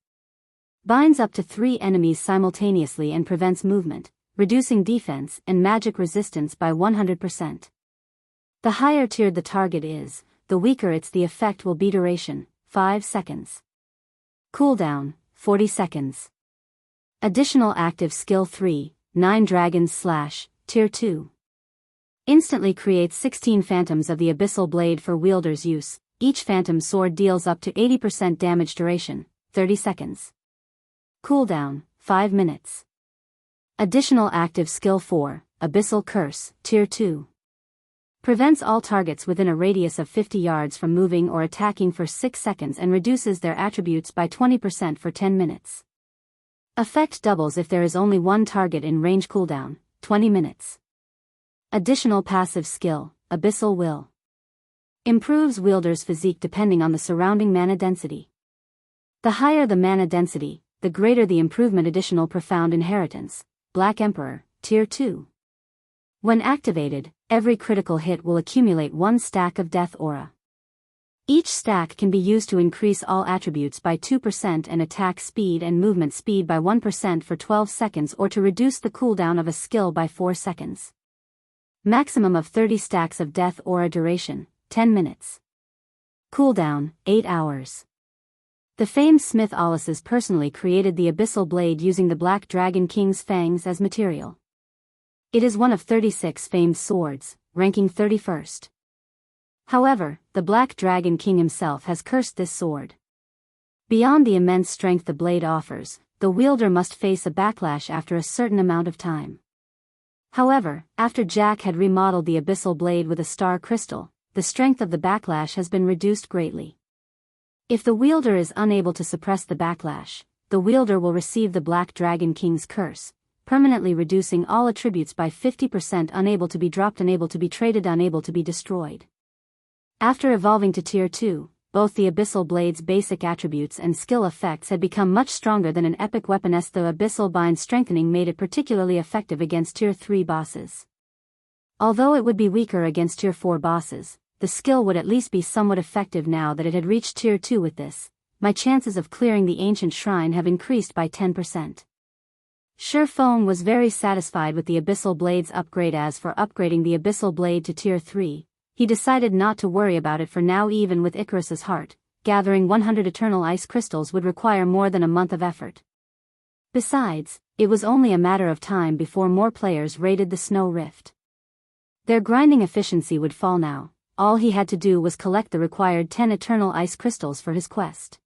Binds up to 3 enemies simultaneously and prevents movement, reducing defense and magic resistance by 100%. The higher tiered the target is, the weaker the effect will be. Duration, 5 seconds. Cooldown, 40 seconds. Additional active skill 3, 9 Dragons Slash, Tier 2. Instantly creates 16 phantoms of the Abyssal Blade for wielder's use. Each phantom sword deals up to 80% damage duration, 30 seconds. Cooldown, 5 minutes. Additional active skill 4, Abyssal Curse, Tier 2. Prevents all targets within a radius of 50 yards from moving or attacking for 6 seconds and reduces their attributes by 20% for 10 minutes. Effect doubles if there is only one target in range. Cooldown, 20 minutes. Additional passive skill, Abyssal Will. Improves wielder's physique depending on the surrounding mana density. The higher the mana density, the greater the improvement. Additional Profound Inheritance, Black Emperor, Tier 2. When activated, every critical hit will accumulate 1 stack of Death Aura. Each stack can be used to increase all attributes by 2% and attack speed and movement speed by 1% for 12 seconds, or to reduce the cooldown of a skill by 4 seconds. Maximum of 30 stacks of Death Aura. Duration, 10 minutes. Cooldown, 8 hours. The famed smith Ulysses personally created the Abyssal Blade using the Black Dragon King's fangs as material. It is one of 36 famed swords, ranking 31st. However, the Black Dragon King himself has cursed this sword. Beyond the immense strength the blade offers, the wielder must face a backlash after a certain amount of time. However, after Jack had remodeled the Abyssal Blade with a star crystal, the strength of the backlash has been reduced greatly. If the wielder is unable to suppress the backlash, the wielder will receive the Black Dragon King's curse, permanently reducing all attributes by 50%. Unable to be dropped, unable to be traded, unable to be destroyed. After evolving to Tier 2, both the Abyssal Blade's basic attributes and skill effects had become much stronger than an epic weapon. The Abyssal Bind strengthening made it particularly effective against Tier 3 bosses. Although it would be weaker against Tier 4 bosses, the skill would at least be somewhat effective. Now that it had reached Tier 2 with this, my chances of clearing the ancient shrine have increased by 10%. Shurfeng was very satisfied with the Abyssal Blade's upgrade. As for upgrading the Abyssal Blade to Tier 3, he decided not to worry about it for now. Even with Icarus's heart, gathering 100 eternal ice crystals would require more than a month of effort. Besides, it was only a matter of time before more players raided the Snow Rift. Their grinding efficiency would fall now. All he had to do was collect the required 10 eternal ice crystals for his quest.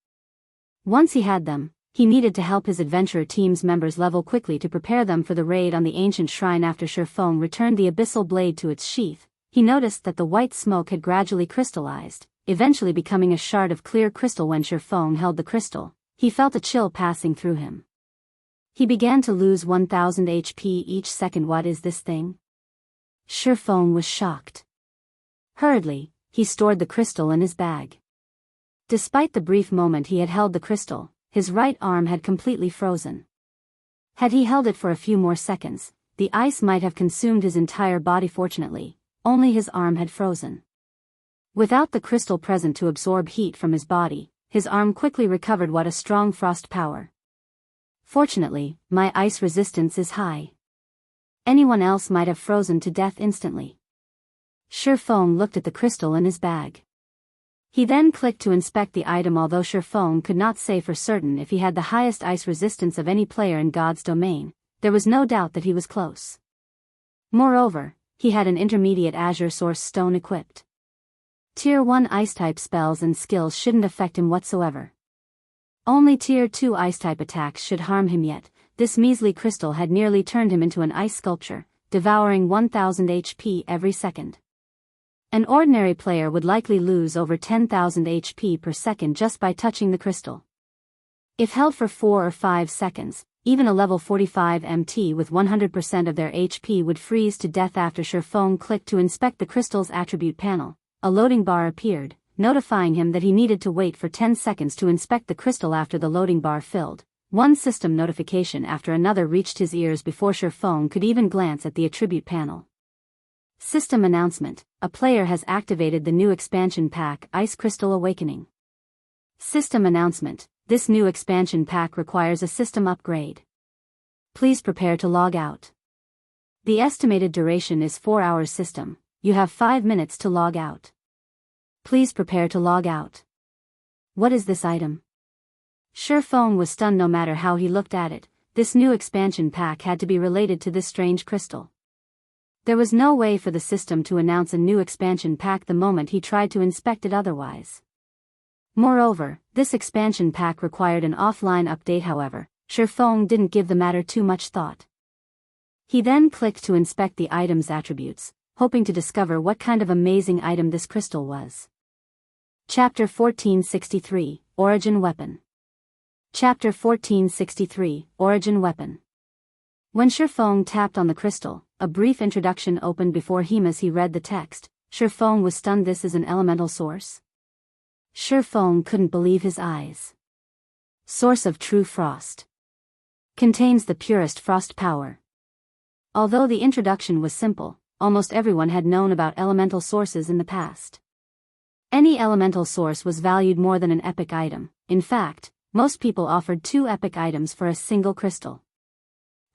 Once he had them, he needed to help his adventurer team's members level quickly to prepare them for the raid on the ancient shrine. After Shurfeng returned the Abyssal Blade to its sheath, he noticed that the white smoke had gradually crystallized, eventually becoming a shard of clear crystal. When Shurfeng held the crystal, he felt a chill passing through him. He began to lose 1000 HP each second. What is this thing? Shurfeng was shocked. Hurriedly, he stored the crystal in his bag. Despite the brief moment he had held the crystal, his right arm had completely frozen. Had he held it for a few more seconds, the ice might have consumed his entire body. Fortunately, only his arm had frozen. Without the crystal present to absorb heat from his body, his arm quickly recovered. What a strong frost power. Fortunately, my ice resistance is high. Anyone else might have frozen to death instantly. Shurfeng looked at the crystal in his bag. He then clicked to inspect the item. Although Shurfeng could not say for certain if he had the highest ice resistance of any player in God's domain, there was no doubt that he was close. Moreover, he had an intermediate Azure Source Stone equipped. Tier 1 Ice-type spells and skills shouldn't affect him whatsoever. Only Tier 2 Ice-type attacks should harm him. Yet this measly crystal had nearly turned him into an ice sculpture, devouring 1000 HP every second. An ordinary player would likely lose over 10,000 HP per second just by touching the crystal. If held for 4 or 5 seconds, even a level 45 MT with 100% of their HP would freeze to death. After Shurfeng clicked to inspect the crystal's attribute panel, a loading bar appeared, notifying him that he needed to wait for 10 seconds to inspect the crystal. After the loading bar filled, one system notification after another reached his ears before Shurfeng could even glance at the attribute panel. System announcement: a player has activated the new expansion pack Ice Crystal Awakening. System announcement: this new expansion pack requires a system upgrade. Please prepare to log out. The estimated duration is 4 hours. System: you have 5 minutes to log out. Please prepare to log out. What is this item? Shifeng was stunned. No matter how he looked at it, this new expansion pack had to be related to this strange crystal. There was no way for the system to announce a new expansion pack the moment he tried to inspect it otherwise. Moreover, this expansion pack required an offline update. However, Shifeng didn't give the matter too much thought. He then clicked to inspect the item's attributes, hoping to discover what kind of amazing item this crystal was. Chapter 1463, Origin Weapon. Chapter 1463, Origin Weapon. When Shifeng tapped on the crystal, a brief introduction opened before him. As he read the text, Shifeng was stunned. This is an elemental source? Shifeng couldn't believe his eyes. Source of true frost. Contains the purest frost power. Although the introduction was simple, almost everyone had known about elemental sources in the past. Any elemental source was valued more than an epic item. In fact, most people offered 2 epic items for a single crystal.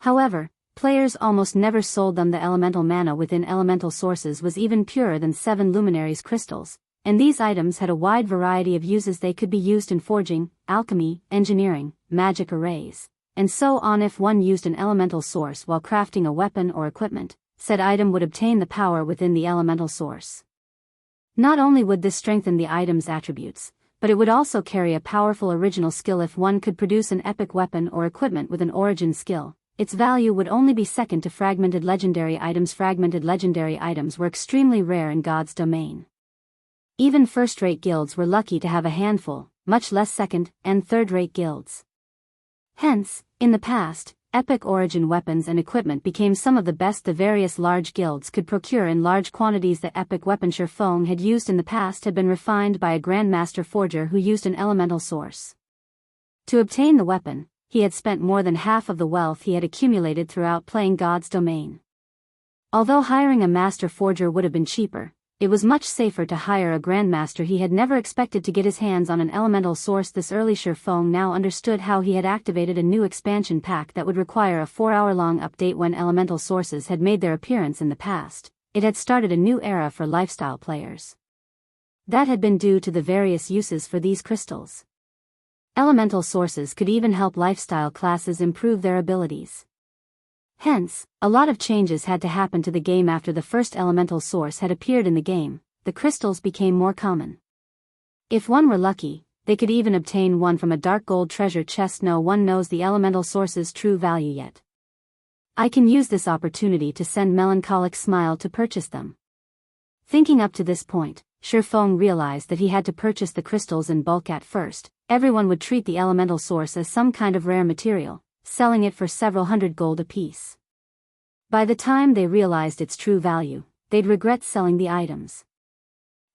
However, players almost never sold them. The elemental mana within elemental sources was even purer than 7 Luminaries crystals, and these items had a wide variety of uses. They could be used in forging, alchemy, engineering, magic arrays, and so on. If one used an elemental source while crafting a weapon or equipment, said item would obtain the power within the elemental source. Not only would this strengthen the item's attributes, but it would also carry a powerful original skill. If one could produce an epic weapon or equipment with an origin skill, its value would only be second to fragmented legendary items. Fragmented legendary items were extremely rare in God's domain. Even first-rate guilds were lucky to have a handful, much less second- and third-rate guilds. Hence, in the past, epic origin weapons and equipment became some of the best the various large guilds could procure in large quantities. The epic weapon Shifeng had used in the past had been refined by a grandmaster forger who used an elemental source. To obtain the weapon, he had spent more than half of the wealth he had accumulated throughout playing God's domain. Although hiring a master forger would have been cheaper, it was much safer to hire a grandmaster. He had never expected to get his hands on an elemental source this early. Shifeng now understood how he had activated a new expansion pack that would require a 4-hour-long update. When elemental sources had made their appearance in the past, it had started a new era for lifestyle players. That had been due to the various uses for these crystals. Elemental sources could even help lifestyle classes improve their abilities. Hence, a lot of changes had to happen to the game. After the first elemental source had appeared in the game, the crystals became more common. If one were lucky, they could even obtain one from a dark gold treasure chest. No one knows the elemental source's true value yet. I can use this opportunity to send Melancholic Smile to purchase them. Thinking up to this point, Shifeng realized that he had to purchase the crystals in bulk. At first, everyone would treat the elemental source as some kind of rare material, selling it for several hundred gold apiece. By the time they realized its true value, they'd regret selling the items.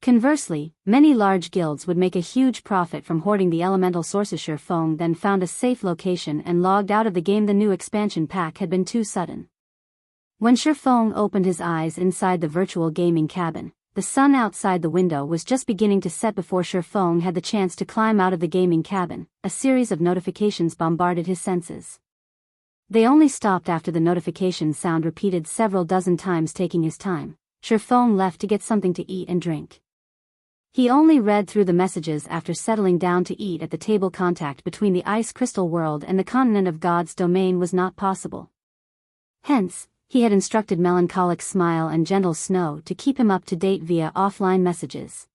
Conversely, many large guilds would make a huge profit from hoarding the elemental sources. Shifeng then found a safe location and logged out of the game. The new expansion pack had been too sudden. When Shifeng opened his eyes inside the virtual gaming cabin, the sun outside the window was just beginning to set. Before Shifeng had the chance to climb out of the gaming cabin, a series of notifications bombarded his senses. They only stopped after the notification sound repeated several dozen times. Taking his time, Shifeng left to get something to eat and drink. He only read through the messages after settling down to eat at the table. Contact between the ice crystal world and the continent of God's domain was not possible. Hence, he had instructed Melancholic Smile and Gentle Snow to keep him up to date via offline messages.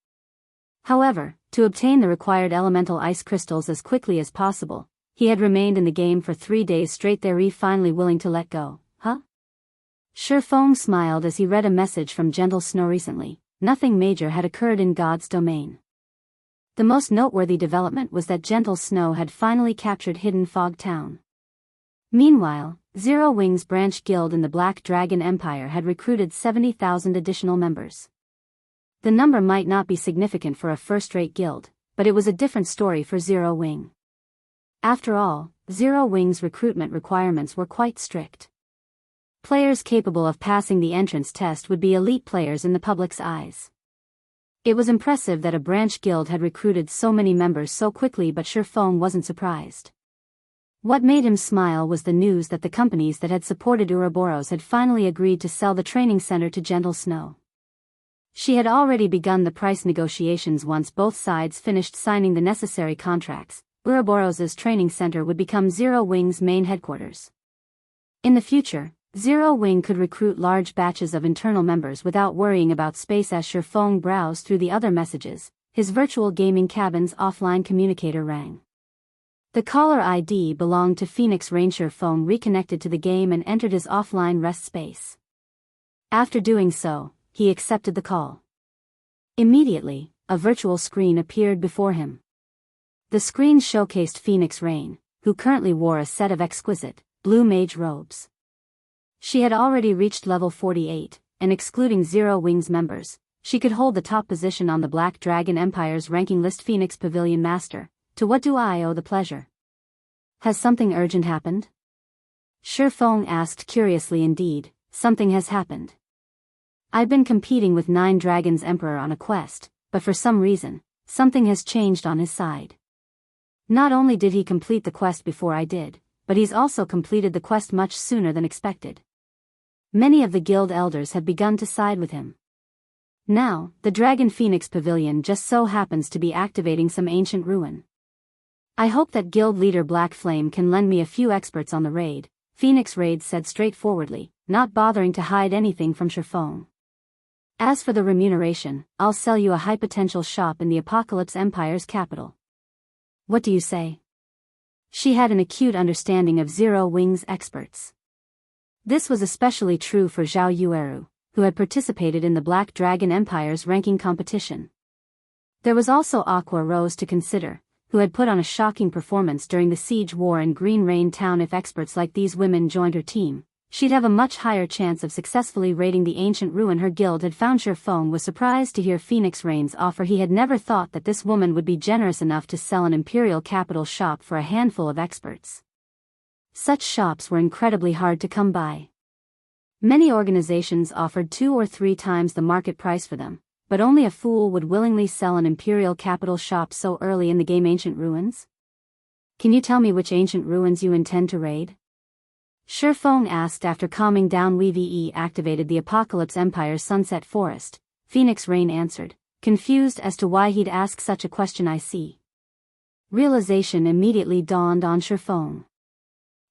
However, to obtain the required elemental ice crystals as quickly as possible, he had remained in the game for 3 days straight. They're finally willing to let go, huh? Shifeng smiled as he read a message from Gentle Snow. Recently, nothing major had occurred in God's domain. The most noteworthy development was that Gentle Snow had finally captured Hidden Fog Town. Meanwhile, Zero Wings branch guild in the Black Dragon Empire had recruited 70,000 additional members. The number might not be significant for a first-rate guild, but it was a different story for Zero Wing. After all, Zero Wing's recruitment requirements were quite strict. Players capable of passing the entrance test would be elite players in the public's eyes. It was impressive that a branch guild had recruited so many members so quickly, but Shifeng wasn't surprised. What made him smile was the news that the companies that had supported Ouroboros had finally agreed to sell the training center to Gentle Snow. She had already begun the price negotiations once both sides finished signing the necessary contracts. Ouroboros's training center would become Zero Wing's main headquarters. In the future, Zero Wing could recruit large batches of internal members without worrying about space. As Shifeng browsed through the other messages, his virtual gaming cabin's offline communicator rang. The caller ID belonged to Phoenix Ranger. Shifeng reconnected to the game and entered his offline rest space. After doing so, he accepted the call. Immediately, a virtual screen appeared before him. The screen showcased Phoenix Rain, who currently wore a set of exquisite, blue mage robes. She had already reached level 48, and excluding Zero Wing's members, she could hold the top position on the Black Dragon Empire's ranking list. Phoenix Pavilion Master, to what do I owe the pleasure? Has something urgent happened? Shifeng asked curiously. Indeed, something has happened. I've been competing with 9 Dragons Emperor on a quest, but for some reason, something has changed on his side. Not only did he complete the quest before I did, but he's also completed the quest much sooner than expected. Many of the guild elders have begun to side with him. Now, the Dragon Phoenix Pavilion just so happens to be activating some ancient ruin. I hope that guild leader Black Flame can lend me a few experts on the raid, Phoenix Raid said straightforwardly, not bothering to hide anything from Shifeng. As for the remuneration, I'll sell you a high-potential shop in the Apocalypse Empire's capital. What do you say? She had an acute understanding of Zero Wing's experts. This was especially true for Zhao Yueru, who had participated in the Black Dragon Empire's ranking competition. There was also Aqua Rose to consider, who had put on a shocking performance during the siege war in Green Rain Town. If experts like these women joined her team, she'd have a much higher chance of successfully raiding the ancient ruin her guild had found. Shifeng was surprised to hear Phoenix Rain's offer. He had never thought that this woman would be generous enough to sell an imperial capital shop for a handful of experts. Such shops were incredibly hard to come by. Many organizations offered 2 or 3 times the market price for them, but only a fool would willingly sell an imperial capital shop so early in the game. Ancient ruins? Can you tell me which ancient ruins you intend to raid? Shifeng asked after calming down. We activated the Apocalypse Empire's Sunset Forest, Phoenix Rain answered, confused as to why he'd ask such a question. I see. Realization immediately dawned on Shifeng.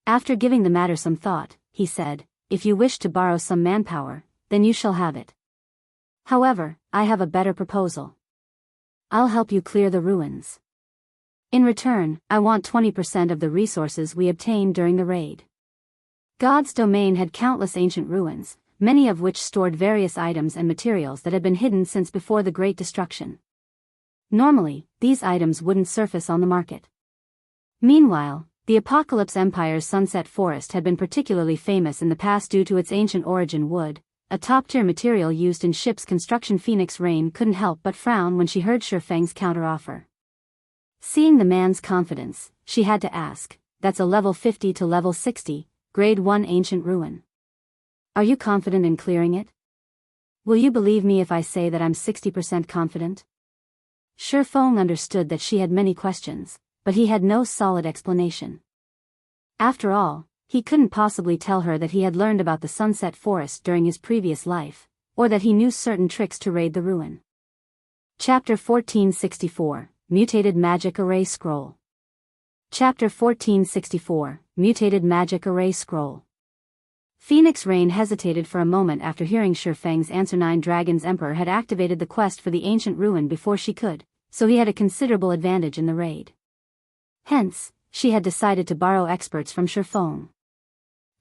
After giving the matter some thought, he said, if you wish to borrow some manpower, then you shall have it. However, I have a better proposal. I'll help you clear the ruins. In return, I want 20% of the resources we obtained during the raid. God's domain had countless ancient ruins, many of which stored various items and materials that had been hidden since before the Great Destruction. Normally, these items wouldn't surface on the market. Meanwhile, the Apocalypse Empire's Sunset Forest had been particularly famous in the past due to its ancient origin. Wood, a top-tier material used in ships' construction. Phoenix Rain couldn't help but frown when she heard Shifeng's counteroffer. Seeing the man's confidence, she had to ask, that's a level 50 to level 60, grade 1 ancient ruin. Are you confident in clearing it? Will you believe me if I say that I'm 60% confident? Shifeng understood that she had many questions, but he had no solid explanation. After all, he couldn't possibly tell her that he had learned about the Sunset Forest during his previous life, or that he knew certain tricks to raid the ruin. Chapter 1464, Mutated Magic Array Scroll. Chapter 1464, Mutated Magic Array Scroll. Phoenix Rain hesitated for a moment after hearing Shifeng's answer. 9 Dragons Emperor had activated the quest for the ancient ruin before she could, so he had a considerable advantage in the raid. Hence, she had decided to borrow experts from Shifeng.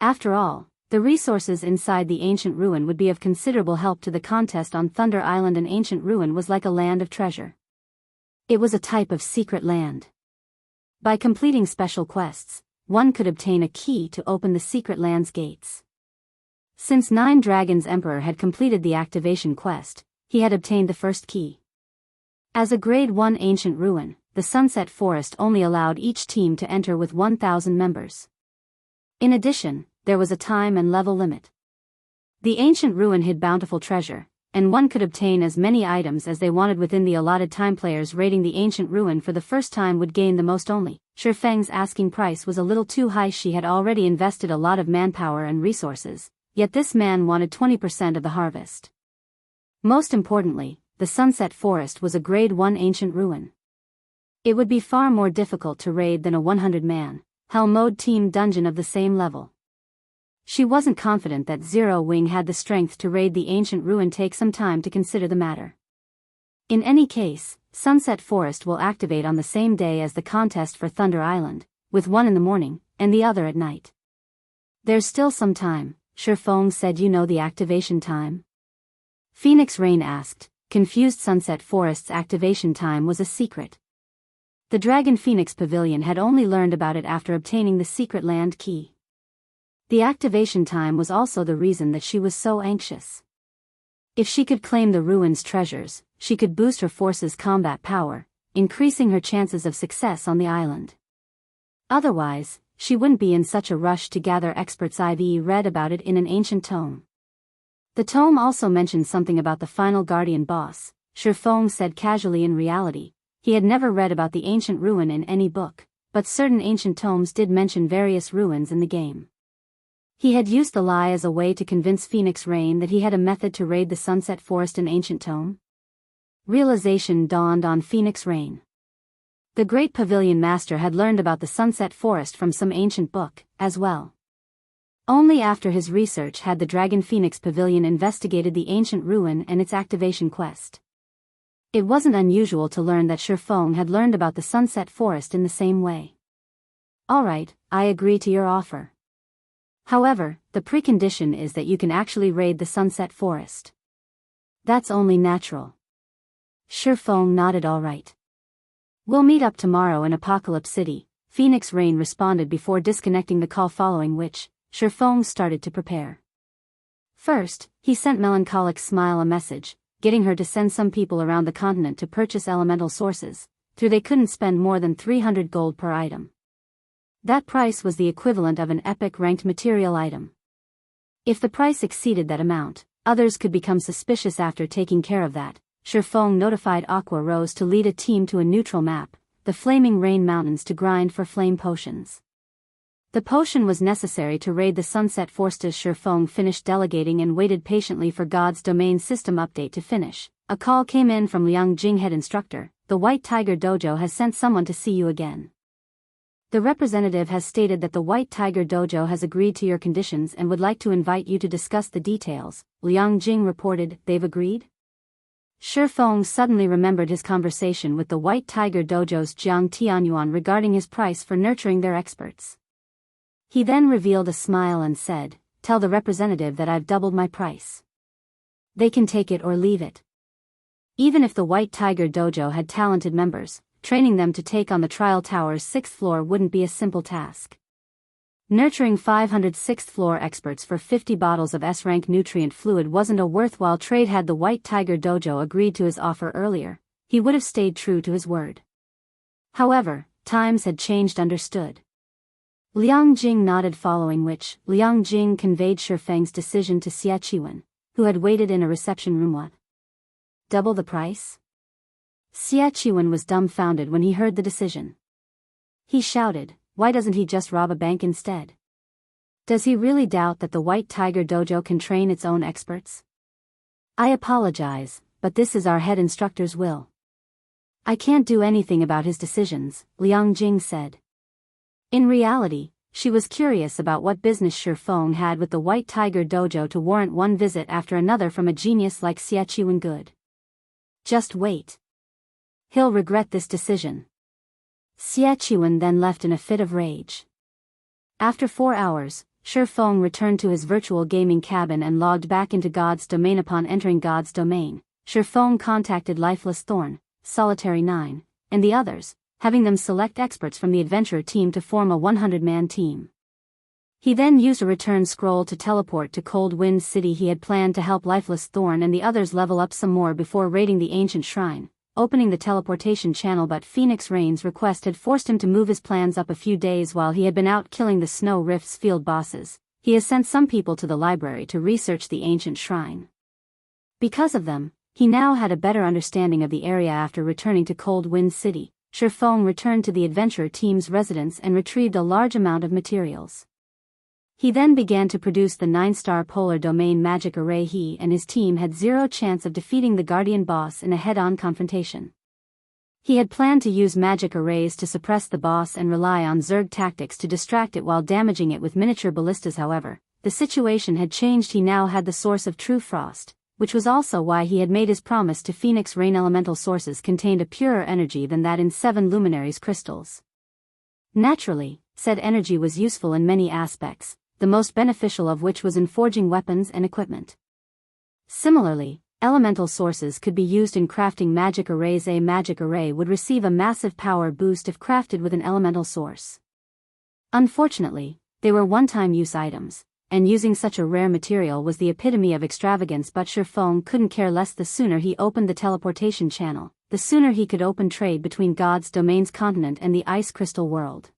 After all, the resources inside the ancient ruin would be of considerable help to the contest on Thunder Island. An ancient ruin was like a land of treasure. It was a type of secret land. By completing special quests, one could obtain a key to open the secret land's gates. Since 9 Dragons Emperor had completed the activation quest, he had obtained the first key. As a grade 1 ancient ruin, the Sunset Forest only allowed each team to enter with 1,000 members. In addition, there was a time and level limit. The ancient ruin hid bountiful treasure, and one could obtain as many items as they wanted within the allotted time. Players raiding the ancient ruin for the first time would gain the most. Only Shifeng's asking price was a little too high. She had already invested a lot of manpower and resources, yet this man wanted 20% of the harvest. Most importantly, the Sunset Forest was a Grade 1 ancient ruin. It would be far more difficult to raid than a 100-man, Hell Mode team dungeon of the same level. She wasn't confident that Zero Wing had the strength to raid the ancient ruin. Take some time to consider the matter. In any case, Sunset Forest will activate on the same day as the contest for Thunder Island, with one in the morning, and the other at night. There's still some time, Shifeng said. You know the activation time? Phoenix Rain asked, confused. Sunset Forest's activation time was a secret. The Dragon Phoenix Pavilion had only learned about it after obtaining the secret land key. The activation time was also the reason that she was so anxious. If she could claim the ruins' treasures, she could boost her force's combat power, increasing her chances of success on the island. Otherwise, she wouldn't be in such a rush to gather experts. I've read about it in an ancient tome. The tome also mentioned something about the final guardian boss, Shifeng said casually. In reality, he had never read about the ancient ruin in any book, but certain ancient tomes did mention various ruins in the game. He had used the lie as a way to convince Phoenix Rain that he had a method to raid the Sunset Forest. An ancient tome? Realization dawned on Phoenix Rain. The Great Pavilion Master had learned about the Sunset Forest from some ancient book, as well. Only after his research had the Dragon Phoenix Pavilion investigated the ancient ruin and its activation quest. It wasn't unusual to learn that Shifeng had learned about the Sunset Forest in the same way. Alright, I agree to your offer. However, the precondition is that you can actually raid the Sunset Forest. That's only natural. Shifeng nodded. Alright. We'll meet up tomorrow in Apocalypse City, Phoenix Rain responded before disconnecting the call, following which, Shifeng started to prepare. First, he sent Melancholic Smile a message, getting her to send some people around the continent to purchase elemental sources, though they couldn't spend more than 300 gold per item. That price was the equivalent of an epic ranked material item. If the price exceeded that amount, others could become suspicious. After taking care of that, Shifeng notified Aqua Rose to lead a team to a neutral map, the Flaming Rain Mountains, to grind for flame potions. The potion was necessary to raid the Sunset Forest. As Shifeng finished delegating and waited patiently for God's Domain system update to finish, a call came in from Liang Jing, head instructor. The White Tiger Dojo has sent someone to see you again. The representative has stated that the White Tiger Dojo has agreed to your conditions and would like to invite you to discuss the details, Liang Jing reported. They've agreed? Shifeng suddenly remembered his conversation with the White Tiger Dojo's Jiang Tianyuan regarding his price for nurturing their experts. He then revealed a smile and said, "Tell the representative that I've doubled my price. They can take it or leave it." Even if the White Tiger Dojo had talented members, training them to take on the Trial Tower's 6th floor wouldn't be a simple task. Nurturing 500 6th floor experts for 50 bottles of S-rank nutrient fluid wasn't a worthwhile trade. Had the White Tiger Dojo agreed to his offer earlier, he would have stayed true to his word. However, times had changed. Understood. Liang Jing nodded, following which, Liang Jing conveyed Shifeng's decision to Xia Qiwen, who had waited in a reception room. What? Double the price? Xia Qiwen was dumbfounded when he heard the decision. He shouted, "Why doesn't he just rob a bank instead? Does he really doubt that the White Tiger Dojo can train its own experts? I apologize, but this is our head instructor's will. I can't do anything about his decisions," Liang Jing said. In reality, she was curious about what business Shifeng had with the White Tiger Dojo to warrant one visit after another from a genius like Xia Qiwen. Good. Just wait. He'll regret this decision. Xia Qiwen then left in a fit of rage. After 4 hours, Shifeng returned to his virtual gaming cabin and logged back into God's Domain. Upon entering God's Domain, Shifeng contacted Lifeless Thorn, Solitary 9, and the others, having them select experts from the adventurer team to form a 100-man team. He then used a return scroll to teleport to Cold Wind City. He had planned to help Lifeless Thorn and the others level up some more before raiding the ancient shrine, opening the teleportation channel, but Phoenix Rain's request had forced him to move his plans up a few days while he had been out killing the Snow Rift's field bosses. He has sent some people to the library to research the ancient shrine. Because of them, he now had a better understanding of the area. After returning to Cold Wind City, Shifeng returned to the adventurer team's residence and retrieved a large amount of materials. He then began to produce the 9-star polar domain magic array. He and his team had zero chance of defeating the Guardian boss in a head-on confrontation. He had planned to use magic arrays to suppress the boss and rely on Zerg tactics to distract it while damaging it with miniature ballistas. However, the situation had changed. He now had the source of true frost, which was also why he had made his promise to Phoenix Rain. Elemental sources contained a purer energy than that in 7 Luminaries crystals. Naturally, said energy was useful in many aspects, the most beneficial of which was in forging weapons and equipment. Similarly, elemental sources could be used in crafting magic arrays. A magic array would receive a massive power boost if crafted with an elemental source. Unfortunately, they were one-time use items, and using such a rare material was the epitome of extravagance. But Shifeng couldn't care less. The sooner he opened the teleportation channel, the sooner he could open trade between God's domain's continent and the ice crystal world.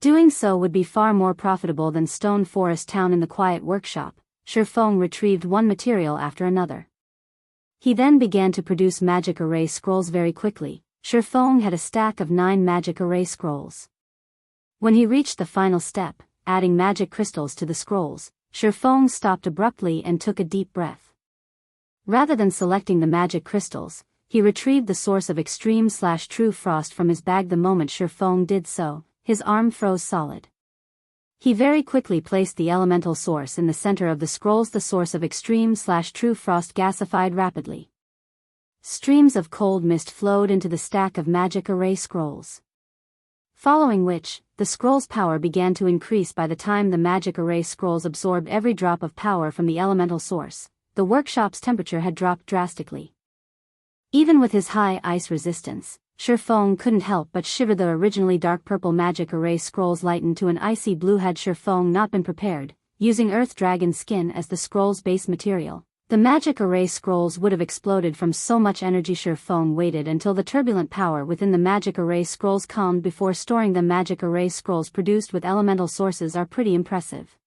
Doing so would be far more profitable than Stone Forest Town. In the quiet workshop, Shifeng retrieved one material after another. He then began to produce magic array scrolls very quickly. Shifeng had a stack of 9 magic array scrolls. When he reached the final step, adding magic crystals to the scrolls, Shifeng stopped abruptly and took a deep breath. Rather than selecting the magic crystals, he retrieved the source of extreme/true frost from his bag. The moment Shifeng did so, his arm froze solid. He very quickly placed the elemental source in the center of the scrolls. The source of extreme/true frost gasified rapidly. Streams of cold mist flowed into the stack of magic array scrolls. Following which, the scroll's power began to increase. By the time the magic array scrolls absorbed every drop of power from the elemental source, the workshop's temperature had dropped drastically. Even with his high ice resistance, Shifeng couldn't help but shiver. The originally dark purple magic array scrolls lightened to an icy blue. Had Shifeng not been prepared, using earth dragon skin as the scroll's base material, the magic array scrolls would have exploded from so much energy. Shifeng waited until the turbulent power within the magic array scrolls calmed before storing them. Magic array scrolls produced with elemental sources are pretty impressive.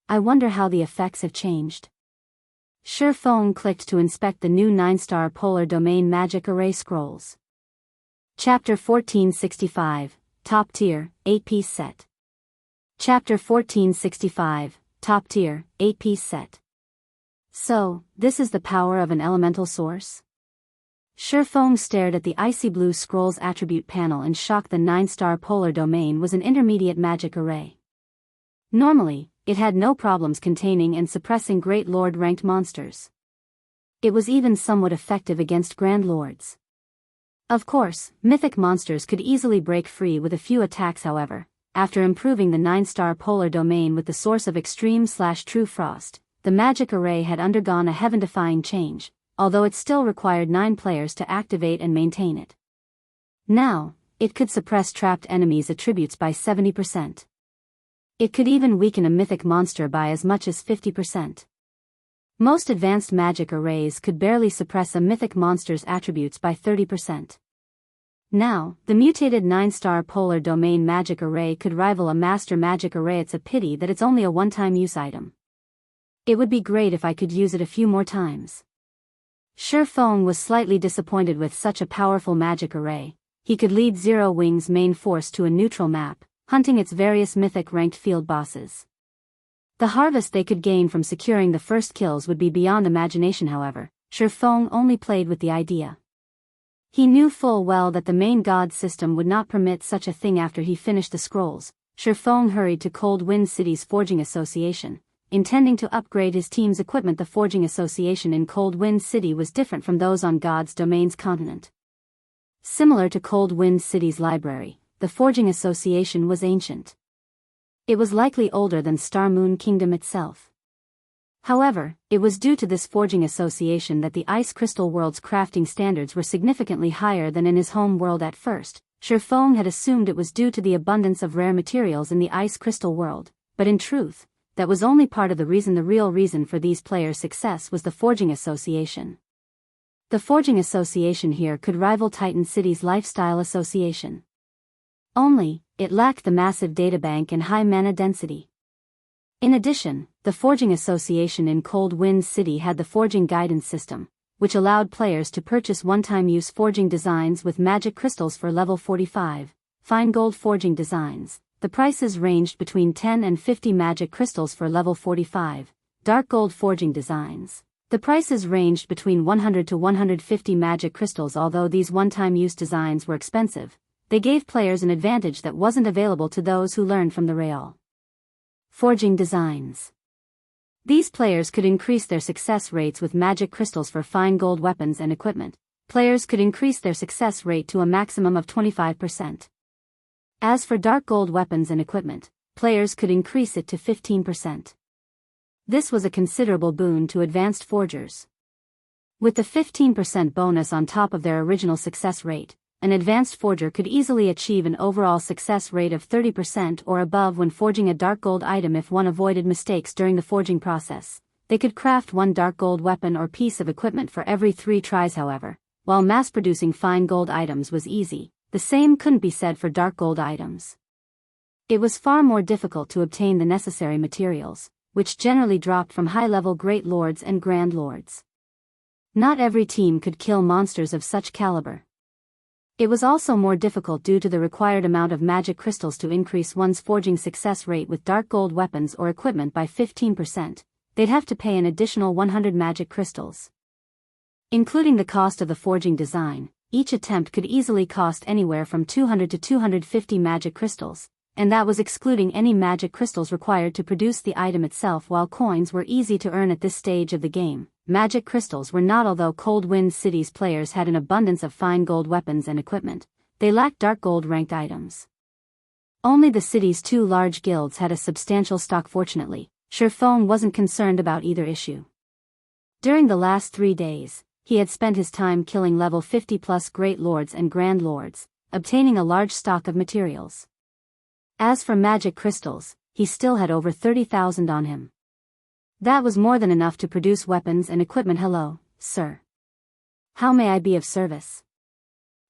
I wonder how the effects have changed. Shifeng clicked to inspect the new 9-star polar domain magic array scrolls. Chapter 1465, Top Tier, 8-piece set. Chapter 1465, Top Tier, 8-piece set. So, this is the power of an elemental source? Shifeng stared at the icy blue scroll's attribute panel in shock. The 9-star polar domain was an intermediate magic array. Normally, it had no problems containing and suppressing Great Lord-ranked monsters. It was even somewhat effective against Grand Lords. Of course, mythic monsters could easily break free with a few attacks. However, after improving the 9-star polar domain with the source of extreme/true frost, the magic array had undergone a heaven-defying change, although it still required 9 players to activate and maintain it. Now, it could suppress trapped enemies' attributes by 70%. It could even weaken a mythic monster by as much as 50%. Most advanced magic arrays could barely suppress a mythic monster's attributes by 30%. Now, the mutated 9-star polar domain magic array could rival a master magic array. It's a pity that it's only a one-time use item. It would be great if I could use it a few more times. Shifeng was slightly disappointed with such a powerful magic array. He could lead Zero Wing's main force to a neutral map, hunting its various mythic-ranked field bosses. The harvest they could gain from securing the first kills would be beyond imagination. However, Shifeng only played with the idea. He knew full well that the main god system would not permit such a thing. After he finished the scrolls, Shifeng hurried to Cold Wind City's Forging Association, intending to upgrade his team's equipment. The Forging Association in Cold Wind City was different from those on God's Domain's continent. Similar to Cold Wind City's library, the Forging Association was ancient. It was likely older than Star Moon Kingdom itself. However, it was due to this Forging Association that the Ice Crystal World's crafting standards were significantly higher than in his home world. At first, Shifeng had assumed it was due to the abundance of rare materials in the Ice Crystal World, but in truth, that was only part of the reason. The real reason for these players' success was the Forging Association. The Forging Association here could rival Titan City's Lifestyle Association. Only, it lacked the massive databank and high mana density. In addition, the Forging Association in Cold Wind City had the Forging Guidance System, which allowed players to purchase one-time use forging designs with magic crystals for level 45, fine gold forging designs, the prices ranged between 10 and 50 magic crystals for level 45, dark gold forging designs. The prices ranged between 100 to 150 magic crystals. Although these one-time use designs were expensive, they gave players an advantage that wasn't available to those who learned from the real forging designs. These players could increase their success rates with magic crystals for fine gold weapons and equipment. Players could increase their success rate to a maximum of 25%. As for dark gold weapons and equipment, players could increase it to 15%. This was a considerable boon to advanced forgers. With the 15% bonus on top of their original success rate, an advanced forger could easily achieve an overall success rate of 30% or above when forging a dark gold item. If one avoided mistakes during the forging process, they could craft one dark gold weapon or piece of equipment for every 3 tries. However, while mass-producing fine gold items was easy, the same couldn't be said for dark gold items. It was far more difficult to obtain the necessary materials, which generally dropped from high-level Great Lords and Grand Lords. Not every team could kill monsters of such caliber. It was also more difficult due to the required amount of magic crystals to increase one's forging success rate with dark gold weapons or equipment by 15%. They'd have to pay an additional 100 magic crystals. Including the cost of the forging design, each attempt could easily cost anywhere from 200 to 250 magic crystals, and that was excluding any magic crystals required to produce the item itself. While coins were easy to earn at this stage of the game, magic crystals were not. Although Cold Wind City's players had an abundance of fine gold weapons and equipment, they lacked dark gold ranked items. Only the city's 2 large guilds had a substantial stock. Fortunately, Shifeng wasn't concerned about either issue. During the last 3 days, he had spent his time killing level 50 plus Great Lords and Grand Lords, obtaining a large stock of materials. As for magic crystals, he still had over 30,000 on him. That was more than enough to produce weapons and equipment. Hello, sir. How may I be of service?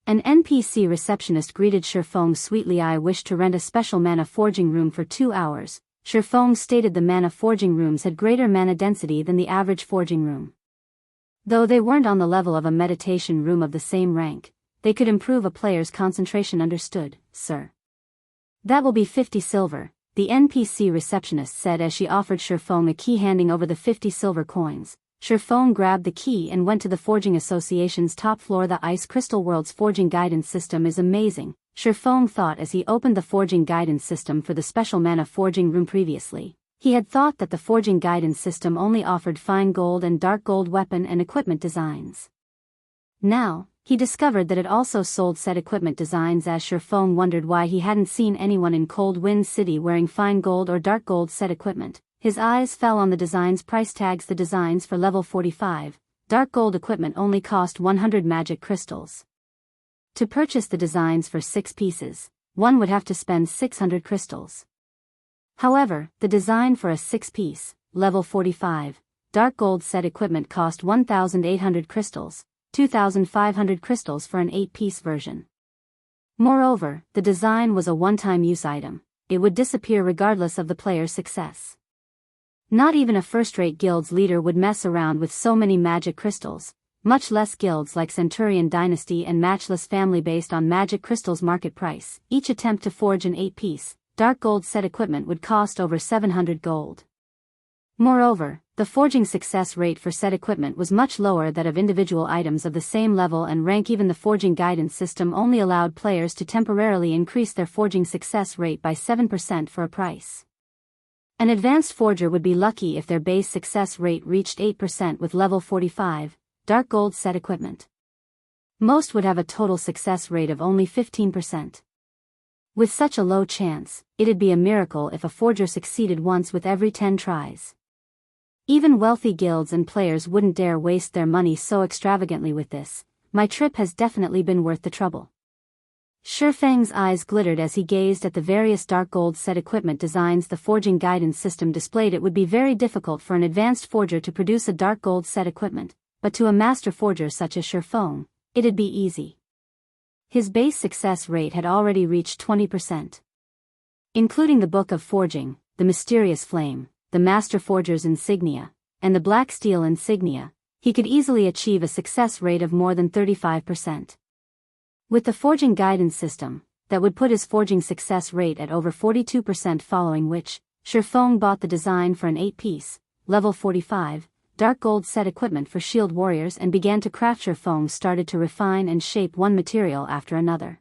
An NPC receptionist greeted Shifeng sweetly. I wish to rent a special mana forging room for 2 hours. Shifeng stated the mana forging rooms had greater mana density than the average forging room. Though they weren't on the level of a meditation room of the same rank, they could improve a player's concentration. Understood, sir. That will be 50 silver, the NPC receptionist said as she offered Shifeng a key. Handing over the 50 silver coins, Shifeng grabbed the key and went to the Forging Association's top floor. The Ice Crystal World's forging guidance system is amazing, Shifeng thought as he opened the forging guidance system for the special mana forging room. Previously, he had thought that the forging guidance system only offered fine gold and dark gold weapon and equipment designs. Now, he discovered that it also sold set equipment designs. As Shifeng wondered why he hadn't seen anyone in Cold Wind City wearing fine gold or dark gold set equipment, his eyes fell on the designs' price tags. The designs for level 45, dark gold equipment only cost 100 magic crystals. To purchase the designs for 6 pieces, one would have to spend 600 crystals. However, the design for a 6-piece, level 45, dark gold set equipment cost 1,800 crystals, 2,500 crystals for an 8-piece version. Moreover, the design was a one-time use item. It would disappear regardless of the player's success. Not even a first-rate guild's leader would mess around with so many magic crystals, much less guilds like Centurion Dynasty and Matchless Family. Based on magic crystals' market price, each attempt to forge an 8-piece, dark gold set equipment would cost over 700 gold. Moreover, the forging success rate for set equipment was much lower than that of individual items of the same level and rank. Even the forging guidance system only allowed players to temporarily increase their forging success rate by 7% for a price. An advanced forger would be lucky if their base success rate reached 8% with level 45, dark gold set equipment. Most would have a total success rate of only 15%. With such a low chance, it'd be a miracle if a forger succeeded once with every 10 tries. Even wealthy guilds and players wouldn't dare waste their money so extravagantly with this. My trip has definitely been worth the trouble. Shifeng's eyes glittered as he gazed at the various dark gold set equipment designs the forging guidance system displayed. It would be very difficult for an advanced forger to produce a dark gold set equipment, but to a master forger such as Shifeng, it'd be easy. His base success rate had already reached 20%. Including the Book of Forging, the Mysterious Flame, the Master Forger's Insignia, and the Black Steel Insignia, he could easily achieve a success rate of more than 35%. With the forging guidance system, that would put his forging success rate at over 42%, following which, Shifeng bought the design for an 8-piece, level 45, dark gold set equipment for shield warriors and began to craft. Shifeng started to refine and shape one material after another.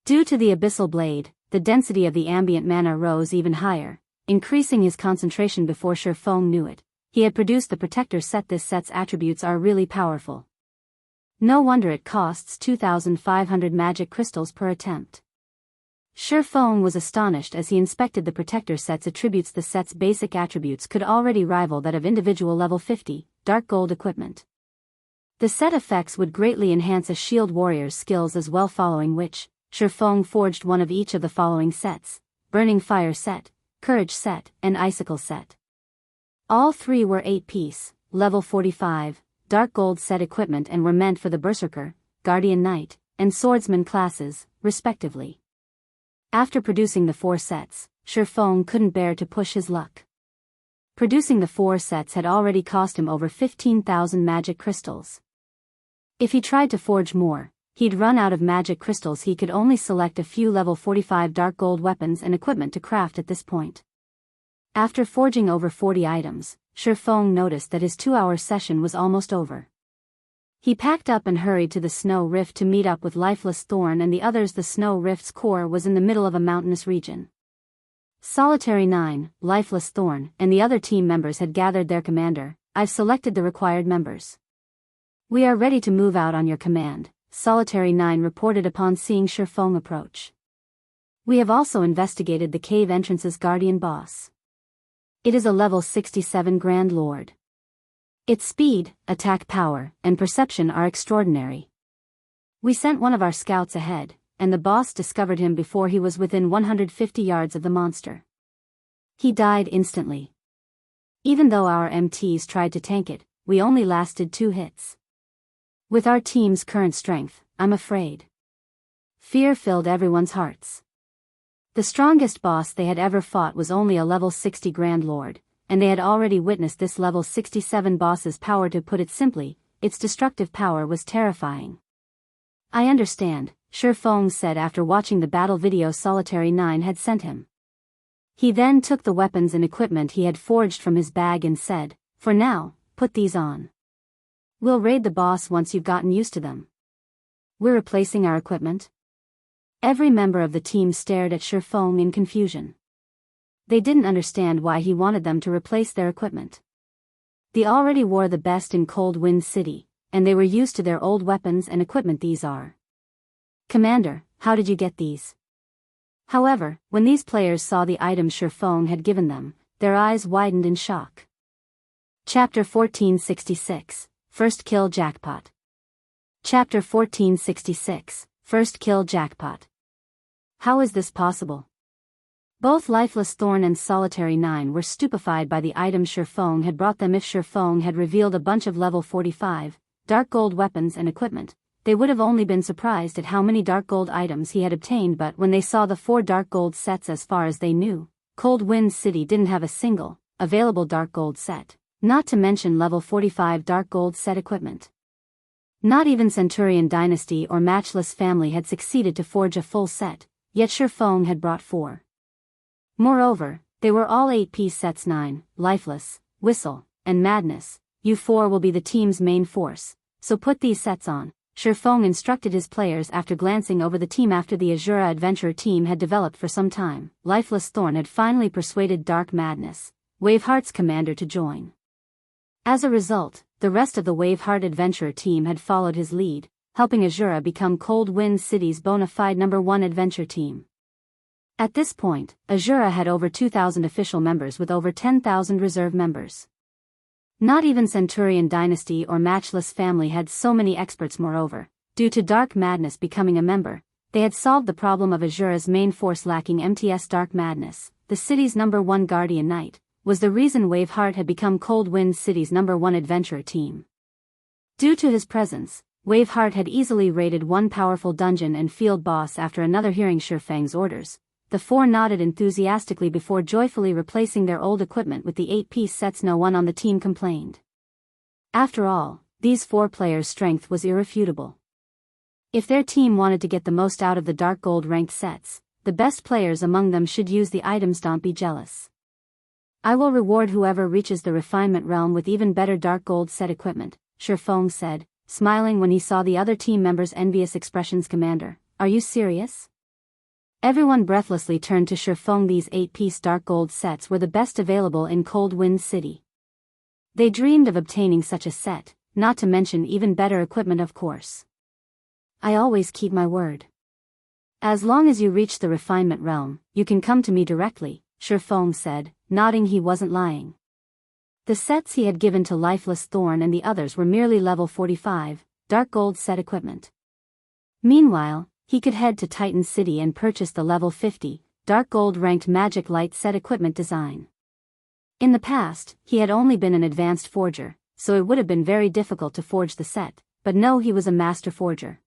Due to the Abyssal blade, the density of the ambient mana rose even higher, increasing his concentration. Before Shifeng knew it, he had produced the protector set. This set's attributes are really powerful. No wonder it costs 2,500 magic crystals per attempt. Shifeng was astonished as he inspected the protector set's attributes. The set's basic attributes could already rival that of individual level 50, dark gold equipment. The set effects would greatly enhance a shield warrior's skills as well, following which, Shifeng forged one of each of the following sets: Burning Fire set, Courage set, and Icicle set. All three were 8-piece, level 45, dark gold set equipment and were meant for the Berserker, Guardian Knight, and Swordsman classes, respectively. After producing the 4 sets, Shifeng couldn't bear to push his luck. Producing the 4 sets had already cost him over 15,000 magic crystals. If he tried to forge more, he'd run out of magic crystals. He could only select a few level 45 dark gold weapons and equipment to craft at this point. After forging over 40 items, Shifeng noticed that his 2-hour session was almost over. He packed up and hurried to the Snow Rift to meet up with Lifeless Thorn and the others. The Snow Rift's core was in the middle of a mountainous region. Solitary 9, Lifeless Thorn, and the other team members had gathered their commander. "I've selected the required members. We are ready to move out on your command," Solitary 9 reported upon seeing Shifeng approach. "We have also investigated the cave entrance's guardian boss. It is a level 67 Grand Lord. Its speed, attack power, and perception are extraordinary. We sent one of our scouts ahead, and the boss discovered him before he was within 150 yards of the monster. He died instantly. Even though our MTs tried to tank it, we only lasted 2 hits. With our team's current strength, I'm afraid." Fear filled everyone's hearts. The strongest boss they had ever fought was only a level 60 Grand Lord, and they had already witnessed this level 67 boss's power. To put it simply, its destructive power was terrifying. "I understand," Shifeng said after watching the battle video Solitary 9 had sent him. He then took the weapons and equipment he had forged from his bag and said, "For now, put these on. We'll raid the boss once you've gotten used to them." "We're replacing our equipment?" Every member of the team stared at Shifeng in confusion. They didn't understand why he wanted them to replace their equipment. They already wore the best in Cold Wind City, and they were used to their old weapons and equipment. "These are." "Commander, how did you get these?" However, when these players saw the items Shifeng had given them, their eyes widened in shock. Chapter 1466, First Kill Jackpot. Chapter 1466, First Kill Jackpot. How is this possible? Both Lifeless Thorn and Solitary 9 were stupefied by the items Shifeng had brought them. If Shifeng had revealed a bunch of level 45, dark gold weapons and equipment, they would have only been surprised at how many dark gold items he had obtained. But when they saw the 4 dark gold sets, as far as they knew, Cold Wind City didn't have a single available dark gold set, not to mention level 45 dark gold set equipment. Not even Centurion Dynasty or Matchless Family had succeeded to forge a full set, yet Shifeng had brought 4. Moreover, they were all 8-piece sets: 9, Lifeless, Whistle, and Madness. "You 4 will be the team's main force, so put these sets on," Shifeng instructed his players after glancing over the team. After the Asura adventure team had developed for some time, Lifeless Thorn had finally persuaded Dark Madness, Waveheart's commander, to join. As a result, the rest of the Waveheart adventure team had followed his lead, helping Asura become Cold Wind City's bona fide #1 adventure team. At this point, Asura had over 2,000 official members with over 10,000 reserve members. Not even Centurion Dynasty or Matchless Family had so many experts. Moreover, due to Dark Madness becoming a member, they had solved the problem of Asura's main force lacking. MTS Dark Madness, the city's #1 Guardian Knight, was the reason Waveheart had become Cold Wind City's #1 adventure team. Due to his presence, Waveheart had easily raided one powerful dungeon and field boss after another. Hearing Shifeng's orders, the 4 nodded enthusiastically before joyfully replacing their old equipment with the 8-piece sets. No one on the team complained. After all, these 4 players' strength was irrefutable. If their team wanted to get the most out of the Dark Gold ranked sets, the best players among them should use the items. Don't be jealous. I will reward whoever reaches the refinement realm with even better Dark Gold set equipment, Shifeng said, smiling when he saw the other team members' envious expressions. Commander, are you serious? Everyone breathlessly turned to Shifeng. These 8-piece Dark Gold sets were the best available in Cold Wind City. They dreamed of obtaining such a set, not to mention even better equipment, of course. I always keep my word. As long as you reach the refinement realm, you can come to me directly, Shifeng said, nodding. He wasn't lying. The sets he had given to Lifeless Thorn and the others were merely level 45, Dark Gold set equipment. Meanwhile, he could head to Titan City and purchase the level 50, Dark Gold ranked Magic Light set equipment design. In the past, he had only been an advanced forger, so it would have been very difficult to forge the set, but no, he was a master forger.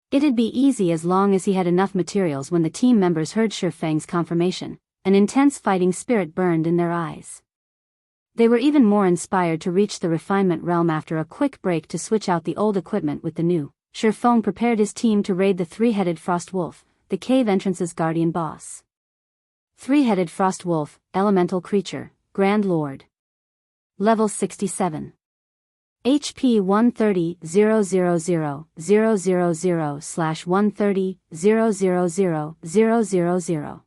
It'd be easy as long as he had enough materials. When the team members heard Shifeng's confirmation, an intense fighting spirit burned in their eyes. They were even more inspired to reach the refinement realm. After a quick break to switch out the old equipment with the new, Shifeng prepared his team to raid the three-headed Frost Wolf, the cave entrance's guardian boss. Three-headed Frost Wolf, elemental creature, Grand Lord. Level 67. HP 130,000/130,000,000.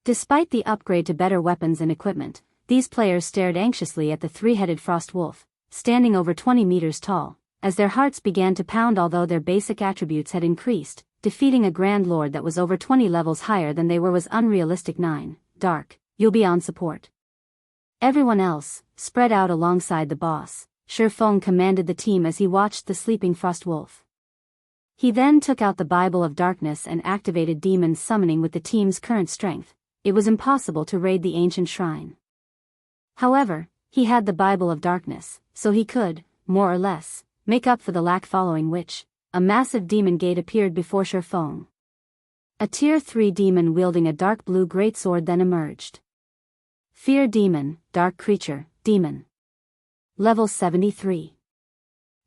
Despite the upgrade to better weapons and equipment, these players stared anxiously at the three-headed Frost Wolf, standing over 20 meters tall, as their hearts began to pound. Although their basic attributes had increased, defeating a Grand Lord that was over 20 levels higher than they were was unrealistic. 9. Dark, you'll be on support. Everyone else, spread out alongside the boss, Shifeng commanded the team as he watched the sleeping Frost Wolf. He then took out the Bible of Darkness and activated demon summoning. With the team's current strength, it was impossible to raid the ancient shrine. However, he had the Bible of Darkness, so he could, more or less, make up for the lack. Following which, a massive demon gate appeared before Shifeng. A tier 3 demon wielding a dark blue greatsword then emerged. Fear Demon, Dark Creature, Demon. Level 73.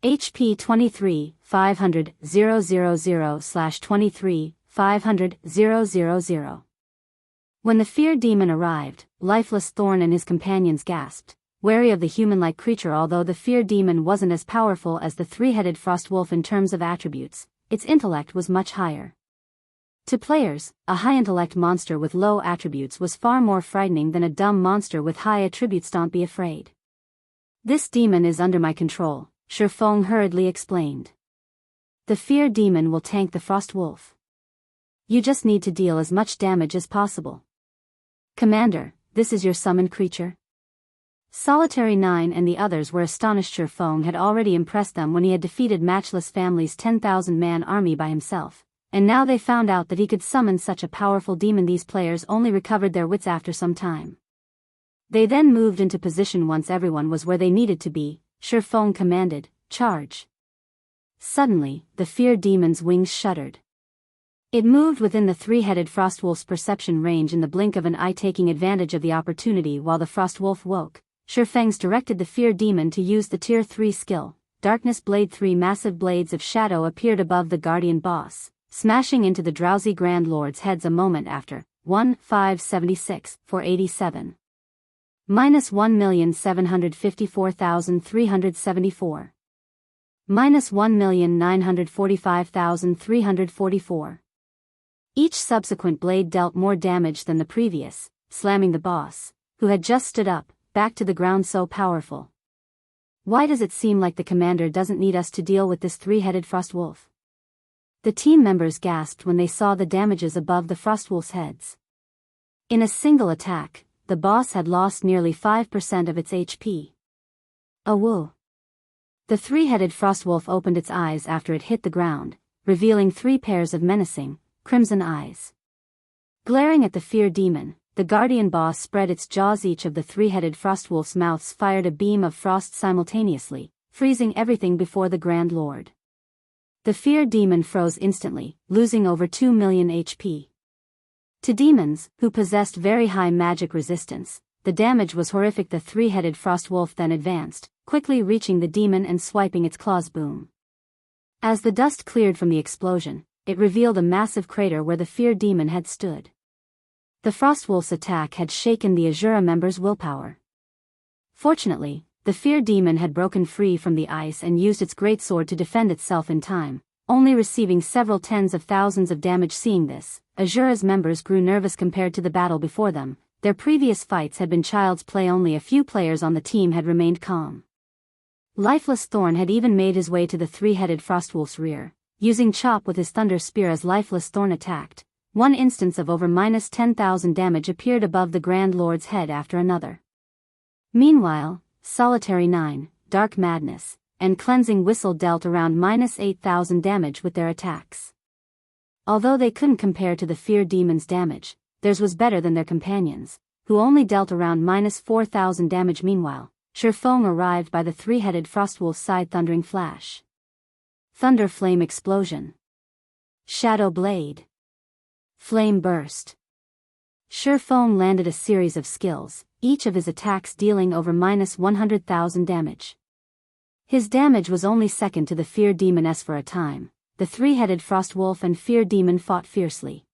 HP 23,500,000/23,500,000. When the Fear Demon arrived, Lifeless Thorn and his companions gasped, wary of the human-like creature. Although the Fear Demon wasn't as powerful as the three-headed Frost Wolf in terms of attributes, its intellect was much higher. To players, a high-intellect monster with low attributes was far more frightening than a dumb monster with high attributes. Don't be afraid. This demon is under my control, Shifeng hurriedly explained. The Fear Demon will tank the Frost Wolf. You just need to deal as much damage as possible. Commander, this is your summoned creature? Solitary 9 and the others were astonished. Shifeng had already impressed them when he had defeated Matchless Family's 10,000-man army by himself, and now they found out that he could summon such a powerful demon. These players only recovered their wits after some time. They then moved into position. Once everyone was where they needed to be, Shifeng commanded, "Charge." Suddenly, the Fear Demon's wings shuddered. It moved within the three-headed Frostwolf's perception range in the blink of an eye. Taking advantage of the opportunity while the Frostwolf woke, Shifeng directed the Fear Demon to use the Tier 3 skill, Darkness Blade. 3 massive blades of shadow appeared above the Guardian boss, smashing into the drowsy Grand Lord's heads. A moment after, 1,576,487. -1,754,374. -1,945,344. Each subsequent blade dealt more damage than the previous, slamming the boss, who had just stood up, back to the ground. So powerful. Why does it seem like the commander doesn't need us to deal with this three-headed Frostwolf? The team members gasped when they saw the damages above the Frostwolf's heads. In a single attack, the boss had lost nearly 5% of its HP. Woo! The three-headed Frostwolf opened its eyes after it hit the ground, revealing 3 pairs of menacing, crimson eyes. Glaring at the Fear Demon, the Guardian boss spread its jaws. Each of the three-headed Frostwolf's mouths fired a beam of frost simultaneously, freezing everything before the Grand Lord. The Fear Demon froze instantly, losing over 2 million HP. To demons, who possessed very high magic resistance, the damage was horrific. The three-headed Frostwolf then advanced, quickly reaching the demon and swiping its claws. Boom. As the dust cleared from the explosion, it revealed a massive crater where the Fear Demon had stood. The Frostwolf's attack had shaken the Asura members' willpower. Fortunately, the Fear Demon had broken free from the ice and used its greatsword to defend itself in time, only receiving several tens of thousands of damage. Seeing this, Asura's members grew nervous compared to the battle before them. Their previous fights had been child's play. Only a few players on the team had remained calm. Lifeless Thorn had even made his way to the three-headed Frostwolf's rear, using Chop with his Thunder Spear as Lifeless Thorn attacked. One instance of over -10,000 damage appeared above the Grand Lord's head after another. Meanwhile, Solitary 9, Dark Madness, and Cleansing Whistle dealt around -8,000 damage with their attacks. Although they couldn't compare to the Fear Demon's damage, theirs was better than their companions, who only dealt around -4,000 damage. Meanwhile, Shurfeng arrived by the three-headed Frostwolf's side. Thundering Flash, Thunder Flame Explosion, Shadow Blade, Flame Burst. Shurfeng landed a series of skills, each of his attacks dealing over -100,000 damage. His damage was only second to the Fear Demon's for a time. The three-headed Frostwolf and Fear Demon fought fiercely.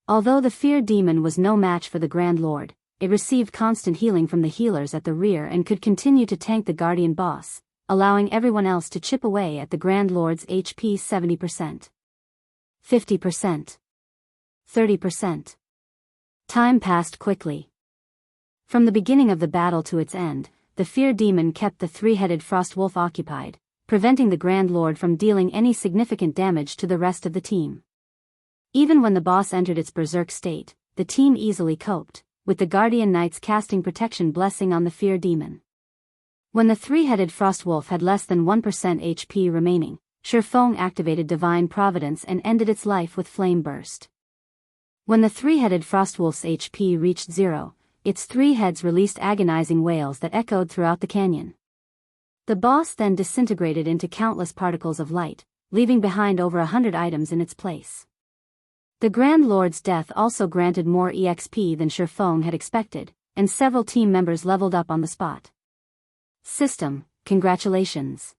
Although the Fear Demon was no match for the Grand Lord, it received constant healing from the healers at the rear and could continue to tank the Guardian boss, allowing everyone else to chip away at the Grand Lord's HP. 70%, 50%, 30%. Time passed quickly. From the beginning of the battle to its end, the Fear Demon kept the three-headed Frostwolf occupied, preventing the Grand Lord from dealing any significant damage to the rest of the team. Even when the boss entered its berserk state, the team easily coped, with the Guardian Knights casting Protection Blessing on the Fear Demon. When the three-headed Frostwolf had less than 1% HP remaining, Shurfeng activated Divine Providence and ended its life with Flame Burst. When the three-headed Frostwolf's HP reached 0, its three heads released agonizing wails that echoed throughout the canyon. The boss then disintegrated into countless particles of light, leaving behind over 100 items in its place. The Grand Lord's death also granted more EXP than Shurfeng had expected, and several team members leveled up on the spot. System, congratulations.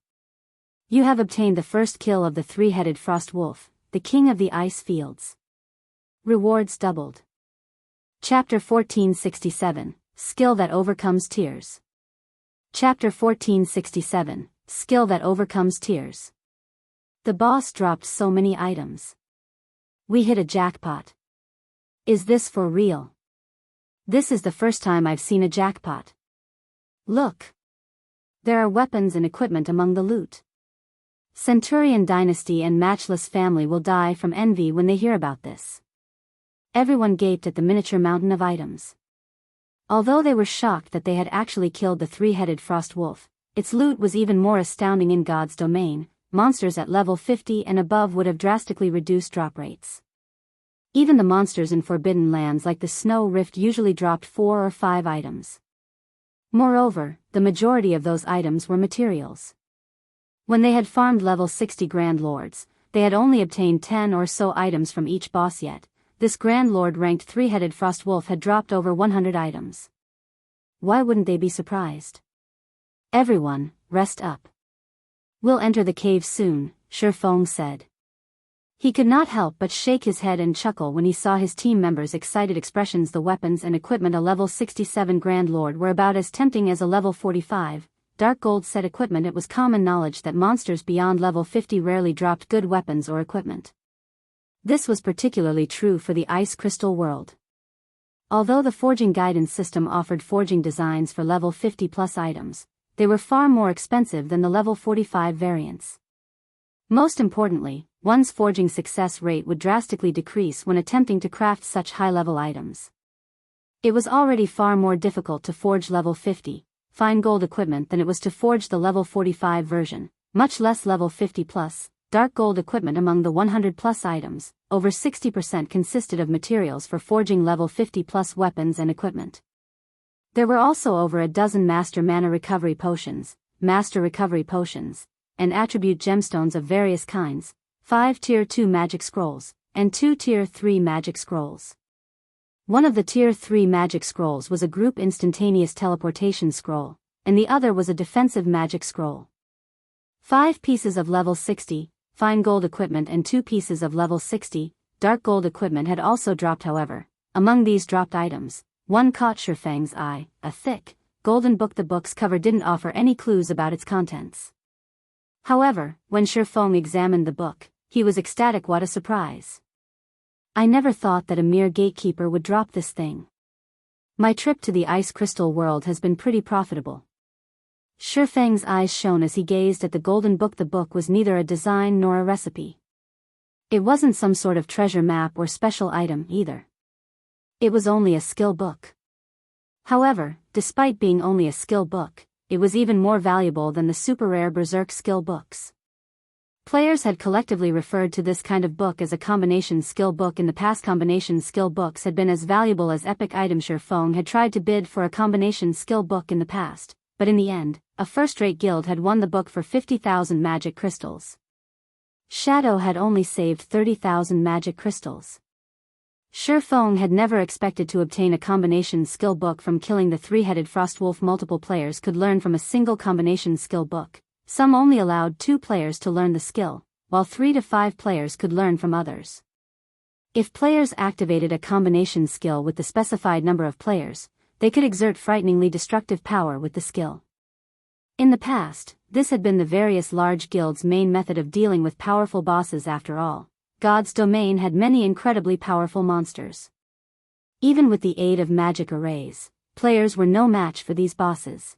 You have obtained the first kill of the three-headed Frostwolf, the King of the Ice Fields. Rewards doubled. Chapter 1467, Skill that Overcomes Tears. Chapter 1467, Skill that Overcomes Tears. The boss dropped so many items. We hit a jackpot. Is this for real? This is the first time I've seen a jackpot. Look. There are weapons and equipment among the loot. Centurion Dynasty and Matchless Family will die from envy when they hear about this. Everyone gaped at the miniature mountain of items. Although they were shocked that they had actually killed the three-headed Frostwolf, its loot was even more astounding. In God's domain, monsters at level 50 and above would have drastically reduced drop rates. Even the monsters in Forbidden Lands like the Snow Rift usually dropped 4 or 5 items. Moreover, the majority of those items were materials. When they had farmed level 60 Grand Lords, they had only obtained 10 or so items from each boss yet. This Grand Lord ranked three-headed Frostwolf had dropped over 100 items. Why wouldn't they be surprised? Everyone, rest up. We'll enter the cave soon, Shurfeng said. He could not help but shake his head and chuckle when he saw his team members' excited expressions. The weapons and equipment a level 67 Grand Lord were about as tempting as a level 45, Dark Gold set equipment. It was common knowledge that monsters beyond level 50 rarely dropped good weapons or equipment. This was particularly true for the Ice Crystal world. Although the forging guidance system offered forging designs for level 50+ items, they were far more expensive than the level 45 variants. Most importantly, one's forging success rate would drastically decrease when attempting to craft such high-level items. It was already far more difficult to forge level 50, fine gold equipment than it was to forge the level 45 version, much less level 50+, dark gold equipment. Among the 100+ items, over 60% consisted of materials for forging level 50+ weapons and equipment. There were also over a dozen Master Mana Recovery Potions, Master Recovery Potions, and Attribute Gemstones of various kinds, 5 Tier 2 Magic Scrolls, and 2 Tier 3 Magic Scrolls. One of the Tier 3 Magic Scrolls was a group instantaneous teleportation scroll, and the other was a defensive magic scroll. 5 pieces of level 60, fine gold equipment and 2 pieces of level 60, dark gold equipment had also dropped. However, among these dropped items, one caught Shifeng's eye, a thick, golden book. The book's cover didn't offer any clues about its contents. However, when Shifeng examined the book, he was ecstatic. What a surprise! I never thought that a mere gatekeeper would drop this thing. My trip to the ice crystal world has been pretty profitable. Shifeng's eyes shone as he gazed at the golden book. The book was neither a design nor a recipe. It wasn't some sort of treasure map or special item either. It was only a skill book. However, despite being only a skill book, it was even more valuable than the super rare Berserk skill books. Players had collectively referred to this kind of book as a combination skill book in the past. Combination skill books had been as valuable as epic items. Shifeng had tried to bid for a combination skill book in the past, but in the end, a first-rate guild had won the book for 50,000 magic crystals. Shadow had only saved 30,000 magic crystals. Shifeng had never expected to obtain a combination skill book from killing the 3-headed frostwolf. Multiple players could learn from a single combination skill book. Some only allowed 2 players to learn the skill, while 3 to 5 players could learn from others. If players activated a combination skill with the specified number of players, they could exert frighteningly destructive power with the skill. In the past, this had been the various large guilds' main method of dealing with powerful bosses. After all, God's domain had many incredibly powerful monsters. Even with the aid of magic arrays, players were no match for these bosses.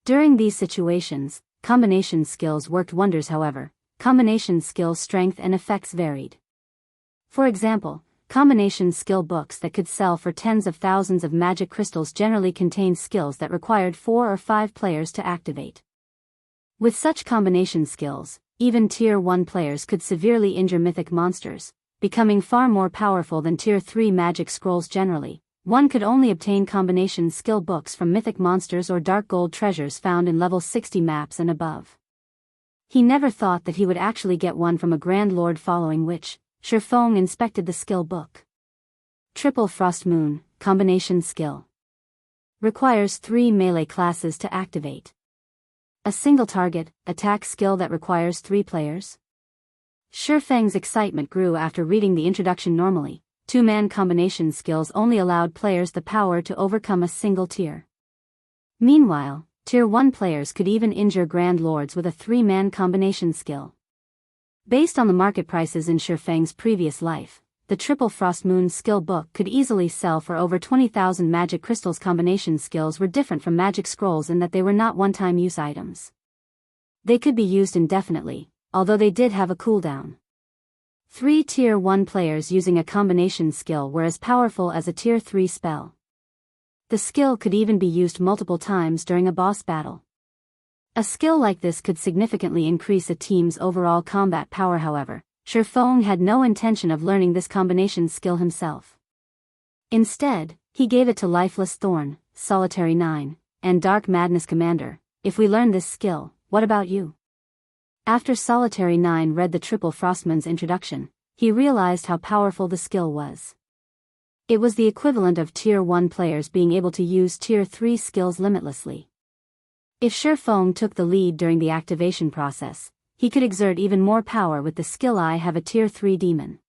During these situations, combination skills worked wonders. However, combination skill strength and effects varied. For example, combination skill books that could sell for tens of thousands of magic crystals generally contained skills that required 4 or 5 players to activate. With such combination skills, even Tier 1 players could severely injure mythic monsters, becoming far more powerful than Tier 3 magic scrolls. Generally, one could only obtain combination skill books from mythic monsters or dark gold treasures found in level 60 maps and above. He never thought that he would actually get one from a Grand Lord, following which, Shifeng inspected the skill book. Triple Frost Moon, combination skill. Requires 3 melee classes to activate. A single target, attack skill that requires 3 players. Shifeng's excitement grew after reading the introduction. Normally, 2-man combination skills only allowed players the power to overcome a single tier. Meanwhile, Tier 1 players could even injure Grand Lords with a 3-man combination skill. Based on the market prices in Shifeng's previous life, the Triple Frost Moon skill book could easily sell for over 20,000 magic crystals. Combination skills were different from magic scrolls in that they were not one-time use items. They could be used indefinitely, although they did have a cooldown. 3 Tier 1 players using a combination skill were as powerful as a Tier 3 spell. The skill could even be used multiple times during a boss battle. A skill like this could significantly increase a team's overall combat power. However, Shifeng had no intention of learning this combination skill himself. Instead, he gave it to Lifeless Thorn, Solitary 9, and Dark Madness Commander. If we learn this skill, what about you? After Solitary 9 read the Triple Frostman's introduction, he realized how powerful the skill was. It was the equivalent of Tier 1 players being able to use Tier 3 skills limitlessly. If Shifeng took the lead during the activation process, he could exert even more power with the skill. I have a Tier 3 demon.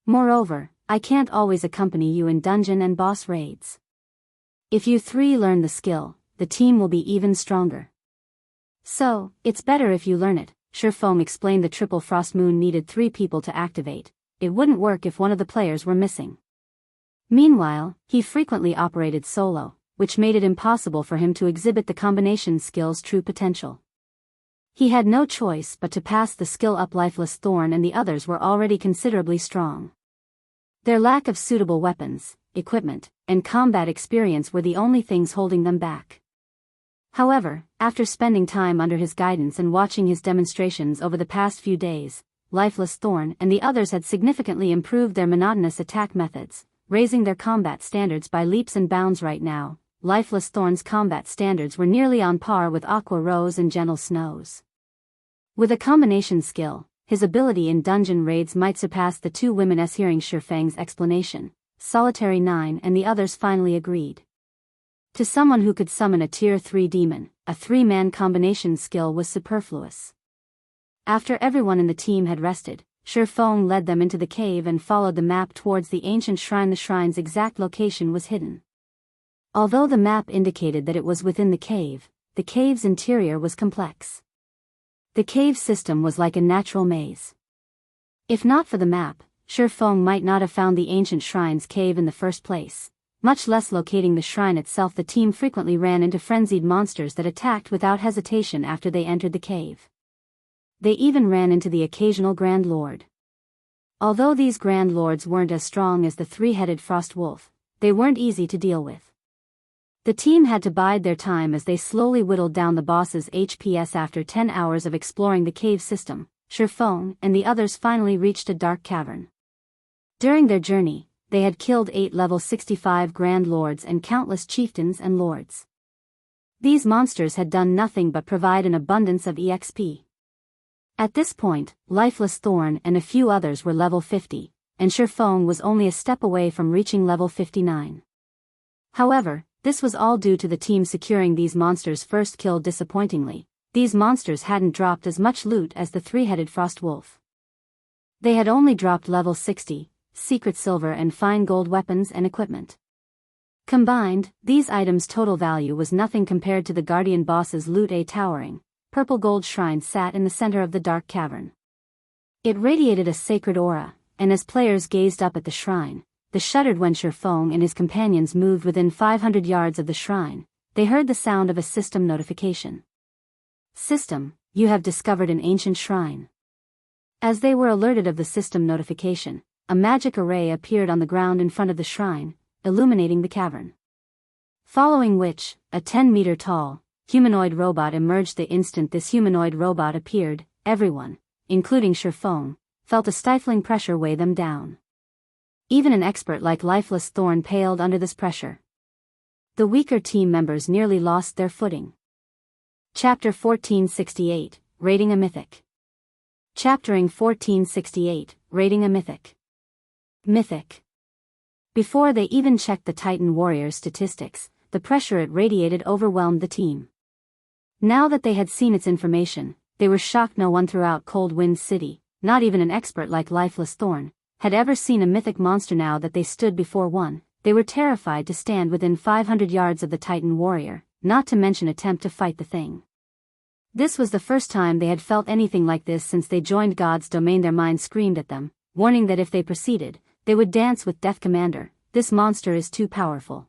Moreover, I can't always accompany you in dungeon and boss raids. If you 3 learn the skill, the team will be even stronger. So, it's better if you learn it. Shifeng explained the Triple Frost Moon needed 3 people to activate. It wouldn't work if one of the players were missing. Meanwhile, he frequently operated solo, which made it impossible for him to exhibit the combination skill's true potential. He had no choice but to pass the skill up. Lifeless Thorn and the others were already considerably strong. Their lack of suitable weapons, equipment, and combat experience were the only things holding them back. However, after spending time under his guidance and watching his demonstrations over the past few days, Lifeless Thorn and the others had significantly improved their monotonous attack methods, raising their combat standards by leaps and bounds. Right now, Lifeless Thorn's combat standards were nearly on par with Aqua Rose and Gentle Snows. With a combination skill, his ability in dungeon raids might surpass the 2 women's. Hearing Shifeng's explanation, Solitary 9 and the others finally agreed. To someone who could summon a Tier 3 demon, a 3-man combination skill was superfluous. After everyone in the team had rested, Shifeng led them into the cave and followed the map towards the ancient shrine. The shrine's exact location was hidden. Although the map indicated that it was within the cave's interior was complex. The cave system was like a natural maze. If not for the map, Shifeng might not have found the ancient shrine's cave in the first place, much less locating the shrine itself. The team frequently ran into frenzied monsters that attacked without hesitation after they entered the cave. They even ran into the occasional Grand Lord. Although these Grand Lords weren't as strong as the three-headed Frost Wolf, they weren't easy to deal with. The team had to bide their time as they slowly whittled down the boss's HPs. After 10 hours of exploring the cave system, Shifeng and the others finally reached a dark cavern. During their journey, they had killed 8 level 65 Grand Lords and countless chieftains and lords. These monsters had done nothing but provide an abundance of EXP. At this point, Lifeless Thorn and a few others were level 50, and Shifeng was only a step away from reaching level 59. However, this was all due to the team securing these monsters' first kill. Disappointingly, these monsters hadn't dropped as much loot as the three-headed Frost Wolf. They had only dropped level 60, secret silver and fine gold weapons and equipment. Combined, these items' total value was nothing compared to the Guardian boss's loot. A towering, purple gold shrine sat in the center of the dark cavern. It radiated a sacred aura, and as players gazed up at the shrine, they shuddered. When Shifeng and his companions moved within 500 yards of the shrine, they heard the sound of a system notification. System, you have discovered an ancient shrine. As they were alerted of the system notification, a magic array appeared on the ground in front of the shrine, illuminating the cavern. Following which, a 10-meter tall, humanoid robot emerged. The instant this humanoid robot appeared, everyone, including Shifeng, felt a stifling pressure weigh them down. Even an expert like Lifeless Thorn paled under this pressure. The weaker team members nearly lost their footing. Chapter 1468, Rating a Mythic. Chaptering 1468, Rating a Mythic. Mythic. Before they even checked the Titan Warrior's statistics, the pressure it radiated overwhelmed the team. Now that they had seen its information, they were shocked. No one throughout Cold Wind City, not even an expert like Lifeless Thorn, had ever seen a mythic monster. Now that they stood before one, they were terrified to stand within 500 yards of the Titan Warrior, not to mention attempt to fight the thing. This was the first time they had felt anything like this since they joined God's domain. Their minds screamed at them, warning that if they proceeded, they would dance with Death. Commander, this monster is too powerful.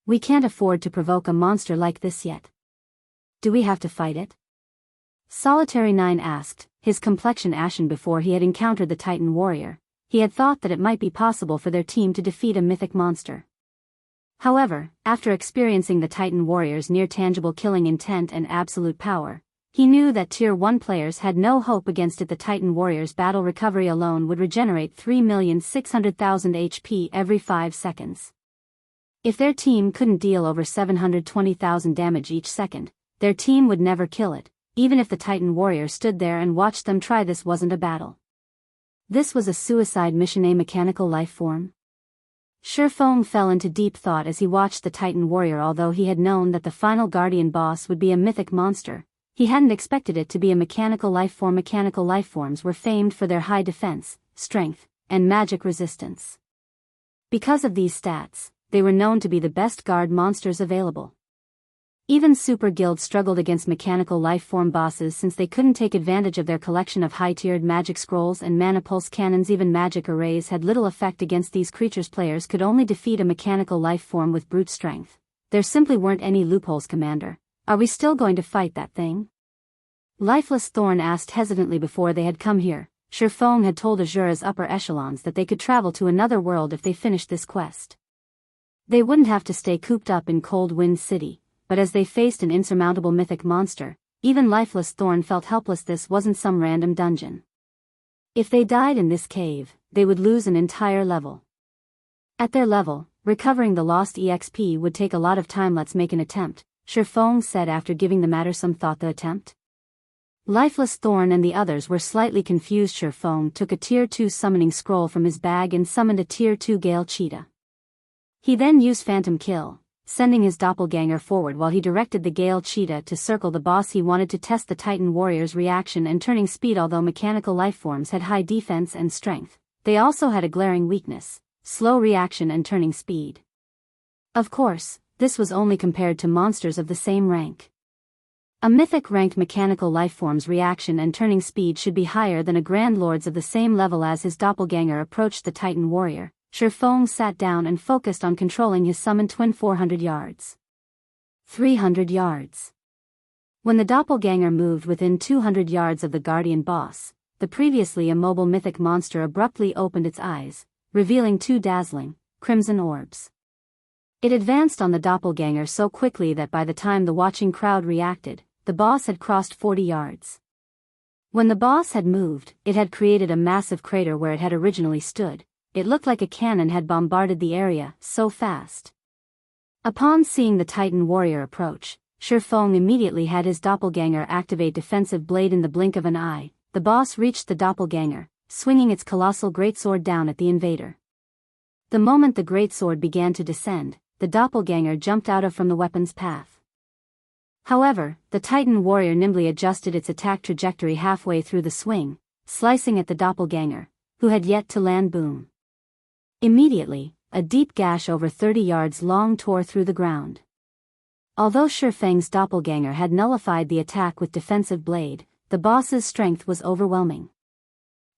We can't afford to provoke a monster like this yet. Do we have to fight it? Solitary 9 asked, his complexion ashen. Before he had encountered the Titan Warrior, he had thought that it might be possible for their team to defeat a mythic monster. However, after experiencing the Titan Warrior's near-tangible killing intent and absolute power, he knew that Tier 1 players had no hope against it. The Titan Warrior's battle recovery alone would regenerate 3,600,000 HP every 5 seconds. If their team couldn't deal over 720,000 damage each second, their team would never kill it, even if the Titan Warrior stood there and watched them try. This wasn't a battle. This was a suicide mission. A mechanical life form? Shifeng fell into deep thought as he watched the Titan Warrior. Although he had known that the final Guardian boss would be a mythic monster, he hadn't expected it to be a mechanical life form. Mechanical life forms were famed for their high defense, strength, and magic resistance. Because of these stats, they were known to be the best guard monsters available. Even Super Guilds struggled against mechanical life form bosses since they couldn't take advantage of their collection of high-tiered magic scrolls and mana pulse cannons. Even magic arrays had little effect against these creatures. Players could only defeat a mechanical life form with brute strength. There simply weren't any loopholes. Commander, are we still going to fight that thing? Lifeless Thorn asked hesitantly. Before they had come here, Shifeng had told Asura's upper echelons that they could travel to another world if they finished this quest. They wouldn't have to stay cooped up in Cold Wind City. But as they faced an insurmountable mythic monster, even Lifeless Thorn felt helpless. This wasn't some random dungeon. If they died in this cave, they would lose an entire level. At their level, recovering the lost EXP would take a lot of time. Let's make an attempt, Shifeng said after giving the matter some thought. The attempt? Lifeless Thorn and the others were slightly confused. Shifeng took a Tier 2 summoning scroll from his bag and summoned a Tier 2 Gale Cheetah. He then used Phantom Kill, sending his doppelganger forward while he directed the Gale Cheetah to circle the boss. He wanted to test the Titan warrior's reaction and turning speed. Although mechanical lifeforms had high defense and strength, they also had a glaring weakness: slow reaction and turning speed. Of course, this was only compared to monsters of the same rank. A Mythic-ranked mechanical lifeform's reaction and turning speed should be higher than a Grand Lord's of the same level. As his doppelganger approached the Titan warrior, Shifeng sat down and focused on controlling his summoned twin. 400 yards. 300 yards. When the doppelganger moved within 200 yards of the guardian boss, the previously immobile mythic monster abruptly opened its eyes, revealing two dazzling, crimson orbs. It advanced on the doppelganger so quickly that by the time the watching crowd reacted, the boss had crossed 40 yards. When the boss had moved, it had created a massive crater where it had originally stood. It looked like a cannon had bombarded the area, so fast. Upon seeing the Titan warrior approach, Shifeng immediately had his doppelganger activate defensive blade. In the blink of an eye, the boss reached the doppelganger, swinging its colossal greatsword down at the invader. The moment the greatsword began to descend, the doppelganger jumped out of from the weapon's path. However, the Titan warrior nimbly adjusted its attack trajectory halfway through the swing, slicing at the doppelganger, who had yet to land. Boom. Immediately, a deep gash over 30 yards long tore through the ground. Although Shifeng's doppelganger had nullified the attack with defensive blade, the boss's strength was overwhelming.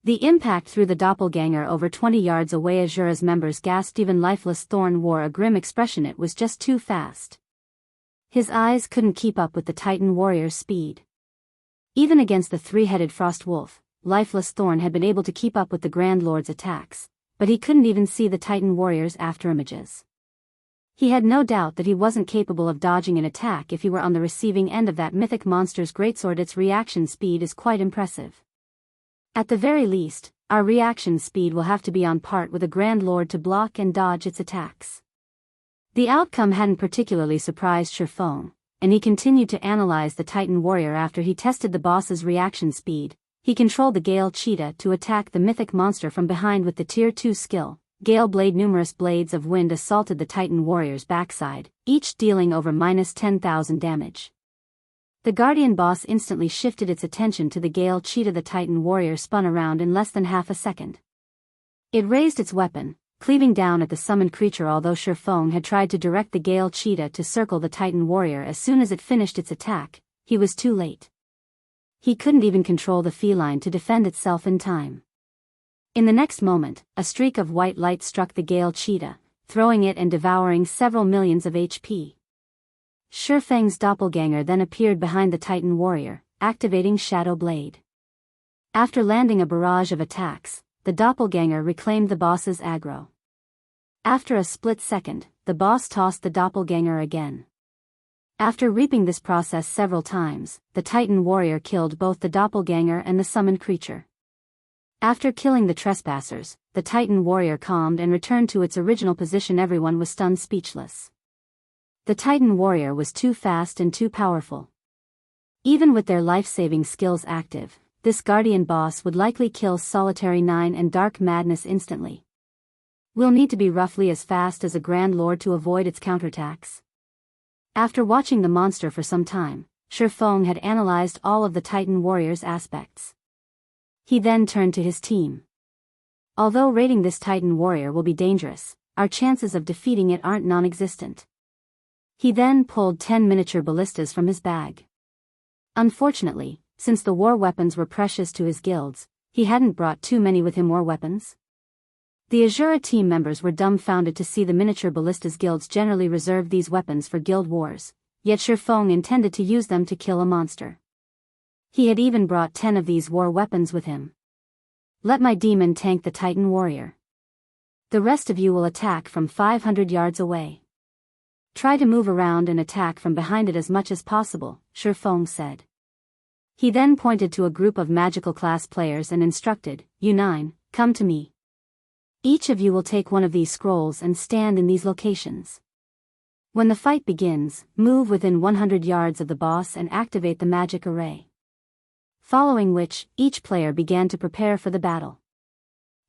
The impact threw the doppelganger over 20 yards away. Asura's members gasped. Even lifeless Thorn wore a grim expression. It was just too fast. His eyes couldn't keep up with the Titan warrior's speed. Even against the three-headed frost wolf, lifeless Thorn had been able to keep up with the Grand Lord's attacks, but he couldn't even see the Titan warrior's afterimages. He had no doubt that he wasn't capable of dodging an attack if he were on the receiving end of that mythic monster's greatsword. Its reaction speed is quite impressive. At the very least, our reaction speed will have to be on par with a Grand Lord to block and dodge its attacks. The outcome hadn't particularly surprised Shifeng, and he continued to analyze the Titan warrior. After he tested the boss's reaction speed, he controlled the Gale Cheetah to attack the mythic monster from behind with the Tier 2 skill, Gale Blade. Numerous blades of wind assaulted the Titan warrior's backside, each dealing over -10,000 damage. The guardian boss instantly shifted its attention to the Gale Cheetah. The Titan warrior spun around in less than half a second. It raised its weapon, cleaving down at the summoned creature. Although Shifeng had tried to direct the Gale Cheetah to circle the Titan warrior as soon as it finished its attack, he was too late. He couldn't even control the feline to defend itself in time. In the next moment, a streak of white light struck the Gale Cheetah, throwing it and devouring several millions of HP. Shifeng's doppelganger then appeared behind the Titan warrior, activating Shadow Blade. After landing a barrage of attacks, the doppelganger reclaimed the boss's aggro. After a split second, the boss tossed the doppelganger again. After repeating this process several times, the Titan warrior killed both the doppelganger and the summoned creature. After killing the trespassers, the Titan warrior calmed and returned to its original position. Everyone was stunned speechless. The Titan warrior was too fast and too powerful. Even with their life-saving skills active, this guardian boss would likely kill Solitary 9 and Dark Madness instantly. We'll need to be roughly as fast as a Grand Lord to avoid its counterattacks. After watching the monster for some time, Shifeng had analyzed all of the Titan warrior's aspects. He then turned to his team. Although raiding this Titan warrior will be dangerous, our chances of defeating it aren't non-existent. He then pulled 10 miniature ballistas from his bag. Unfortunately, since the war weapons were precious to his guilds, he hadn't brought too many with him. War weapons? The Asura team members were dumbfounded to see the miniature ballistas. Guilds generally reserved these weapons for guild wars, yet Shifeng intended to use them to kill a monster. He had even brought 10 of these war weapons with him. Let my demon tank the Titan warrior. The rest of you will attack from 500 yards away. Try to move around and attack from behind it as much as possible, Shifeng said. He then pointed to a group of magical class players and instructed, "You 9, come to me. Each of you will take one of these scrolls and stand in these locations. When the fight begins, move within 100 yards of the boss and activate the magic array." Following which, each player began to prepare for the battle.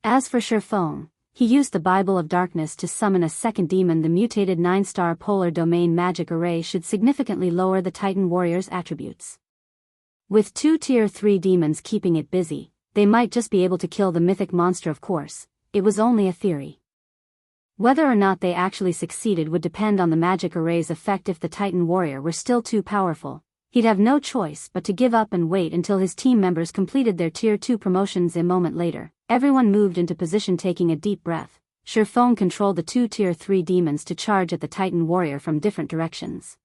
As for Shifeng, he used the Bible of Darkness to summon a second demon. The mutated 9-star polar domain magic array should significantly lower the Titan warrior's attributes. With 2 tier 3 demons keeping it busy, they might just be able to kill the mythic monster. Of course, it was only a theory. Whether or not they actually succeeded would depend on the magic array's effect. If the Titan warrior were still too powerful, he'd have no choice but to give up and wait until his team members completed their tier 2 promotions. A moment later, everyone moved into position, taking a deep breath. Shifeng controlled the 2 tier 3 demons to charge at the Titan warrior from different directions.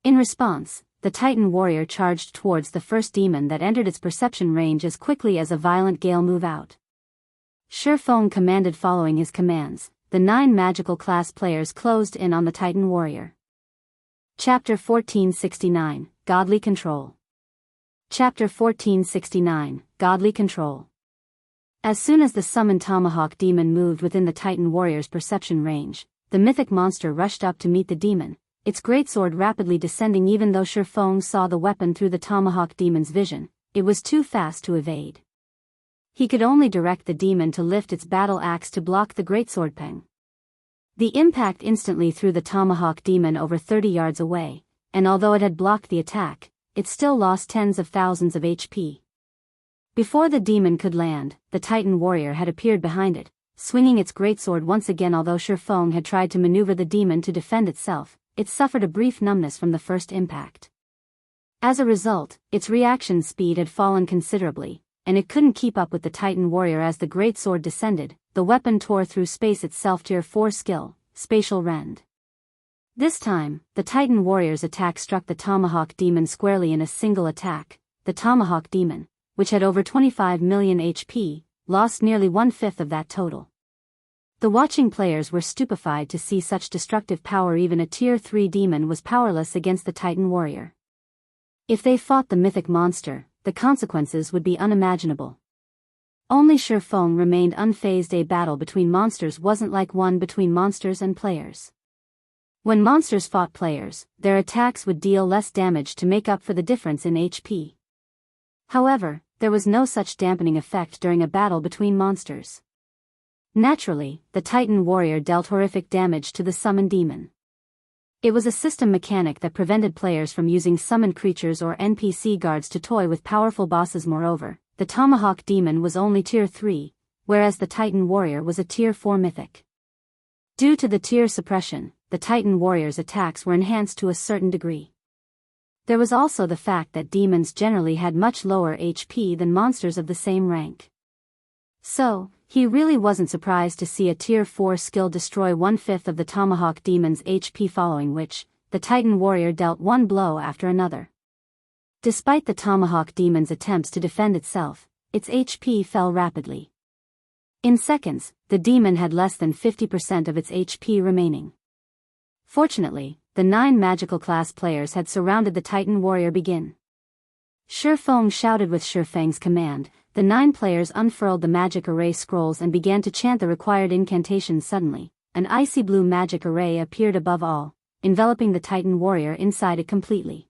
In response, the Titan warrior charged towards the first demon that entered its perception range as quickly as a violent gale move out. Shifeng commanded. Following his commands, the 9 magical class players closed in on the Titan warrior. Chapter 1469, Godly Control. Chapter 1469, Godly Control. As soon as the summoned Tomahawk demon moved within the Titan warrior's perception range, the mythic monster rushed up to meet the demon, its greatsword rapidly descending. Even though Shifeng saw the weapon through the Tomahawk demon's vision, it was too fast to evade. He could only direct the demon to lift its battle axe to block the greatsword ping. The impact instantly threw the Tomahawk demon over 30 yards away, and although it had blocked the attack, it still lost tens of thousands of HP. Before the demon could land, the Titan warrior had appeared behind it, swinging its greatsword once again. Although Shifeng had tried to maneuver the demon to defend itself, it suffered a brief numbness from the first impact. As a result, its reaction speed had fallen considerably, and it couldn't keep up with the Titan warrior. As the greatsword descended, the weapon tore through space itself. Tier 4 skill, Spatial Rend. This time, the Titan warrior's attack struck the Tomahawk demon squarely in a single attack. The Tomahawk demon, which had over 25 million HP, lost nearly 1/5 of that total. The watching players were stupefied to see such destructive power. Even a tier 3 demon was powerless against the Titan warrior. If they fought the mythic monster, the consequences would be unimaginable. Only Shifeng remained unfazed. A battle between monsters wasn't like one between monsters and players. When monsters fought players, their attacks would deal less damage to make up for the difference in HP. However, there was no such dampening effect during a battle between monsters. Naturally, the Titan warrior dealt horrific damage to the summoned demon. It was a system mechanic that prevented players from using summoned creatures or NPC guards to toy with powerful bosses. Moreover, the Tomahawk demon was only tier 3, whereas the Titan warrior was a tier 4 mythic. Due to the tier suppression, the Titan warrior's attacks were enhanced to a certain degree. There was also the fact that demons generally had much lower HP than monsters of the same rank. So, he really wasn't surprised to see a tier 4 skill destroy 1/5 of the Tomahawk demon's HP, following which, the Titan warrior dealt one blow after another. Despite the Tomahawk demon's attempts to defend itself, its HP fell rapidly. In seconds, the demon had less than 50% of its HP remaining. Fortunately, the 9 magical class players had surrounded the Titan warrior. Begin. Shifeng shouted with Shifeng's command. The 9 players unfurled the magic array scrolls and began to chant the required incantations. Suddenly, an icy blue magic array appeared above all, enveloping the Titan warrior inside it completely.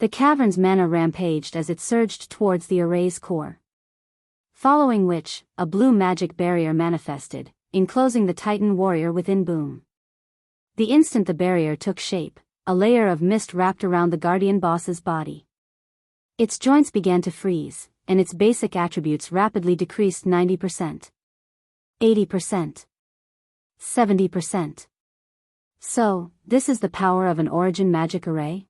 The cavern's mana rampaged as it surged towards the array's core. Following which, a blue magic barrier manifested, enclosing the Titan warrior within. Boom. The instant the barrier took shape, a layer of mist wrapped around the guardian boss's body. Its joints began to freeze, and its basic attributes rapidly decreased. 90%. 80%. 70%. So, this is the power of an origin magic array?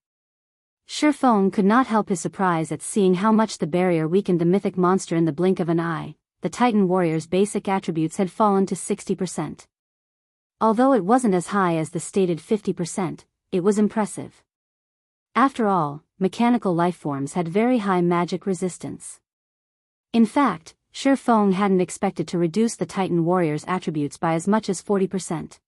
Shifeng could not help his surprise at seeing how much the barrier weakened the mythic monster. In the blink of an eye, the Titan warrior's basic attributes had fallen to 60%. Although it wasn't as high as the stated 50%, it was impressive. After all, mechanical lifeforms had very high magic resistance. In fact, Shifeng hadn't expected to reduce the Titan warrior's attributes by as much as 40%.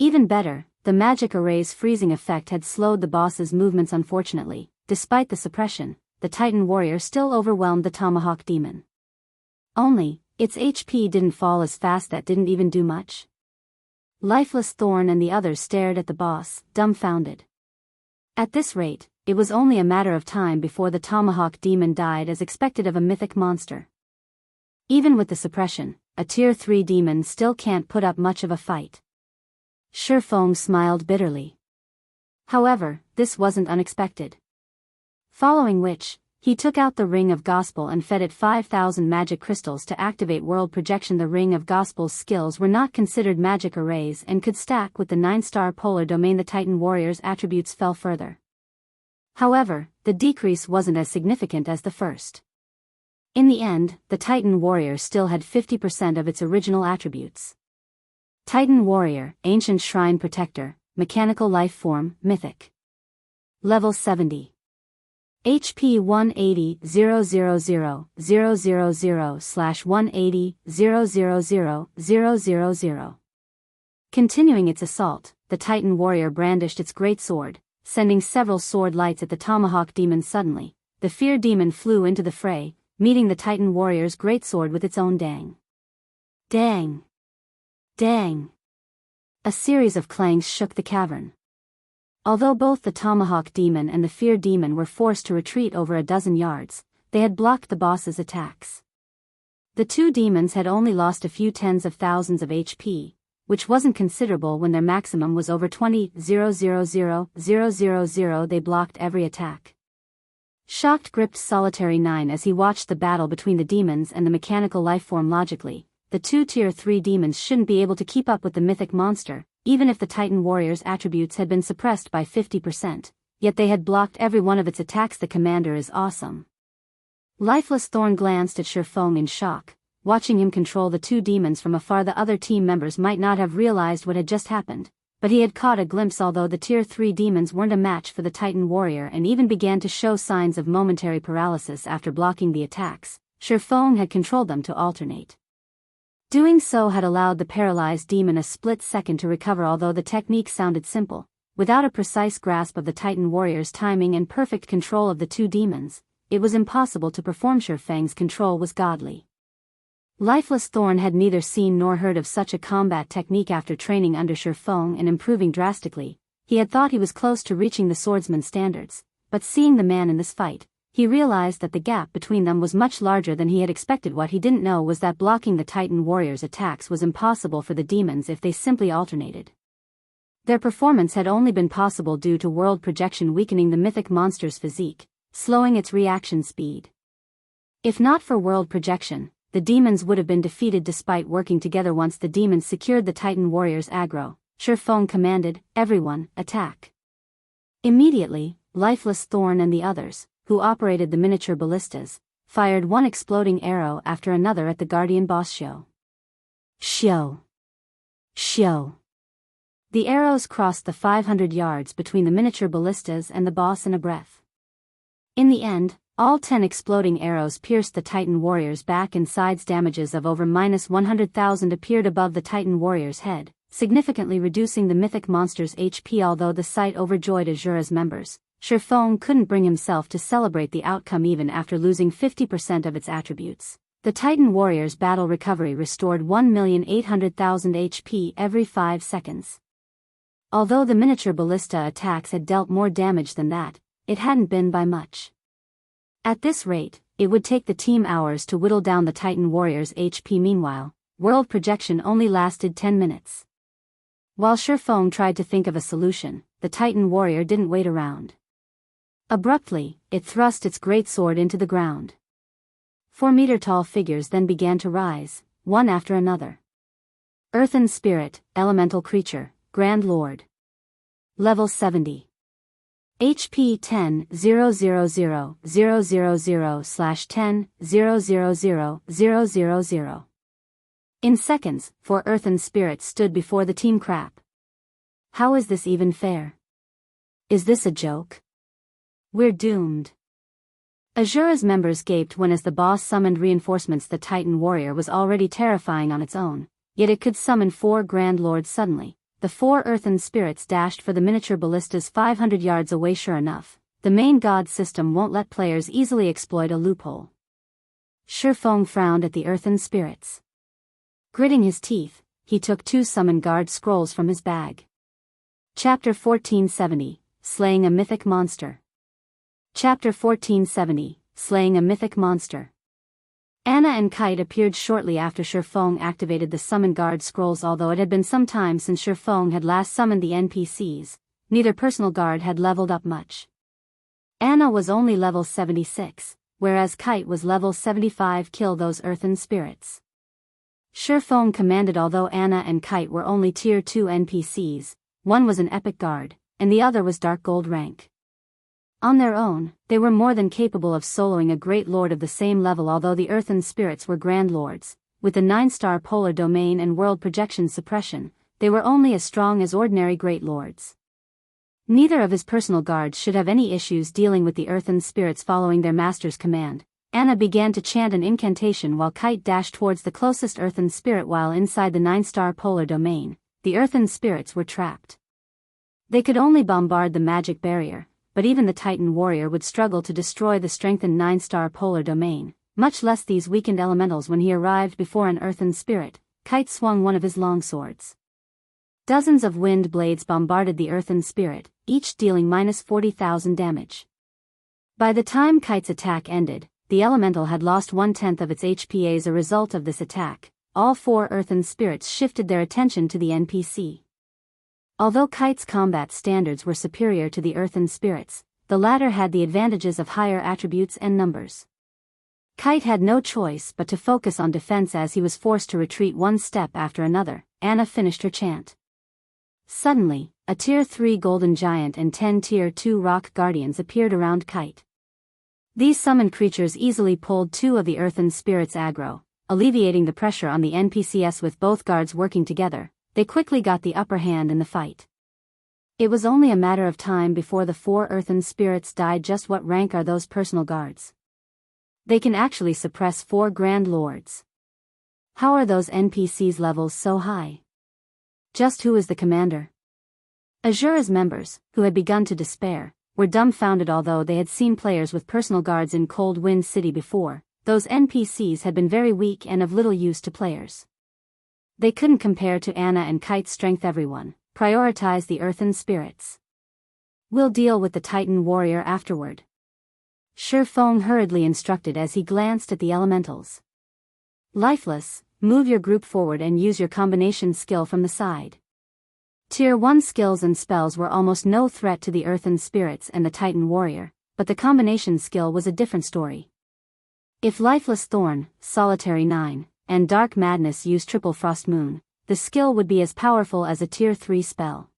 Even better, the magic array's freezing effect had slowed the boss's movements. Unfortunately, despite the suppression, the Titan warrior still overwhelmed the Tomahawk demon. Only, its HP didn't fall as fast. That didn't even do much. Lifeless Thorn and the others stared at the boss, dumbfounded. At this rate, it was only a matter of time before the Tomahawk demon died, as expected of a mythic monster. Even with the suppression, a Tier 3 demon still can't put up much of a fight. Shifeng smiled bitterly. However, this wasn't unexpected. Following which, he took out the Ring of Gospel and fed it 5,000 magic crystals to activate world projection. The Ring of Gospel's skills were not considered magic arrays and could stack with the 9-star polar domain. The Titan warrior's attributes fell further. However, the decrease wasn't as significant as the first. In the end, the Titan warrior still had 50% of its original attributes. Titan warrior, Ancient Shrine Protector, Mechanical Life Form, Mythic. Level 70. HP 180,000/180,000,000. Continuing its assault, the Titan warrior brandished its great sword, sending several sword lights at the tomahawk demon. Suddenly, the fear demon flew into the fray, meeting the Titan warrior's greatsword with its own dang. Dang! Dang! A series of clangs shook the cavern. Although both the tomahawk demon and the fear demon were forced to retreat over a dozen yards, they had blocked the boss's attacks. The two demons had only lost a few tens of thousands of HP, which wasn't considerable when their maximum was over 20,000,000. They blocked every attack. Shocked gripped Solitary 9 as he watched the battle between the demons and the mechanical lifeform. Logically, the two Tier 3 demons shouldn't be able to keep up with the mythic monster, even if the Titan warrior's attributes had been suppressed by 50%, yet they had blocked every one of its attacks. The commander is awesome. Lifeless Thorn glanced at Shifeng in shock, watching him control the two demons from afar. The other team members might not have realized what had just happened, but he had caught a glimpse. Although the Tier 3 demons weren't a match for the Titan warrior and even began to show signs of momentary paralysis after blocking the attacks, Shifeng had controlled them to alternate. Doing so had allowed the paralyzed demon a split second to recover. Although the technique sounded simple, without a precise grasp of the Titan warrior's timing and perfect control of the two demons, it was impossible to perform. Shifeng's control was godly. Lifeless Thorn had neither seen nor heard of such a combat technique. After training under Shifeng and improving drastically, he had thought he was close to reaching the swordsman's standards, but seeing the man in this fight, he realized that the gap between them was much larger than he had expected. What he didn't know was that blocking the Titan warrior's attacks was impossible for the demons if they simply alternated. Their performance had only been possible due to world projection weakening the mythic monster's physique, slowing its reaction speed. If not for world projection, the demons would have been defeated despite working together. Once the demons secured the Titan warrior's aggro, Shifeng commanded, "Everyone, attack." Immediately, Lifeless Thorn and the others, who operated the miniature ballistas, fired one exploding arrow after another at the guardian boss. Shio. The arrows crossed the 500 yards between the miniature ballistas and the boss in a breath. In the end, all 10 exploding arrows pierced the Titan warrior's back and sides. Damages of over -100,000 appeared above the Titan warrior's head, significantly reducing the mythic monster's HP. Although the sight overjoyed Asura's members, Shifeng couldn't bring himself to celebrate the outcome. Even after losing 50% of its attributes, the Titan warrior's battle recovery restored 1,800,000 HP every 5 seconds. Although the miniature ballista attacks had dealt more damage than that, it hadn't been by much. At this rate, it would take the team hours to whittle down the Titan warrior's HP. Meanwhile, world projection only lasted 10 minutes. While Shifeng tried to think of a solution, the Titan warrior didn't wait around. Abruptly, it thrust its greatsword into the ground. 4-meter-tall figures then began to rise, one after another. Earthen Spirit, Elemental Creature, Grand Lord. Level 70. HP 10,000,000/10,000,000. In seconds, 4 earthen spirits stood before the team. Crap. How is this even fair? Is this a joke? We're doomed. Asura's members gaped when as the boss summoned reinforcements. The Titan warrior was already terrifying on its own, yet it could summon 4 Grand Lords suddenly. The 4 earthen spirits dashed for the miniature ballistas 500 yards away. Sure enough, the main god system won't let players easily exploit a loophole. Shifeng frowned at the earthen spirits. Gritting his teeth, he took 2 summon guard scrolls from his bag. Chapter 1470, Slaying a Mythic Monster. Chapter 1470, Slaying a Mythic Monster. Anna and Kite appeared shortly after Shifeng activated the Summon Guard scrolls. Although it had been some time since Shifeng had last summoned the NPCs, neither personal guard had leveled up much. Anna was only level 76, whereas Kite was level 75. Kill those earthen spirits. Shifeng commanded. Although Anna and Kite were only tier 2 NPCs, one was an epic guard, and the other was dark gold rank. On their own, they were more than capable of soloing a great lord of the same level. Although the earthen spirits were grand lords, with the 9-star polar domain and world projection suppression, they were only as strong as ordinary great lords. Neither of his personal guards should have any issues dealing with the earthen spirits. Following their master's command, Anna began to chant an incantation while Kite dashed towards the closest earthen spirit. While inside the 9-star polar domain, the earthen spirits were trapped. They could only bombard the magic barrier, but even the Titan warrior would struggle to destroy the strengthened 9-star polar domain, much less these weakened elementals. When he arrived before an earthen spirit, Kite swung one of his longswords. Dozens of wind blades bombarded the earthen spirit, each dealing -40,000 damage. By the time Kite's attack ended, the elemental had lost 1/10 of its HP. As a result of this attack, all 4 earthen spirits shifted their attention to the NPC. Although Kite's combat standards were superior to the earthen spirits, the latter had the advantages of higher attributes and numbers. Kite had no choice but to focus on defense as he was forced to retreat one step after another. Anna finished her chant. Suddenly, a tier 3 golden giant and 10 tier 2 rock guardians appeared around Kite. These summoned creatures easily pulled 2 of the earthen spirits' aggro, alleviating the pressure on the NPCs. With both guards working together, they quickly got the upper hand in the fight. It was only a matter of time before the 4 earthen spirits died. Just what rank are those personal guards? They can actually suppress 4 grand lords. How are those NPCs' levels so high? Just who is the commander? Asura's members, who had begun to despair, were dumbfounded. Although they had seen players with personal guards in Cold Wind City before, those NPCs had been very weak and of little use to players. They couldn't compare to Anna and Kite's strength. Everyone prioritize the earthen spirits. We'll deal with the Titan warrior afterward. Shifeng hurriedly instructed as he glanced at the elementals. Lifeless, move your group forward and use your combination skill from the side. Tier 1 skills and spells were almost no threat to the earthen spirits and the Titan warrior, but the combination skill was a different story. If Lifeless Thorn, Solitary 9, and Dark Madness use Triple Frost Moon, the skill would be as powerful as a tier 3 spell.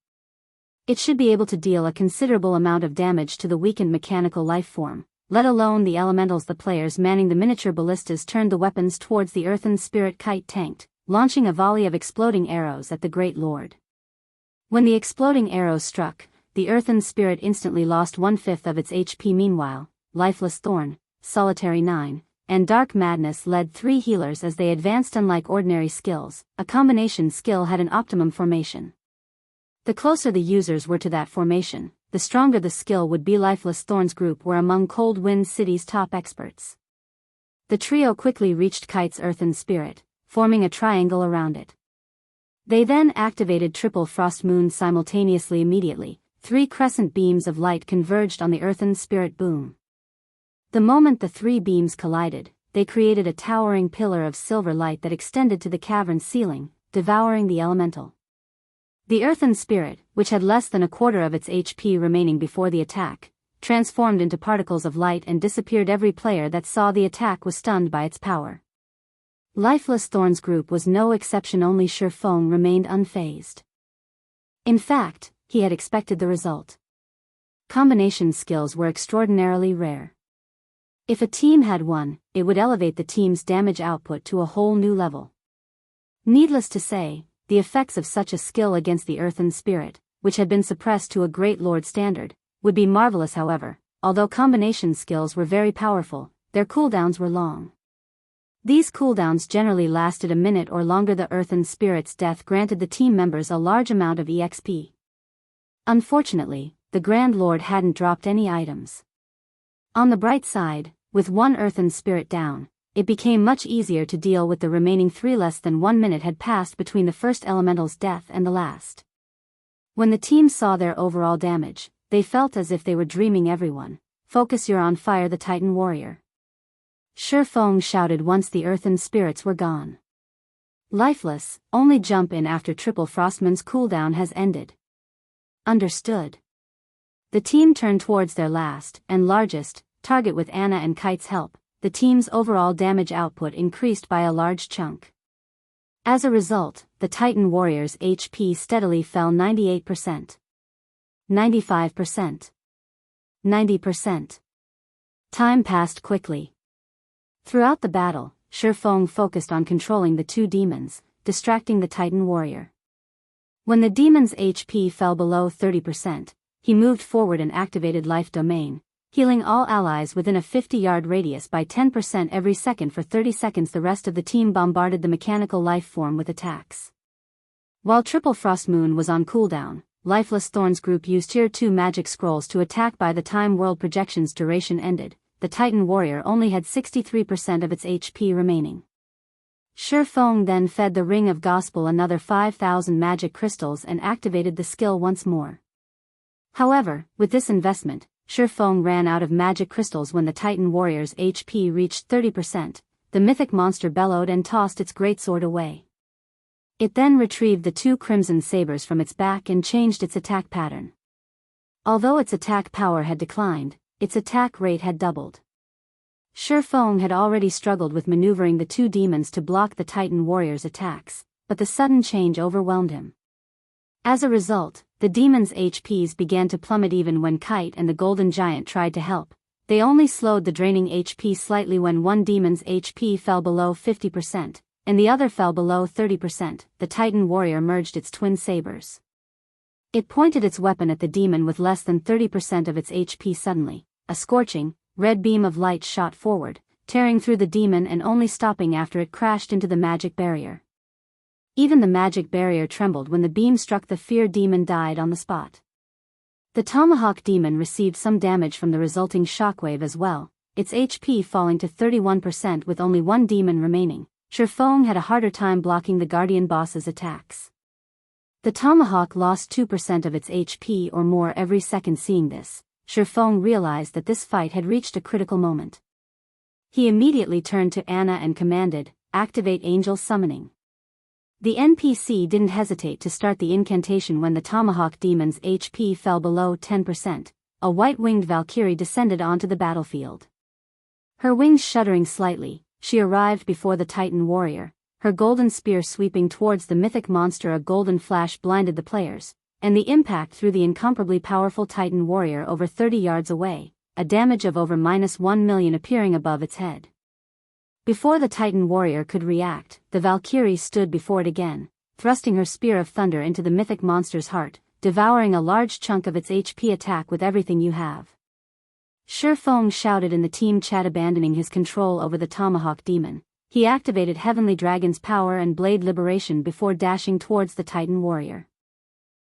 It should be able to deal a considerable amount of damage to the weakened mechanical life form, let alone the elementals. The players manning the miniature ballistas turned the weapons towards the earthen spirit. Kite tanked, launching a volley of exploding arrows at the Great Lord. When the exploding arrows struck, the earthen spirit instantly lost 1/5 of its HP. Meanwhile, Lifeless Thorn, Solitary 9, and Dark Madness led 3 healers as they advanced. Unlike ordinary skills, a combination skill had an optimum formation. The closer the users were to that formation, the stronger the skill would be. Lifeless Thorn's group were among Cold Wind City's top experts. The trio quickly reached Kite's earthen spirit, forming a triangle around it. They then activated Triple Frost Moon simultaneously. Immediately, 3 crescent beams of light converged on the earthen spirit. Boom. The moment the 3 beams collided, they created a towering pillar of silver light that extended to the cavern ceiling, devouring the elemental. The earthen spirit, which had less than a quarter of its HP remaining before the attack, transformed into particles of light and disappeared. Every player that saw the attack was stunned by its power. Lifeless Thorn's group was no exception. Only Shifeng remained unfazed. In fact, he had expected the result. Combination skills were extraordinarily rare. If a team had one, it would elevate the team's damage output to a whole new level. Needless to say, the effects of such a skill against the earthen spirit, which had been suppressed to a great lord standard, would be marvelous. However, although combination skills were very powerful, their cooldowns were long. These cooldowns generally lasted a minute or longer. The earthen spirit's death granted the team members a large amount of EXP. Unfortunately, the Grand Lord hadn't dropped any items. On the bright side, with 1 earthen spirit down, it became much easier to deal with the remaining 3. Less than 1 minute had passed between the first elemental's death and the last. When the team saw their overall damage, they felt as if they were dreaming. Everyone, focus, you're on fire. The Titan warrior. Shifeng shouted once the earthen spirits were gone. Lifeless, only jump in after Triple Frostman's cooldown has ended. Understood. The team turned towards their last, and largest, target with Anna and Kite's help. The team's overall damage output increased by a large chunk. As a result, the Titan warrior's HP steadily fell 98%. 95%. 90%. Time passed quickly. Throughout the battle, Shifeng focused on controlling the two demons, distracting the Titan warrior. When the demon's HP fell below 30%, he moved forward and activated Life Domain, healing all allies within a 50-yard radius by 10% every second for 30 seconds. The rest of the team bombarded the mechanical life form with attacks. While Triple Frostmoon was on cooldown, Lifeless Thorn's group used Tier 2 magic scrolls to attack. By the time World Projection's duration ended, the Titan warrior only had 63% of its HP remaining. Shifeng then fed the Ring of Gospel another 5,000 magic crystals and activated the skill once more. However, with this investment, Shifeng ran out of magic crystals when the Titan warrior's HP reached 30%. The mythic monster bellowed and tossed its greatsword away. It then retrieved the two crimson sabers from its back and changed its attack pattern. Although its attack power had declined, its attack rate had doubled. Shifeng had already struggled with maneuvering the two demons to block the Titan warrior's attacks, but the sudden change overwhelmed him. As a result, the demons' HPs began to plummet. Even when Kite and the Golden Giant tried to help, they only slowed the draining HP slightly. When one demon's HP fell below 50%, and the other fell below 30%, the Titan warrior merged its twin sabers. It pointed its weapon at the demon with less than 30% of its HP. Suddenly, a scorching, red beam of light shot forward, tearing through the demon and only stopping after it crashed into the magic barrier. Even the magic barrier trembled when the beam struck. The fear demon died on the spot. The Tomahawk demon received some damage from the resulting shockwave as well, its HP falling to 31% with only one demon remaining. Shifeng had a harder time blocking the Guardian boss's attacks. The Tomahawk lost 2% of its HP or more every second. Seeing this, Shifeng realized that this fight had reached a critical moment. He immediately turned to Anna and commanded, "Activate Angel Summoning." The NPC didn't hesitate to start the incantation. When the Tomahawk demon's HP fell below 10%, a white-winged Valkyrie descended onto the battlefield. Her wings shuddering slightly, she arrived before the Titan warrior, her golden spear sweeping towards the mythic monster. A golden flash blinded the players, and the impact threw the incomparably powerful Titan warrior over 30 yards away, a damage of over -1 million appearing above its head. Before the Titan warrior could react, the Valkyrie stood before it again, thrusting her spear of thunder into the mythic monster's heart, devouring a large chunk of its HP. "Attack with everything you have." Shifeng shouted in the team chat. Abandoning his control over the Tomahawk demon, he activated Heavenly Dragon's power and Blade Liberation before dashing towards the Titan warrior.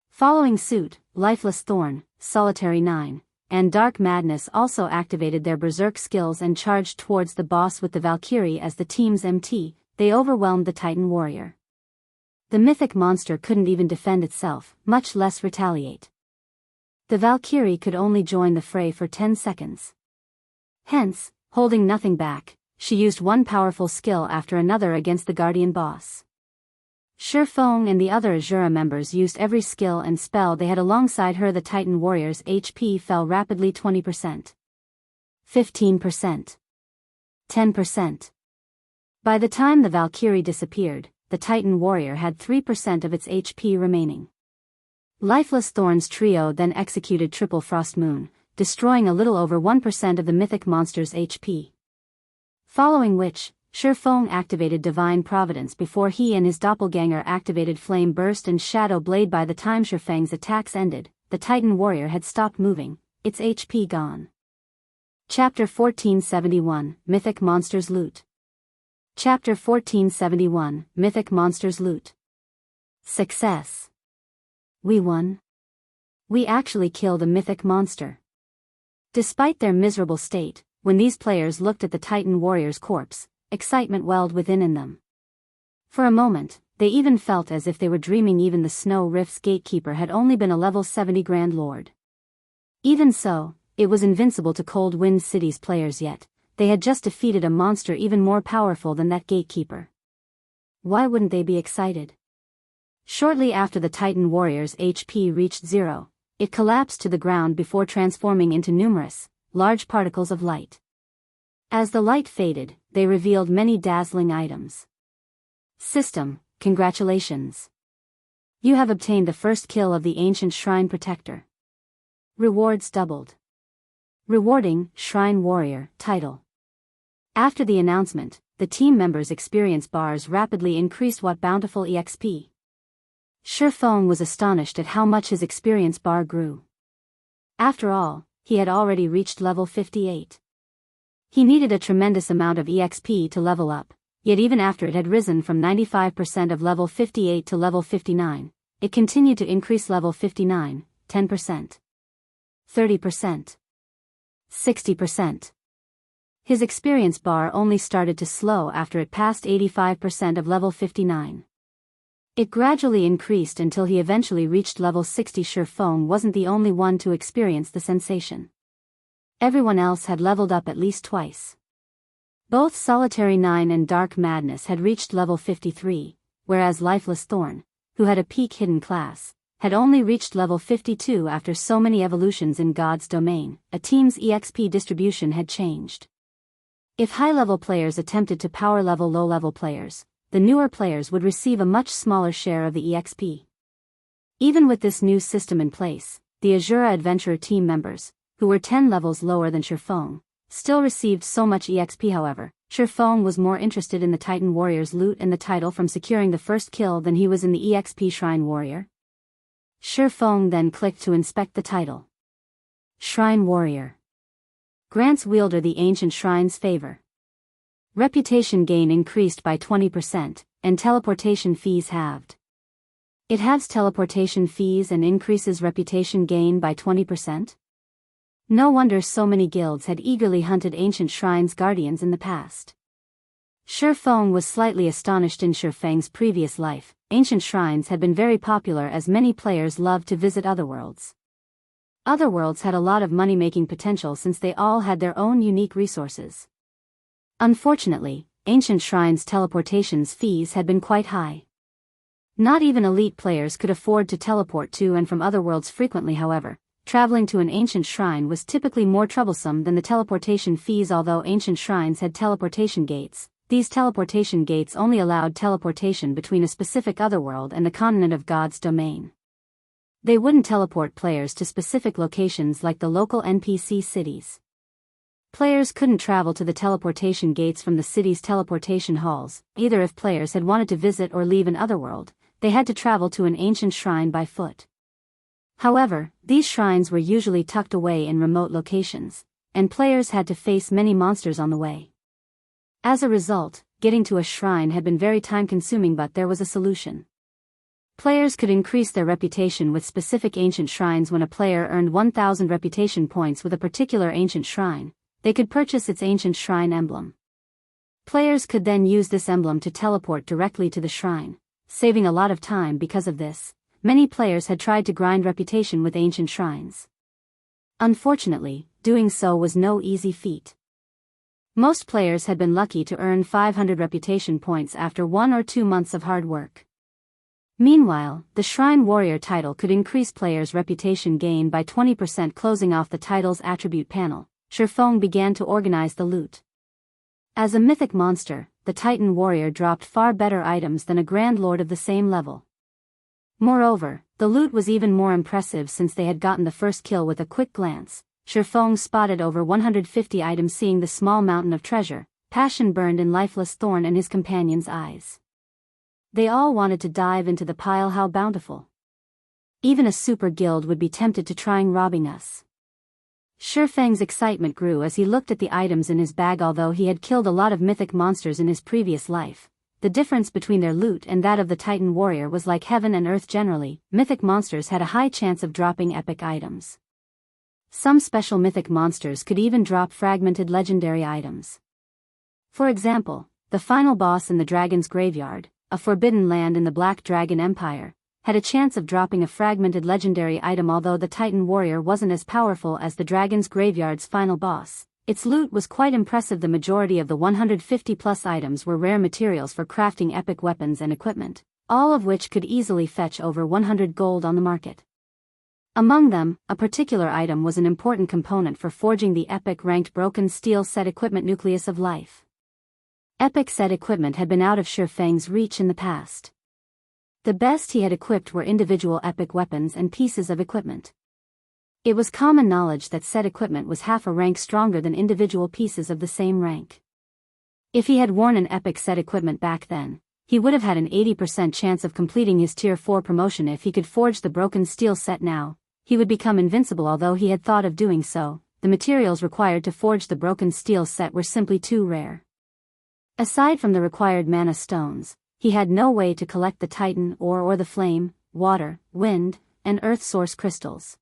Following suit, Lifeless Thorn, Solitary 9, and Dark Madness also activated their berserk skills and charged towards the boss with the Valkyrie as the team's MT. They overwhelmed the Titan warrior. The mythic monster couldn't even defend itself, much less retaliate. The Valkyrie could only join the fray for 10 seconds. Hence, holding nothing back, she used one powerful skill after another against the Guardian boss. Shifeng and the other Asura members used every skill and spell they had alongside her. The Titan warrior's HP fell rapidly. 20%. 15%. 10%. By the time the Valkyrie disappeared, the Titan warrior had 3% of its HP remaining. Lifeless Thorn's trio then executed Triple Frostmoon, destroying a little over 1% of the mythic monster's HP. Following which, Shifeng activated Divine Providence before he and his doppelganger activated Flame Burst and Shadow Blade. By the time Shifeng's attacks ended, the Titan warrior had stopped moving, its HP gone. Chapter 1471, Mythic Monsters Loot. Chapter 1471, Mythic Monsters Loot. Success. We won. We actually killed a mythic monster. Despite their miserable state, when these players looked at the Titan warrior's corpse, excitement welled within them. For a moment, they even felt as if they were dreaming. Even the Snow Rift's gatekeeper had only been a level 70 Grand Lord. Even so, it was invincible to Cold Wind City's players. Yet they had just defeated a monster even more powerful than that gatekeeper. Why wouldn't they be excited? Shortly after the Titan warrior's HP reached 0, it collapsed to the ground before transforming into numerous, large particles of light. As the light faded, they revealed many dazzling items. System, congratulations. You have obtained the first kill of the ancient shrine protector. Rewards doubled. Rewarding, Shrine Warrior, title. After the announcement, the team members' experience bars rapidly increased. What bountiful EXP. Shifeng was astonished at how much his experience bar grew. After all, he had already reached level 58. He needed a tremendous amount of EXP to level up, yet even after it had risen from 95% of level 58 to level 59, it continued to increase. Level 59, 10%. 30%. 60%. His experience bar only started to slow after it passed 85% of level 59. It gradually increased until he eventually reached level 60. Shifeng wasn't the only one to experience the sensation. Everyone else had leveled up at least twice. Both Solitary 9 and Dark Madness had reached level 53, whereas Lifeless Thorn, who had a peak hidden class, had only reached level 52 after so many evolutions in God's domain. A team's EXP distribution had changed. If high-level players attempted to power-level low-level players, the newer players would receive a much smaller share of the EXP. Even with this new system in place, the Asura Adventurer team members, who were 10 levels lower than Shifeng, still received so much EXP. However, Shifeng was more interested in the Titan Warrior's loot and the title from securing the first kill than he was in the EXP Shrine Warrior. Shifeng then clicked to inspect the title. Shrine Warrior. Grants wielder the ancient shrine's favor. Reputation gain increased by 20%, and teleportation fees halved. It halves teleportation fees and increases reputation gain by 20%? No wonder so many guilds had eagerly hunted ancient shrines' guardians in the past. Shifeng was slightly astonished. In Shifeng's previous life, ancient shrines had been very popular as many players loved to visit otherworlds. Otherworlds had a lot of money-making potential since they all had their own unique resources. Unfortunately, ancient shrines' teleportation's fees had been quite high. Not even elite players could afford to teleport to and from otherworlds frequently. However, traveling to an ancient shrine was typically more troublesome than the teleportation fees. Although ancient shrines had teleportation gates, these teleportation gates only allowed teleportation between a specific otherworld and the continent of God's domain. They wouldn't teleport players to specific locations like the local NPC cities. Players couldn't travel to the teleportation gates from the city's teleportation halls. Either if players had wanted to visit or leave an otherworld, they had to travel to an ancient shrine by foot. However, these shrines were usually tucked away in remote locations, and players had to face many monsters on the way. As a result, getting to a shrine had been very time-consuming, but there was a solution. Players could increase their reputation with specific ancient shrines. When a player earned 1,000 reputation points with a particular ancient shrine, they could purchase its ancient shrine emblem. Players could then use this emblem to teleport directly to the shrine, saving a lot of time. Because of this, many players had tried to grind reputation with ancient shrines. Unfortunately, doing so was no easy feat. Most players had been lucky to earn 500 reputation points after 1 or 2 months of hard work. Meanwhile, the Shrine Warrior title could increase players' reputation gain by 20%. Closing off the title's attribute panel, Shifeng began to organize the loot. As a mythic monster, the Titan Warrior dropped far better items than a Grand Lord of the same level. Moreover, the loot was even more impressive since they had gotten the first kill. With a quick glance, Shifeng spotted over 150 items. Seeing the small mountain of treasure, passion burned in Lifeless Thorn and his companions' eyes. They all wanted to dive into the pile. How bountiful. Even a super guild would be tempted to trying robbing us. Shifeng's excitement grew as he looked at the items in his bag. Although he had killed a lot of mythic monsters in his previous life, the difference between their loot and that of the Titan Warrior was like heaven and earth. Generally, mythic monsters had a high chance of dropping epic items. Some special mythic monsters could even drop fragmented legendary items. For example, the final boss in the Dragon's Graveyard, a forbidden land in the Black Dragon Empire, had a chance of dropping a fragmented legendary item. Although the Titan Warrior wasn't as powerful as the Dragon's Graveyard's final boss, Its loot was quite impressive. The majority of the 150+ items were rare materials for crafting epic weapons and equipment, all of which could easily fetch over 100 gold on the market. Among them, a particular item was an important component for forging the epic ranked broken steel set equipment Nucleus of Life. Epic set equipment had been out of Shifeng's reach in the past. The best he had equipped were individual epic weapons and pieces of equipment. It was common knowledge that set equipment was half a rank stronger than individual pieces of the same rank. If he had worn an epic set equipment back then, he would have had an 80% chance of completing his Tier 4 promotion. If he could forge the broken steel set now, he would become invincible. Although he had thought of doing so, the materials required to forge the broken steel set were simply too rare. Aside from the required mana stones, he had no way to collect the Titan ore or the flame, water, wind, and earth source crystals.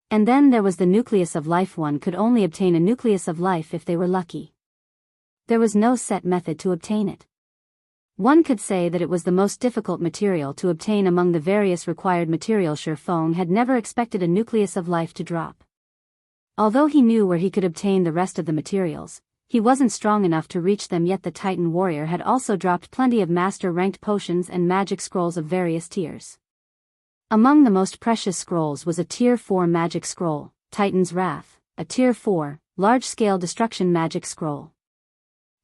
And then there was the Nucleus of Life. One could only obtain a Nucleus of Life if they were lucky. There was no set method to obtain it. One could say that it was the most difficult material to obtain among the various required materials. Shifeng had never expected a Nucleus of Life to drop. Although he knew where he could obtain the rest of the materials, he wasn't strong enough to reach them yet. The Titan warrior had also dropped plenty of master-ranked potions and magic scrolls of various tiers. Among the most precious scrolls was a Tier 4 magic scroll, Titan's Wrath, a Tier 4, large-scale destruction magic scroll.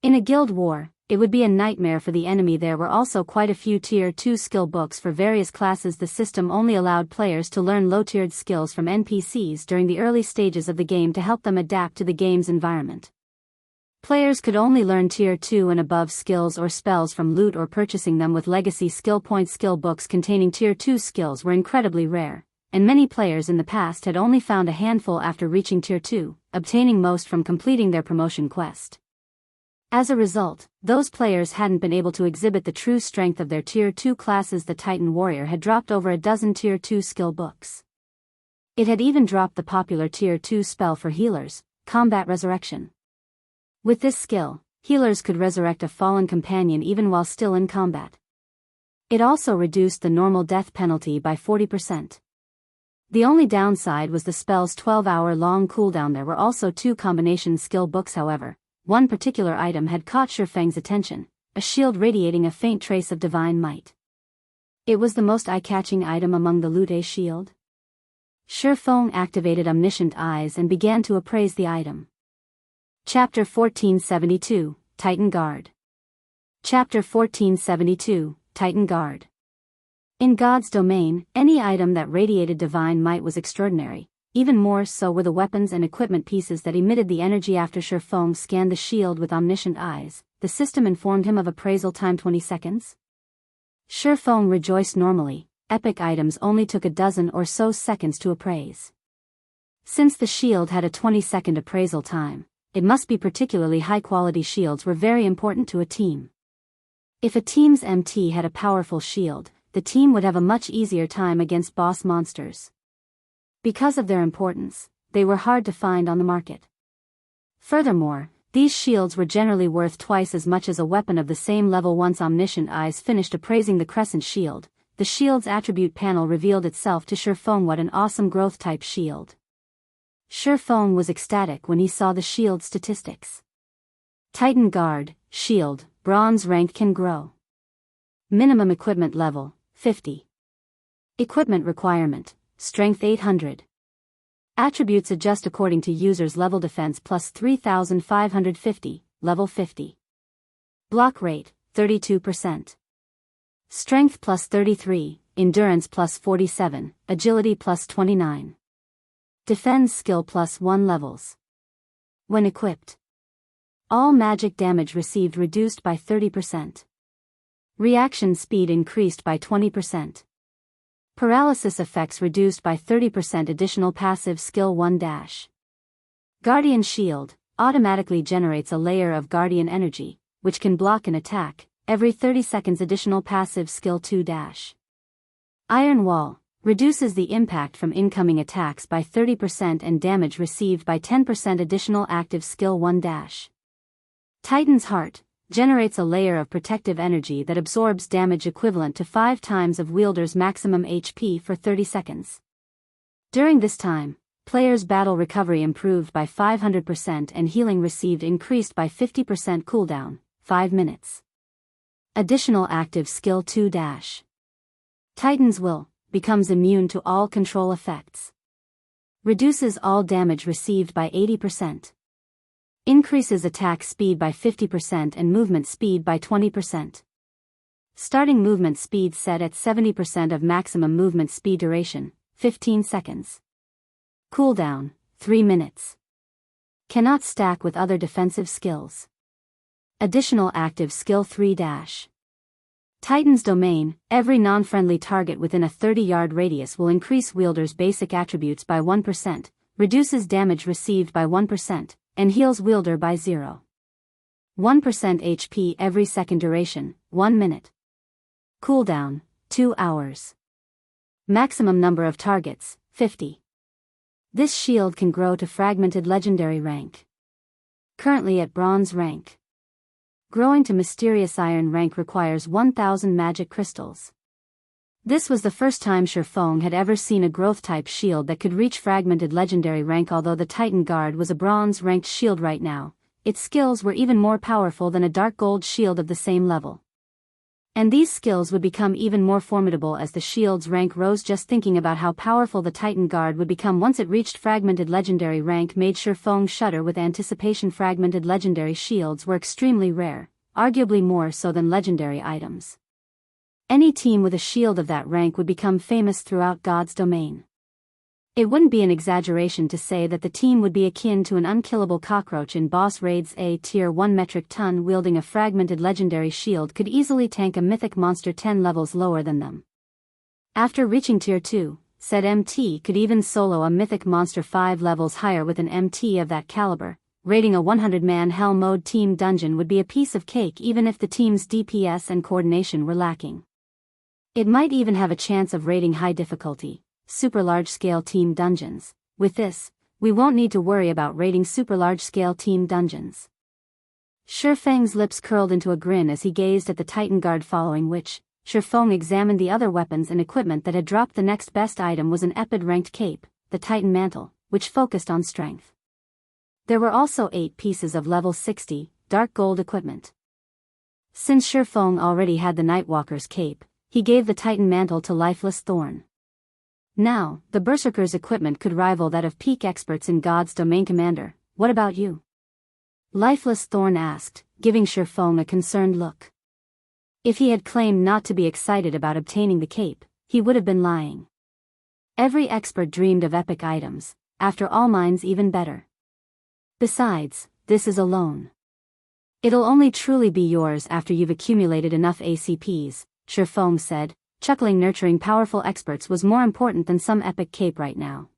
In a guild war, it would be a nightmare for the enemy. There were also quite a few Tier 2 skill books for various classes. The system only allowed players to learn low-tiered skills from NPCs during the early stages of the game to help them adapt to the game's environment. Players could only learn Tier 2 and above skills or spells from loot or purchasing them with legacy skill points. Skill books containing Tier 2 skills were incredibly rare, and many players in the past had only found a handful after reaching Tier 2, obtaining most from completing their promotion quest. As a result, those players hadn't been able to exhibit the true strength of their Tier 2 classes. The Titan warrior had dropped over a dozen Tier 2 skill books. It had even dropped the popular Tier 2 spell for healers, Combat Resurrection. With this skill, healers could resurrect a fallen companion even while still in combat. It also reduced the normal death penalty by 40%. The only downside was the spell's 12-hour-long cooldown. There were also 2 combination skill books. However, one particular item had caught Shifeng's attention, a shield radiating a faint trace of divine might. It was the most eye-catching item among the loot. A shield? Shifeng activated Omniscient Eyes and began to appraise the item. Chapter 1472, Titan Guard. Chapter 1472, Titan Guard. In God's domain, any item that radiated divine might was extraordinary. Even more so were the weapons and equipment pieces that emitted the energy. After Shifeng scanned the shield with Omniscient Eyes, the system informed him of appraisal time 20 seconds. Shifeng rejoiced. Normally, epic items only took a dozen or so seconds to appraise. Since the shield had a 20-second appraisal time, it must be particularly high-quality. Shields were very important to a team. If a team's MT had a powerful shield, the team would have a much easier time against boss monsters. Because of their importance, they were hard to find on the market. Furthermore, these shields were generally worth twice as much as a weapon of the same level. Once Omniscient Eyes finished appraising the Crescent shield, the shield's attribute panel revealed itself to Shifeng. What an awesome growth-type shield! Shifeng was ecstatic when he saw the shield statistics. Titan Guard, Shield, Bronze rank can grow. Minimum equipment level, 50. Equipment requirement, Strength 800. Attributes adjust according to user's level. Defense plus 3550, level 50. Block rate, 32%. Strength plus 33, Endurance plus 47, Agility plus 29. Defense skill plus 1 levels. When equipped, all magic damage received reduced by 30%. Reaction speed increased by 20%. Paralysis effects reduced by 30%. Additional passive skill 1 dash. Guardian Shield automatically generates a layer of guardian energy, which can block an attack every 30 seconds. Additional passive skill 2 dash. Iron Wall reduces the impact from incoming attacks by 30% and damage received by 10%. Additional active skill 1 dash. Titan's Heart generates a layer of protective energy that absorbs damage equivalent to 5 times of wielder's maximum HP for 30 seconds. During this time, Players' battle recovery improved by 500% and healing received increased by 50% cooldown, 5 minutes. Additional active skill 2 dash. Titan's Will, becomes immune to all control effects. Reduces all damage received by 80%. Increases attack speed by 50% and movement speed by 20%. Starting movement speed set at 70% of maximum movement speed duration, 15 seconds. Cooldown, 3 minutes. Cannot stack with other defensive skills. Additional active skill 3 dash. Titan's Domain, every non-friendly target within a 30-yard radius will increase wielder's basic attributes by 1%, reduces damage received by 1%, and heals wielder by 0. 1% HP every second duration, 1 minute. Cooldown, 2 hours. Maximum number of targets, 50. This shield can grow to Fragmented Legendary rank. Currently at Bronze rank. Growing to Mysterious Iron rank requires 1,000 magic crystals. This was the first time Shifeng had ever seen a growth-type shield that could reach Fragmented Legendary rank. Although the Titan Guard was a Bronze-ranked shield right now, its skills were even more powerful than a Dark Gold shield of the same level. And these skills would become even more formidable as the shield's rank rose. Just thinking about how powerful the Titan Guard would become once it reached Fragmented Legendary rank made Shifeng shudder with anticipation. Fragmented Legendary shields were extremely rare, arguably more so than legendary items. Any team with a shield of that rank would become famous throughout God's domain. It wouldn't be an exaggeration to say that the team would be akin to an unkillable cockroach in boss raids. A tier 1 metric ton wielding a fragmented legendary shield could easily tank a mythic monster 10 levels lower than them. After reaching tier 2, said MT could even solo a mythic monster 5 levels higher. With an MT of that caliber, raiding a 100-man hell mode team dungeon would be a piece of cake even if the team's DPS and coordination were lacking. It might even have a chance of raiding high difficulty, super large-scale team dungeons. With this, we won't need to worry about raiding super large-scale team dungeons. Shifeng's lips curled into a grin as he gazed at the Titan Guard, following which, Shifeng examined the other weapons and equipment that had dropped. The next best item was an Epid-ranked cape, the Titan Mantle, which focused on strength. There were also 8 pieces of level 60, dark gold equipment. Since Shifeng already had the Nightwalker's cape, he gave the Titan Mantle to Lifeless Thorn. Now, the Berserker's equipment could rival that of peak experts in God's domain. Commander, what about you? Lifeless Thorn asked, giving Shifeng a concerned look. If he had claimed not to be excited about obtaining the cape, he would have been lying. Every expert dreamed of epic items, after all mine's even better. Besides, this is a loan. It'll only truly be yours after you've accumulated enough ACPs, Shifeng said, chuckling. Nurturing powerful experts was more important than some epic cape right now.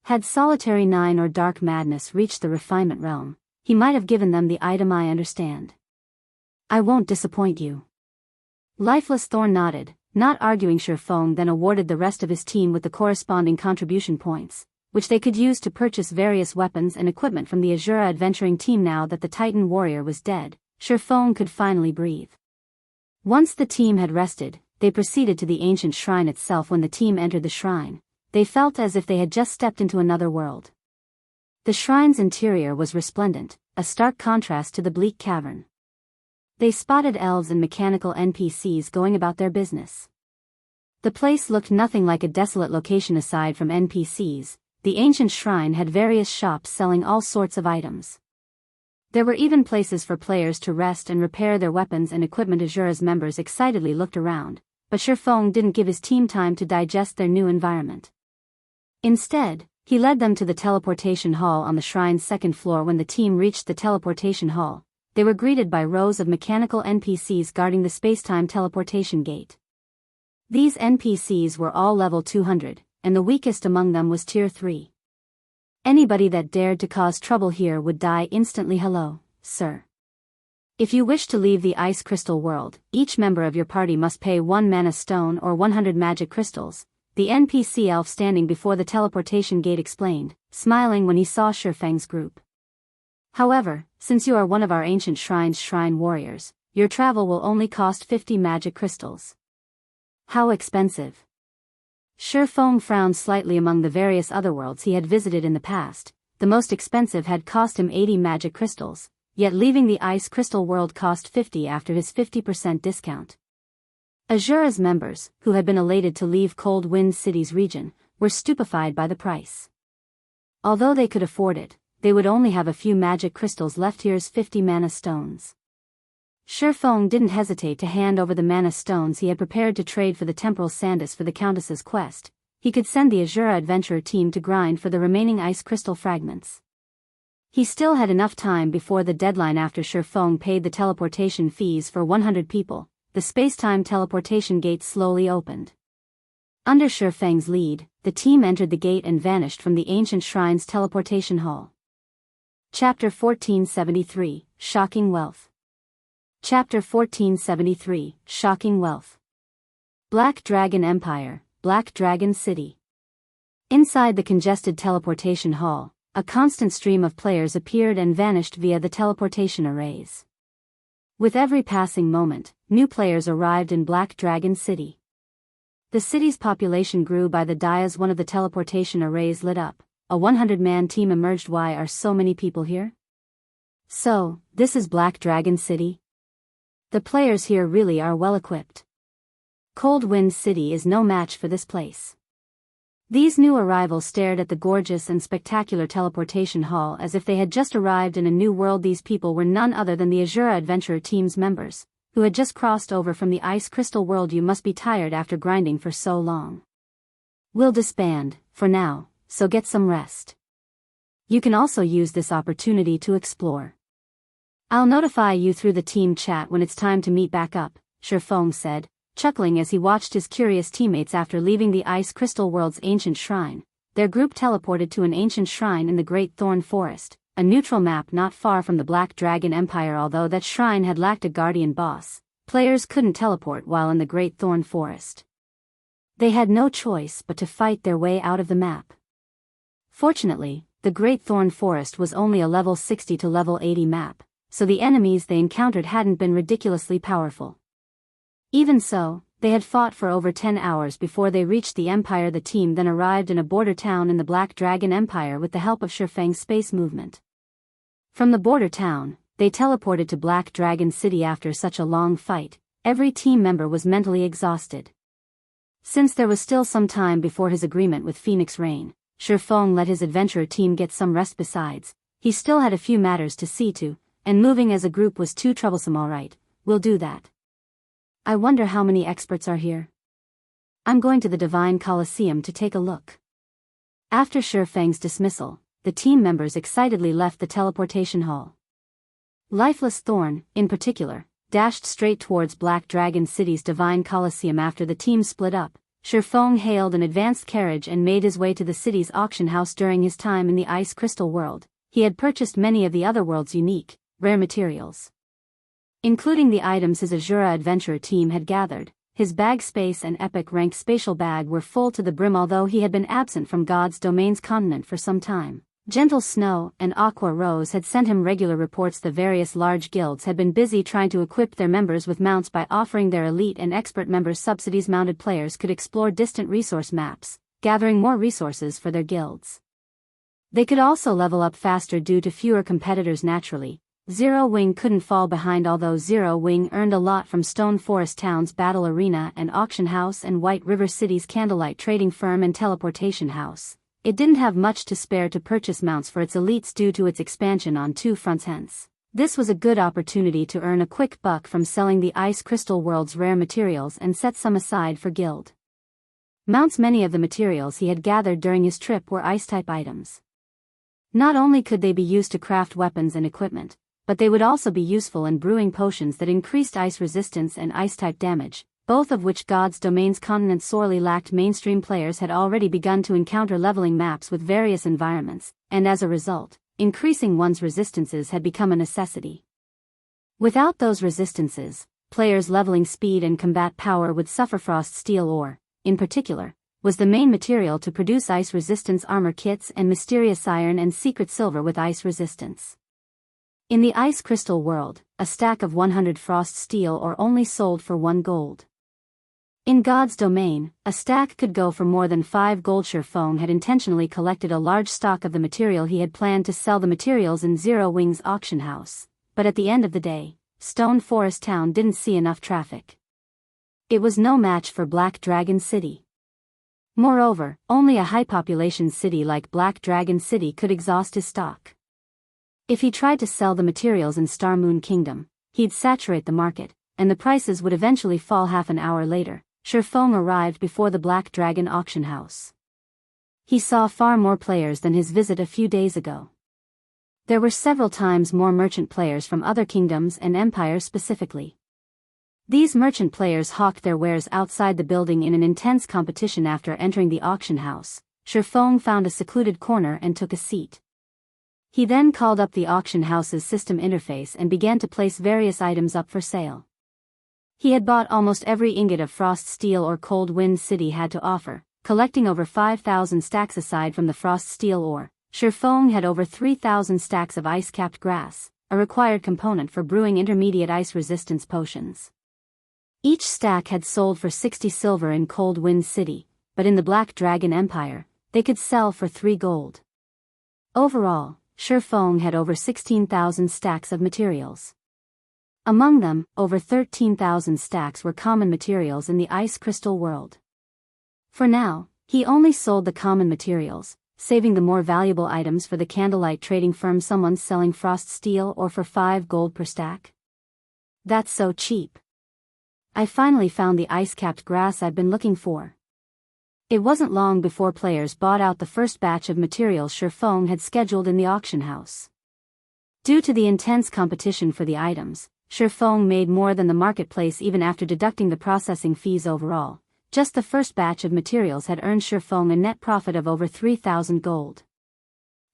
Had Solitary 9 or Dark Madness reached the refinement realm, he might have given them the item. I understand. I won't disappoint you. Lifeless Thorn nodded, not arguing. Shifeng then awarded the rest of his team with the corresponding contribution points, which they could use to purchase various weapons and equipment from the Asura adventuring team. Now that the Titan warrior was dead, Shifeng could finally breathe. Once the team had rested, they proceeded to the ancient shrine itself. When the team entered the shrine, they felt as if they had just stepped into another world. The shrine's interior was resplendent, a stark contrast to the bleak cavern. They spotted elves and mechanical NPCs going about their business. The place looked nothing like a desolate location. Aside from NPCs, the ancient shrine had various shops selling all sorts of items. There were even places for players to rest and repair their weapons and equipment. Asura's members excitedly looked around, but Shifeng didn't give his team time to digest their new environment. Instead, he led them to the teleportation hall on the shrine's second floor. When the team reached the teleportation hall, they were greeted by rows of mechanical NPCs guarding the space-time teleportation gate. These NPCs were all level 200, and the weakest among them was tier 3. Anybody that dared to cause trouble here would die instantly. Hello, sir. If you wish to leave the Ice Crystal world, each member of your party must pay 1 mana stone or 100 magic crystals, the NPC elf standing before the teleportation gate explained, smiling when he saw Shifeng's group. However, since you are one of our ancient shrine's shrine warriors, your travel will only cost 50 magic crystals. How expensive. Shifeng frowned slightly. Among the various other worlds he had visited in the past, the most expensive had cost him 80 magic crystals, yet leaving the ice crystal world cost 50 after his 50% discount. Asura's members, who had been elated to leave Cold Wind City's region, were stupefied by the price. Although they could afford it, they would only have a few magic crystals left. Here's 50 mana stones. Shifeng didn't hesitate to hand over the mana stones he had prepared to trade for the temporal sandus for the Countess's quest. He could send the Asura adventurer team to grind for the remaining ice crystal fragments. He still had enough time before the deadline. After Shifeng paid the teleportation fees for 100 people, the space-time teleportation gate slowly opened. Under Shifeng's lead, the team entered the gate and vanished from the ancient shrine's teleportation hall. Chapter 1473, Shocking Wealth. Chapter 1473, Shocking Wealth. Black Dragon Empire, Black Dragon City. Inside the congested teleportation hall, a constant stream of players appeared and vanished via the teleportation arrays. With every passing moment, new players arrived in Black Dragon City. The city's population grew by the die as one of the teleportation arrays lit up. A 100-man team emerged. Why are so many people here? So, this is Black Dragon City? The players here really are well equipped. Cold Wind City is no match for this place. These new arrivals stared at the gorgeous and spectacular teleportation hall as if they had just arrived in a new world. These people were none other than the Asura adventurer team's members, who had just crossed over from the ice crystal world. You must be tired after grinding for so long. We'll disband, for now, so get some rest. You can also use this opportunity to explore. I'll notify you through the team chat when it's time to meet back up, Shifeng said, chuckling as he watched his curious teammates. After leaving the ice crystal world's ancient shrine, their group teleported to an ancient shrine in the Great Thorn Forest, a neutral map not far from the Black Dragon Empire. Although that shrine had lacked a guardian boss, players couldn't teleport while in the Great Thorn Forest. They had no choice but to fight their way out of the map. Fortunately, the Great Thorn Forest was only a level 60 to level 80 map, so the enemies they encountered hadn't been ridiculously powerful. Even so, they had fought for over 10 hours before they reached the Empire. The team then arrived in a border town in the Black Dragon Empire with the help of Shifeng's space movement. From the border town, they teleported to Black Dragon City. After such a long fight, every team member was mentally exhausted. Since there was still some time before his agreement with Phoenix Rain, Shifeng let his adventurer team get some rest. Besides, he still had a few matters to see to, and moving as a group was too troublesome. Alright, we'll do that. I wonder how many experts are here. I'm going to the Divine Colosseum to take a look. After Shifeng's dismissal, the team members excitedly left the teleportation hall. Lifeless Thorn, in particular, dashed straight towards Black Dragon City's Divine Colosseum. After the team split up, Shifeng hailed an advanced carriage and made his way to the city's auction house. During his time in the Ice Crystal world, he had purchased many of the other world's unique, rare materials. Including the items his Asura adventurer team had gathered, his bag space and epic ranked spatial bag were full to the brim. Although he had been absent from God's Domain's continent for some time, Gentle Snow and Aqua Rose had sent him regular reports. The various large guilds had been busy trying to equip their members with mounts by offering their elite and expert members subsidies. Mounted players could explore distant resource maps, gathering more resources for their guilds. They could also level up faster due to fewer competitors. Naturally, Zero Wing couldn't fall behind. Although Zero Wing earned a lot from Stone Forest Town's Battle Arena and Auction House and White River City's Candlelight Trading Firm and Teleportation House, it didn't have much to spare to purchase mounts for its elites due to its expansion on two fronts. Hence, this was a good opportunity to earn a quick buck from selling the Ice Crystal world's rare materials and set some aside for guild mounts. Many of the materials he had gathered during his trip were ice-type items. Not only could they be used to craft weapons and equipment, but they would also be useful in brewing potions that increased ice resistance and ice-type damage, both of which God's Domain's continent sorely lacked. Mainstream players had already begun to encounter leveling maps with various environments, and as a result, increasing one's resistances had become a necessity. Without those resistances, players' leveling speed and combat power would suffer. Frost Steel ore, in particular, was the main material to produce ice resistance armor kits and mysterious iron and secret silver with ice resistance. In the Ice Crystal world, a stack of 100 frost steel ore only sold for 1 gold. In God's domain, a stack could go for more than 5 gold. Shifeng had intentionally collected a large stock of the material he had planned to sell the materials in Zero Wing's auction house, but at the end of the day, Stone Forest Town didn't see enough traffic. It was no match for Black Dragon City. Moreover, only a high-population city like Black Dragon City could exhaust his stock. If he tried to sell the materials in Star Moon Kingdom, he'd saturate the market, and the prices would eventually fall. Half an hour later, Shifeng arrived before the Black Dragon auction house. He saw far more players than his visit a few days ago. There were several times more merchant players from other kingdoms and empires specifically. These merchant players hawked their wares outside the building in an intense competition. After entering the auction house, Shifeng found a secluded corner and took a seat. He then called up the auction house's system interface and began to place various items up for sale. He had bought almost every ingot of frost steel or Cold Wind City had to offer, collecting over 5,000 stacks. Aside from the frost steel ore, Shifeng had over 3,000 stacks of ice-capped grass, a required component for brewing intermediate ice resistance potions. Each stack had sold for 60 silver in Cold Wind City, but in the Black Dragon Empire, they could sell for 3 gold. Overall, Shifeng had over 16,000 stacks of materials. Among them, over 13,000 stacks were common materials in the ice crystal world. For now, he only sold the common materials, saving the more valuable items for the candlelight trading firm. Someone selling frost steel ore for 5 gold per stack? That's so cheap. I finally found the ice-capped grass I've been looking for. It wasn't long before players bought out the first batch of materials Shifeng had scheduled in the auction house. Due to the intense competition for the items, Shifeng made more than the marketplace even after deducting the processing fees. Overall, just the first batch of materials had earned Shifeng a net profit of over 3,000 gold.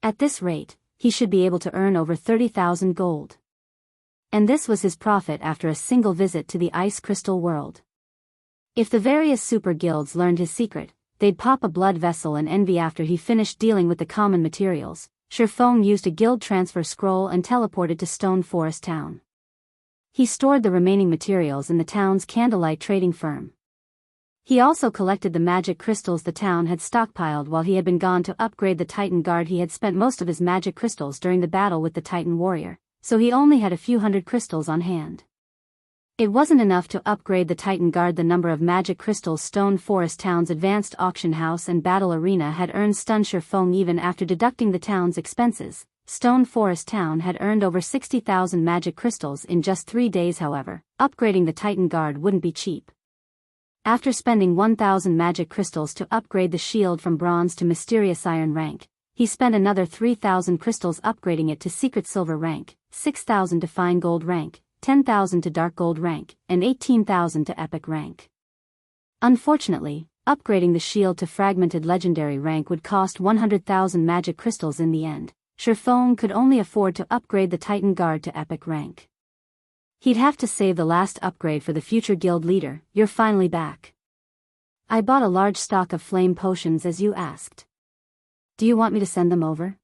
At this rate, he should be able to earn over 30,000 gold. And this was his profit after a single visit to the ice crystal world. If the various super guilds learned his secret, they'd pop a blood vessel and envy. After he finished dealing with the common materials, Shifeng used a guild transfer scroll and teleported to Stone Forest Town. He stored the remaining materials in the town's candlelight trading firm. He also collected the magic crystals the town had stockpiled while he had been gone to upgrade the Titan Guard. He had spent most of his magic crystals during the battle with the Titan Warrior, so he only had a few hundred crystals on hand. It wasn't enough to upgrade the Titan Guard. The number of magic crystals Stone Forest Town's advanced auction house and battle arena had earned stunned Shifeng. Even after deducting the town's expenses, Stone Forest Town had earned over 60,000 magic crystals in just 3 days. However, upgrading the Titan Guard wouldn't be cheap. After spending 1,000 magic crystals to upgrade the shield from bronze to mysterious iron rank, he spent another 3,000 crystals upgrading it to secret silver rank, 6,000 to fine gold rank, 10,000 to dark gold rank, and 18,000 to epic rank. Unfortunately, upgrading the shield to fragmented legendary rank would cost 100,000 magic crystals in the end. Shifeng could only afford to upgrade the Titan Guard to epic rank. He'd have to save the last upgrade for the future guild leader. You're finally back. I bought a large stock of flame potions as you asked. Do you want me to send them over?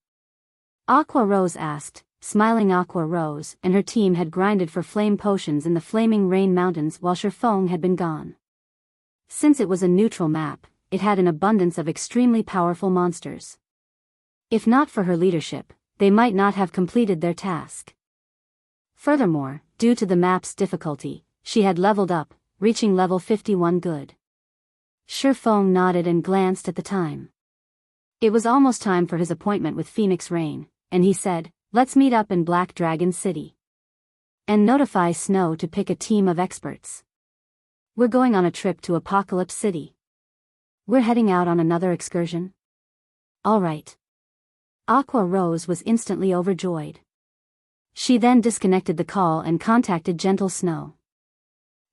Aqua Rose asked. Smiling, Aqua Rose and her team had grinded for flame potions in the Flaming Rain Mountains while Shifeng had been gone. Since it was a neutral map, it had an abundance of extremely powerful monsters. If not for her leadership, they might not have completed their task. Furthermore, due to the map's difficulty, she had leveled up, reaching level 51. Good. Shifeng nodded and glanced at the time. It was almost time for his appointment with Phoenix Rain, and he said, "Let's meet up in Black Dragon City. And notify Snow to pick a team of experts. We're going on a trip to Apocalypse City. We're heading out on another excursion." All right. Aqua Rose was instantly overjoyed. She then disconnected the call and contacted Gentle Snow.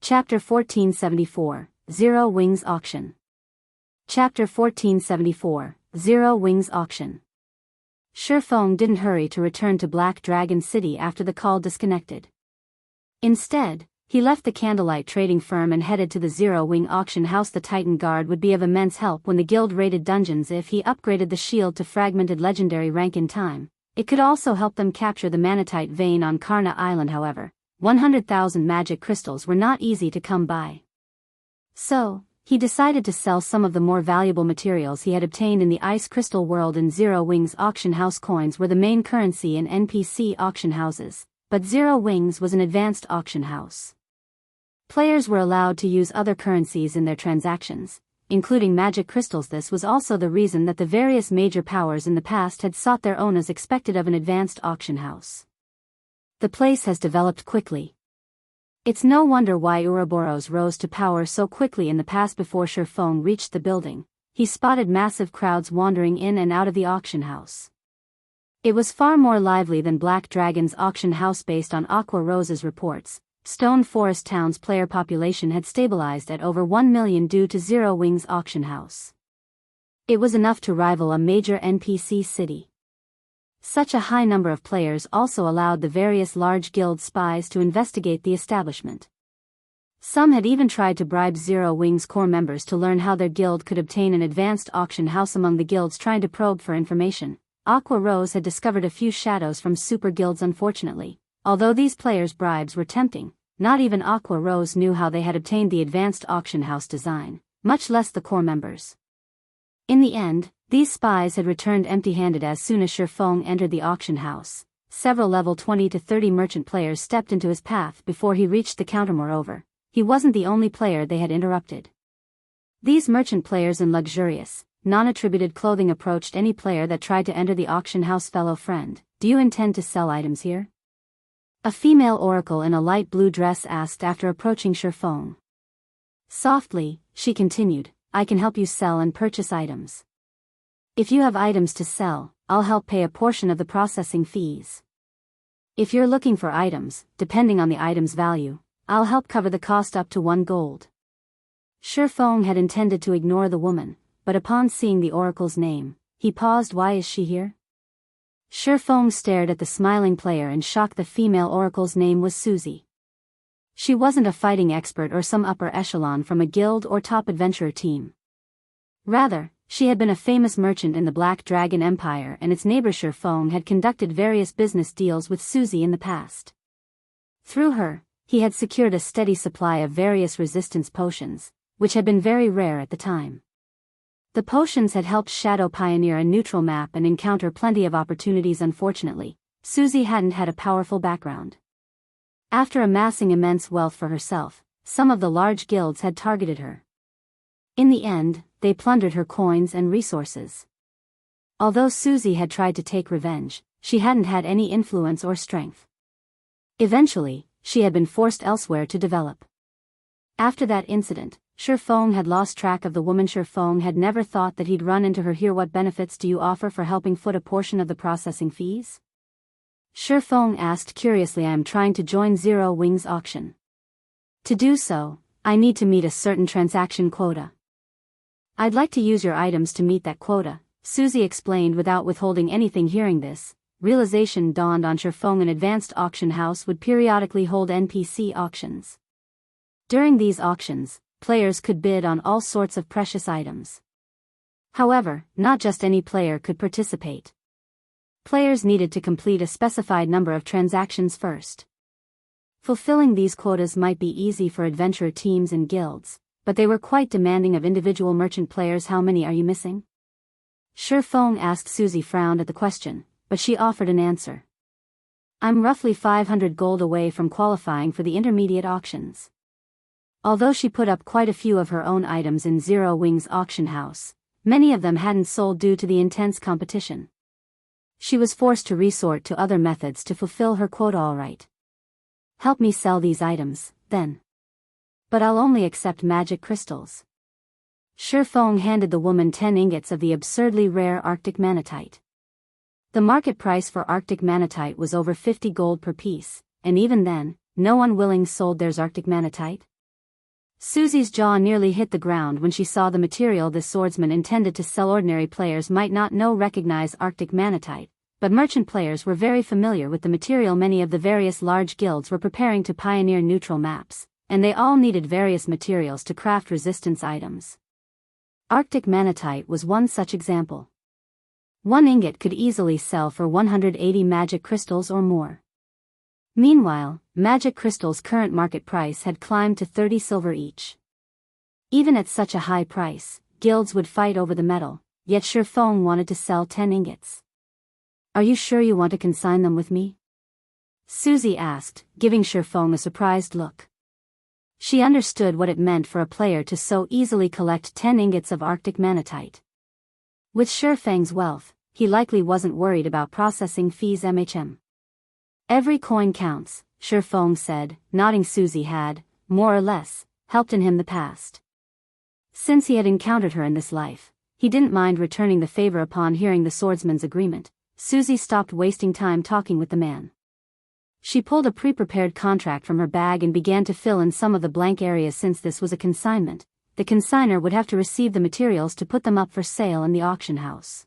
Chapter 1474, Zero Wings Auction. Chapter 1474, Zero Wings Auction. Shifeng didn't hurry to return to Black Dragon City after the call disconnected. Instead, he left the candlelight trading firm and headed to the Zero Wing auction house. The Titan Guard would be of immense help when the guild raided dungeons. If he upgraded the shield to fragmented legendary rank in time, it could also help them capture the Manatite vein on Karna Island. However, 100,000 magic crystals were not easy to come by. So, he decided to sell some of the more valuable materials he had obtained in the Ice Crystal world. In Zero Wings auction house, coins were the main currency in NPC auction houses, but Zero Wings was an advanced auction house. Players were allowed to use other currencies in their transactions, including magic crystals. This was also the reason that the various major powers in the past had sought their own as expected of an advanced auction house. The place has developed quickly. It's no wonder why Ouroboros rose to power so quickly in the past. Before Shurfeng reached the building, he spotted massive crowds wandering in and out of the auction house. It was far more lively than Black Dragon's auction house. Based on Aqua Rose's reports, Stone Forest Town's player population had stabilized at over 1 million due to Zero Wings auction house. It was enough to rival a major NPC city. Such a high number of players also allowed the various large guild spies to investigate the establishment. Some had even tried to bribe Zero Wings core members to learn how their guild could obtain an advanced auction house. Among the guilds trying to probe for information, Aqua Rose had discovered a few shadows from super guilds. Unfortunately, although these players' bribes were tempting, not even Aqua Rose knew how they had obtained the advanced auction house design, much less the core members. In the end, these spies had returned empty-handed. As soon as Shurfeng entered the auction house, several level 20 to 30 merchant players stepped into his path before he reached the counter. Moreover, he wasn't the only player they had interrupted. These merchant players in luxurious, non-attributed clothing approached any player that tried to enter the auction house. Fellow friend, do you intend to sell items here? A female oracle in a light blue dress asked after approaching Shurfeng. Softly, she continued, I can help you sell and purchase items. If you have items to sell, I'll help pay a portion of the processing fees. If you're looking for items, depending on the item's value, I'll help cover the cost up to 1 gold. Shurfeng had intended to ignore the woman, but upon seeing the oracle's name, he paused. Why is she here? Shurfeng stared at the smiling player in shock. The female oracle's name was Susie. She wasn't a fighting expert or some upper echelon from a guild or top adventurer team. Rather, she had been a famous merchant in the Black Dragon Empire, and its neighbor Shurfeng had conducted various business deals with Susie in the past. Through her, he had secured a steady supply of various resistance potions, which had been very rare at the time. The potions had helped Shadow pioneer a neutral map and encounter plenty of opportunities. Unfortunately, Susie hadn't had a powerful background. After amassing immense wealth for herself, some of the large guilds had targeted her. In the end, they plundered her coins and resources. Although Susie had tried to take revenge, she hadn't had any influence or strength. Eventually, she had been forced elsewhere to develop. After that incident, Shurfeng had lost track of the woman. Shurfeng had never thought that he'd run into her here. What benefits do you offer for helping foot a portion of the processing fees? Shurfeng asked curiously. I am trying to join Zero Wings auction. To do so, I need to meet a certain transaction quota. I'd like to use your items to meet that quota, Susie explained without withholding anything. Hearing this, realization dawned on Shurfeng. An advanced auction house would periodically hold NPC auctions. During these auctions, players could bid on all sorts of precious items. However, not just any player could participate. Players needed to complete a specified number of transactions first. Fulfilling these quotas might be easy for adventurer teams and guilds, but they were quite demanding of individual merchant players. How many are you missing? Shurfeng asked. Susie frowned at the question, but she offered an answer. I'm roughly 500 gold away from qualifying for the intermediate auctions. Although she put up quite a few of her own items in Zero Wings auction house, many of them hadn't sold due to the intense competition. She was forced to resort to other methods to fulfill her quota. All right. Help me sell these items, then. But I'll only accept magic crystals. Shurfeng handed the woman 10 ingots of the absurdly rare Arctic Manatite. The market price for Arctic Manatite was over 50 gold per piece, and even then, no one willing sold theirs Arctic Manatite. Susie's jaw nearly hit the ground when she saw the material this swordsman intended to sell. Ordinary players might not recognize Arctic Manatite, but merchant players were very familiar with the material. Many of the various large guilds were preparing to pioneer neutral maps, and they all needed various materials to craft resistance items. Arctic Manatite was one such example. 1 ingot could easily sell for 180 magic crystals or more. Meanwhile, magic crystals' current market price had climbed to 30 silver each. Even at such a high price, guilds would fight over the metal, yet Shifeng wanted to sell 10 ingots. Are you sure you want to consign them with me? Susie asked, giving Shifeng a surprised look. She understood what it meant for a player to so easily collect 10 ingots of Arctic manatite. With Shifeng's wealth, he likely wasn't worried about processing fees. Every coin counts, Shifeng said, nodding. Susie had, more or less, helped in him the past. Since he had encountered her in this life, he didn't mind returning the favor. Upon hearing the swordsman's agreement, Susie stopped wasting time talking with the man. She pulled a pre-prepared contract from her bag and began to fill in some of the blank areas. Since this was a consignment, the consignor would have to receive the materials to put them up for sale in the auction house.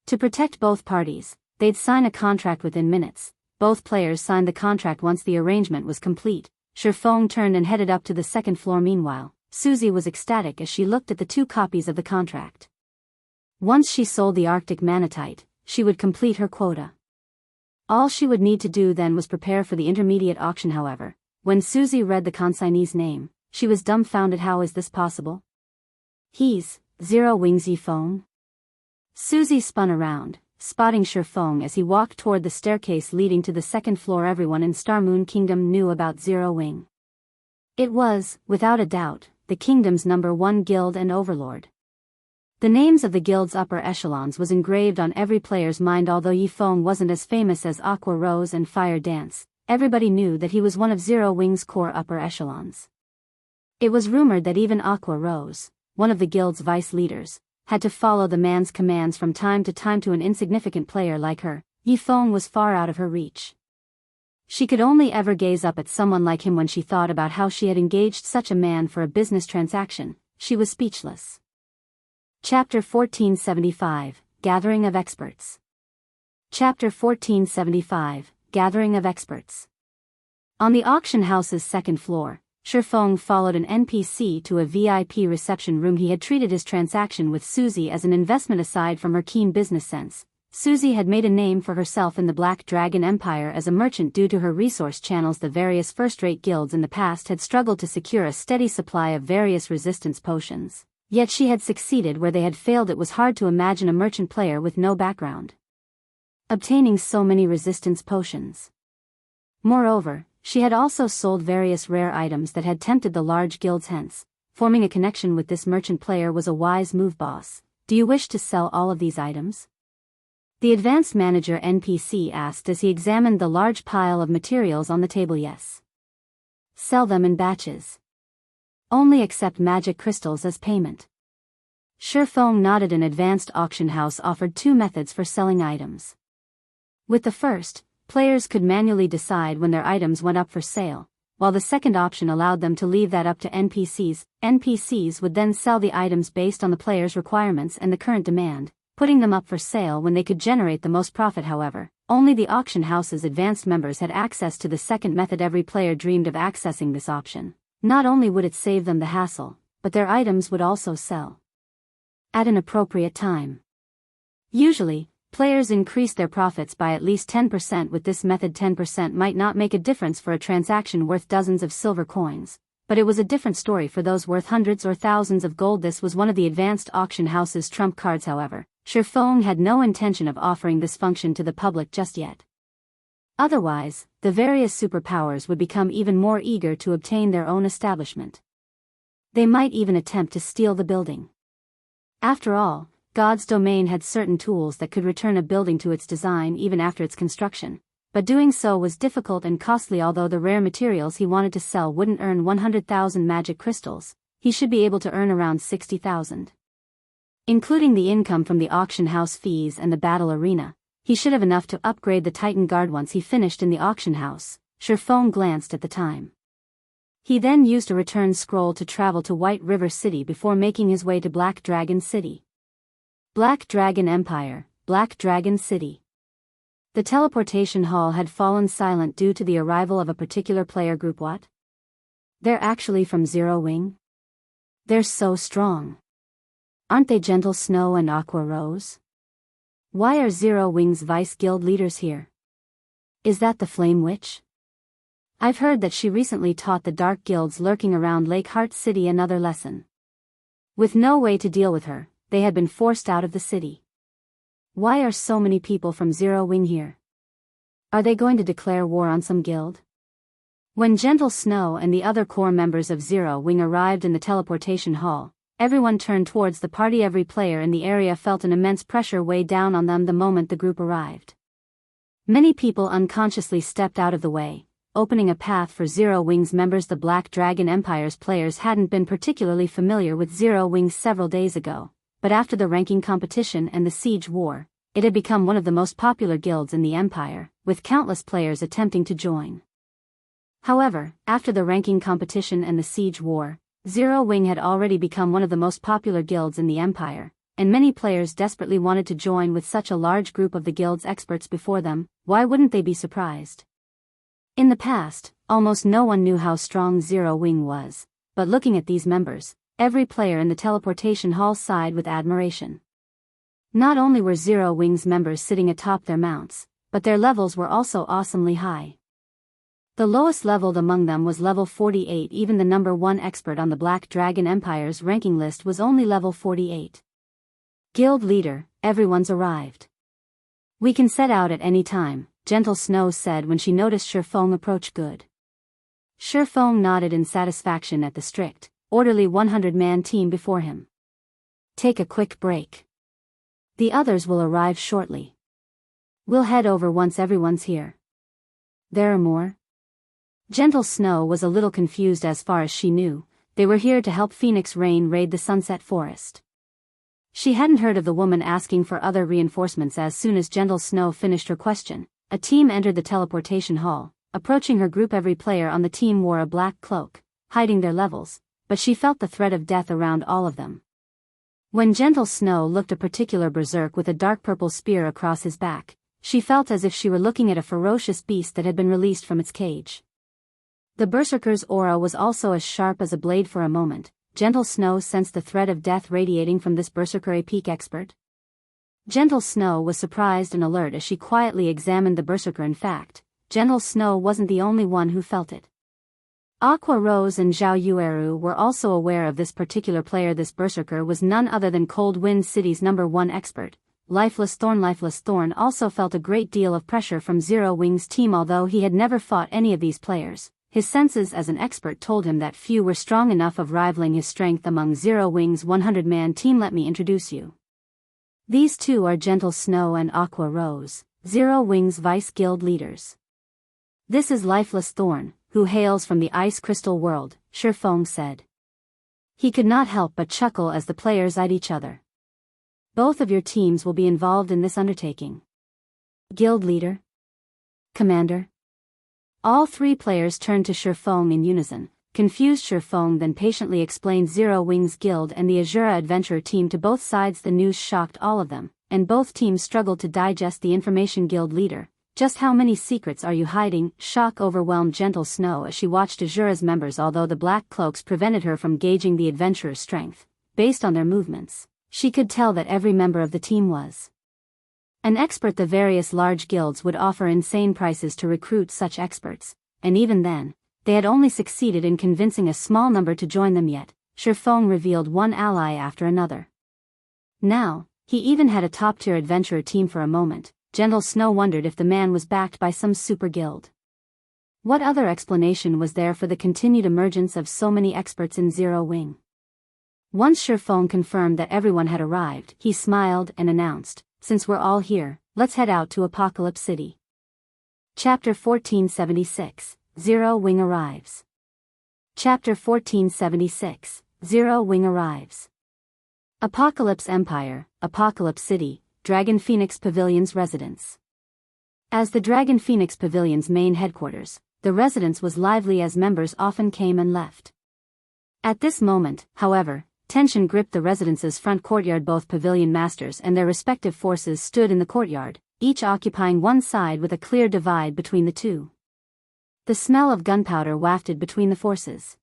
To protect both parties, they'd sign a contract within minutes. Both players signed the contract once the arrangement was complete. Shifeng turned and headed up to the second floor. Meanwhile, Susie was ecstatic as she looked at the 2 copies of the contract. Once she sold the Arctic manatite, she would complete her quota. All she would need to do then was prepare for the intermediate auction. However, when Susie read the consignee's name, she was dumbfounded. How is this possible? He's Zero Wings Yifeng? Susie spun around, spotting Shifeng as he walked toward the staircase leading to the second floor. Everyone in Star Moon Kingdom knew about Zero Wing. It was, without a doubt, the kingdom's #1 guild and overlord. The names of the guild's upper echelons was engraved on every player's mind. Although Yifeng wasn't as famous as Aqua Rose and Fire Dance, everybody knew that he was one of Zero Wing's core upper echelons. It was rumored that even Aqua Rose, one of the guild's vice leaders, had to follow the man's commands from time to time. To an insignificant player like her, Yifeng was far out of her reach. She could only ever gaze up at someone like him. When she thought about how she had engaged such a man for a business transaction, she was speechless. Chapter 1475, Gathering of Experts. Chapter 1475, Gathering of Experts. On the auction house's second floor, Shifeng followed an NPC to a VIP reception room. He had treated his transaction with Susie as an investment. Aside from her keen business sense, Susie had made a name for herself in the Black Dragon Empire as a merchant. Due to her resource channels, the various first-rate guilds in the past had struggled to secure a steady supply of various resistance potions. Yet she had succeeded where they had failed. It was hard to imagine a merchant player with no background obtaining so many resistance potions. Moreover, she had also sold various rare items that had tempted the large guilds. Hence, forming a connection with this merchant player was a wise move. Boss, do you wish to sell all of these items? The advanced manager NPC asked as he examined the large pile of materials on the table. Yes. Sell them in batches. Only accept magic crystals as payment. Shifeng nodded. An advanced auction house offered 2 methods for selling items. With the first, players could manually decide when their items went up for sale, while the second option allowed them to leave that up to NPCs. NPCs would then sell the items based on the player's requirements and the current demand, putting them up for sale when they could generate the most profit. However, only the auction house's advanced members had access to the second method. Every player dreamed of accessing this option. Not only would it save them the hassle, but their items would also sell at an appropriate time. Usually, players increased their profits by at least 10% with this method. 10% might not make a difference for a transaction worth dozens of silver coins, but it was a different story for those worth hundreds or thousands of gold. This was one of the advanced auction house's trump cards. However, Shifeng had no intention of offering this function to the public just yet. Otherwise, the various superpowers would become even more eager to obtain their own establishment. They might even attempt to steal the building. After all, God's domain had certain tools that could return a building to its design even after its construction, but doing so was difficult and costly. Although the rare materials he wanted to sell wouldn't earn 100,000 magic crystals, he should be able to earn around 60,000. Including the income from the auction house fees and the battle arena, he should have enough to upgrade the Titan Guard. Once he finished in the auction house, Shifeng glanced at the time. He then used a return scroll to travel to White River City before making his way to Black Dragon City. Black Dragon Empire, Black Dragon City. The teleportation hall had fallen silent due to the arrival of a particular player group. What? They're actually from Zero Wing? They're so strong. Aren't they Gentle Snow and Aqua Rose? Why are Zero Wing's vice guild leaders here? Is that the Flame Witch? I've heard that she recently taught the dark guilds lurking around Lake Heart City another lesson. With no way to deal with her, they had been forced out of the city. Why are so many people from Zero Wing here? Are they going to declare war on some guild? When Gentle Snow and the other core members of Zero Wing arrived in the teleportation hall, everyone turned towards the party. Every player in the area felt an immense pressure weigh down on them the moment the group arrived. Many people unconsciously stepped out of the way, opening a path for Zero Wing's members. The Black Dragon Empire's players hadn't been particularly familiar with Zero Wing several days ago, but after the ranking competition and the siege war, it had become one of the most popular guilds in the Empire, with countless players attempting to join. However, after the ranking competition and the siege war, Zero Wing had already become one of the most popular guilds in the Empire, and many players desperately wanted to join with such a large group of the guild's experts before them. Why wouldn't they be surprised? In the past, almost no one knew how strong Zero Wing was, but looking at these members, every player in the teleportation hall sighed with admiration. Not only were Zero Wing's members sitting atop their mounts, but their levels were also awesomely high. The lowest leveled among them was level 48. Even the number 1 expert on the Black Dragon Empire's ranking list was only level 48. Guild leader, everyone's arrived. We can set out at any time, Gentle Snow said when she noticed Shifeng approach. Good. Shifeng nodded in satisfaction at the strict, orderly 100-man team before him. Take a quick break. The others will arrive shortly. We'll head over once everyone's here. There are more? Gentle Snow was a little confused. As far as she knew, they were here to help Phoenix Rain raid the Sunset Forest. She hadn't heard of the woman asking for other reinforcements. As soon as Gentle Snow finished her question, a team entered the teleportation hall, approaching her group. Every player on the team wore a black cloak, hiding their levels, but she felt the threat of death around all of them. When Gentle Snow looked a particular berserk with a dark purple spear across his back, she felt as if she were looking at a ferocious beast that had been released from its cage. The berserker's aura was also as sharp as a blade. For a moment, Gentle Snow sensed the threat of death radiating from this berserker. A peak expert? Gentle Snow was surprised and alert as she quietly examined the berserker. In fact, Gentle Snow wasn't the only one who felt it. Aqua Rose and Zhao Yueru were also aware of this particular player. This berserker was none other than Cold Wind City's number 1 expert, Lifeless Thorn. Lifeless Thorn also felt a great deal of pressure from Zero Wing's team. Although he had never fought any of these players, his senses as an expert told him that few were strong enough of rivaling his strength among Zero Wing's 100-man team. Let me introduce you. These two are Gentle Snow and Aqua Rose, Zero Wing's vice guild leaders. This is Lifeless Thorn, who hails from the Ice Crystal world, Shifeng said. He could not help but chuckle as the players eyed each other. Both of your teams will be involved in this undertaking. Guild leader? Commander? All 3 players turned to Shifeng in unison. Confused Shifeng then patiently explained Zero Wing's guild and the Asura adventurer team to both sides. The news shocked all of them, and both teams struggled to digest the information. Guild leader, just how many secrets are you hiding? Shock overwhelmed Gentle Snow as she watched Asura's members. Although the black cloaks prevented her from gauging the adventurer's strength, based on their movements, she could tell that every member of the team was an expert. The various large guilds would offer insane prices to recruit such experts, and even then, they had only succeeded in convincing a small number to join them. Yet, Shifeng revealed one ally after another. Now, he even had a top-tier adventurer team. For a moment, Gentle Snow wondered if the man was backed by some super guild. What other explanation was there for the continued emergence of so many experts in Zero Wing? Once Shifeng confirmed that everyone had arrived, he smiled and announced, "Since we're all here, let's head out to Apocalypse City." Chapter 1476, Zero Wing arrives. Chapter 1476, Zero Wing arrives. Apocalypse Empire, Apocalypse City, Dragon Phoenix Pavilion's residence. As the Dragon Phoenix Pavilion's main headquarters, the residence was lively as members often came and left. At this moment, however, tension gripped the residence's front courtyard. Both pavilion masters and their respective forces stood in the courtyard, each occupying one side with a clear divide between the two. The smell of gunpowder wafted between the forces.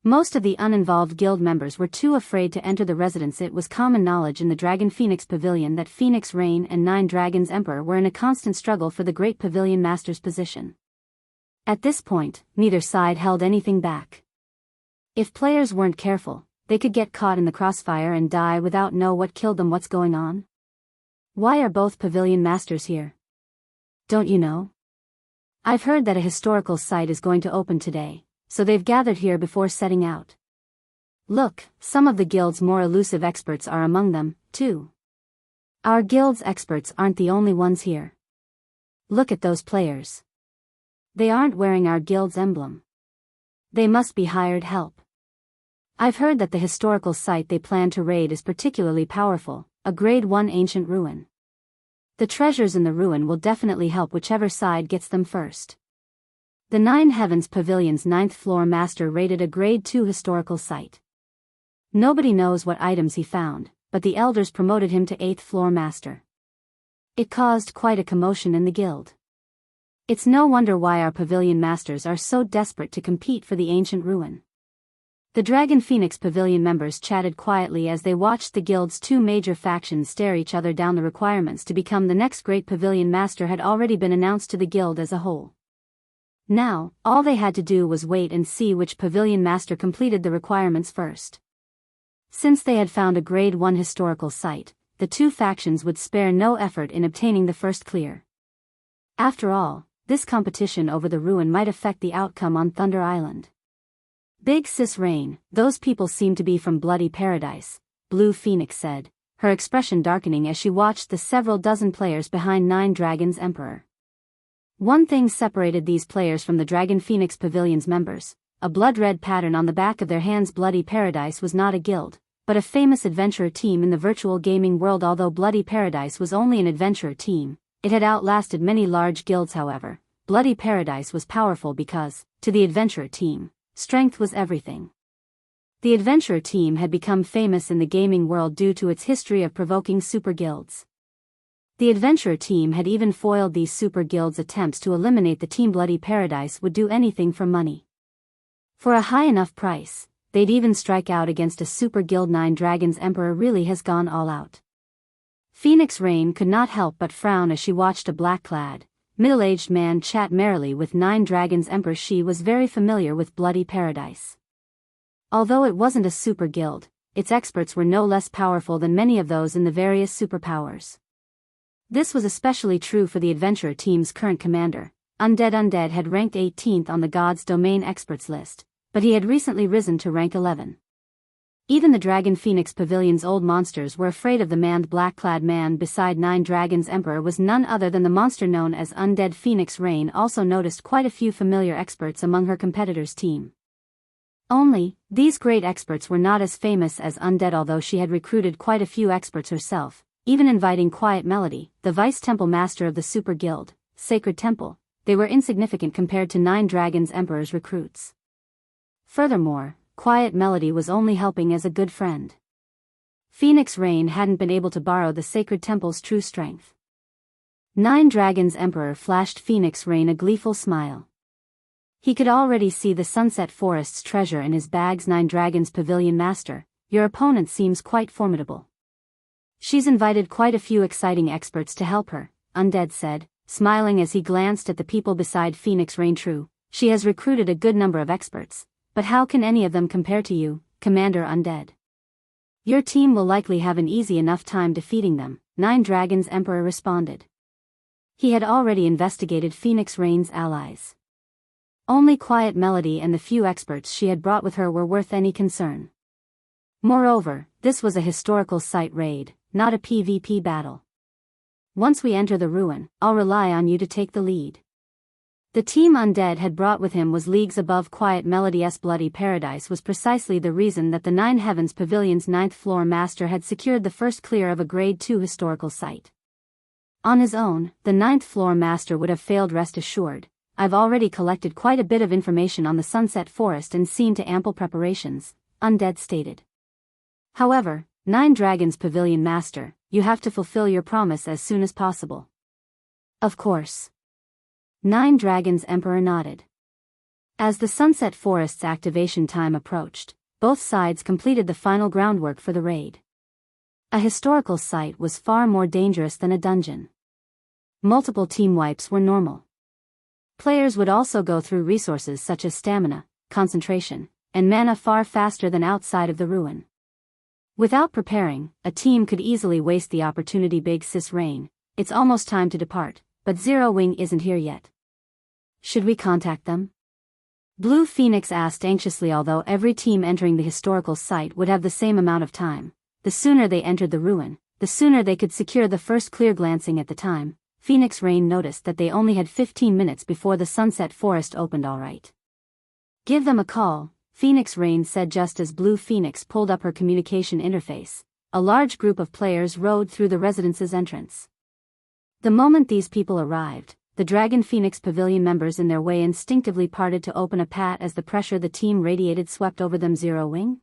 Most of the uninvolved guild members were too afraid to enter the residence. It was common knowledge in the Dragon Phoenix Pavilion that Phoenix Rain and 9 Dragons Emperor were in a constant struggle for the great pavilion master's position. At this point, neither side held anything back. If players weren't careful, they could get caught in the crossfire and die without know what killed them. What's going on? Why are both pavilion masters here? Don't you know? I've heard that a historical site is going to open today, so they've gathered here before setting out. Look, some of the guild's more elusive experts are among them, too. Our guild's experts aren't the only ones here. Look at those players. They aren't wearing our guild's emblem. They must be hired help. I've heard that the historical site they plan to raid is particularly powerful, a grade 1 ancient ruin. The treasures in the ruin will definitely help whichever side gets them first. The Nine Heavens Pavilion's 9th floor master raided a grade 2 historical site. Nobody knows what items he found, but the elders promoted him to 8th floor master. It caused quite a commotion in the guild. It's no wonder why our pavilion masters are so desperate to compete for the ancient ruin. The Dragon Phoenix Pavilion members chatted quietly as they watched the guild's two major factions stare each other down. The requirements to become the next great pavilion master had already been announced to the guild as a whole. Now, all they had to do was wait and see which pavilion master completed the requirements first. Since they had found a grade 1 historical site, the two factions would spare no effort in obtaining the first clear. After all, this competition over the ruin might affect the outcome on Thunder Island. Big Sis Rain, those people seem to be from Bloody Paradise, Blue Phoenix said, her expression darkening as she watched the several dozen players behind Nine Dragons Emperor. One thing separated these players from the Dragon Phoenix Pavilion's members: a blood-red pattern on the back of their hands. Bloody Paradise was not a guild, but a famous adventurer team in the virtual gaming world. Although Bloody Paradise was only an adventurer team, it had outlasted many large guilds. However, Bloody Paradise was powerful because, to the adventurer team, strength was everything. The adventurer team had become famous in the gaming world due to its history of provoking super guilds. The adventurer team had even foiled these super guilds' attempts to eliminate the team. Bloody Paradise would do anything for money. For a high enough price, they'd even strike out against a super guild. Nine Dragons Emperor really has gone all out. Phoenix Rain could not help but frown as she watched a black-clad, middle-aged man chat merrily with Nine Dragons Emperor. She was very familiar with Bloody Paradise. Although it wasn't a super guild, its experts were no less powerful than many of those in the various superpowers. This was especially true for the adventurer team's current commander. Undead had ranked 18th on the God's Domain experts list, but he had recently risen to rank 11. Even the Dragon Phoenix Pavilion's old monsters were afraid of the manned black-clad man beside Nine Dragons Emperor was none other than the monster known as Undead. Phoenix Rain also noticed quite a few familiar experts among her competitors' team. Only, these great experts were not as famous as Undead. Although she had recruited quite a few experts herself, even inviting Quiet Melody, the Vice Temple Master of the Super Guild, Sacred Temple, they were insignificant compared to Nine Dragons Emperor's recruits. Furthermore, Quiet Melody was only helping as a good friend. Phoenix Rain hadn't been able to borrow the Sacred Temple's true strength. Nine Dragons Emperor flashed Phoenix Rain a gleeful smile. He could already see the Sunset Forest's treasure in his bags. Nine Dragons Pavilion Master, your opponent seems quite formidable. She's invited quite a few exciting experts to help her, Undead said, smiling as he glanced at the people beside Phoenix Rain. True, she has recruited a good number of experts, but how can any of them compare to you, Commander Undead? Your team will likely have an easy enough time defeating them, Nine Dragons Emperor responded. He had already investigated Phoenix Rain's allies. Only Quiet Melody and the few experts she had brought with her were worth any concern. Moreover, this was a historical site raid, not a PvP battle. Once we enter the ruin, I'll rely on you to take the lead. The team Undead had brought with him was leagues above Quiet Melody's. Bloody Paradise was precisely the reason that the Nine Heavens Pavilion's 9th floor master had secured the first clear of a grade 2 historical site. On his own, the 9th floor master would have failed. Rest assured, I've already collected quite a bit of information on the Sunset Forest and seen to ample preparations, Undead stated. However, Nine Dragons Pavilion Master, you have to fulfill your promise as soon as possible. Of course. Nine Dragons Emperor nodded. As the Sunset Forest's activation time approached, both sides completed the final groundwork for the raid. A historical site was far more dangerous than a dungeon. Multiple team wipes were normal. Players would also go through resources such as stamina, concentration, and mana far faster than outside of the ruin. Without preparing, a team could easily waste the opportunity. Big Sis Rain, it's almost time to depart, but Zero Wing isn't here yet. Should we contact them? Blue Phoenix asked anxiously. Although every team entering the historical site would have the same amount of time, the sooner they entered the ruin, the sooner they could secure the first clear. Glancing at the time, Phoenix Rain noticed that they only had 15 minutes before the Sunset Forest opened. All right. Give them a call, Phoenix Rain said just as Blue Phoenix pulled up her communication interface. A large group of players rode through the residence's entrance. The moment these people arrived, the Dragon Phoenix Pavilion members in their way instinctively parted to open a path as the pressure the team radiated swept over them. Zero Wing?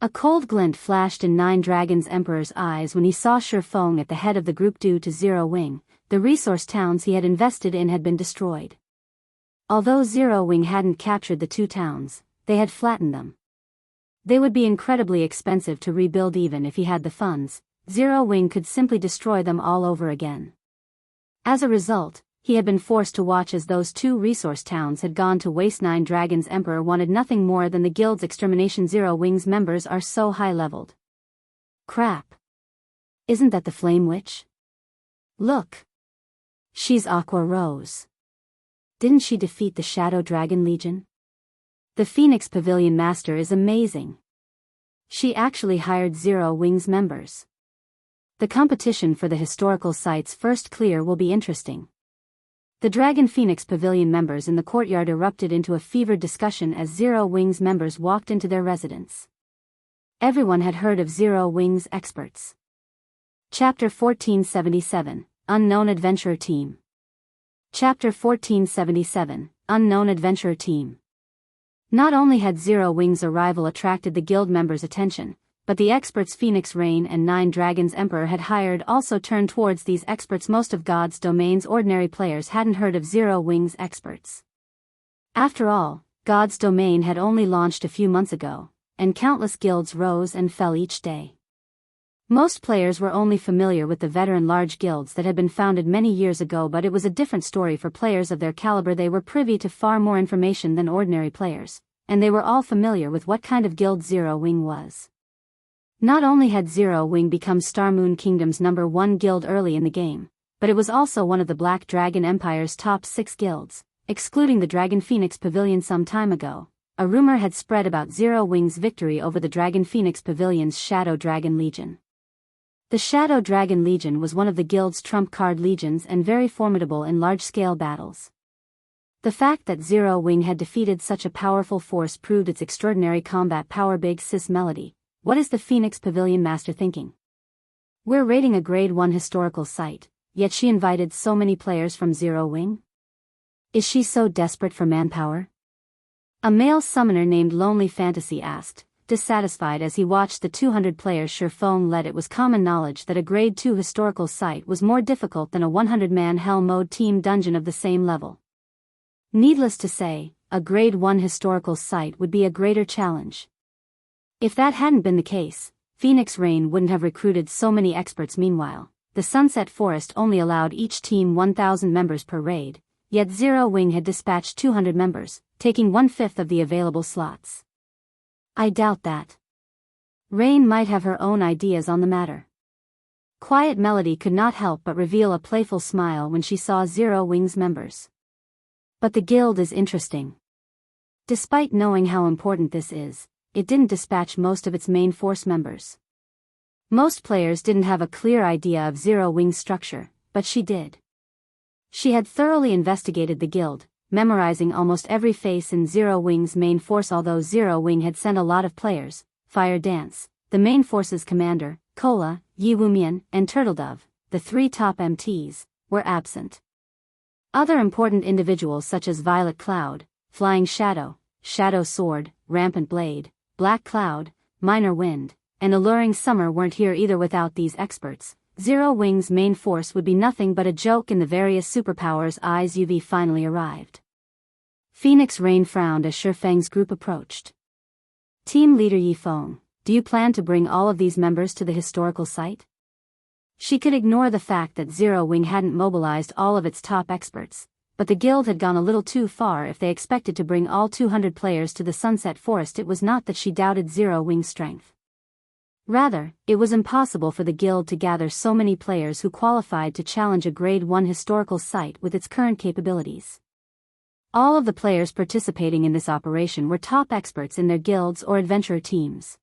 A cold glint flashed in Nine Dragons Emperor's eyes when he saw Shifeng at the head of the group. Due to Zero Wing, the resource towns he had invested in had been destroyed. Although Zero Wing hadn't captured the two towns, they had flattened them. They would be incredibly expensive to rebuild. Even if he had the funds, Zero Wing could simply destroy them all over again. As a result, he had been forced to watch as those two resource towns had gone to waste. Nine Dragons Emperor wanted nothing more than the guild's extermination. Zero Wing's members are so high-leveled. Crap. Isn't that the Flame Witch? Look. She's Aqua Rose. Didn't she defeat the Shadow Dragon Legion? The Phoenix Pavilion Master is amazing. She actually hired Zero Wing's members. The competition for the historical site's first clear will be interesting. The Dragon Phoenix Pavilion members in the courtyard erupted into a fevered discussion as Zero Wing's members walked into their residence. Everyone had heard of Zero Wing's experts. Chapter 1477, Unknown Adventurer Team. Chapter 1477, Unknown Adventurer Team. Not only had Zero Wing's arrival attracted the guild members' attention, but the experts Phoenix Rain and Nine Dragons Emperor had hired also turned towards these experts. Most of God's Domain's ordinary players hadn't heard of Zero Wing's experts. After all, God's Domain had only launched a few months ago, and countless guilds rose and fell each day. Most players were only familiar with the veteran large guilds that had been founded many years ago, but it was a different story for players of their caliber. They were privy to far more information than ordinary players, and they were all familiar with what kind of guild Zero Wing was. Not only had Zero Wing become Star Moon Kingdom's #1 guild early in the game, but it was also one of the Black Dragon Empire's top 6 guilds, excluding the Dragon Phoenix Pavilion. Some time ago, a rumor had spread about Zero Wing's victory over the Dragon Phoenix Pavilion's Shadow Dragon Legion. The Shadow Dragon Legion was one of the guild's trump card legions and very formidable in large-scale battles. The fact that Zero Wing had defeated such a powerful force proved its extraordinary combat power. Big Sis Melody, what is the Phoenix Pavilion Master thinking? We're raiding a Grade 1 historical site, yet she invited so many players from Zero Wing? Is she so desperate for manpower? A male summoner named Lonely Fantasy asked, dissatisfied as he watched the 200 players Shifeng led. It was common knowledge that a Grade 2 historical site was more difficult than a 100-man Hell Mode team dungeon of the same level. Needless to say, a Grade 1 historical site would be a greater challenge. If that hadn't been the case, Phoenix Rain wouldn't have recruited so many experts. Meanwhile, the Sunset Forest only allowed each team 1,000 members per raid, yet Zero Wing had dispatched 200 members, taking 1/5 of the available slots. I doubt that. Rain might have her own ideas on the matter. Quiet Melody could not help but reveal a playful smile when she saw Zero Wing's members. But the guild is interesting. Despite knowing how important this is, it didn't dispatch most of its main force members. Most players didn't have a clear idea of Zero Wing's structure, but she did. She had thoroughly investigated the guild, memorizing almost every face in Zero Wing's main force. Although Zero Wing had sent a lot of players, Fire Dance, the main force's commander, Cola, Yi Wumian, and Turtledove, the 3 top MTs, were absent. Other important individuals such as Violet Cloud, Flying Shadow, Shadow Sword, Rampant Blade, Black Cloud, Minor Wind, and Alluring Summer weren't here either. Without these experts, Zero Wing's main force would be nothing but a joke in the various superpowers' eyes. UV finally arrived. Phoenix Rain frowned as Shifeng's group approached. Team leader Yifeng, do you plan to bring all of these members to the historical site? She could ignore the fact that Zero Wing hadn't mobilized all of its top experts, but the guild had gone a little too far if they expected to bring all 200 players to the Sunset Forest. It was not that she doubted Zero Wing's strength. Rather, it was impossible for the guild to gather so many players who qualified to challenge a Grade 1 historical site with its current capabilities. All of the players participating in this operation were top experts in their guilds or adventurer teams.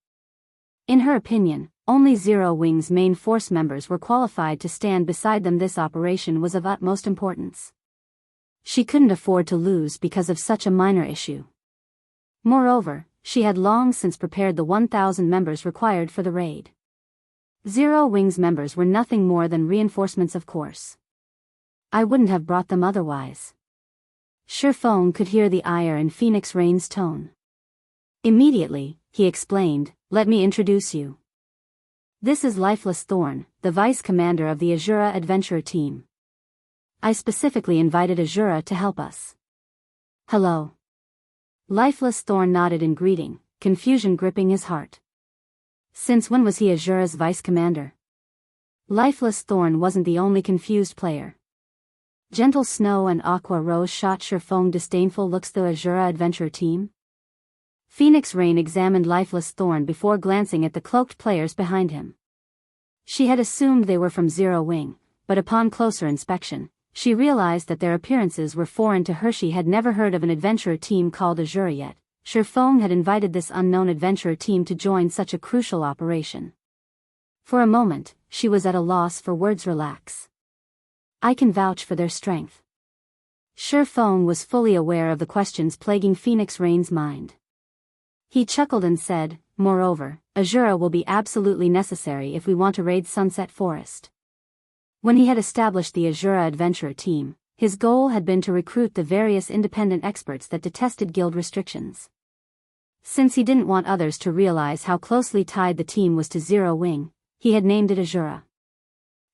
In her opinion, only Zero Wing's main force members were qualified to stand beside them. This operation was of utmost importance. She couldn't afford to lose because of such a minor issue. Moreover, she had long since prepared the 1,000 members required for the raid. Zero Wing's members were nothing more than reinforcements, of course. I wouldn't have brought them otherwise. Shifeng could hear the ire in Phoenix Rain's tone. Immediately, he explained, "Let me introduce you. This is Lifeless Thorn, the vice commander of the Asura adventurer team. I specifically invited Asura to help us." "Hello." Lifeless Thorn nodded in greeting, confusion gripping his heart. Since when was he Asura's vice commander? Lifeless Thorn wasn't the only confused player. Gentle Snow and Aqua Rose shot Shifeng disdainful looks. The Asura adventurer team? Phoenix Rain examined Lifeless Thorn before glancing at the cloaked players behind him. She had assumed they were from Zero Wing, but upon closer inspection, she realized that their appearances were foreign to her. She had never heard of an adventurer team called Asura yet. Shifeng had invited this unknown adventurer team to join such a crucial operation. For a moment, she was at a loss for words. Relax. I can vouch for their strength. Shifeng was fully aware of the questions plaguing Phoenix Rain's mind. He chuckled and said, "Moreover, Asura will be absolutely necessary if we want to raid Sunset Forest." When he had established the Asura adventurer team, his goal had been to recruit the various independent experts that detested guild restrictions. Since he didn't want others to realize how closely tied the team was to Zero Wing, he had named it Asura.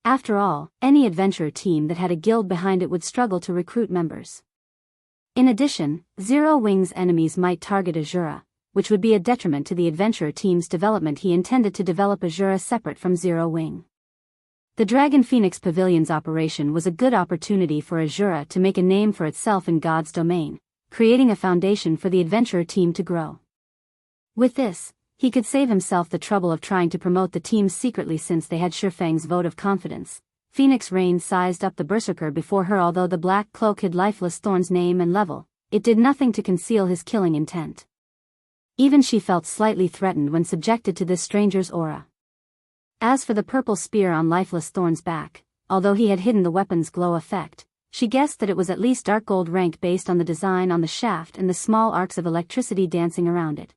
After all, any adventurer team that had a guild behind it would struggle to recruit members. In addition, Zero Wing's enemies might target Asura, which would be a detriment to the adventurer team's development. He intended to develop Asura separate from Zero Wing. The Dragon Phoenix Pavilion's operation was a good opportunity for Asura to make a name for itself in God's domain, creating a foundation for the adventurer team to grow. With this, he could save himself the trouble of trying to promote the team secretly. Since they had Shifeng's vote of confidence, Phoenix Rain sized up the berserker before her. Although the black cloak hid Lifeless Thorn's name and level, it did nothing to conceal his killing intent. Even she felt slightly threatened when subjected to this stranger's aura. As for the purple spear on Lifeless Thorn's back, although he had hidden the weapon's glow effect, she guessed that it was at least dark gold rank based on the design on the shaft and the small arcs of electricity dancing around it.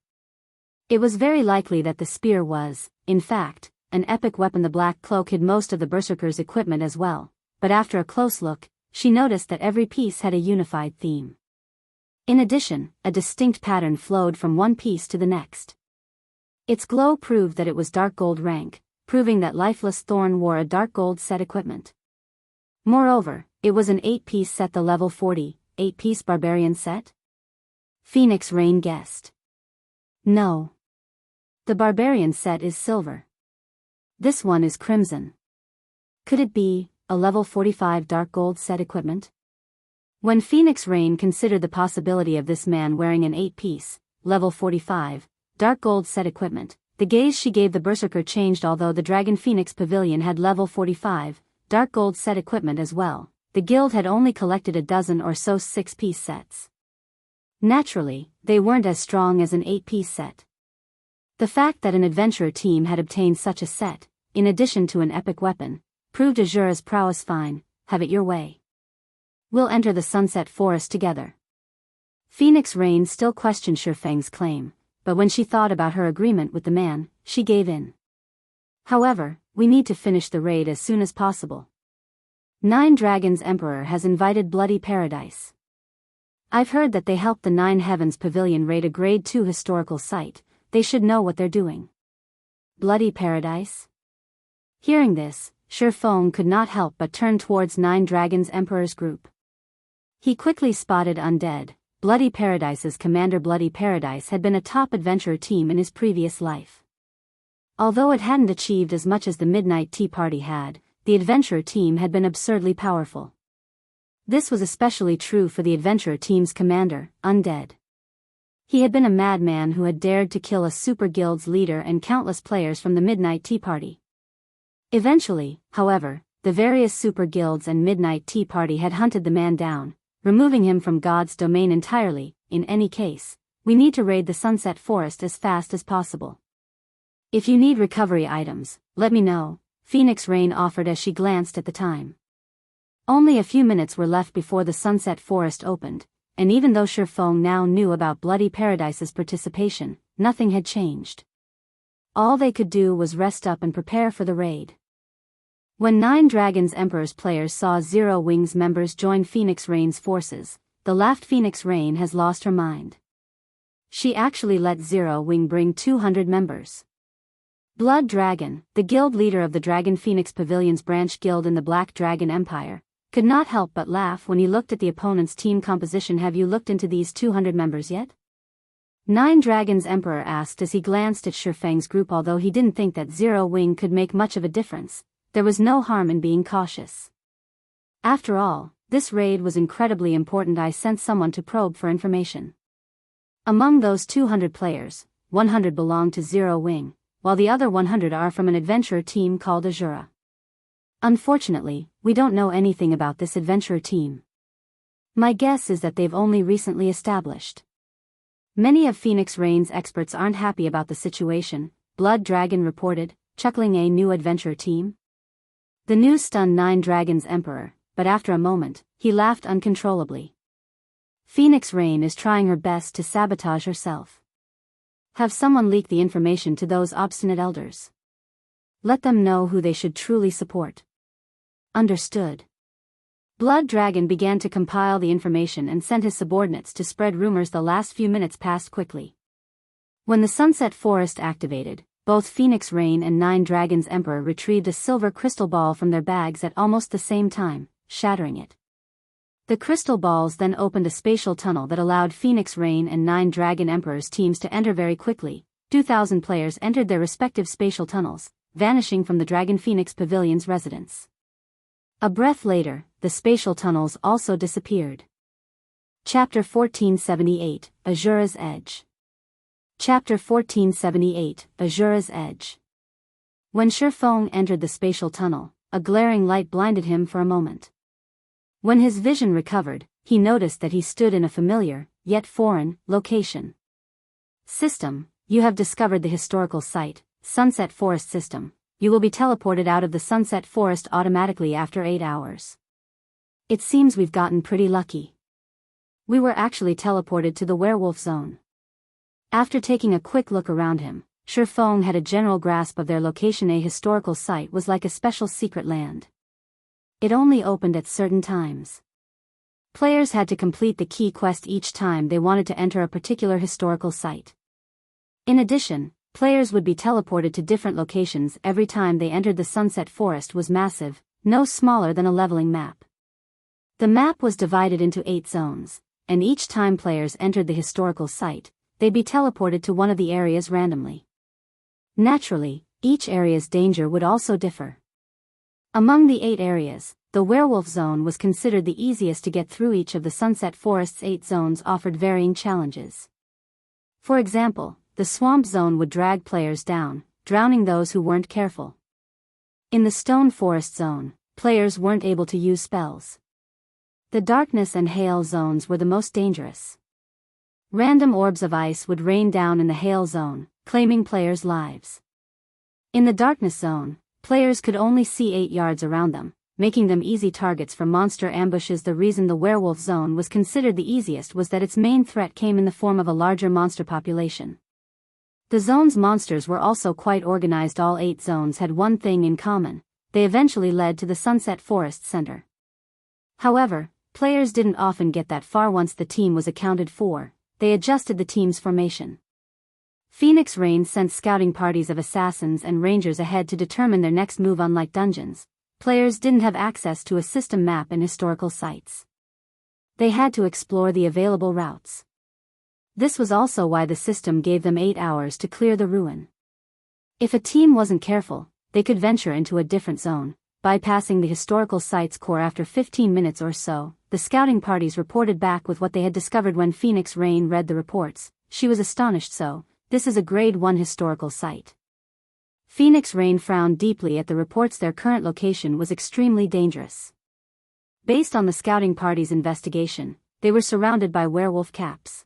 It was very likely that the spear was, in fact, an epic weapon. The black cloak hid most of the berserker's equipment as well, but after a close look, she noticed that every piece had a unified theme. In addition, a distinct pattern flowed from one piece to the next. Its glow proved that it was dark gold rank, proving that Lifeless Thorn wore a dark gold set equipment. Moreover, it was an 8-piece set. The level 40, 8-piece barbarian set? Phoenix Rain guessed. No. The barbarian set is silver. This one is crimson. Could it be a level 45 dark gold set equipment? When Phoenix Rain considered the possibility of this man wearing an 8-piece, level 45, dark gold set equipment, the gaze she gave the berserker changed. Although the Dragon Phoenix Pavilion had level 45, dark gold set equipment as well, the guild had only collected a dozen or so 6-piece sets. Naturally, they weren't as strong as an 8-piece set. The fact that an adventurer team had obtained such a set, in addition to an epic weapon, proved Asura's prowess. Fine, have it your way. We'll enter the Sunset Forest together. Phoenix Rain still questioned Shifeng's claim, but when she thought about her agreement with the man, she gave in. However, we need to finish the raid as soon as possible. 9 Dragons Emperor has invited Bloody Paradise. I've heard that they helped the 9 Heavens Pavilion raid a Grade 2 historical site. They should know what they're doing. Bloody Paradise? Hearing this, Shifeng could not help but turn towards 9 Dragons Emperor's group. He quickly spotted Undead, Bloody Paradise's commander. Bloody Paradise had been a top adventurer team in his previous life. Although it hadn't achieved as much as the Midnight Tea Party had, the adventurer team had been absurdly powerful. This was especially true for the adventurer team's commander, Undead. He had been a madman who had dared to kill a super guild's leader and countless players from the Midnight Tea Party. Eventually, however, the various super guilds and Midnight Tea Party had hunted the man down, removing him from God's domain entirely. In any case, we need to raid the Sunset Forest as fast as possible. If you need recovery items, let me know, Phoenix Rain offered as she glanced at the time. Only a few minutes were left before the Sunset Forest opened, and even though Shifeng now knew about Bloody Paradise's participation, nothing had changed. All they could do was rest up and prepare for the raid. When 9 Dragons Emperor's players saw Zero Wings members join Phoenix Rain's forces, the laughed Phoenix Rain has lost her mind. She actually let Zero Wing bring 200 members. Blood Dragon, the guild leader of the Dragon Phoenix Pavilion's branch guild in the Black Dragon Empire, could not help but laugh when he looked at the opponent's team composition. Have you looked into these 200 members yet? 9 Dragons Emperor asked as he glanced at Shifeng's group. Although he didn't think that Zero Wing could make much of a difference, there was no harm in being cautious. After all, this raid was incredibly important. I sent someone to probe for information. Among those 200 players, 100 belong to Zero Wing, while the other 100 are from an adventurer team called Asura. Unfortunately, we don't know anything about this adventurer team. My guess is that they've only recently established. Many of Phoenix Rain's experts aren't happy about the situation, Blood Dragon reported, chuckling. A new adventurer team? The news stunned 9 Dragons Emperor, but after a moment, he laughed uncontrollably. Phoenix Rain is trying her best to sabotage herself. Have someone leak the information to those obstinate elders. Let them know who they should truly support. Understood. Blood Dragon began to compile the information and sent his subordinates to spread rumors. The last few minutes passed quickly. When the Sunset Forest activated, both Phoenix Rain and 9 Dragons Emperor retrieved a silver crystal ball from their bags at almost the same time, shattering it. The crystal balls then opened a spatial tunnel that allowed Phoenix Rain and 9 Dragon Emperor's teams to enter very quickly. 2,000 players entered their respective spatial tunnels, vanishing from the Dragon Phoenix Pavilion's residence. A breath later, the spatial tunnels also disappeared. Chapter 1478, Asura's Edge. Chapter 1478, Asura's Edge. When Shifeng entered the spatial tunnel, a glaring light blinded him for a moment. When his vision recovered, he noticed that he stood in a familiar, yet foreign, location. System, you have discovered the historical site, Sunset Forest System. You will be teleported out of the Sunset Forest automatically after 8 hours. It seems we've gotten pretty lucky. We were actually teleported to the Werewolf Zone. After taking a quick look around him, Shifeng had a general grasp of their location. A historical site was like a special secret land. It only opened at certain times. Players had to complete the key quest each time they wanted to enter a particular historical site. In addition, players would be teleported to different locations every time they entered. The Sunset Forest was massive, no smaller than a leveling map. The map was divided into 8 zones, and each time players entered the historical site, they'd be teleported to one of the areas randomly. Naturally, each area's danger would also differ. Among the 8 areas, the Werewolf Zone was considered the easiest to get through. Each of the Sunset Forest's 8 zones offered varying challenges. For example, the Swamp Zone would drag players down, drowning those who weren't careful. In the Stone Forest Zone, players weren't able to use spells. The Darkness and Hail Zones were the most dangerous. Random orbs of ice would rain down in the Hail Zone, claiming players' lives. In the Darkness Zone, players could only see 8 yards around them, making them easy targets for monster ambushes. The reason the Werewolf Zone was considered the easiest was that its main threat came in the form of a larger monster population. The zone's monsters were also quite organized. All 8 zones had one thing in common: they eventually led to the Sunset Forest Center. However, players didn't often get that far. Once the team was accounted for, they adjusted the team's formation. Phoenix Rain sent scouting parties of assassins and rangers ahead to determine their next move. Unlike dungeons, players didn't have access to a system map and historical sites. They had to explore the available routes. This was also why the system gave them 8 hours to clear the ruin. If a team wasn't careful, they could venture into a different zone, bypassing the historical site's core after 15 minutes or so. the scouting parties reported back with what they had discovered. When Phoenix Rain read the reports, she was astonished. So, this is a grade 1 historical site. Phoenix Rain frowned deeply at the reports. Their current location was extremely dangerous. Based on the scouting party's investigation, they were surrounded by werewolf caps.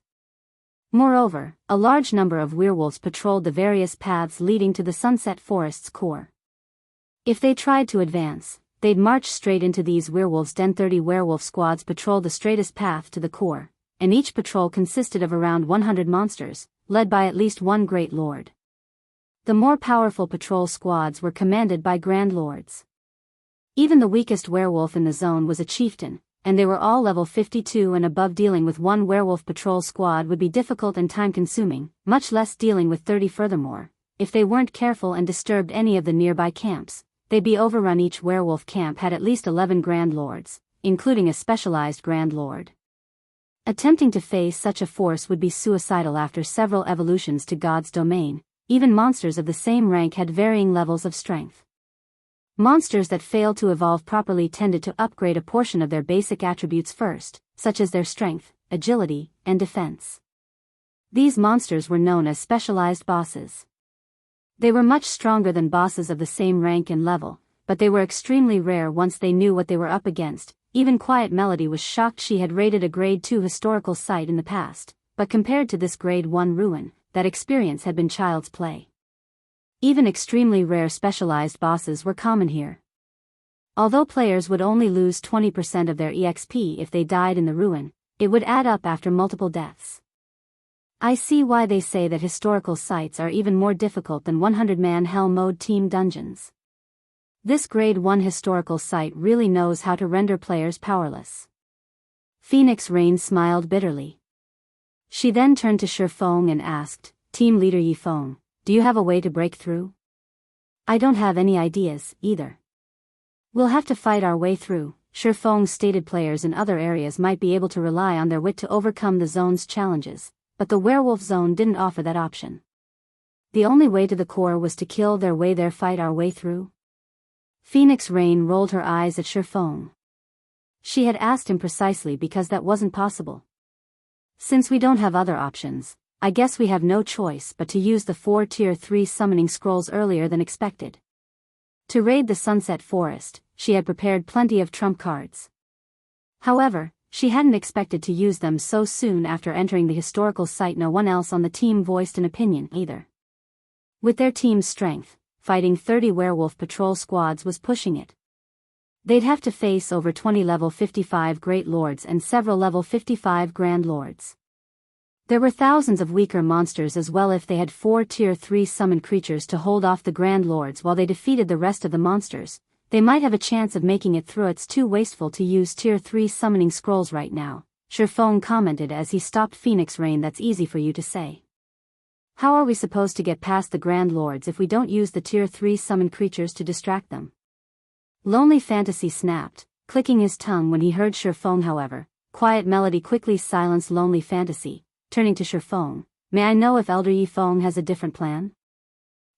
Moreover, a large number of werewolves patrolled the various paths leading to the Sunset Forest's core. If they tried to advance, they'd march straight into these werewolves' den. 30 werewolf squads patrolled the straightest path to the core, and each patrol consisted of around 100 monsters, led by at least one Great Lord. The more powerful patrol squads were commanded by Grand Lords. Even the weakest werewolf in the zone was a chieftain, and they were all level 52 and above. Dealing with one werewolf patrol squad would be difficult and time-consuming, much less dealing with 30. Furthermore, if they weren't careful and disturbed any of the nearby camps, they'd be overrun. Each werewolf camp had at least 11 Grand Lords, including a specialized Grand Lord. Attempting to face such a force would be suicidal. After several evolutions to God's domain, even monsters of the same rank had varying levels of strength. Monsters that failed to evolve properly tended to upgrade a portion of their basic attributes first, such as their strength, agility, and defense. These monsters were known as specialized bosses. They were much stronger than bosses of the same rank and level, but they were extremely rare once they knew what they were up against. Even Quiet Melody was shocked. She had raided a grade 2 historical site in the past, but compared to this grade 1 ruin, that experience had been child's play. Even extremely rare specialized bosses were common here. Although players would only lose 20% of their EXP if they died in the ruin, it would add up after multiple deaths. I see why they say that historical sites are even more difficult than 100-man hell mode team dungeons. This grade 1 historical site really knows how to render players powerless. Phoenix Rain smiled bitterly. She then turned to Shifeng and asked, Team Leader Yifeng, do you have a way to break through? I don't have any ideas, either. We'll have to fight our way through. Shifeng stated. Players in other areas might be able to rely on their wit to overcome the zone's challenges, but the werewolf zone didn't offer that option. The only way to the core was to kill their way there. Fight our way through? Phoenix Rain rolled her eyes at Shifeng. She had asked him precisely because that wasn't possible. Since we don't have other options, I guess we have no choice but to use the 4 Tier 3 summoning scrolls earlier than expected. To raid the Sunset Forest, she had prepared plenty of trump cards. However, she hadn't expected to use them so soon after entering the historical site. No one else on the team voiced an opinion either. With their team's strength, fighting 30 werewolf patrol squads was pushing it. They'd have to face over 20 level 55 Great Lords and several level 55 Grand Lords. There were thousands of weaker monsters as well. If they had 4 Tier 3 summoned creatures to hold off the Grand Lords while they defeated the rest of the monsters, they might have a chance of making it through. It's too wasteful to use Tier 3 summoning scrolls right now, Shifeng commented as he stopped Phoenix Rain. That's easy for you to say. How are we supposed to get past the Grand Lords if we don't use the Tier 3 summoned creatures to distract them? Lonely Fantasy snapped, clicking his tongue when he heard Shifeng. However, Quiet Melody quickly silenced Lonely Fantasy, turning to Shifeng. May I know if Elder Yifeng has a different plan?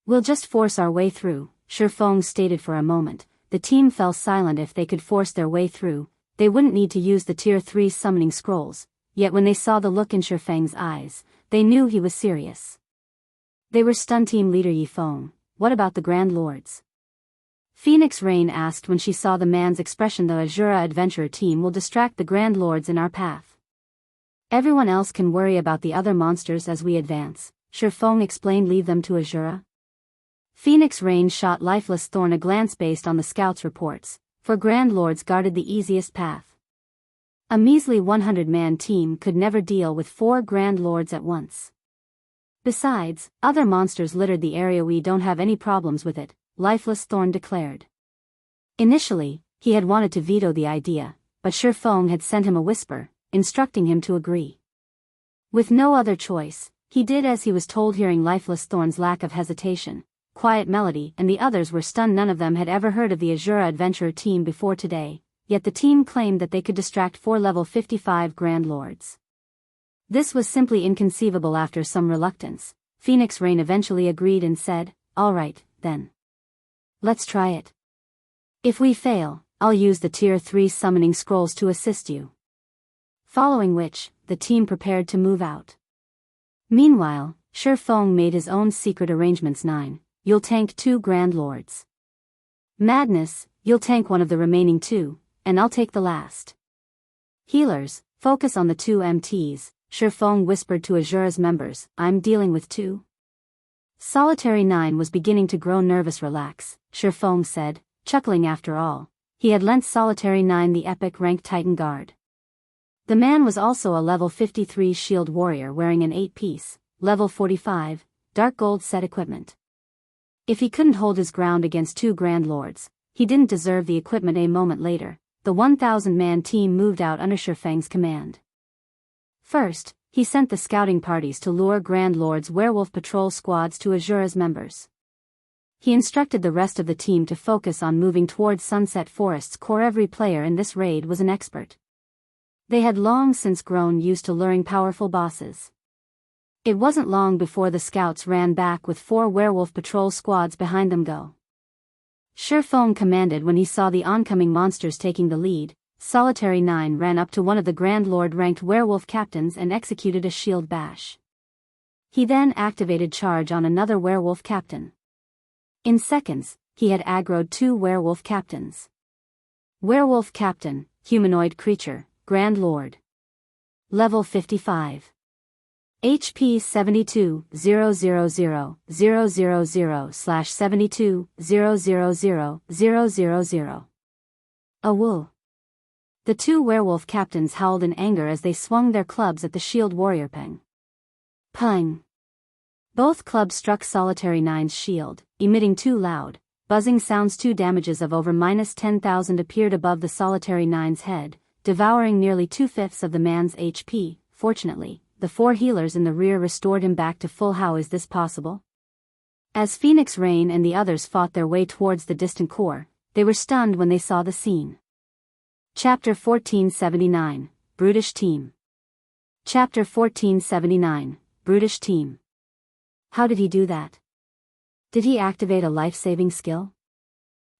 We'll just force our way through, Shifeng stated. For a moment, the team fell silent. If they could force their way through, they wouldn't need to use the Tier 3 summoning scrolls, yet when they saw the look in Shifeng's eyes, they knew he was serious. They were stunned. Team Leader Yifeng, what about the Grand Lords? Phoenix Rain asked when she saw the man's expression. The Asura adventurer team will distract the Grand Lords in our path. Everyone else can worry about the other monsters as we advance, Shifeng explained. Leave them to Asura? Phoenix Rain shot Lifeless Thorn a glance. Based on the scouts' reports, 4 Grand Lords guarded the easiest path. A measly 100-man team could never deal with 4 Grand Lords at once. Besides, other monsters littered the area. We don't have any problems with it, Lifeless Thorn declared. Initially, he had wanted to veto the idea, but Shifeng had sent him a whisper, instructing him to agree. With no other choice, he did as he was told. Hearing Lifeless Thorn's lack of hesitation, Quiet Melody and the others were stunned. None of them had ever heard of the Asura adventurer team before today, yet the team claimed that they could distract 4 level 55 Grand Lords. This was simply inconceivable. After some reluctance, Phoenix Rain eventually agreed and said, all right, then. Let's try it. If we fail, I'll use the Tier 3 summoning scrolls to assist you. following which, the team prepared to move out. Meanwhile, Shifeng made his own secret arrangements. 9. You'll tank 2 Grand Lords. Madness, you'll tank one of the remaining 2, and I'll take the last. Healers, focus on the 2 MTs, Shifeng whispered to Asura's members. I'm dealing with 2. Solitary 9 was beginning to grow nervous. Relax, Shifeng said, chuckling. After all, he had lent Solitary 9 the epic rank Titan Guard. The man was also a level 53 shield warrior wearing an 8-piece, level 45, dark gold set equipment. If he couldn't hold his ground against 2 Grand Lords, he didn't deserve the equipment. A moment later, the 1,000-man team moved out under Shifeng's command. First, he sent the scouting parties to lure Grand Lord's werewolf patrol squads to Asura's members. He instructed the rest of the team to focus on moving towards Sunset Forest's core. Every player in this raid was an expert. They had long since grown used to luring powerful bosses. It wasn't long before the scouts ran back with 4 werewolf patrol squads behind them. Go! Shifeng commanded when he saw the oncoming monsters taking the lead. Solitary 9 ran up to one of the Grand Lord-ranked werewolf captains and executed a shield bash. He then activated charge on another werewolf captain. In seconds, he had aggroed 2 werewolf captains. Werewolf captain, humanoid creature, Grand Lord. Level 55. HP 72,000/72,000,000. Awoo. The 2 werewolf captains howled in anger as they swung their clubs at the shield warrior. Peng. Peng. Both clubs struck Solitary 9's shield, emitting 2 loud, buzzing sounds. 2 damages of over -10,000 appeared above the Solitary 9's head, devouring nearly 2/5 of the man's HP. Fortunately, the 4 healers in the rear restored him back to full. How is this possible? As Phoenix Rain and the others fought their way towards the distant core, they were stunned when they saw the scene. Chapter 1479, Brutish Team. Chapter 1479, Brutish Team. How did he do that? Did he activate a life-saving skill?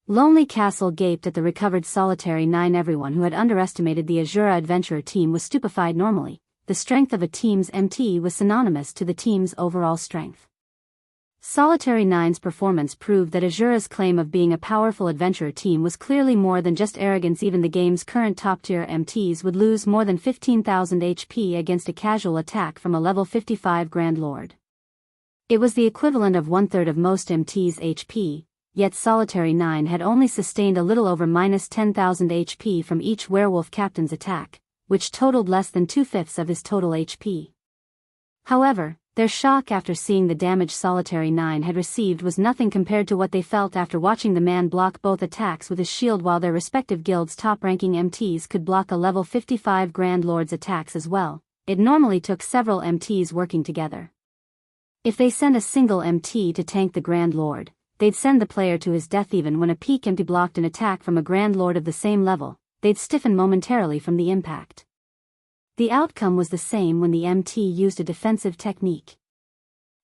Lonely Castle gaped at the recovered Solitary 9. Everyone who had underestimated the Asura adventurer team was stupefied. Normally, the strength of a team's MT was synonymous to the team's overall strength. Solitary 9's performance proved that Asura's claim of being a powerful adventurer team was clearly more than just arrogance. Even the game's current top-tier MTs would lose more than 15,000 HP against a casual attack from a level 55 Grand Lord. It was the equivalent of 1/3 of most MT's HP, yet Solitary 9 had only sustained a little over -10,000 HP from each werewolf captain's attack, which totaled less than 2/5 of his total HP. However, their shock after seeing the damage Solitary 9 had received was nothing compared to what they felt after watching the man block both attacks with his shield. While their respective guilds' top-ranking MTs could block a level 55 Grand Lord's attacks as well, it normally took several MTs working together. If they sent a single MT to tank the Grand Lord, they'd send the player to his death. Even when a peak MT blocked an attack from a Grand Lord of the same level, they'd stiffen momentarily from the impact. The outcome was the same when the MT used a defensive technique.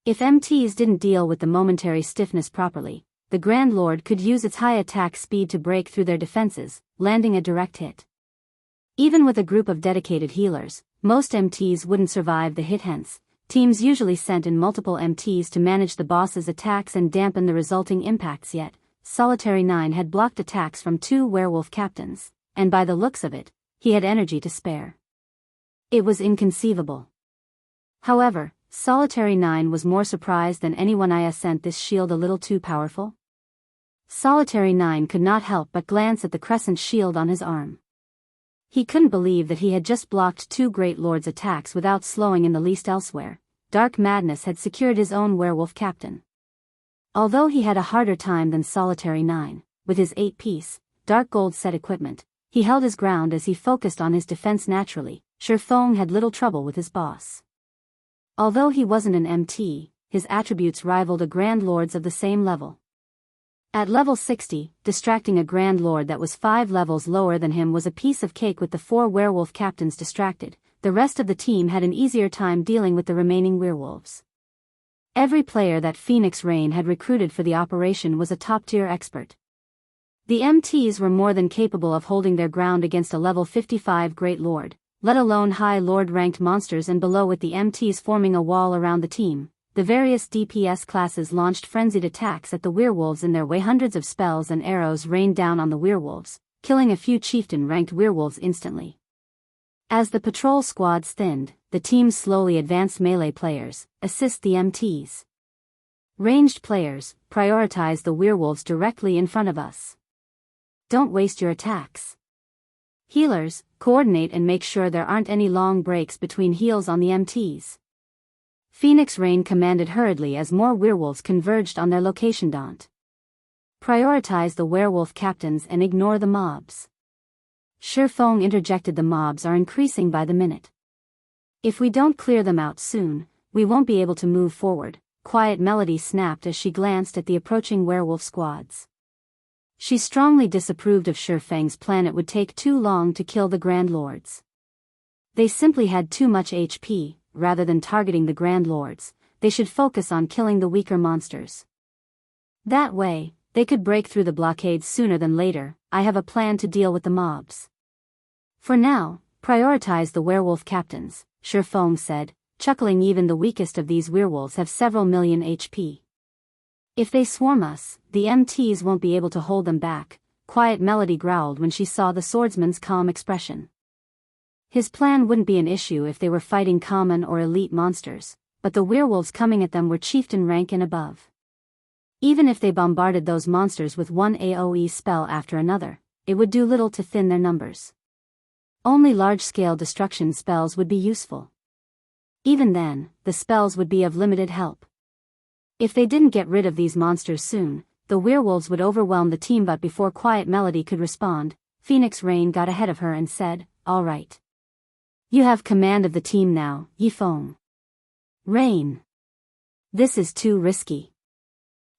If MTs didn't deal with the momentary stiffness properly, the Grand Lord could use its high attack speed to break through their defenses, landing a direct hit. Even with a group of dedicated healers, most MTs wouldn't survive the hit. Hence, teams usually sent in multiple MTs to manage the boss's attacks and dampen the resulting impacts. Yet, Solitary 9 had blocked attacks from 2 werewolf captains, and by the looks of it, he had energy to spare. It was inconceivable. However, Solitary 9 was more surprised than anyone. I sent this shield a little too powerful? Solitary 9 could not help but glance at the crescent shield on his arm. He couldn't believe that he had just blocked 2 Great Lords' attacks without slowing in the least. Elsewhere, Dark Madness had secured his own werewolf captain. Although he had a harder time than Solitary 9, with his 8-piece, dark gold set equipment, he held his ground as he focused on his defense. Naturally, Shifeng had little trouble with his boss. Although he wasn't an MT, his attributes rivaled a Grand Lord's of the same level. At level 60, distracting a Grand Lord that was 5 levels lower than him was a piece of cake. With the 4 werewolf captains distracted, the rest of the team had an easier time dealing with the remaining werewolves. Every player that Phoenix Rain had recruited for the operation was a top-tier expert. The MTs were more than capable of holding their ground against a level 55 Great Lord, let alone high Lord-ranked monsters and below, with the MTs forming a wall around the team. The various DPS classes launched frenzied attacks at the werewolves in their way. Hundreds of spells and arrows rained down on the werewolves, killing a few chieftain-ranked werewolves instantly. As the patrol squads thinned, the teams slowly advanced. Melee players, assist the MTs. Ranged players, prioritize the werewolves directly in front of us. Don't waste your attacks. Healers, coordinate and make sure there aren't any long breaks between heals on the MTs. Phoenix Rain commanded hurriedly as more werewolves converged on their location. Don't prioritize the werewolf captains and ignore the mobs. Shifeng interjected. The mobs are increasing by the minute. If we don't clear them out soon, we won't be able to move forward, Quiet Melody snapped as she glanced at the approaching werewolf squads. She strongly disapproved of Shifeng's plan. It would take too long to kill the Grand Lords. They simply had too much HP. Rather than targeting the Grand Lords, they should focus on killing the weaker monsters. That way, they could break through the blockades sooner than later. I have a plan to deal with the mobs. For now, prioritize the werewolf captains, Shifeng said, chuckling. Even the weakest of these werewolves have several million HP. If they swarm us, the MTs won't be able to hold them back, Quiet Melody growled when she saw the swordsman's calm expression. His plan wouldn't be an issue if they were fighting common or elite monsters, but the werewolves coming at them were chieftain rank and above. Even if they bombarded those monsters with one AoE spell after another, it would do little to thin their numbers. Only large-scale destruction spells would be useful. Even then, the spells would be of limited help. If they didn't get rid of these monsters soon, the werewolves would overwhelm the team. But before Quiet Melody could respond, Phoenix Rain got ahead of her and said, "All right. You have command of the team now, Yifeng." "Rain. This is too risky."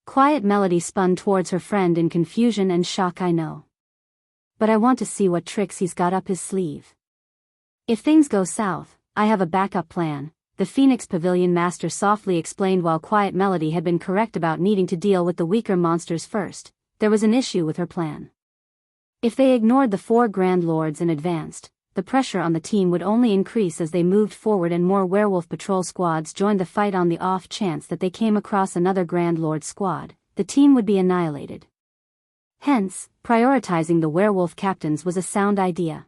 Quiet Melody spun towards her friend in confusion and shock. "I know. But I want to see what tricks he's got up his sleeve. If things go south, I have a backup plan," the Phoenix Pavilion Master softly explained. While Quiet Melody had been correct about needing to deal with the weaker monsters first, there was an issue with her plan. If they ignored the 4 Grand Lords and advanced, the pressure on the team would only increase as they moved forward and more werewolf patrol squads joined the fight. On the off chance that they came across another Grand Lord squad, the team would be annihilated. Hence, prioritizing the werewolf captains was a sound idea.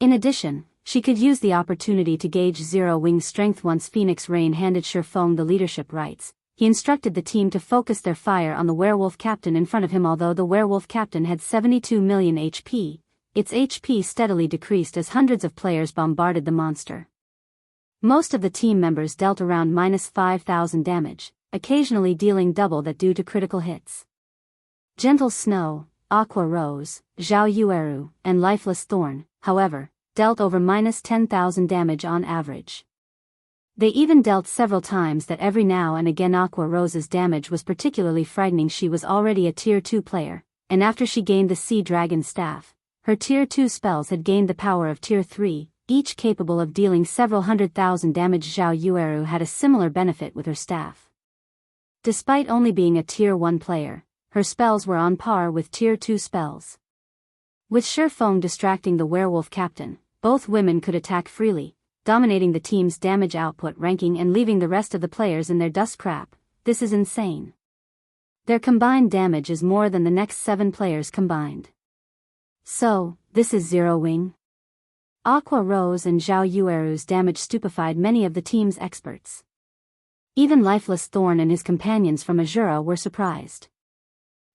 In addition, she could use the opportunity to gauge Zero Wing's strength. Once Phoenix Rain handed Shifeng the leadership rights, he instructed the team to focus their fire on the werewolf captain in front of him. Although the werewolf captain had 72 million HP, its HP steadily decreased as hundreds of players bombarded the monster. Most of the team members dealt around -5,000 damage, occasionally dealing double that due to critical hits. Gentle Snow, Aqua Rose, Zhao Yueru, and Lifeless Thorn, however, dealt over -10,000 damage on average. They even dealt several times that every now and again. Aqua Rose's damage was particularly frightening. She was already a Tier 2 player, and after she gained the Sea Dragon Staff, her Tier 2 spells had gained the power of Tier 3, each capable of dealing several 100,000 damage. Zhao Yueru had a similar benefit with her staff. Despite only being a Tier 1 player, her spells were on par with Tier 2 spells. With Shifeng distracting the werewolf captain, both women could attack freely, dominating the team's damage output ranking and leaving the rest of the players in their dust crap. This is insane. Their combined damage is more than the next 7 players combined. So, this is Zero Wing? Aqua Rose and Zhao Yueru's damage stupefied many of the team's experts. Even Lifeless Thorn and his companions from Asura were surprised.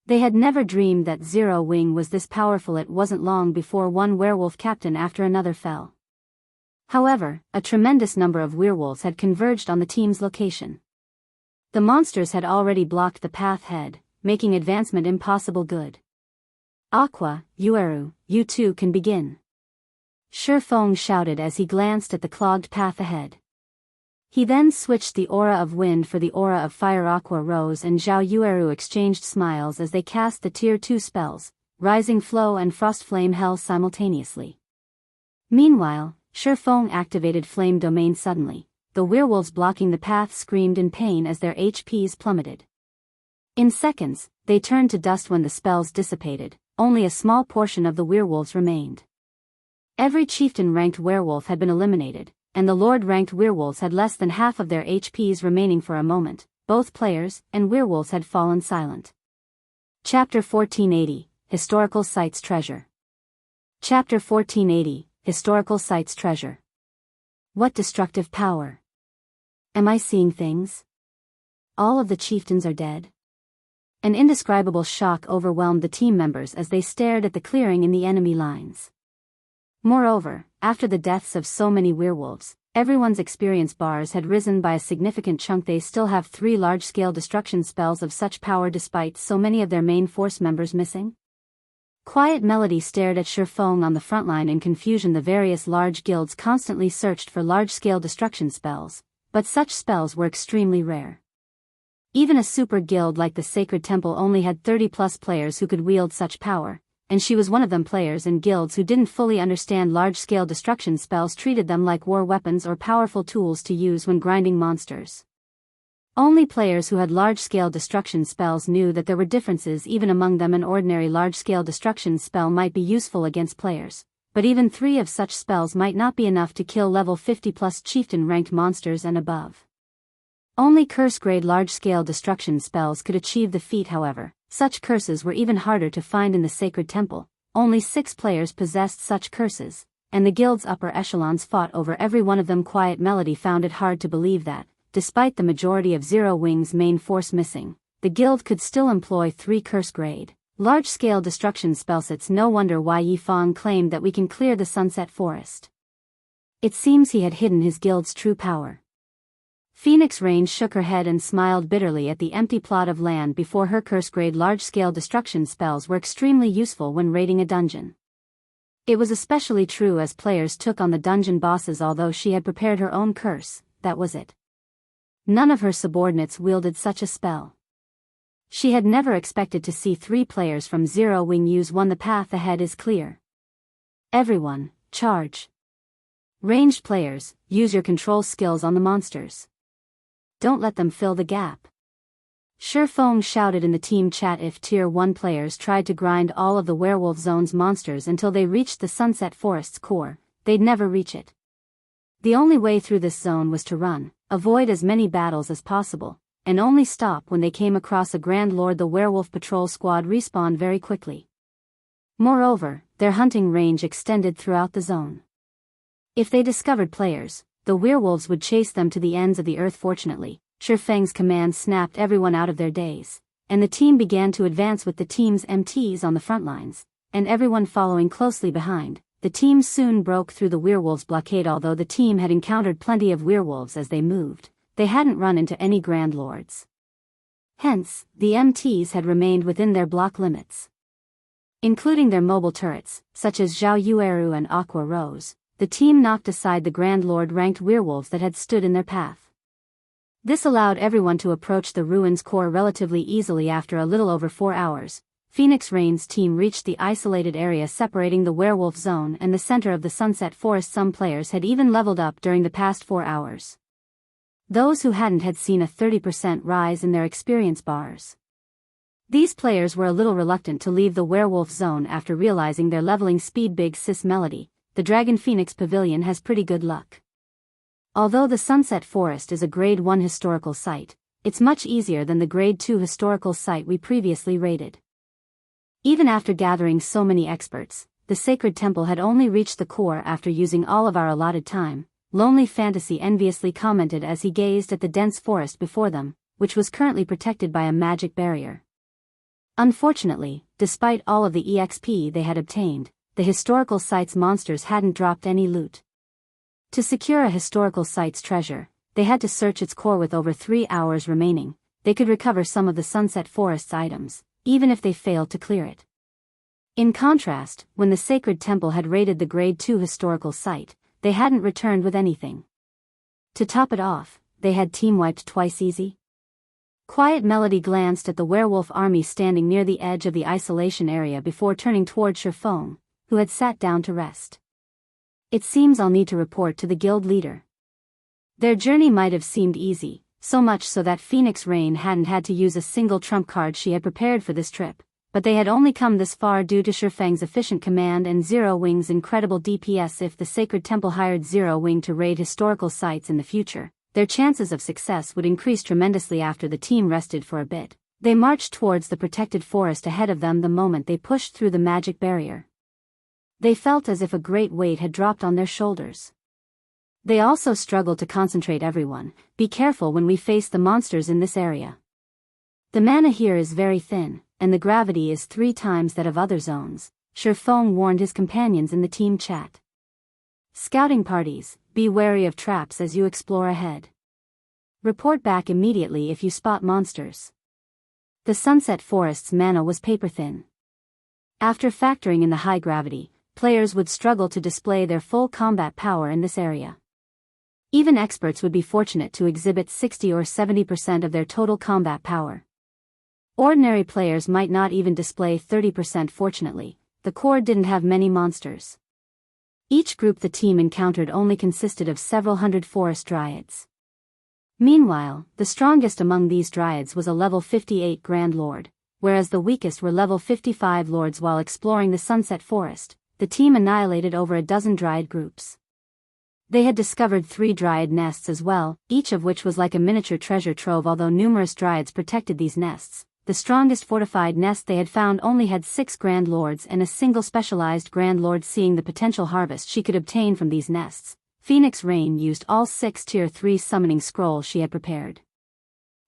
They had never dreamed that Zero Wing was this powerful. It wasn't long before one werewolf captain after another fell. However, a tremendous number of werewolves had converged on the team's location. The monsters had already blocked the path ahead, making advancement impossible. "Good. Aqua, Yueru, you two can begin," Shifeng shouted as he glanced at the clogged path ahead. He then switched the aura of wind for the aura of fire. Aqua Rose and Zhao Yueru exchanged smiles as they cast the Tier 2 spells, Rising Flow and Frost Flame Hell simultaneously. Meanwhile, Shifeng activated Flame Domain suddenly. The werewolves blocking the path screamed in pain as their HPs plummeted. In seconds, they turned to dust. When the spells dissipated, only a small portion of the werewolves remained. Every chieftain-ranked werewolf had been eliminated, and the lord-ranked werewolves had less than half of their HPs remaining for a moment. Both players and werewolves had fallen silent. Chapter 1480, Historical Sites Treasure. Chapter 1480, Historical Sites Treasure. What destructive power! Am I seeing things? All of the chieftains are dead. An indescribable shock overwhelmed the team members as they stared at the clearing in the enemy lines. Moreover, after the deaths of so many werewolves, everyone's experience bars had risen by a significant chunk. They still have 3 large-scale destruction spells of such power despite so many of their main force members missing. Quiet Melody stared at Shifeng on the front line in confusion. The various large guilds constantly searched for large-scale destruction spells, but such spells were extremely rare. Even a super guild like the Sacred Temple only had 30+ players who could wield such power, and she was one of them. Players and guilds who didn't fully understand large-scale destruction spells treated them like war weapons or powerful tools to use when grinding monsters. Only players who had large-scale destruction spells knew that there were differences even among them. An ordinary large-scale destruction spell might be useful against players, but even 3 of such spells might not be enough to kill level 50+ chieftain-ranked monsters and above. Only curse-grade large-scale destruction spells could achieve the feat. However, such curses were even harder to find in the Sacred Temple. Only 6 players possessed such curses, and the guild's upper echelons fought over every one of them. Quiet Melody found it hard to believe that, despite the majority of Zero Wing's main force missing, the guild could still employ 3 curse-grade, large-scale destruction spellsets. No wonder why Yifeng claimed that we can clear the Sunset Forest. It seems he had hidden his guild's true power. Phoenix Range shook her head and smiled bitterly at the empty plot of land before her. Curse-grade large-scale destruction spells were extremely useful when raiding a dungeon. It was especially true as players took on the dungeon bosses. Although she had prepared her own curse, that was it. None of her subordinates wielded such a spell. She had never expected to see 3 players from Zero Wing use one. The path ahead is clear. Everyone, charge. Ranged players, use your control skills on the monsters. Don't let them fill the gap. Shifeng shouted in the team chat. If Tier 1 players tried to grind all of the Werewolf Zone's monsters until they reached the Sunset Forest's core, they'd never reach it. The only way through this zone was to run, avoid as many battles as possible, and only stop when they came across a Grand Lord. The Werewolf Patrol Squad respawned very quickly. Moreover, their hunting range extended throughout the zone. If they discovered players, the werewolves would chase them to the ends of the earth. Fortunately, Shifeng's command snapped everyone out of their daze, and the team began to advance with the team's MTs on the front lines, and everyone following closely behind. The team soon broke through the werewolves' blockade. Although the team had encountered plenty of werewolves as they moved, they hadn't run into any Grand Lords. Hence, the MTs had remained within their block limits. Including their mobile turrets, such as Zhao Yueru and Aqua Rose, the team knocked aside the Grand Lord-ranked werewolves that had stood in their path. This allowed everyone to approach the ruins core relatively easily. After a little over 4 hours, Phoenix Rain's team reached the isolated area separating the werewolf zone and the center of the Sunset Forest. Some players had even leveled up during the past 4 hours. Those who hadn't had seen a 30% rise in their experience bars. These players were a little reluctant to leave the werewolf zone after realizing their leveling speed. Big Sis Melody, the Dragon Phoenix Pavilion has pretty good luck. Although the Sunset Forest is a Grade 1 historical site, it's much easier than the Grade 2 historical site we previously raided. Even after gathering so many experts, the Sacred Temple had only reached the core after using all of our allotted time. Lonely Fantasy enviously commented as he gazed at the dense forest before them, which was currently protected by a magic barrier. Unfortunately, despite all of the EXP they had obtained, the historical site's monsters hadn't dropped any loot. To secure a historical site's treasure, they had to search its core. With over 3 hours remaining, they could recover some of the Sunset Forest's items, even if they failed to clear it. In contrast, when the Sacred Temple had raided the Grade 2 historical site, they hadn't returned with anything. To top it off, they had team-wiped twice easy. Quiet Melody glanced at the werewolf army standing near the edge of the isolation area before turning toward Shifeng, who had sat down to rest. It seems I'll need to report to the guild leader. Their journey might have seemed easy, so much so that Phoenix Rain hadn't had to use a single trump card she had prepared for this trip, but they had only come this far due to Shifeng's efficient command and Zero Wing's incredible DPS. If the Sacred Temple hired Zero Wing to raid historical sites in the future, their chances of success would increase tremendously. After the team rested for a bit, they marched towards the protected forest ahead of them the moment they pushed through the magic barrier. They felt as if a great weight had dropped on their shoulders. They also struggled to concentrate. Everyone, be careful when we face the monsters in this area. The mana here is very thin, and the gravity is 3 times that of other zones, Shifeng warned his companions in the team chat. Scouting parties, be wary of traps as you explore ahead. Report back immediately if you spot monsters. The Sunset Forest's mana was paper-thin. After factoring in the high gravity, players would struggle to display their full combat power in this area. Even experts would be fortunate to exhibit 60 or 70% of their total combat power. Ordinary players might not even display 30%. Fortunately, the core didn't have many monsters. Each group the team encountered only consisted of several hundred forest dryads. Meanwhile, the strongest among these dryads was a level 58 Grand Lord, whereas the weakest were level 55 lords. While exploring the Sunset Forest, the team annihilated over a dozen dryad groups. They had discovered 3 dryad nests as well, each of which was like a miniature treasure trove. Although numerous dryads protected these nests, the strongest fortified nest they had found only had 6 Grand Lords and a single specialized Grand Lord. Seeing the potential harvest she could obtain from these nests, Phoenix Rain used all 6 Tier 3 summoning scrolls she had prepared.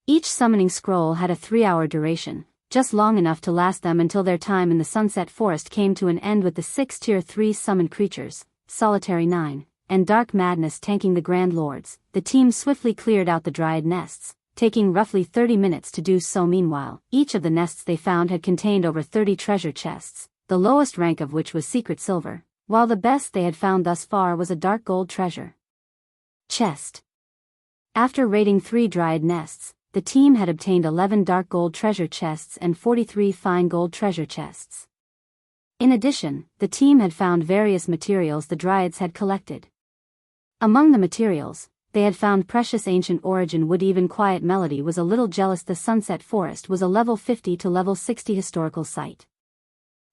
Each summoning scroll had a 3-hour duration, just long enough to last them until their time in the Sunset Forest came to an end. With the 6 Tier 3 summoned creatures, Solitary 9, and Dark Madness tanking the Grand Lords, the team swiftly cleared out the dryad nests, taking roughly 30 minutes to do so. Meanwhile, each of the nests they found had contained over 30 treasure chests, the lowest rank of which was Secret Silver, while the best they had found thus far was a dark gold treasure chest. After raiding 3 dryad nests, the team had obtained 11 dark gold treasure chests and 43 fine gold treasure chests. In addition, the team had found various materials the dryads had collected. Among the materials, they had found precious ancient origin wood. Even Quiet Melody was a little jealous. The Sunset Forest was a level 50 to level 60 historical site.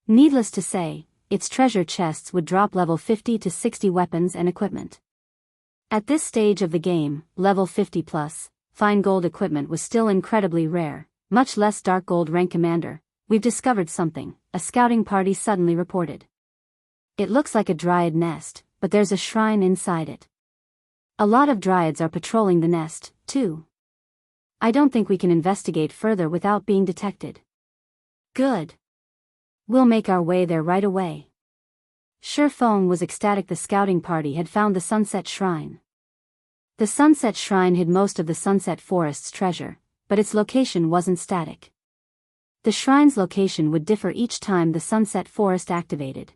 Needless to say, its treasure chests would drop level 50 to 60 weapons and equipment. At this stage of the game, level 50 plus, fine gold equipment was still incredibly rare, much less dark gold rank. Commander, we've discovered something, a scouting party suddenly reported. It looks like a dryad nest, but there's a shrine inside it. A lot of dryads are patrolling the nest, too. I don't think we can investigate further without being detected. Good. We'll make our way there right away. Shifeng was ecstatic. The scouting party had found the Sunset Shrine. The Sunset Shrine hid most of the Sunset Forest's treasure, but its location wasn't static. The shrine's location would differ each time the Sunset Forest activated.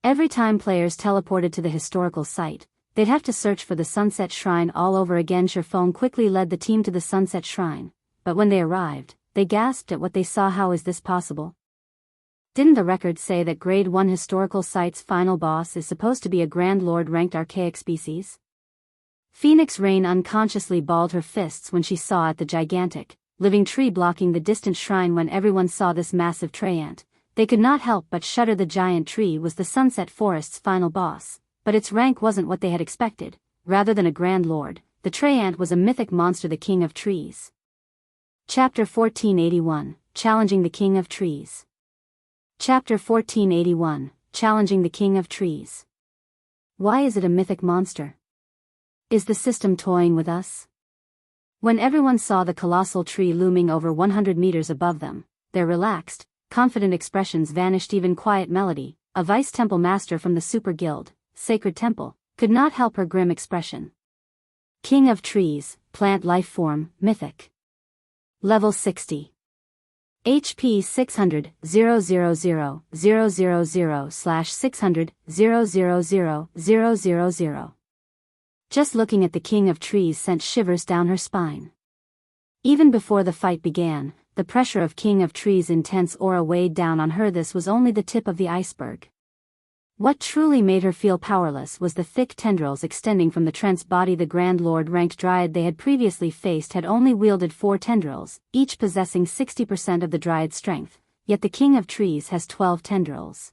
Every time players teleported to the historical site, they'd have to search for the Sunset Shrine all over again. Shifeng quickly led the team to the Sunset Shrine, but when they arrived, they gasped at what they saw. How is this possible? Didn't the record say that Grade 1 historical site's final boss is supposed to be a Grand Lord ranked archaic species? Phoenix Rain unconsciously balled her fists when she saw the gigantic, living tree blocking the distant shrine. When everyone saw this massive treant, they could not help but shudder. The giant tree was the Sunset Forest's final boss, but its rank wasn't what they had expected. Rather than a Grand Lord, the treant was a mythic monster, the King of Trees. Chapter 1481, Challenging the King of Trees. Chapter 1481, Challenging the King of Trees. Why is it a mythic monster? Is the system toying with us? When everyone saw the colossal tree looming over 100 meters above them, their relaxed, confident expressions vanished. Even Quiet Melody, a vice temple master from the Super Guild, Sacred Temple, could not help her grim expression. King of Trees, Plant Life Form, Mythic. Level 60. HP 600, 000/600, 000. Just looking at the King of Trees sent shivers down her spine. Even before the fight began, the pressure of King of Trees' intense aura weighed down on her. This was only the tip of the iceberg. What truly made her feel powerless was the thick tendrils extending from the Trent's body. The Grand Lord ranked Dryad they had previously faced had only wielded 4 tendrils, each possessing 60% of the Dryad's strength, yet the King of Trees has 12 tendrils.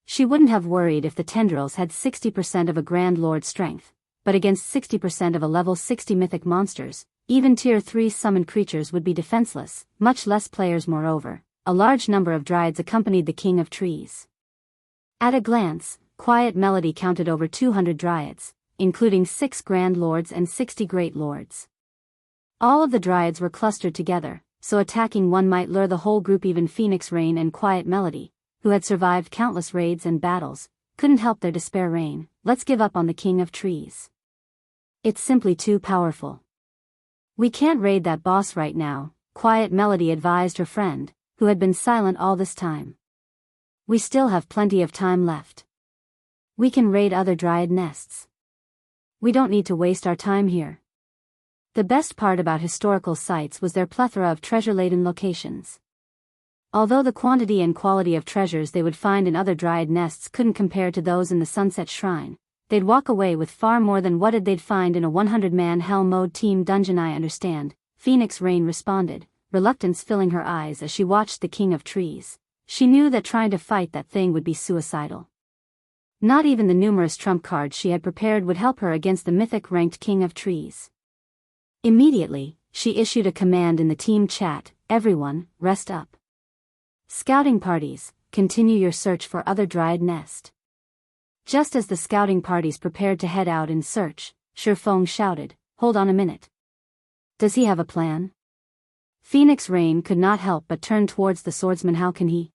She wouldn't have worried if the tendrils had 60% of a Grand Lord's strength, but against 60% of a level 60 mythic monsters, even tier 3 summoned creatures would be defenseless, much less players. Moreover, a large number of Dryads accompanied the King of Trees. At a glance, Quiet Melody counted over 200 Dryads, including 6 Grand Lords and 60 Great Lords. All of the Dryads were clustered together, so attacking one might lure the whole group. Even Phoenix Rain and Quiet Melody, who had survived countless raids and battles, couldn't help their despair. Rain, let's give up on the King of Trees. It's simply too powerful. We can't raid that boss right now, Quiet Melody advised her friend, who had been silent all this time. We still have plenty of time left. We can raid other Dryad nests. We don't need to waste our time here. The best part about historical sites was their plethora of treasure-laden locations. Although the quantity and quality of treasures they would find in other Dryad nests couldn't compare to those in the Sunset Shrine, they'd walk away with far more than what they'd find in a 100-man Hell Mode team dungeon. I understand, Phoenix Rain responded, reluctance filling her eyes as she watched the King of Trees. She knew that trying to fight that thing would be suicidal. Not even the numerous trump cards she had prepared would help her against the Mythic-ranked King of Trees. Immediately, she issued a command in the team chat, everyone, rest up. Scouting parties, continue your search for other Dryad nest. Just as the scouting parties prepared to head out in search, Shifeng shouted, hold on a minute. Does he have a plan? Phoenix Rain could not help but turn towards the swordsman. How can he?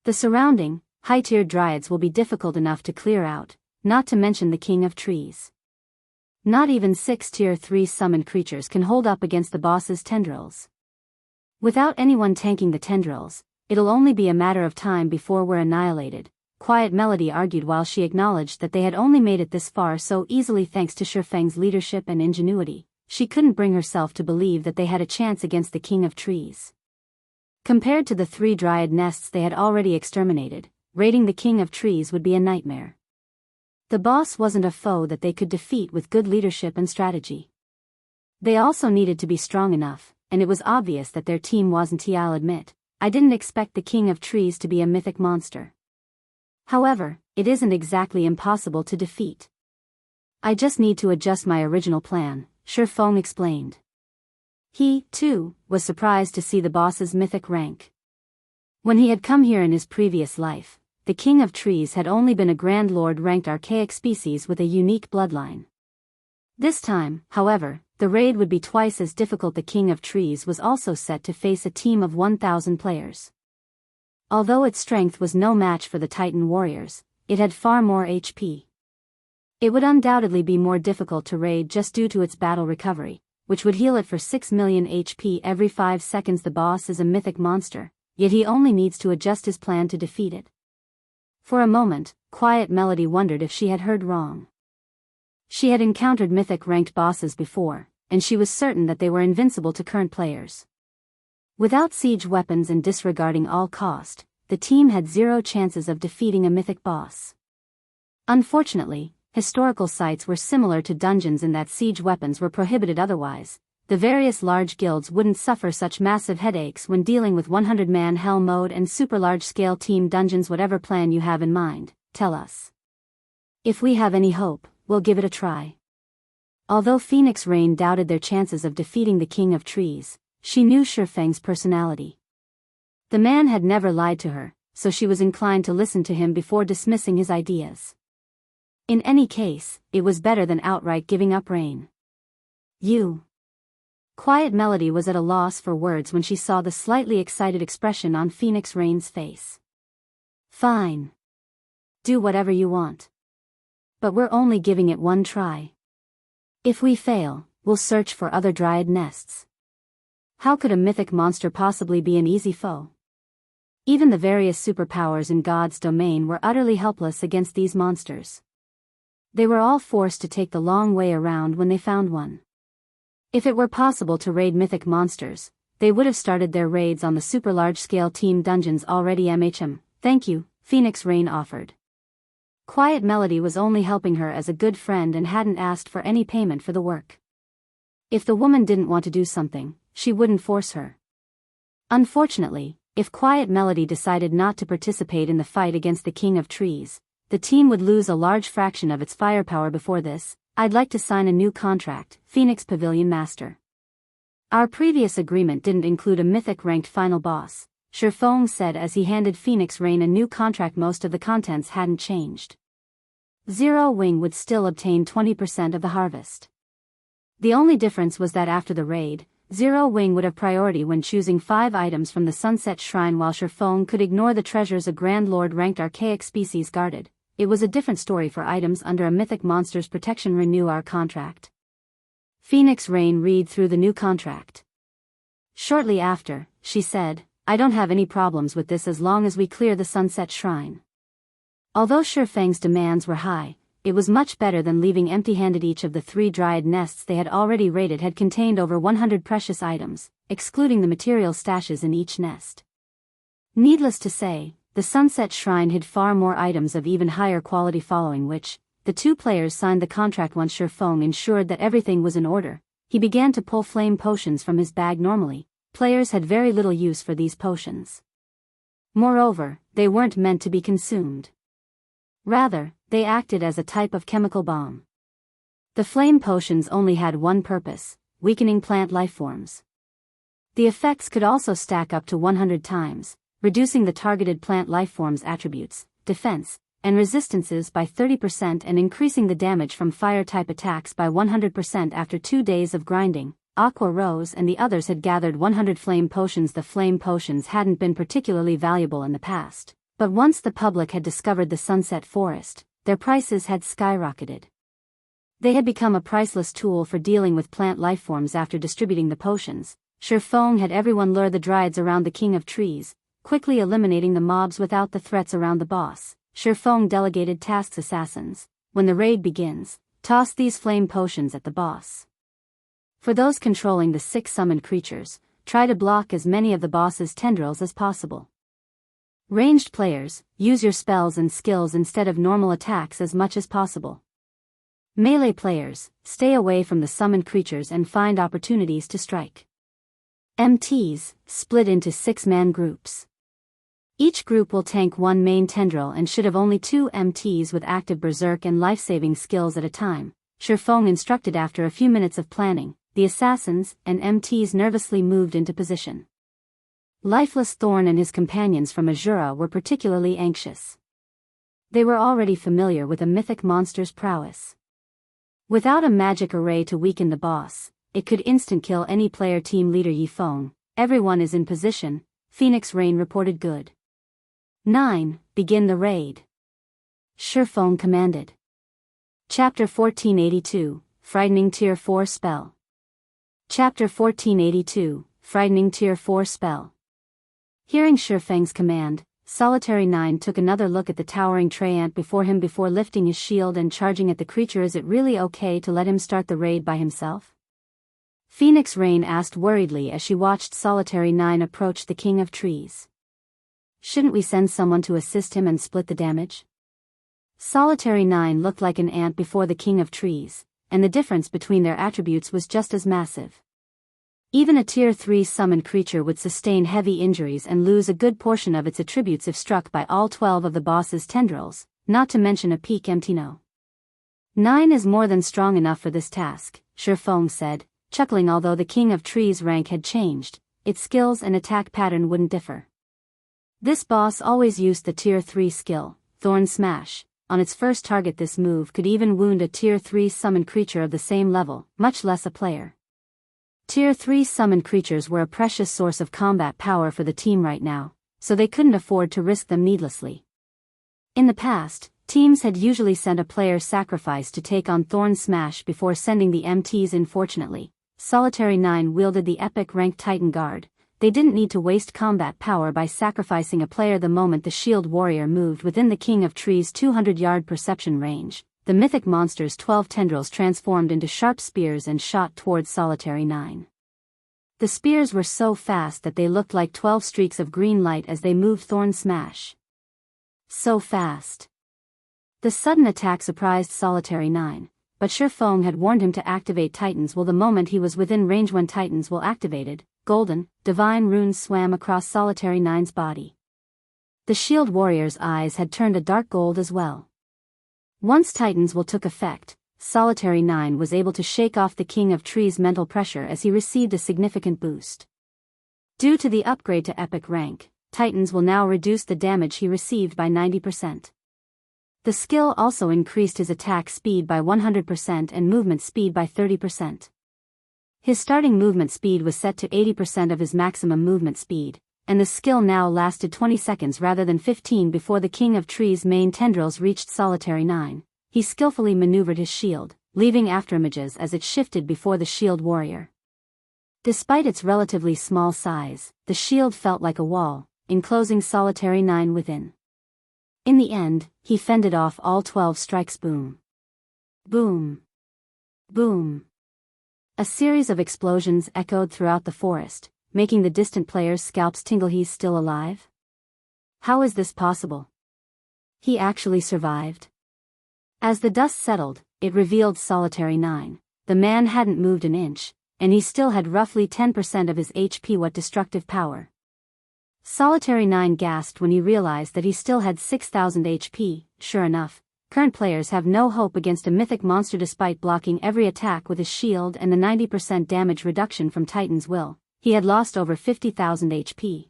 The surrounding, high-tiered Dryads will be difficult enough to clear out, not to mention the King of Trees. Not even 6 tier 3 summoned creatures can hold up against the boss's tendrils. Without anyone tanking the tendrils, it'll only be a matter of time before we're annihilated, Quiet Melody argued while she acknowledged that they had only made it this far so easily thanks to Shifeng's leadership and ingenuity. She couldn't bring herself to believe that they had a chance against the King of Trees. Compared to the 3 Dryad nests they had already exterminated, raiding the King of Trees would be a nightmare. The boss wasn't a foe that they could defeat with good leadership and strategy. They also needed to be strong enough, and it was obvious that their team wasn't. I'll admit, I didn't expect the King of Trees to be a mythic monster. However, it isn't exactly impossible to defeat. I just need to adjust my original plan, Shifeng explained. He, too, was surprised to see the boss's mythic rank. When he had come here in his previous life, the King of Trees had only been a Grand Lord-ranked archaic species with a unique bloodline. This time, however, the raid would be twice as difficult. The King of Trees was also set to face a team of 1,000 players. Although its strength was no match for the Titan warriors, it had far more HP. It would undoubtedly be more difficult to raid just due to its battle recovery, which would heal it for 6 million HP every 5 seconds. The boss is a mythic monster, yet he only needs to adjust his plan to defeat it. For a moment, Quiet Melody wondered if she had heard wrong. She had encountered mythic-ranked bosses before, and she was certain that they were invincible to current players. Without siege weapons and disregarding all cost, the team had 0 chances of defeating a mythic boss. Unfortunately, historical sites were similar to dungeons in that siege weapons were prohibited. Otherwise, the various large guilds wouldn't suffer such massive headaches when dealing with 100-man Hell Mode and super large-scale team dungeons. Whatever plan you have in mind, tell us. If we have any hope, we'll give it a try. Although Phoenix Rain doubted their chances of defeating the King of Trees, she knew Shifeng's personality. The man had never lied to her, so she was inclined to listen to him before dismissing his ideas. In any case, it was better than outright giving up. Rain. You. Quiet Melody was at a loss for words when she saw the slightly excited expression on Phoenix Rain's face. Fine. Do whatever you want. But we're only giving it one try. If we fail, we'll search for other Dryad nests. How could a mythic monster possibly be an easy foe? Even the various superpowers in God's domain were utterly helpless against these monsters. They were all forced to take the long way around when they found one. If it were possible to raid mythic monsters, they would have started their raids on the super large-scale team dungeons already. Thank you, Phoenix Rain offered. Quiet Melody was only helping her as a good friend and hadn't asked for any payment for the work. If the woman didn't want to do something, she wouldn't force her. Unfortunately, If Quiet Melody decided not to participate in the fight against the King of Trees, the team would lose a large fraction of its firepower before this. I'd like to sign a new contract, Phoenix Pavilion Master. Our previous agreement didn't include a Mythic-ranked final boss, Shifeng said as he handed Phoenix Rain a new contract. Most of the contents hadn't changed. Zero Wing would still obtain 20% of the harvest. The only difference was that after the raid, Zero Wing would have priority when choosing 5 items from the Sunset Shrine, while Shifeng could ignore the treasures a Grand Lord ranked archaic species guarded. It was a different story for items under a mythic monster's protection. Renew our contract. Phoenix Rain read through the new contract. Shortly after, she said, I don't have any problems with this as long as we clear the Sunset Shrine. Although Shifeng's demands were high, it was much better than leaving empty-handed. Each of the 3 dryad nests they had already raided had contained over 100 precious items, excluding the material stashes in each nest. Needless to say, the Sunset Shrine hid far more items of even higher quality. Following which, the 2 players signed the contract. Once Shifeng ensured that everything was in order, he began to pull flame potions from his bag. Normally, players had very little use for these potions. Moreover, they weren't meant to be consumed. Rather, they acted as a type of chemical bomb. The flame potions only had one purpose: weakening plant lifeforms. The effects could also stack up to 100 times, reducing the targeted plant lifeforms' attributes, defense, and resistances by 30% and increasing the damage from fire-type attacks by 100%. After 2 days of grinding, Aqua Rose and the others had gathered 100 flame potions. The flame potions hadn't been particularly valuable in the past, but once the public had discovered the Sunset Forest, their prices had skyrocketed. They had become a priceless tool for dealing with plant lifeforms. After distributing the potions, Shifeng had everyone lure the dryads around the King of Trees, quickly eliminating the mobs without the threats around the boss. Shifeng delegated tasks: assassins, when the raid begins, toss these flame potions at the boss. For those controlling the 6 summoned creatures, try to block as many of the boss's tendrils as possible. Ranged players, use your spells and skills instead of normal attacks as much as possible. Melee players, stay away from the summoned creatures and find opportunities to strike. MTs, split into 6-man groups. Each group will tank 1 main tendril and should have only 2 MTs with active berserk and life-saving skills at a time, Shifeng instructed. After a few minutes of planning, the assassins and MTs nervously moved into position. Lifeless Thorn and his companions from Asura were particularly anxious. They were already familiar with a mythic monster's prowess. Without a magic array to weaken the boss, it could instant kill any player. Team leader Yifeng, everyone is in position, Phoenix Rain reported. Good. 9. Begin the raid. Shifeng commanded. Chapter 1482, Frightening Tier 4 Spell. Chapter 1482, Frightening Tier 4 Spell. Hearing Shifeng's command, Solitary 9 took another look at the towering treant before him before lifting his shield and charging at the creature. Is it really okay to let him start the raid by himself? Phoenix Rain asked worriedly as she watched Solitary 9 approach the King of Trees. Shouldn't we send someone to assist him and split the damage? Solitary 9 looked like an ant before the King of Trees, and the difference between their attributes was just as massive. Even a Tier 3 summoned creature would sustain heavy injuries and lose a good portion of its attributes if struck by all 12 of the boss's tendrils, not to mention a peak MT. 9 is more than strong enough for this task, Shifeng said, chuckling. Although the King of Trees' rank had changed, its skills and attack pattern wouldn't differ. This boss always used the Tier 3 skill, Thorn Smash, on its first target. This move could even wound a Tier 3 summoned creature of the same level, much less a player. Tier 3 summoned creatures were a precious source of combat power for the team right now, so they couldn't afford to risk them needlessly. In the past, teams had usually sent a player sacrifice to take on Thorn Smash before sending the MTs in. Fortunately, Solitary 9 wielded the epic ranked Titan Guard. They didn't need to waste combat power by sacrificing a player. The moment the shield warrior moved within the King of Trees' 200-yard perception range, the mythic monster's 12 tendrils transformed into sharp spears and shot towards Solitary 9. The spears were so fast that they looked like 12 streaks of green light as they moved. Thorn Smash. So fast. The sudden attack surprised Solitary 9, but Shifeng had warned him to activate Titan's Will the moment he was within range. When Titan's Will activated, golden, divine runes swam across Solitary Nine's body. The shield warrior's eyes had turned a dark gold as well. Once Titan's will took effect, Solitary Nine was able to shake off the King of Trees' mental pressure as he received a significant boost. Due to the upgrade to epic rank, Titan's will now reduce the damage he received by 90%. The skill also increased his attack speed by 100% and movement speed by 30%. His starting movement speed was set to 80% of his maximum movement speed, and the skill now lasted 20 seconds rather than 15 before the King of Trees' main tendrils reached Solitary Nine. He skillfully maneuvered his shield, leaving afterimages as it shifted before the shield warrior. Despite its relatively small size, the shield felt like a wall, enclosing Solitary Nine within. In the end, he fended off all 12 strikes. Boom. Boom. Boom. A series of explosions echoed throughout the forest, making the distant players' scalps tingle. He's still alive? How is this possible? He actually survived? As the dust settled, it revealed Solitary Nine. The man hadn't moved an inch, and he still had roughly 10% of his HP. What destructive power! Solitary Nine gasped when he realized that he still had 6,000 HP. Sure enough, current players have no hope against a mythic monster. Despite blocking every attack with his shield and the 90% damage reduction from Titan's will, he had lost over 50,000 HP.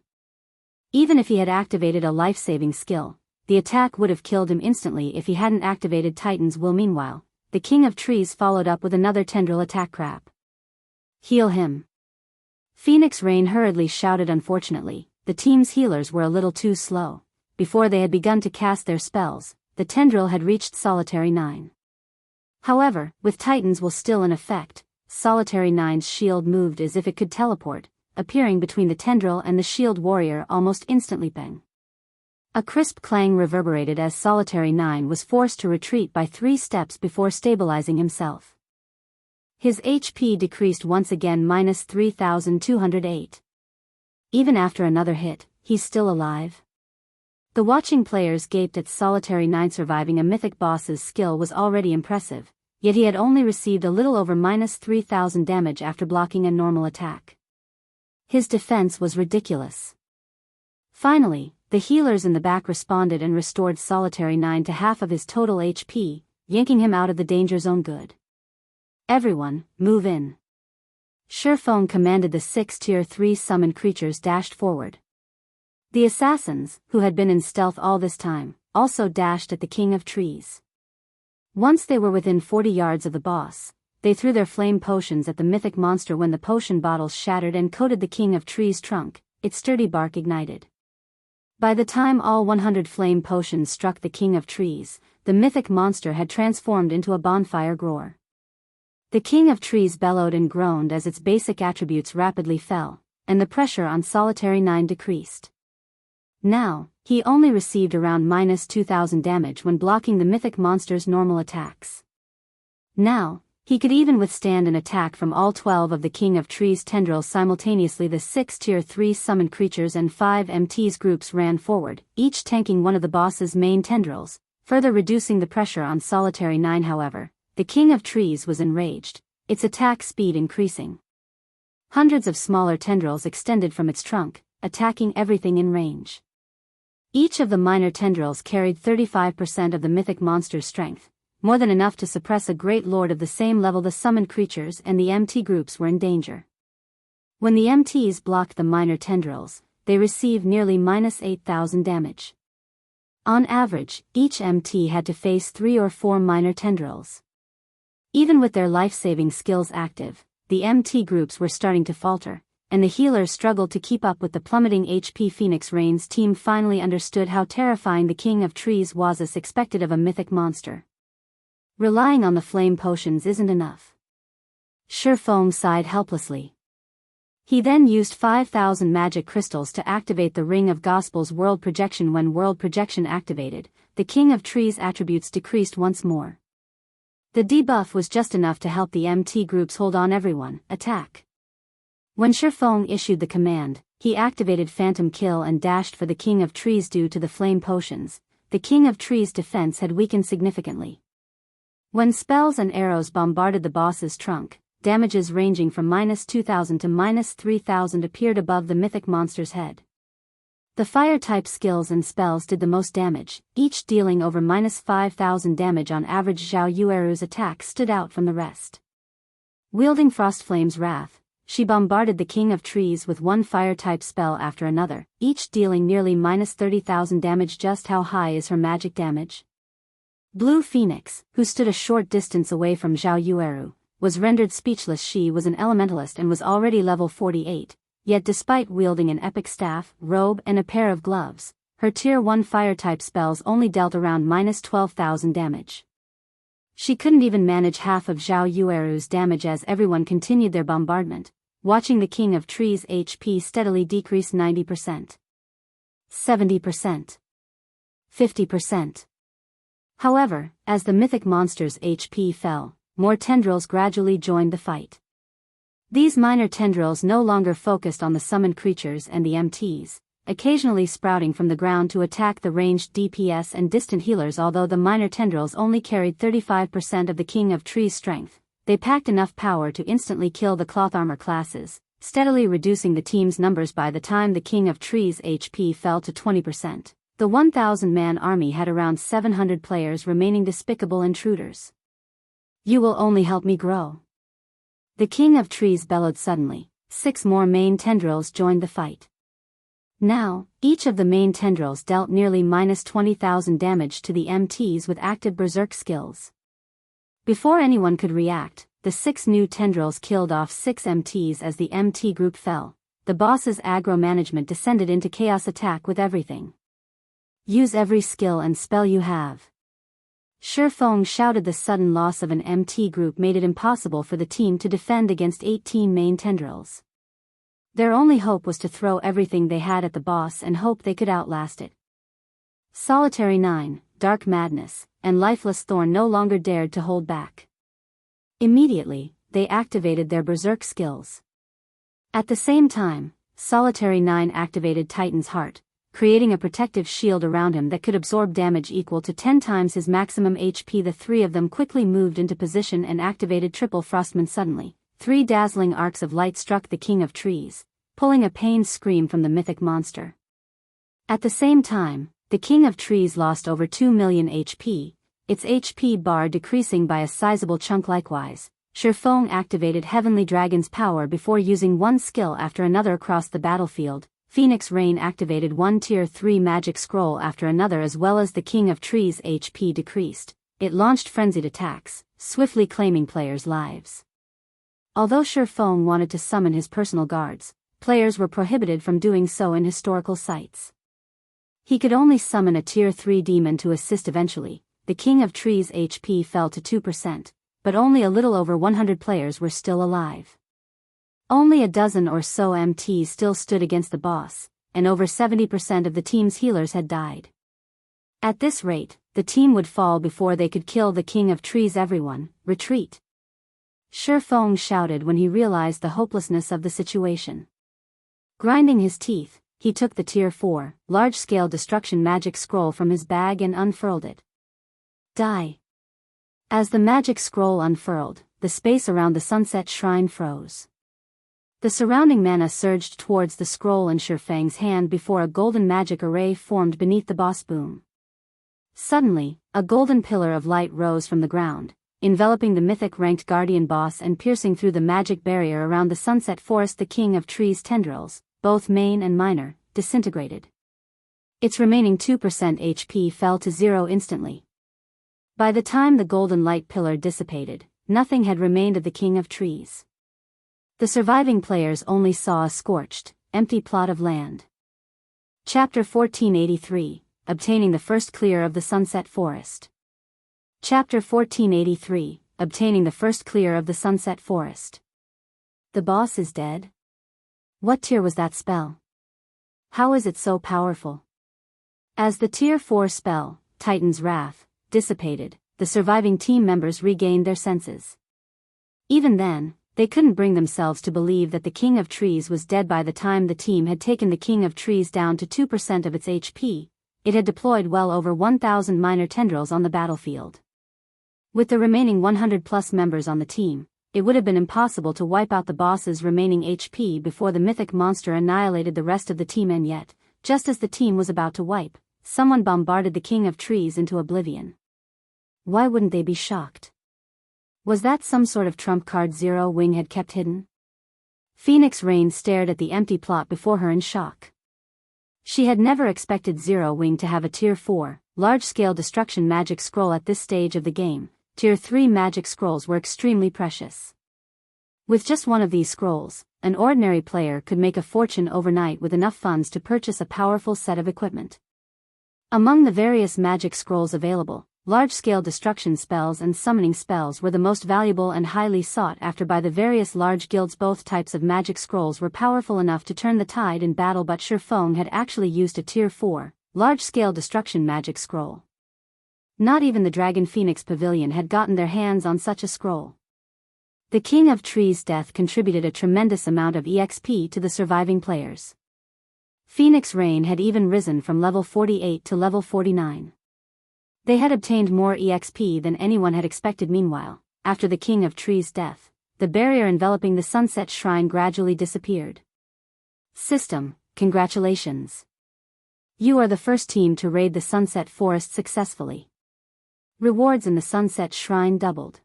Even if he had activated a life-saving skill, the attack would have killed him instantly if he hadn't activated Titan's will. Meanwhile, the King of Trees followed up with another tendril attack. Crap. Heal him. Phoenix Rain hurriedly shouted. Unfortunately, the team's healers were a little too slow. Before they had begun to cast their spells, the tendril had reached Solitary Nine. However, with Titan's will still in effect, Solitary Nine's shield moved as if it could teleport, appearing between the tendril and the shield warrior almost instantly. Bang. A crisp clang reverberated as Solitary Nine was forced to retreat by 3 steps before stabilizing himself. His HP decreased once again, -3,208. Even after another hit, he's still alive? The watching players gaped at Solitary Nine. Surviving a mythic boss's skill was already impressive, yet he had only received a little over -3,000 damage after blocking a normal attack. His defense was ridiculous. Finally, the healers in the back responded and restored Solitary Nine to half of his total HP, yanking him out of the danger zone. Good. Everyone, move in. Shurfeng commanded. The 6 Tier 3 summoned creatures dashed forward. The assassins, who had been in stealth all this time, also dashed at the King of Trees. Once they were within 40 yards of the boss, they threw their flame potions at the mythic monster. When the potion bottles shattered and coated the King of Trees' trunk, its sturdy bark ignited. By the time all 100 flame potions struck the King of Trees, the mythic monster had transformed into a bonfire grower. The King of Trees bellowed and groaned as its basic attributes rapidly fell, and the pressure on Solitary Nine decreased. Now, he only received around -2,000 damage when blocking the mythic monster's normal attacks. Now, he could even withstand an attack from all 12 of the King of Trees' tendrils simultaneously. The 6 Tier 3 summoned creatures and 5 MT's groups ran forward, each tanking one of the boss's main tendrils, further reducing the pressure on Solitary Nine. However, the King of Trees was enraged, its attack speed increasing. Hundreds of smaller tendrils extended from its trunk, attacking everything in range. Each of the minor tendrils carried 35% of the mythic monster's strength, more than enough to suppress a great lord of the same level. The summoned creatures and the MT groups were in danger. When the MTs blocked the minor tendrils, they received nearly -8,000 damage. On average, each MT had to face 3 or 4 minor tendrils. Even with their life-saving skills active, the MT groups were starting to falter, and the healers struggled to keep up with the plummeting HP. Phoenix Rain's team finally understood how terrifying the King of Trees was, as expected of a mythic monster. Relying on the flame potions isn't enough. Shurfeng sighed helplessly. He then used 5,000 magic crystals to activate the Ring of Gospel's world projection. When world projection activated, the King of Trees' attributes decreased once more. The debuff was just enough to help the MT groups hold on. Everyone, attack. When Shurfeng issued the command, he activated Phantom Kill and dashed for the King of Trees. Due to the flame potions, the King of Trees' defense had weakened significantly. When spells and arrows bombarded the boss's trunk, damages ranging from -2,000 to -3,000 appeared above the mythic monster's head. The fire-type skills and spells did the most damage, each dealing over -5,000 damage on average. Zhao Yueru's attack stood out from the rest. Wielding Frostflame's Wrath, she bombarded the King of Trees with one fire-type spell after another, each dealing nearly -30,000 damage. Just how high is her magic damage? Blue Phoenix, who stood a short distance away from Zhao Yueru, was rendered speechless. She was an elementalist and was already level 48. Yet despite wielding an epic staff, robe and a pair of gloves, her tier 1 fire-type spells only dealt around -12,000 damage. She couldn't even manage half of Zhao Yueru's damage as everyone continued their bombardment, watching the King of Trees' HP steadily decrease. 90%. 70%. 50%. However, as the mythic monster's HP fell, more tendrils gradually joined the fight. These minor tendrils no longer focused on the summoned creatures and the MTs, occasionally sprouting from the ground to attack the ranged DPS and distant healers. Although the minor tendrils only carried 35% of the King of Trees' strength, they packed enough power to instantly kill the cloth armor classes, steadily reducing the team's numbers. By the time the King of Trees' HP fell to 20%, the 1,000-man army had around 700 players remaining. Despicable intruders. You will only help me grow. The King of Trees bellowed suddenly. 6 more main tendrils joined the fight. Now, each of the main tendrils dealt nearly -20,000 damage to the MTs with active berserk skills. Before anyone could react, the 6 new tendrils killed off 6 MTs. As the MT group fell, the boss's aggro management descended into chaos. Attack with everything. Use every skill and spell you have. Shifeng shouted. The sudden loss of an MT group made it impossible for the team to defend against 18 main tendrils. Their only hope was to throw everything they had at the boss and hope they could outlast it. Solitary 9, Dark Madness, and Lifeless Thorn no longer dared to hold back. Immediately, they activated their berserk skills. At the same time, Solitary 9 activated Titan's Heart, creating a protective shield around him that could absorb damage equal to 10 times his maximum HP. The 3 of them quickly moved into position and activated Triple Frostman. Suddenly, 3 dazzling arcs of light struck the King of Trees, pulling a pained scream from the mythic monster. At the same time, the King of Trees lost over 2 million HP, its HP bar decreasing by a sizable chunk. Likewise, Shifeng activated Heavenly Dragon's power before using one skill after another across the battlefield. Phoenix Rain activated one tier 3 magic scroll after another. As well as the King of Trees' HP decreased, it launched frenzied attacks, swiftly claiming players' lives. Although Shifeng wanted to summon his personal guards, players were prohibited from doing so in historical sites. He could only summon a tier 3 demon to assist. Eventually, the King of Trees' HP fell to 2%, but only a little over 100 players were still alive. Only a dozen or so MTs still stood against the boss, and over 70% of the team's healers had died. At this rate, the team would fall before they could kill the King of Trees. Everyone, retreat! Shifeng shouted when he realized the hopelessness of the situation. Grinding his teeth, he took the tier 4, large-scale destruction magic scroll from his bag and unfurled it. Die! As the magic scroll unfurled, the space around the sunset shrine froze. The surrounding mana surged towards the scroll in Shifeng's hand before a golden magic array formed beneath the boss. Boom. Suddenly, a golden pillar of light rose from the ground, enveloping the Mythic-ranked guardian boss and piercing through the magic barrier around the sunset forest. The King of Trees' tendrils, both main and minor, disintegrated. Its remaining 2% HP fell to 0 instantly. By the time the golden light pillar dissipated, nothing had remained of the King of Trees. The surviving players only saw a scorched, empty plot of land. Chapter 1483, Obtaining the First Clear of the Sunset Forest. Chapter 1483, Obtaining the First Clear of the Sunset Forest. The boss is dead? What tier was that spell? How is it so powerful? As the tier 4 spell, Titan's Wrath, dissipated, the surviving team members regained their senses. Even then, they couldn't bring themselves to believe that the King of Trees was dead. By the time the team had taken the King of Trees down to 2% of its HP, it had deployed well over 1,000 minor tendrils on the battlefield. With the remaining 100+ members on the team, it would have been impossible to wipe out the boss's remaining HP before the mythic monster annihilated the rest of the team, and yet, just as the team was about to wipe, someone bombarded the King of Trees into oblivion. Why wouldn't they be shocked? Was that some sort of trump card Zero Wing had kept hidden? Phoenix Rain stared at the empty plot before her in shock. She had never expected Zero Wing to have a Tier 4, large-scale destruction magic scroll at this stage of the game. Tier 3 magic scrolls were extremely precious. With just one of these scrolls, an ordinary player could make a fortune overnight with enough funds to purchase a powerful set of equipment. Among the various magic scrolls available, large-scale destruction spells and summoning spells were the most valuable and highly sought after by the various large guilds. Both types of magic scrolls were powerful enough to turn the tide in battle, but Shifeng had actually used a Tier 4, large-scale destruction magic scroll. Not even the Dragon Phoenix Pavilion had gotten their hands on such a scroll. The King of Trees' death contributed a tremendous amount of EXP to the surviving players. Phoenix Rain had even risen from level 48 to level 49. They had obtained more EXP than anyone had expected. Meanwhile, after the King of Trees' death, the barrier enveloping the Sunset Shrine gradually disappeared. System, congratulations. You are the first team to raid the Sunset Forest successfully. Rewards in the Sunset Shrine doubled.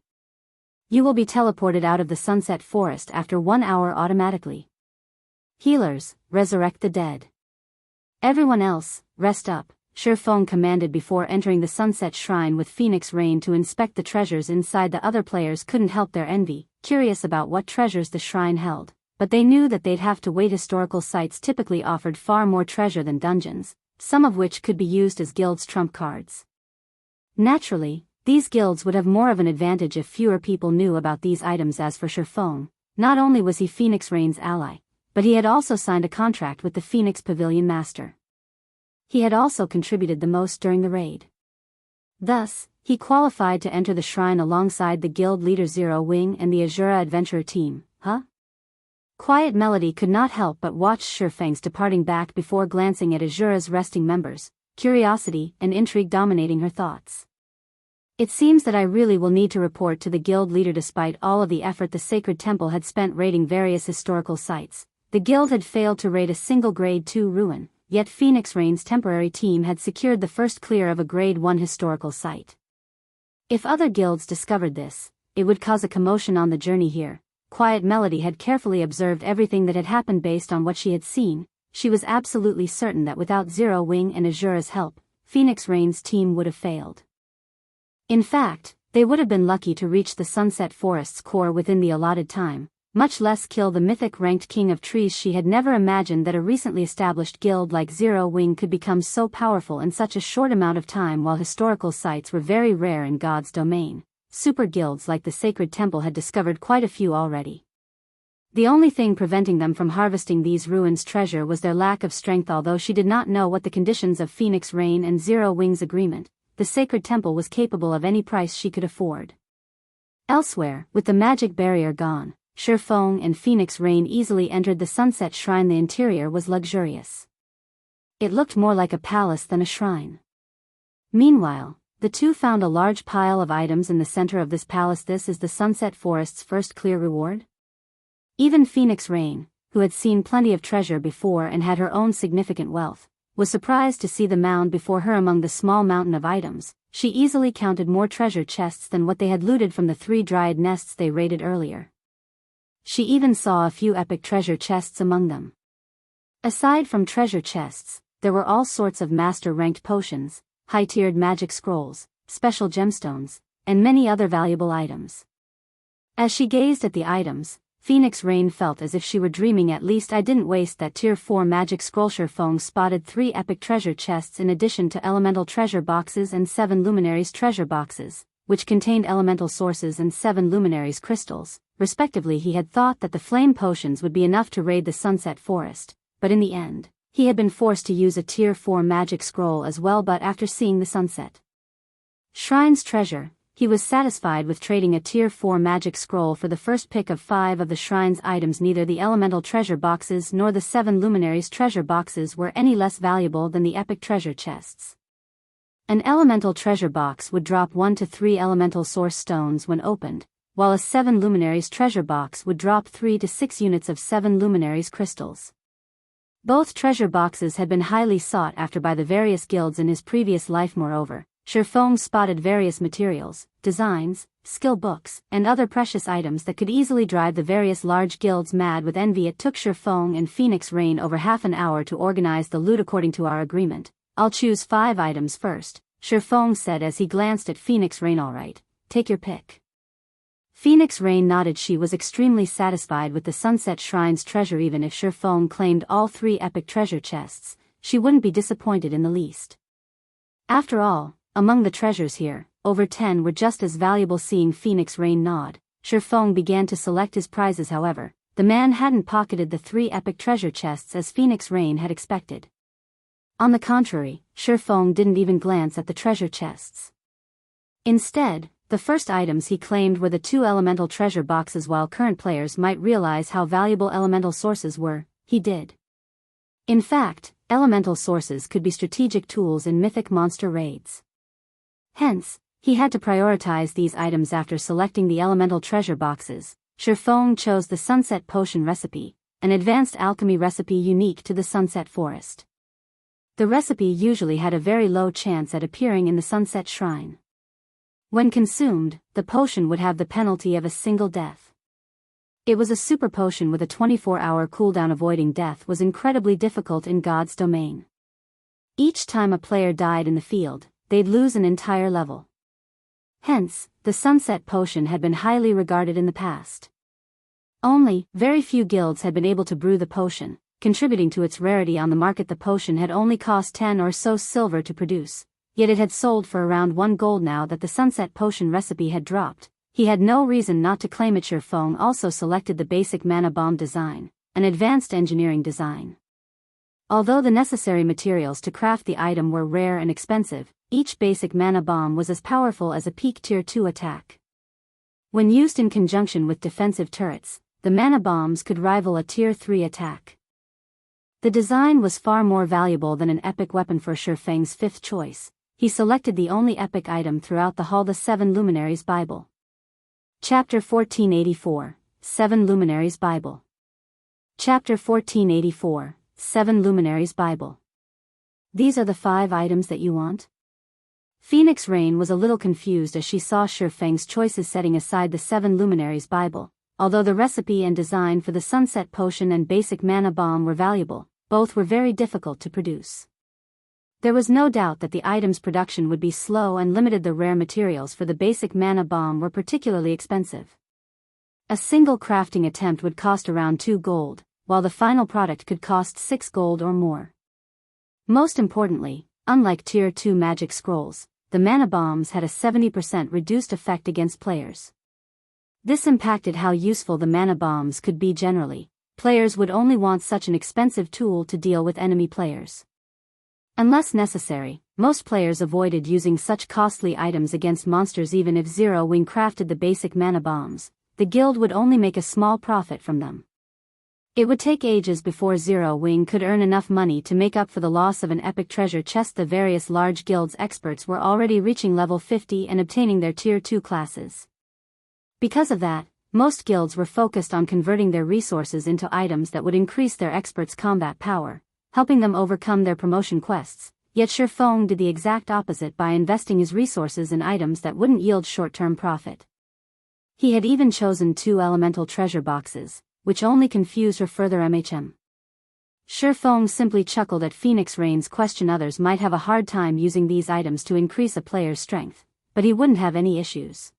You will be teleported out of the Sunset Forest after 1 hour automatically. Healers, resurrect the dead. Everyone else, rest up, Shifeng commanded before entering the Sunset Shrine with Phoenix Rain to inspect the treasures inside. The other players couldn't help their envy, curious about what treasures the shrine held, but they knew that they'd have to wait. Historical sites typically offered far more treasure than dungeons, some of which could be used as guilds' trump cards. Naturally, these guilds would have more of an advantage if fewer people knew about these items. As for Shifeng, not only was he Phoenix Rain's ally, but he had also signed a contract with the Phoenix Pavilion Master. He had also contributed the most during the raid. Thus, he qualified to enter the shrine alongside the guild leader Zero Wing and the Asura adventurer team. Quiet Melody could not help but watch Shifeng's departing back before glancing at Asura's resting members, curiosity and intrigue dominating her thoughts. It seems that I really will need to report to the guild leader. Despite all of the effort the Sacred Temple had spent raiding various historical sites, the guild had failed to raid a single Grade 2 ruin, yet Phoenix Rain's temporary team had secured the first clear of a Grade 1 historical site. If other guilds discovered this, it would cause a commotion on the journey here. Quiet Melody had carefully observed everything that had happened. Based on what she had seen, she was absolutely certain that without Zero Wing and Asura's help, Phoenix Rain's team would have failed. In fact, they would have been lucky to reach the Sunset Forest's core within the allotted time, much less kill the Mythic-ranked King of Trees. She had never imagined that a recently established guild like Zero Wing could become so powerful in such a short amount of time. While historical sites were very rare in God's domain, super guilds like the Sacred Temple had discovered quite a few already. The only thing preventing them from harvesting these ruins' treasure was their lack of strength. Although she did not know what the conditions of Phoenix Rain and Zero Wing's agreement, the Sacred Temple was capable of any price she could afford. Elsewhere, with the magic barrier gone, Shifeng and Phoenix Rain easily entered the Sunset Shrine. The interior was luxurious. It looked more like a palace than a shrine. Meanwhile, the two found a large pile of items in the center of this palace. This is the Sunset Forest's first clear reward? Even Phoenix Rain, who had seen plenty of treasure before and had her own significant wealth, was surprised to see the mound before her. Among the small mountain of items, she easily counted more treasure chests than what they had looted from the 3 dryad nests they raided earlier. She even saw a few epic treasure chests among them. Aside from treasure chests, there were all sorts of master-ranked potions, high-tiered magic scrolls, special gemstones, and many other valuable items. As she gazed at the items, Phoenix Rain felt as if she were dreaming. At least I didn't waste that Tier 4 magic scroll. Shifeng spotted 3 epic treasure chests in addition to elemental treasure boxes and 7 Luminaries treasure boxes, which contained elemental sources and 7 Luminaries crystals, respectively. He had thought that the flame potions would be enough to raid the Sunset Forest, but in the end, he had been forced to use a Tier 4 magic scroll as well. But after seeing the Sunset Shrine's treasure, he was satisfied with trading a Tier 4 magic scroll for the first pick of 5 of the shrine's items. Neither the elemental treasure boxes nor the 7 Luminaries treasure boxes were any less valuable than the epic treasure chests. An elemental treasure box would drop 1 to 3 elemental source stones when opened, while a 7 Luminaries treasure box would drop 3 to 6 units of 7 Luminaries crystals. Both treasure boxes had been highly sought after by the various guilds in his previous life. Moreover, Shifeng spotted various materials, designs, skill books, and other precious items that could easily drive the various large guilds mad with envy. It took Shifeng and Phoenix Rain over half an hour to organize the loot according to our agreement. I'll choose 5 items first, Shifeng said as he glanced at Phoenix Rain. All right, take your pick. Phoenix Rain nodded. She was extremely satisfied with the Sunset Shrine's treasure. Even if Shifeng claimed all 3 epic treasure chests, she wouldn't be disappointed in the least. After all, among the treasures here, over 10 were just as valuable. Seeing Phoenix Rain nod, Shifeng began to select his prizes. However, the man hadn't pocketed the 3 epic treasure chests as Phoenix Rain had expected. On the contrary, Shifeng didn't even glance at the treasure chests. Instead, the first items he claimed were the 2 elemental treasure boxes. While current players might realize how valuable elemental sources were, he did. In fact, elemental sources could be strategic tools in mythic monster raids. Hence, he had to prioritize these items. After selecting the elemental treasure boxes, Shifeng chose the Sunset Potion recipe, an advanced alchemy recipe unique to the Sunset Forest. The recipe usually had a very low chance at appearing in the Sunset Shrine. When consumed, the potion would have the penalty of a single death. It was a super potion with a 24-hour cooldown. Avoiding death was incredibly difficult in God's domain. Each time a player died in the field, they'd lose an entire level. Hence, the Sunset Potion had been highly regarded in the past. Only very few guilds had been able to brew the potion, contributing to its rarity on the market. The potion had only cost 10 or so silver to produce. Yet it had sold for around 1 gold. Now that the Sunset Potion recipe had dropped, he had no reason not to claim it. Shifeng also selected the basic mana bomb design, an advanced engineering design. Although the necessary materials to craft the item were rare and expensive, each basic mana bomb was as powerful as a peak tier 2 attack. When used in conjunction with defensive turrets, the mana bombs could rival a tier 3 attack. The design was far more valuable than an epic weapon. For Shifeng's 5th choice, he selected the only epic item throughout the hall, the 7 Luminaries Bible. Chapter 1484, 7 Luminaries Bible. Chapter 1484, 7 Luminaries Bible. These are the 5 items that you want? Phoenix Rain was a little confused as she saw Shifeng's choices. Setting aside the 7 Luminaries Bible, although the recipe and design for the Sunset Potion and basic mana bomb were valuable, both were very difficult to produce. There was no doubt that the item's production would be slow and limited. The rare materials for the basic mana bomb were particularly expensive. A single crafting attempt would cost around 2 gold, while the final product could cost 6 gold or more. Most importantly, unlike tier 2 magic scrolls, the mana bombs had a 70% reduced effect against players. This impacted how useful the mana bombs could be. Generally, players would only want such an expensive tool to deal with enemy players. Unless necessary, most players avoided using such costly items against monsters. Even if Zero Wing crafted the basic mana bombs, the guild would only make a small profit from them. It would take ages before Zero Wing could earn enough money to make up for the loss of an epic treasure chest. The various large guilds' experts were already reaching level 50 and obtaining their tier 2 classes. Because of that, most guilds were focused on converting their resources into items that would increase their experts' combat power, helping them overcome their promotion quests. Yet Shifeng did the exact opposite by investing his resources in items that wouldn't yield short-term profit. He had even chosen 2 elemental treasure boxes, which only confused her further. Shifeng simply chuckled at Phoenix Rain's question. Others might have a hard time using these items to increase a player's strength, but he wouldn't have any issues.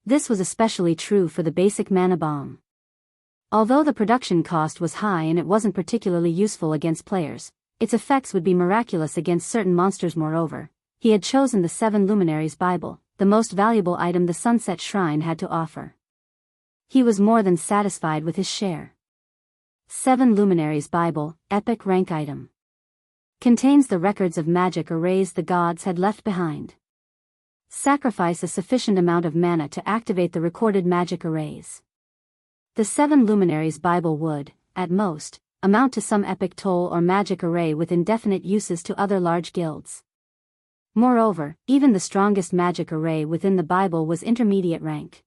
This was especially true for the basic mana bomb. Although the production cost was high and it wasn't particularly useful against players, its effects would be miraculous against certain monsters. Moreover, he had chosen the 7 Luminaries Bible, the most valuable item the Sunset Shrine had to offer. He was more than satisfied with his share. 7 Luminaries Bible, epic rank item. Contains the records of magic arrays the gods had left behind. Sacrifice a sufficient amount of mana to activate the recorded magic arrays. The 7 Luminaries Bible would, at most, amount to some epic toll or magic array with indefinite uses to other large guilds. Moreover, even the strongest magic array within the Bible was intermediate rank.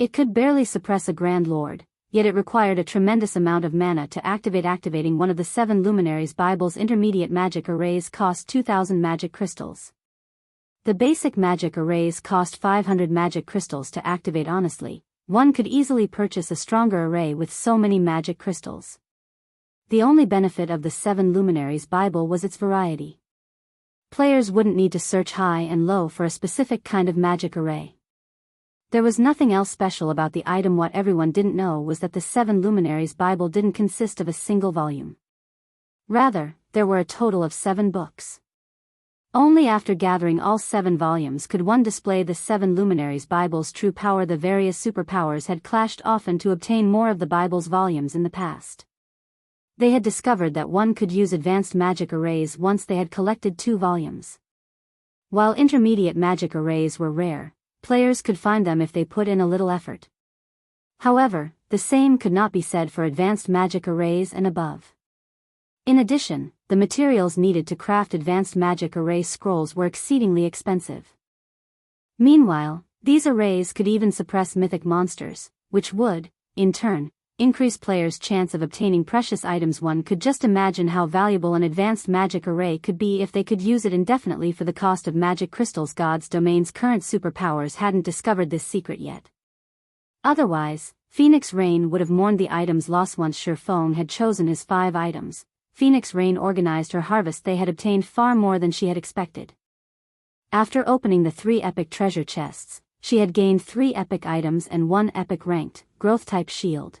It could barely suppress a Grand Lord, yet it required a tremendous amount of mana to activate. Activating one of the 7 Luminaries Bible's intermediate magic arrays cost 2,000 magic crystals. The basic magic arrays cost 500 magic crystals to activate. Honestly, one could easily purchase a stronger array with so many magic crystals. The only benefit of the 7 Luminaries Bible was its variety. Players wouldn't need to search high and low for a specific kind of magic array. There was nothing else special about the item. What everyone didn't know was that the 7 Luminaries Bible didn't consist of a single volume. Rather, there were a total of 7 books. Only after gathering all 7 volumes could one display the 7 Luminaries Bible's true power. The various superpowers had clashed often to obtain more of the Bible's volumes in the past. They had discovered that one could use advanced magic arrays once they had collected 2 volumes. While intermediate magic arrays were rare, players could find them if they put in a little effort. However, the same could not be said for advanced magic arrays and above. In addition, the materials needed to craft advanced magic array scrolls were exceedingly expensive. Meanwhile, these arrays could even suppress mythic monsters, which would, in turn, increase players' chance of obtaining precious items. One could just imagine how valuable an advanced magic array could be if they could use it indefinitely for the cost of magic crystals. God's Domain's current superpowers hadn't discovered this secret yet. Otherwise, Phoenix Rain would have mourned the items lost. Once Shifeng had chosen his 5 items, Phoenix Rain organized her harvest. They had obtained far more than she had expected. After opening the 3 epic treasure chests, she had gained 3 epic items and 1 epic ranked, growth-type shield.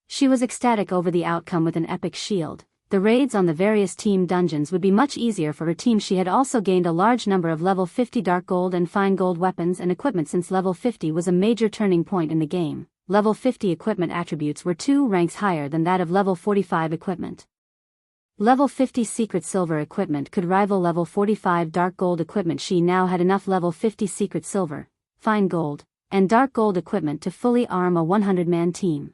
She was ecstatic over the outcome. With an epic shield, the raids on the various team dungeons would be much easier for her team. She had also gained a large number of level 50 dark gold and fine gold weapons and equipment. Since level 50 was a major turning point in the game, level 50 equipment attributes were 2 ranks higher than that of level 45 equipment. Level 50 secret silver equipment could rival level 45 dark gold equipment. She now had enough level 50 secret silver, fine gold, and dark gold equipment to fully arm a 100-man team.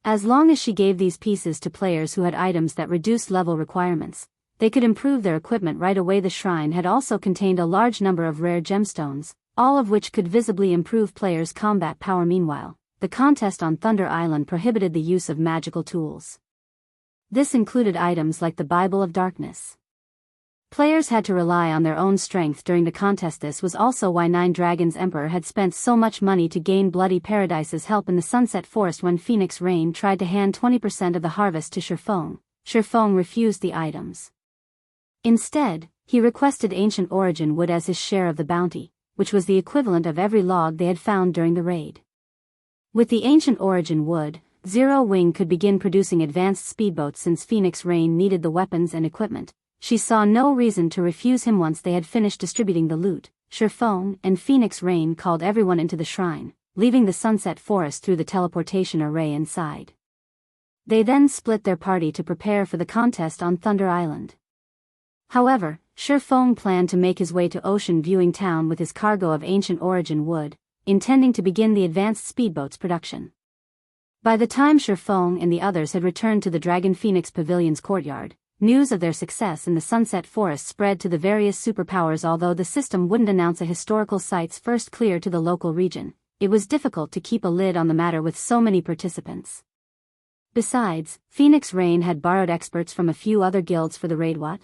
As long as she gave these pieces to players who had items that reduced level requirements, they could improve their equipment right away. The shrine had also contained a large number of rare gemstones, all of which could visibly improve players' combat power. Meanwhile, the contest on Thunder Island prohibited the use of magical tools. This included items like the Bible of Darkness. Players had to rely on their own strength during the contest. This was also why 9 Dragons Emperor had spent so much money to gain Bloody Paradise's help in the Sunset Forest. When Phoenix Rain tried to hand 20% of the harvest to Shifeng, Shifeng refused the items. Instead, he requested Ancient Origin Wood as his share of the bounty, which was the equivalent of every log they had found during the raid. With the Ancient Origin Wood, Zero Wing could begin producing advanced speedboats. Since Phoenix Rain needed the weapons and equipment, she saw no reason to refuse him. Once they had finished distributing the loot, Shifeng and Phoenix Rain called everyone into the shrine, leaving the Sunset Forest through the teleportation array inside. They then split their party to prepare for the contest on Thunder Island. However, Shifeng planned to make his way to Ocean Viewing Town with his cargo of Ancient Origin Wood, intending to begin the advanced speedboats production. By the time Shifeng and the others had returned to the Dragon Phoenix Pavilion's courtyard, news of their success in the Sunset Forest spread to the various superpowers. Although the system wouldn't announce a historical site's first clear to the local region, it was difficult to keep a lid on the matter with so many participants. Besides, Phoenix Rain had borrowed experts from a few other guilds for the raid. What?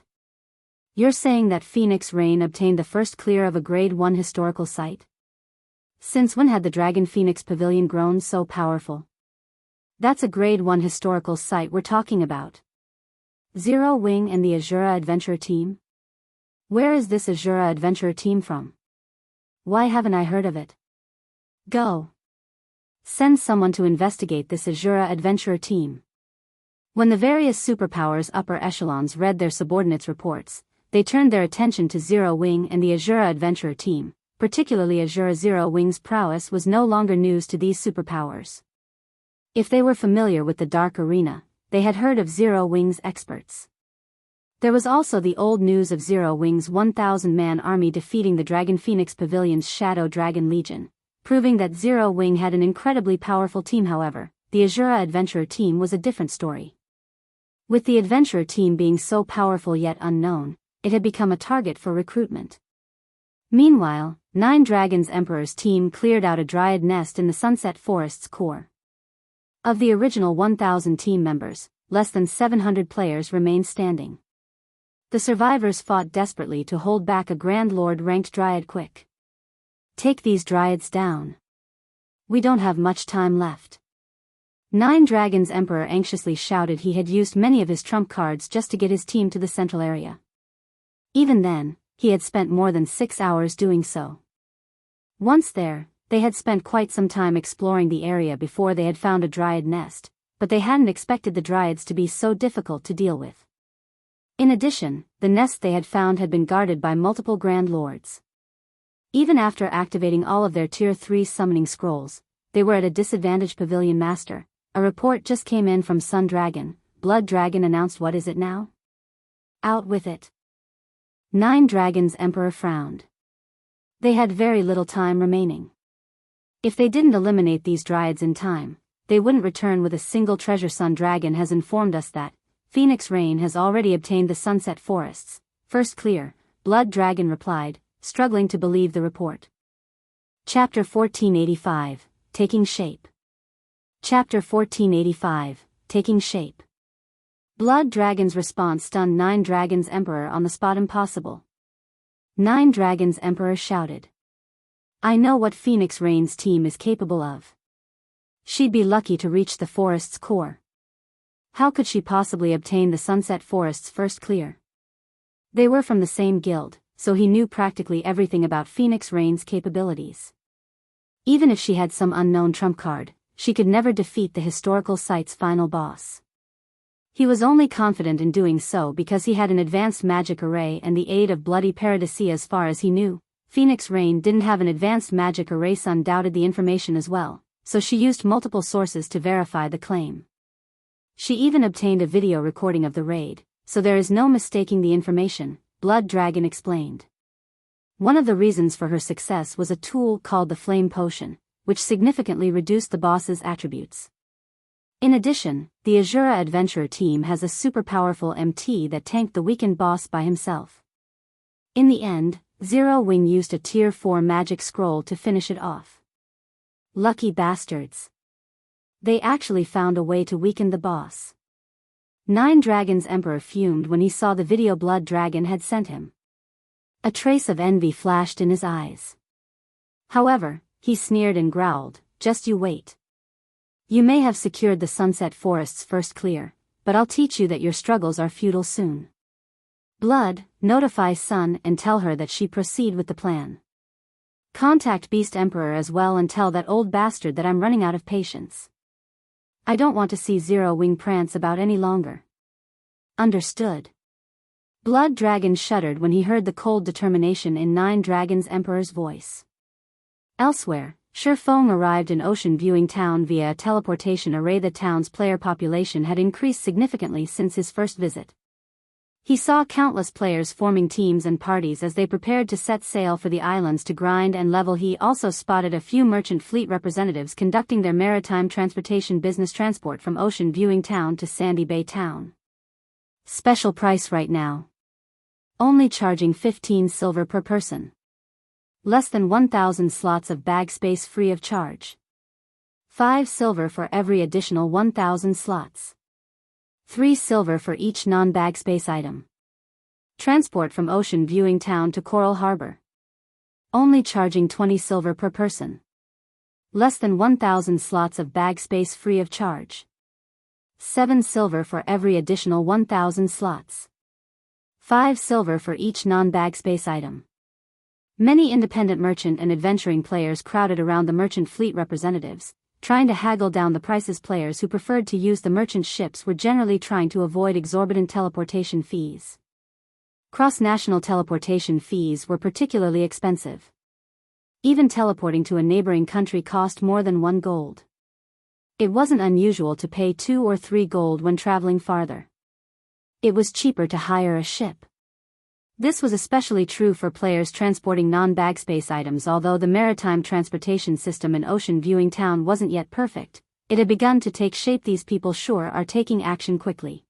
You're saying that Phoenix Rain obtained the first clear of a grade 1 historical site? Since when had the Dragon Phoenix Pavilion grown so powerful? That's a grade 1 historical site we're talking about. Zero Wing and the Asura Adventurer team? Where is this Asura Adventurer team from? Why haven't I heard of it? Go. Send someone to investigate this Asura Adventurer team. When the various superpowers' upper echelons read their subordinates' reports, they turned their attention to Zero Wing and the Asura Adventurer team. Particularly Asura. Zero Wing's prowess was no longer news to these superpowers. If they were familiar with the Dark Arena, they had heard of Zero Wing's experts. There was also the old news of Zero Wing's 1,000-man army defeating the Dragon Phoenix Pavilion's Shadow Dragon Legion, proving that Zero Wing had an incredibly powerful team. However, the Asura Adventurer team was a different story. With the Adventurer team being so powerful yet unknown, it had become a target for recruitment. Meanwhile, 9 Dragons Emperor's team cleared out a dryad nest in the Sunset Forest's core. Of the original 1,000 team members, less than 700 players remained standing. The survivors fought desperately to hold back a Grand Lord-ranked dryad quick. Take these dryads down. We don't have much time left. 9 Dragons Emperor anxiously shouted. He had used many of his trump cards just to get his team to the central area. Even then, he had spent more than 6 hours doing so. Once there, they had spent quite some time exploring the area before they had found a dryad nest, but they hadn't expected the dryads to be so difficult to deal with. In addition, the nest they had found had been guarded by multiple Grand Lords. Even after activating all of their Tier 3 summoning scrolls, they were at a disadvantage. Pavilion Master, a report just came in from Sun Dragon. Blood Dragon announced. What is it now? Out with it. 9 Dragons Emperor frowned. They had very little time remaining. If they didn't eliminate these dryads in time, they wouldn't return with a single treasure. Sun Dragon has informed us that Phoenix Rain has already obtained the Sunset Forests. First clear, Blood Dragon replied, struggling to believe the report. Chapter 1485, Taking Shape. Chapter 1485, Taking Shape. Blood Dragon's response stunned 9 Dragons Emperor on the spot. Impossible. 9 Dragons Emperor shouted. I know what Phoenix Rain's team is capable of. She'd be lucky to reach the forest's core. How could she possibly obtain the Sunset Forest's first clear? They were from the same guild, so he knew practically everything about Phoenix Rain's capabilities. Even if she had some unknown trump card, she could never defeat the historical site's final boss. He was only confident in doing so because he had an advanced magic array and the aid of Bloody Paradisia. As far as he knew, Phoenix Rain didn't have an advanced magic array. Sun doubted the information as well, so she used multiple sources to verify the claim. She even obtained a video recording of the raid, so there is no mistaking the information, Blood Dragon explained. One of the reasons for her success was a tool called the Flame Potion, which significantly reduced the boss's attributes. In addition, the Asura Adventurer team has a super powerful MT that tanked the weakened boss by himself. In the end, Zero Wing used a Tier 4 magic scroll to finish it off. Lucky bastards. They actually found a way to weaken the boss. 9 Dragons Emperor fumed when he saw the video Blood Dragon had sent him. A trace of envy flashed in his eyes. However, he sneered and growled, just you wait. You may have secured the Sunset Forest's first clear, but I'll teach you that your struggles are futile soon. Blood, notify Sun and tell her that she proceed with the plan. Contact Beast Emperor as well and tell that old bastard that I'm running out of patience. I don't want to see Zero Wing prance about any longer. Understood. Blood Dragon shuddered when he heard the cold determination in 9 Dragons Emperor's voice. Elsewhere, Shifeng arrived in Ocean Viewing Town via a teleportation array. The town's player population had increased significantly since his first visit. He saw countless players forming teams and parties as they prepared to set sail for the islands to grind and level. He also spotted a few merchant fleet representatives conducting their maritime transportation business transport from Ocean Viewing Town to Sandy Bay Town. Special price right now. Only charging 15 silver per person. Less than 1,000 slots of bag space free of charge. 5 silver for every additional 1,000 slots. 3 silver for each non-bag space item. Transport from Ocean Viewing Town to Coral Harbor. Only charging 20 silver per person. Less than 1,000 slots of bag space free of charge. 7 silver for every additional 1,000 slots. 5 silver for each non-bag space item. Many independent merchant and adventuring players crowded around the merchant fleet representatives, trying to haggle down the prices. Players who preferred to use the merchant ships were generally trying to avoid exorbitant teleportation fees. Cross-national teleportation fees were particularly expensive. Even teleporting to a neighboring country cost more than 1 gold. It wasn't unusual to pay 2 or 3 gold when traveling farther. It was cheaper to hire a ship. This was especially true for players transporting non-bag space items. Although the maritime transportation system in Ocean Viewing Town wasn't yet perfect, it had begun to take shape. These people sure are taking action quickly.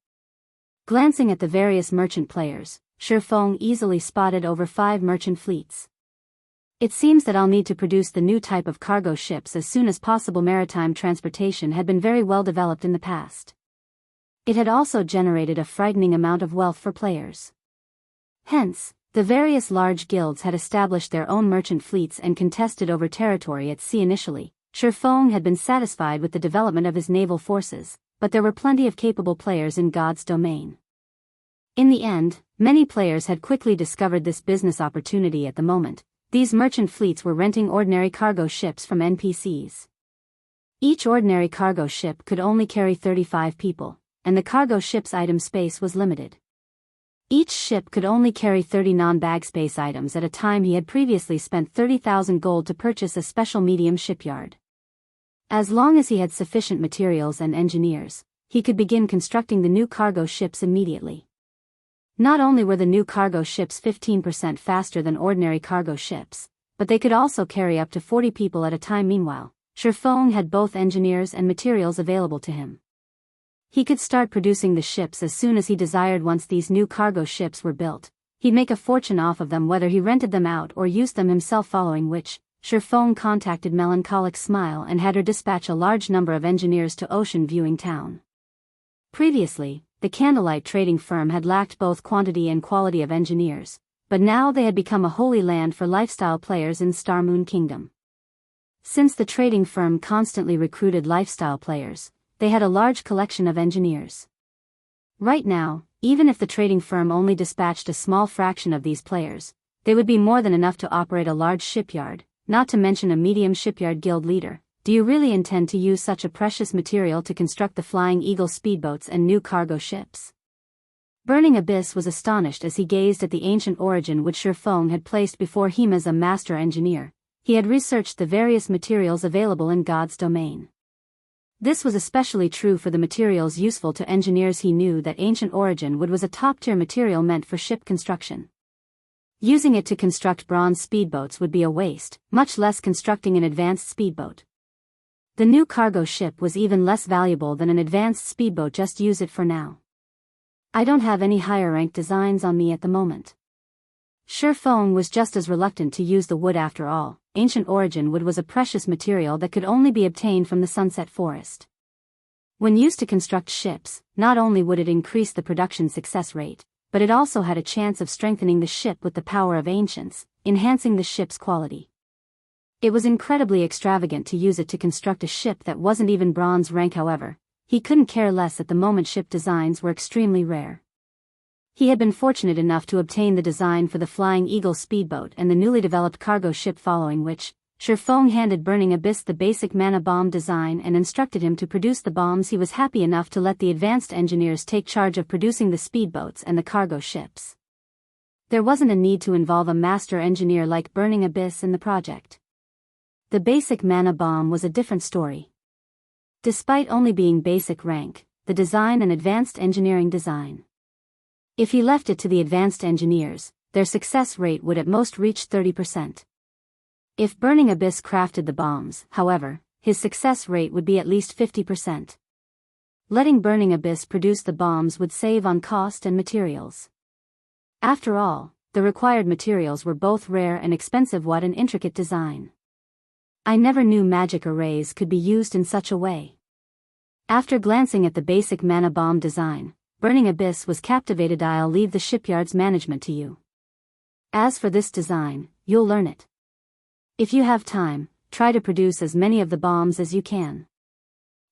Glancing at the various merchant players, Shifeng easily spotted over 5 merchant fleets. It seems that I'll need to produce the new type of cargo ships as soon as possible. Maritime transportation had been very well developed in the past. It had also generated a frightening amount of wealth for players. Hence, the various large guilds had established their own merchant fleets and contested over territory at sea. Initially, Shifeng had been satisfied with the development of his naval forces, but there were plenty of capable players in God's domain. In the end, many players had quickly discovered this business opportunity. At the moment, these merchant fleets were renting ordinary cargo ships from NPCs. Each ordinary cargo ship could only carry 35 people, and the cargo ship's item space was limited. Each ship could only carry 30 non-bag space items at a time. He had previously spent 30,000 gold to purchase a special medium shipyard. As long as he had sufficient materials and engineers, he could begin constructing the new cargo ships immediately. Not only were the new cargo ships 15% faster than ordinary cargo ships, but they could also carry up to 40 people at a time. Meanwhile, Shifeng had both engineers and materials available to him. He could start producing the ships as soon as he desired. Once these new cargo ships were built, he'd make a fortune off of them whether he rented them out or used them himself, following which, Shifeng contacted Melancholic Smile and had her dispatch a large number of engineers to Ocean Viewing Town. Previously, the Candlelight trading firm had lacked both quantity and quality of engineers, but now they had become a holy land for lifestyle players in Star Moon Kingdom. Since the trading firm constantly recruited lifestyle players, they had a large collection of engineers. Right now, even if the trading firm only dispatched a small fraction of these players, they would be more than enough to operate a large shipyard, not to mention a medium shipyard guild leader. Do you really intend to use such a precious material to construct the Flying Eagle speedboats and new cargo ships? Burning Abyss was astonished as he gazed at the ancient origin which Shifeng had placed before him. As a master engineer, he had researched the various materials available in God's domain. This was especially true for the materials useful to engineers. He knew that ancient origin wood was a top-tier material meant for ship construction. Using it to construct bronze speedboats would be a waste, much less constructing an advanced speedboat. The new cargo ship was even less valuable than an advanced speedboat. Just use it for now. I don't have any higher ranked designs on me at the moment. Shifeng was just as reluctant to use the wood. After all, ancient origin wood was a precious material that could only be obtained from the Sunset Forest. When used to construct ships, not only would it increase the production success rate, but it also had a chance of strengthening the ship with the power of ancients, enhancing the ship's quality. It was incredibly extravagant to use it to construct a ship that wasn't even bronze rank. However, he couldn't care less. At the moment, ship designs were extremely rare. He had been fortunate enough to obtain the design for the Flying Eagle speedboat and the newly developed cargo ship, following which, Shifeng handed Burning Abyss the basic mana bomb design and instructed him to produce the bombs. He was happy enough to let the advanced engineers take charge of producing the speedboats and the cargo ships. There wasn't a need to involve a master engineer like Burning Abyss in the project. The basic mana bomb was a different story. Despite only being basic rank, the design and advanced engineering design. If he left it to the advanced engineers, their success rate would at most reach 30%. If Burning Abyss crafted the bombs, however, his success rate would be at least 50%. Letting Burning Abyss produce the bombs would save on cost and materials. After all, the required materials were both rare and expensive. What an intricate design. I never knew magic arrays could be used in such a way. After glancing at the basic mana bomb design, Burning Abyss was captivated. I'll leave the shipyard's management to you. As for this design, you'll learn it. If you have time, try to produce as many of the bombs as you can.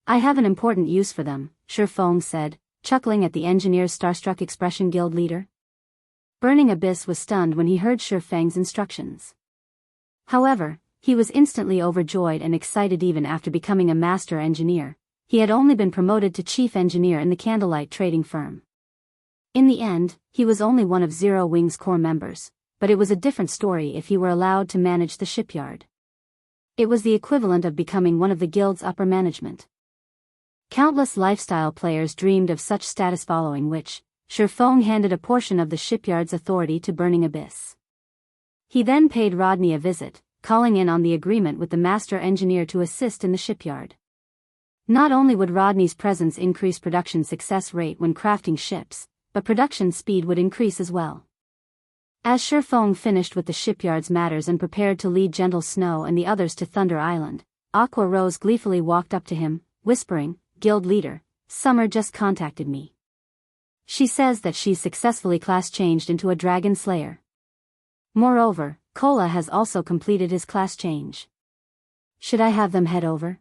I have an important use for them, Shifeng said, chuckling at the engineer's starstruck expression. Guild leader? Burning Abyss was stunned when he heard Shifeng's instructions. However, he was instantly overjoyed and excited. Even after becoming a master engineer, he had only been promoted to chief engineer in the Candlelight trading firm. In the end, he was only one of Zero Wing's core members, but it was a different story if he were allowed to manage the shipyard. It was the equivalent of becoming one of the guild's upper management. Countless lifestyle players dreamed of such status, following which, Shifeng handed a portion of the shipyard's authority to Burning Abyss. He then paid Rodney a visit, calling in on the agreement with the master engineer to assist in the shipyard. Not only would Rodney's presence increase production success rate when crafting ships, but production speed would increase as well. As Shifeng finished with the shipyard's matters and prepared to lead Gentle Snow and the others to Thunder Island, Aqua Rose gleefully walked up to him, whispering, "Guild leader, Summer just contacted me. She says that she's successfully class changed into a dragon slayer. Moreover, Kola has also completed his class change. Should I have them head over?"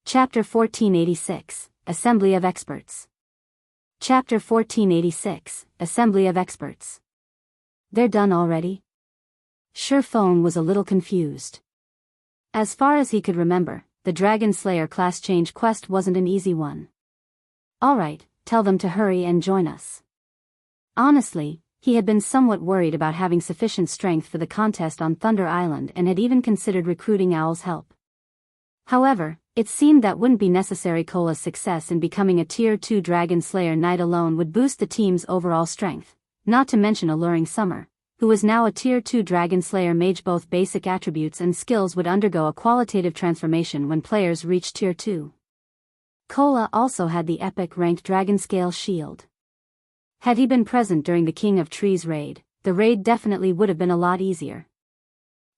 Chapter 1486, Assembly of Experts. Chapter 1486, Assembly of Experts. They're done already? Shifeng was a little confused. As far as he could remember, the Dragon Slayer class change quest wasn't an easy one. Alright, tell them to hurry and join us. Honestly, he had been somewhat worried about having sufficient strength for the contest on Thunder Island and had even considered recruiting Owl's help. However, it seemed that wouldn't be necessary. Kola's success in becoming a Tier 2 Dragon Slayer Knight alone would boost the team's overall strength, not to mention Alluring Summer, who was now a Tier 2 Dragon Slayer mage. Both basic attributes and skills would undergo a qualitative transformation when players reached Tier 2. Kola also had the epic ranked Dragon Scale Shield. Had he been present during the King of Trees raid, the raid definitely would have been a lot easier.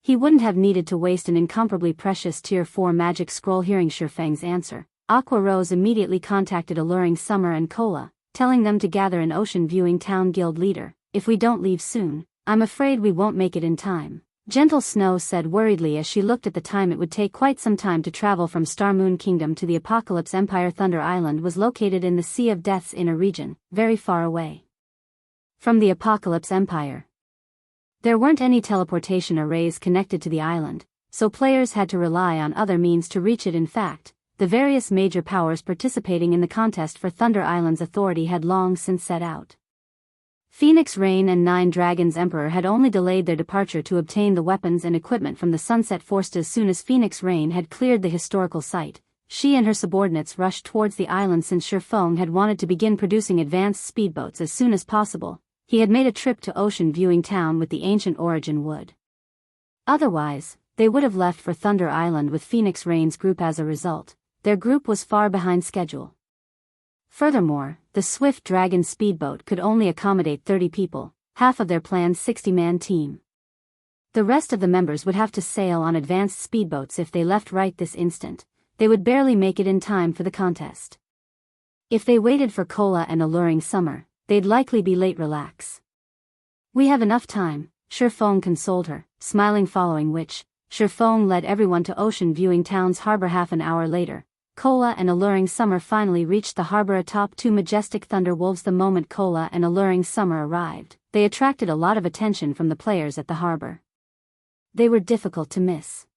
He wouldn't have needed to waste an incomparably precious Tier 4 magic scroll. Hearing Shifeng's answer, Aqua Rose immediately contacted Alluring Summer and Kola, telling them to gather in Ocean Viewing Town. Guild leader, if we don't leave soon, I'm afraid we won't make it in time, Gentle Snow said worriedly as she looked at the time. It would take quite some time to travel from Starmoon Kingdom to the Apocalypse Empire. Thunder Island was located in the Sea of Death's inner region, very far away from the Apocalypse Empire. There weren't any teleportation arrays connected to the island, so players had to rely on other means to reach it. In fact, the various major powers participating in the contest for Thunder Island's authority had long since set out. Phoenix Rain and 9 Dragons Emperor had only delayed their departure to obtain the weapons and equipment from the Sunset Forest. As soon as Phoenix Rain had cleared the historical site, she and her subordinates rushed towards the island. Since Shifeng had wanted to begin producing advanced speedboats as soon as possible, he had made a trip to Ocean Viewing Town with the ancient origin wood. Otherwise, they would have left for Thunder Island with Phoenix Rain's group. As a result, their group was far behind schedule. Furthermore, the Swift Dragon speedboat could only accommodate 30 people, half of their planned 60-man team. The rest of the members would have to sail on advanced speedboats. If they left right this instant, they would barely make it in time for the contest. If they waited for Kola and Alluring Summer, they'd likely be late. Relax. We have enough time, Shifeng consoled her, smiling, following which, Shifeng led everyone to Ocean Viewing Town's harbor. Half an hour later, Kola and Alluring Summer finally reached the harbor atop 2 majestic thunder wolves. The moment Kola and Alluring Summer arrived, they attracted a lot of attention from the players at the harbor. They were difficult to miss.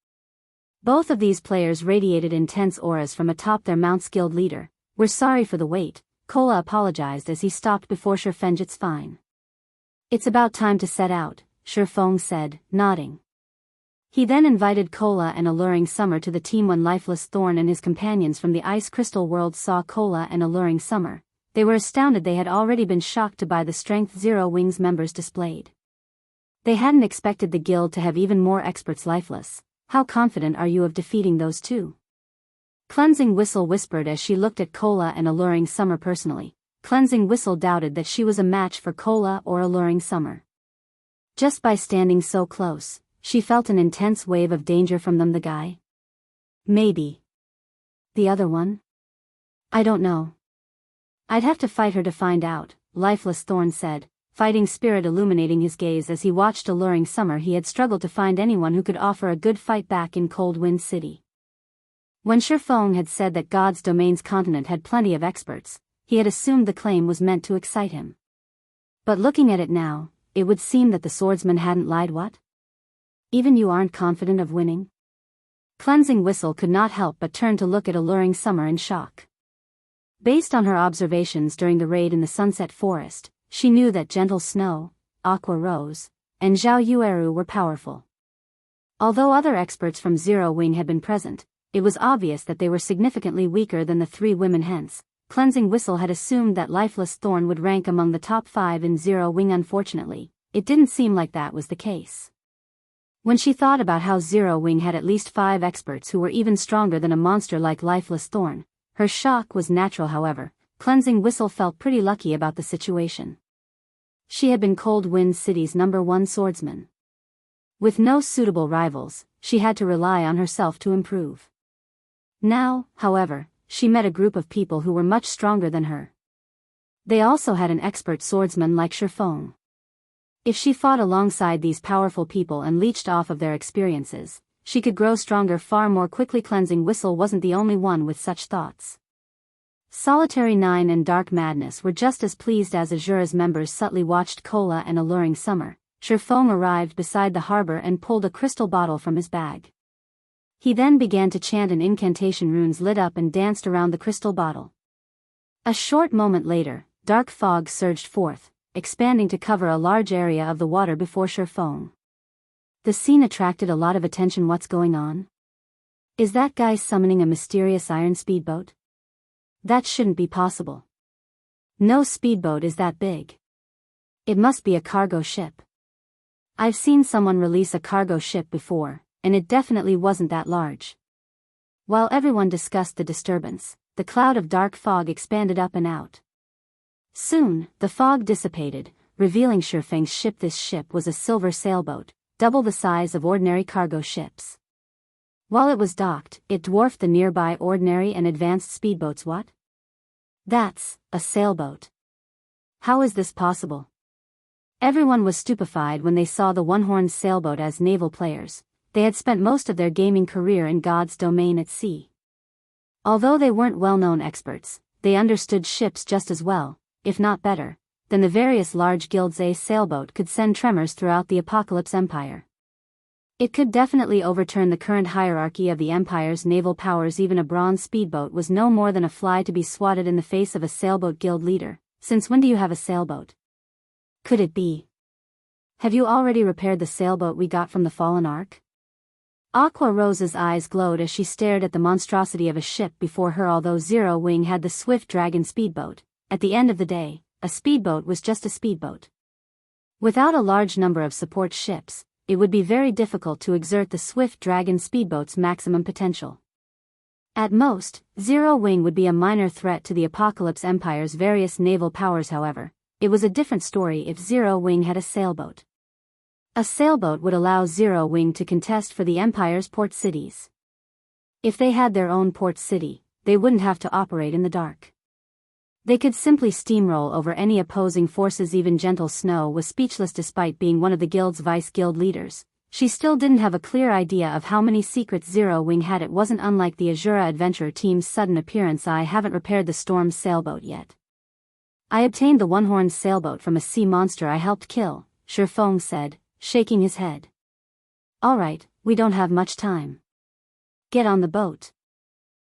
Both of these players radiated intense auras from atop their mounts. Guild leader, we're sorry for the wait, Kola apologized as he stopped before Shifeng. It's fine. It's about time to set out, Shifeng said, nodding. He then invited Kola and Alluring Summer to the team. When Lifeless Thorn and his companions from the Ice Crystal World saw Kola and Alluring Summer, they were astounded. They had already been shocked by the Strength 0 Wings members displayed. They hadn't expected the guild to have even more experts. Lifeless, how confident are you of defeating those two? Cleansing Whistle whispered as she looked at Kola and Alluring Summer personally. Cleansing Whistle doubted that she was a match for Kola or Alluring Summer. Just by standing so close, she felt an intense wave of danger from them. The guy? Maybe. The other one? I don't know. I'd have to fight her to find out, Lifeless Thorn said, fighting spirit illuminating his gaze as he watched Alluring Summer. He had struggled to find anyone who could offer a good fight back in Cold Wind City. When Shifeng had said that God's Domain's continent had plenty of experts, he had assumed the claim was meant to excite him. But looking at it now, it would seem that the swordsman hadn't lied. What? Even you aren't confident of winning? Cleansing Whistle could not help but turn to look at Alluring Summer in shock. Based on her observations during the raid in the Sunset Forest, she knew that Gentle Snow, Aqua Rose, and Zhao Yueru were powerful. Although other experts from Zero Wing had been present, it was obvious that they were significantly weaker than the 3 women. Hence, Cleansing Whistle had assumed that Lifeless Thorn would rank among the top 5 in Zero Wing. Unfortunately, it didn't seem like that was the case. When she thought about how Zero Wing had at least 5 experts who were even stronger than a monster like Lifeless Thorn, her shock was natural. However, Cleansing Whistle felt pretty lucky about the situation. She had been Cold Wind City's #1 swordsman. With no suitable rivals, she had to rely on herself to improve. Now, however, she met a group of people who were much stronger than her. They also had an expert swordsman like Shifeng. If she fought alongside these powerful people and leached off of their experiences, she could grow stronger far more quickly. Cleansing Whistle wasn't the only one with such thoughts. Solitary 9 and Dark Madness were just as pleased as Asura's members subtly watched Cola and Alluring Summer. Shifeng arrived beside the harbor and pulled a crystal bottle from his bag. He then began to chant an incantation. Runes lit up and danced around the crystal bottle. A short moment later, dark fog surged forth, expanding to cover a large area of the water before Shifeng. The scene attracted a lot of attention. What's going on? Is that guy summoning a mysterious iron speedboat? That shouldn't be possible. No speedboat is that big. It must be a cargo ship. I've seen someone release a cargo ship before, and it definitely wasn't that large. While everyone discussed the disturbance, the cloud of dark fog expanded up and out. Soon, the fog dissipated, revealing Shifeng's ship. This ship was a silver sailboat, double the size of ordinary cargo ships. While it was docked, it dwarfed the nearby ordinary and advanced speedboats. What? That's a sailboat. How is this possible? Everyone was stupefied when they saw the one-horned sailboat. As naval players, they had spent most of their gaming career in God's domain at sea. Although they weren't well-known experts, they understood ships just as well, if not better, than the various large guilds. A sailboat could send tremors throughout the Apocalypse Empire. It could definitely overturn the current hierarchy of the Empire's naval powers. Even a bronze speedboat was no more than a fly to be swatted in the face of a sailboat guild leader. Since when do you have a sailboat? Could it be? Have you already repaired the sailboat we got from the Fallen Ark? Aqua Rose's eyes glowed as she stared at the monstrosity of a ship before her. Although Zero Wing had the Swift Dragon speedboat, at the end of the day, a speedboat was just a speedboat. Without a large number of support ships, it would be very difficult to exert the Swift Dragon speedboat's maximum potential. At most, Zero Wing would be a minor threat to the Apocalypse Empire's various naval powers. However, it was a different story if Zero Wing had a sailboat. A sailboat would allow Zero Wing to contest for the Empire's port cities. If they had their own port city, they wouldn't have to operate in the dark. They could simply steamroll over any opposing forces. Even Gentle Snow was speechless. Despite being one of the guild's vice-guild leaders, she still didn't have a clear idea of how many secrets Zero Wing had. It wasn't unlike the Asura adventure team's sudden appearance. I haven't repaired the Storm sailboat yet. I obtained the one-horned sailboat from a sea monster I helped kill, Shifeng said, shaking his head. Alright, we don't have much time. Get on the boat.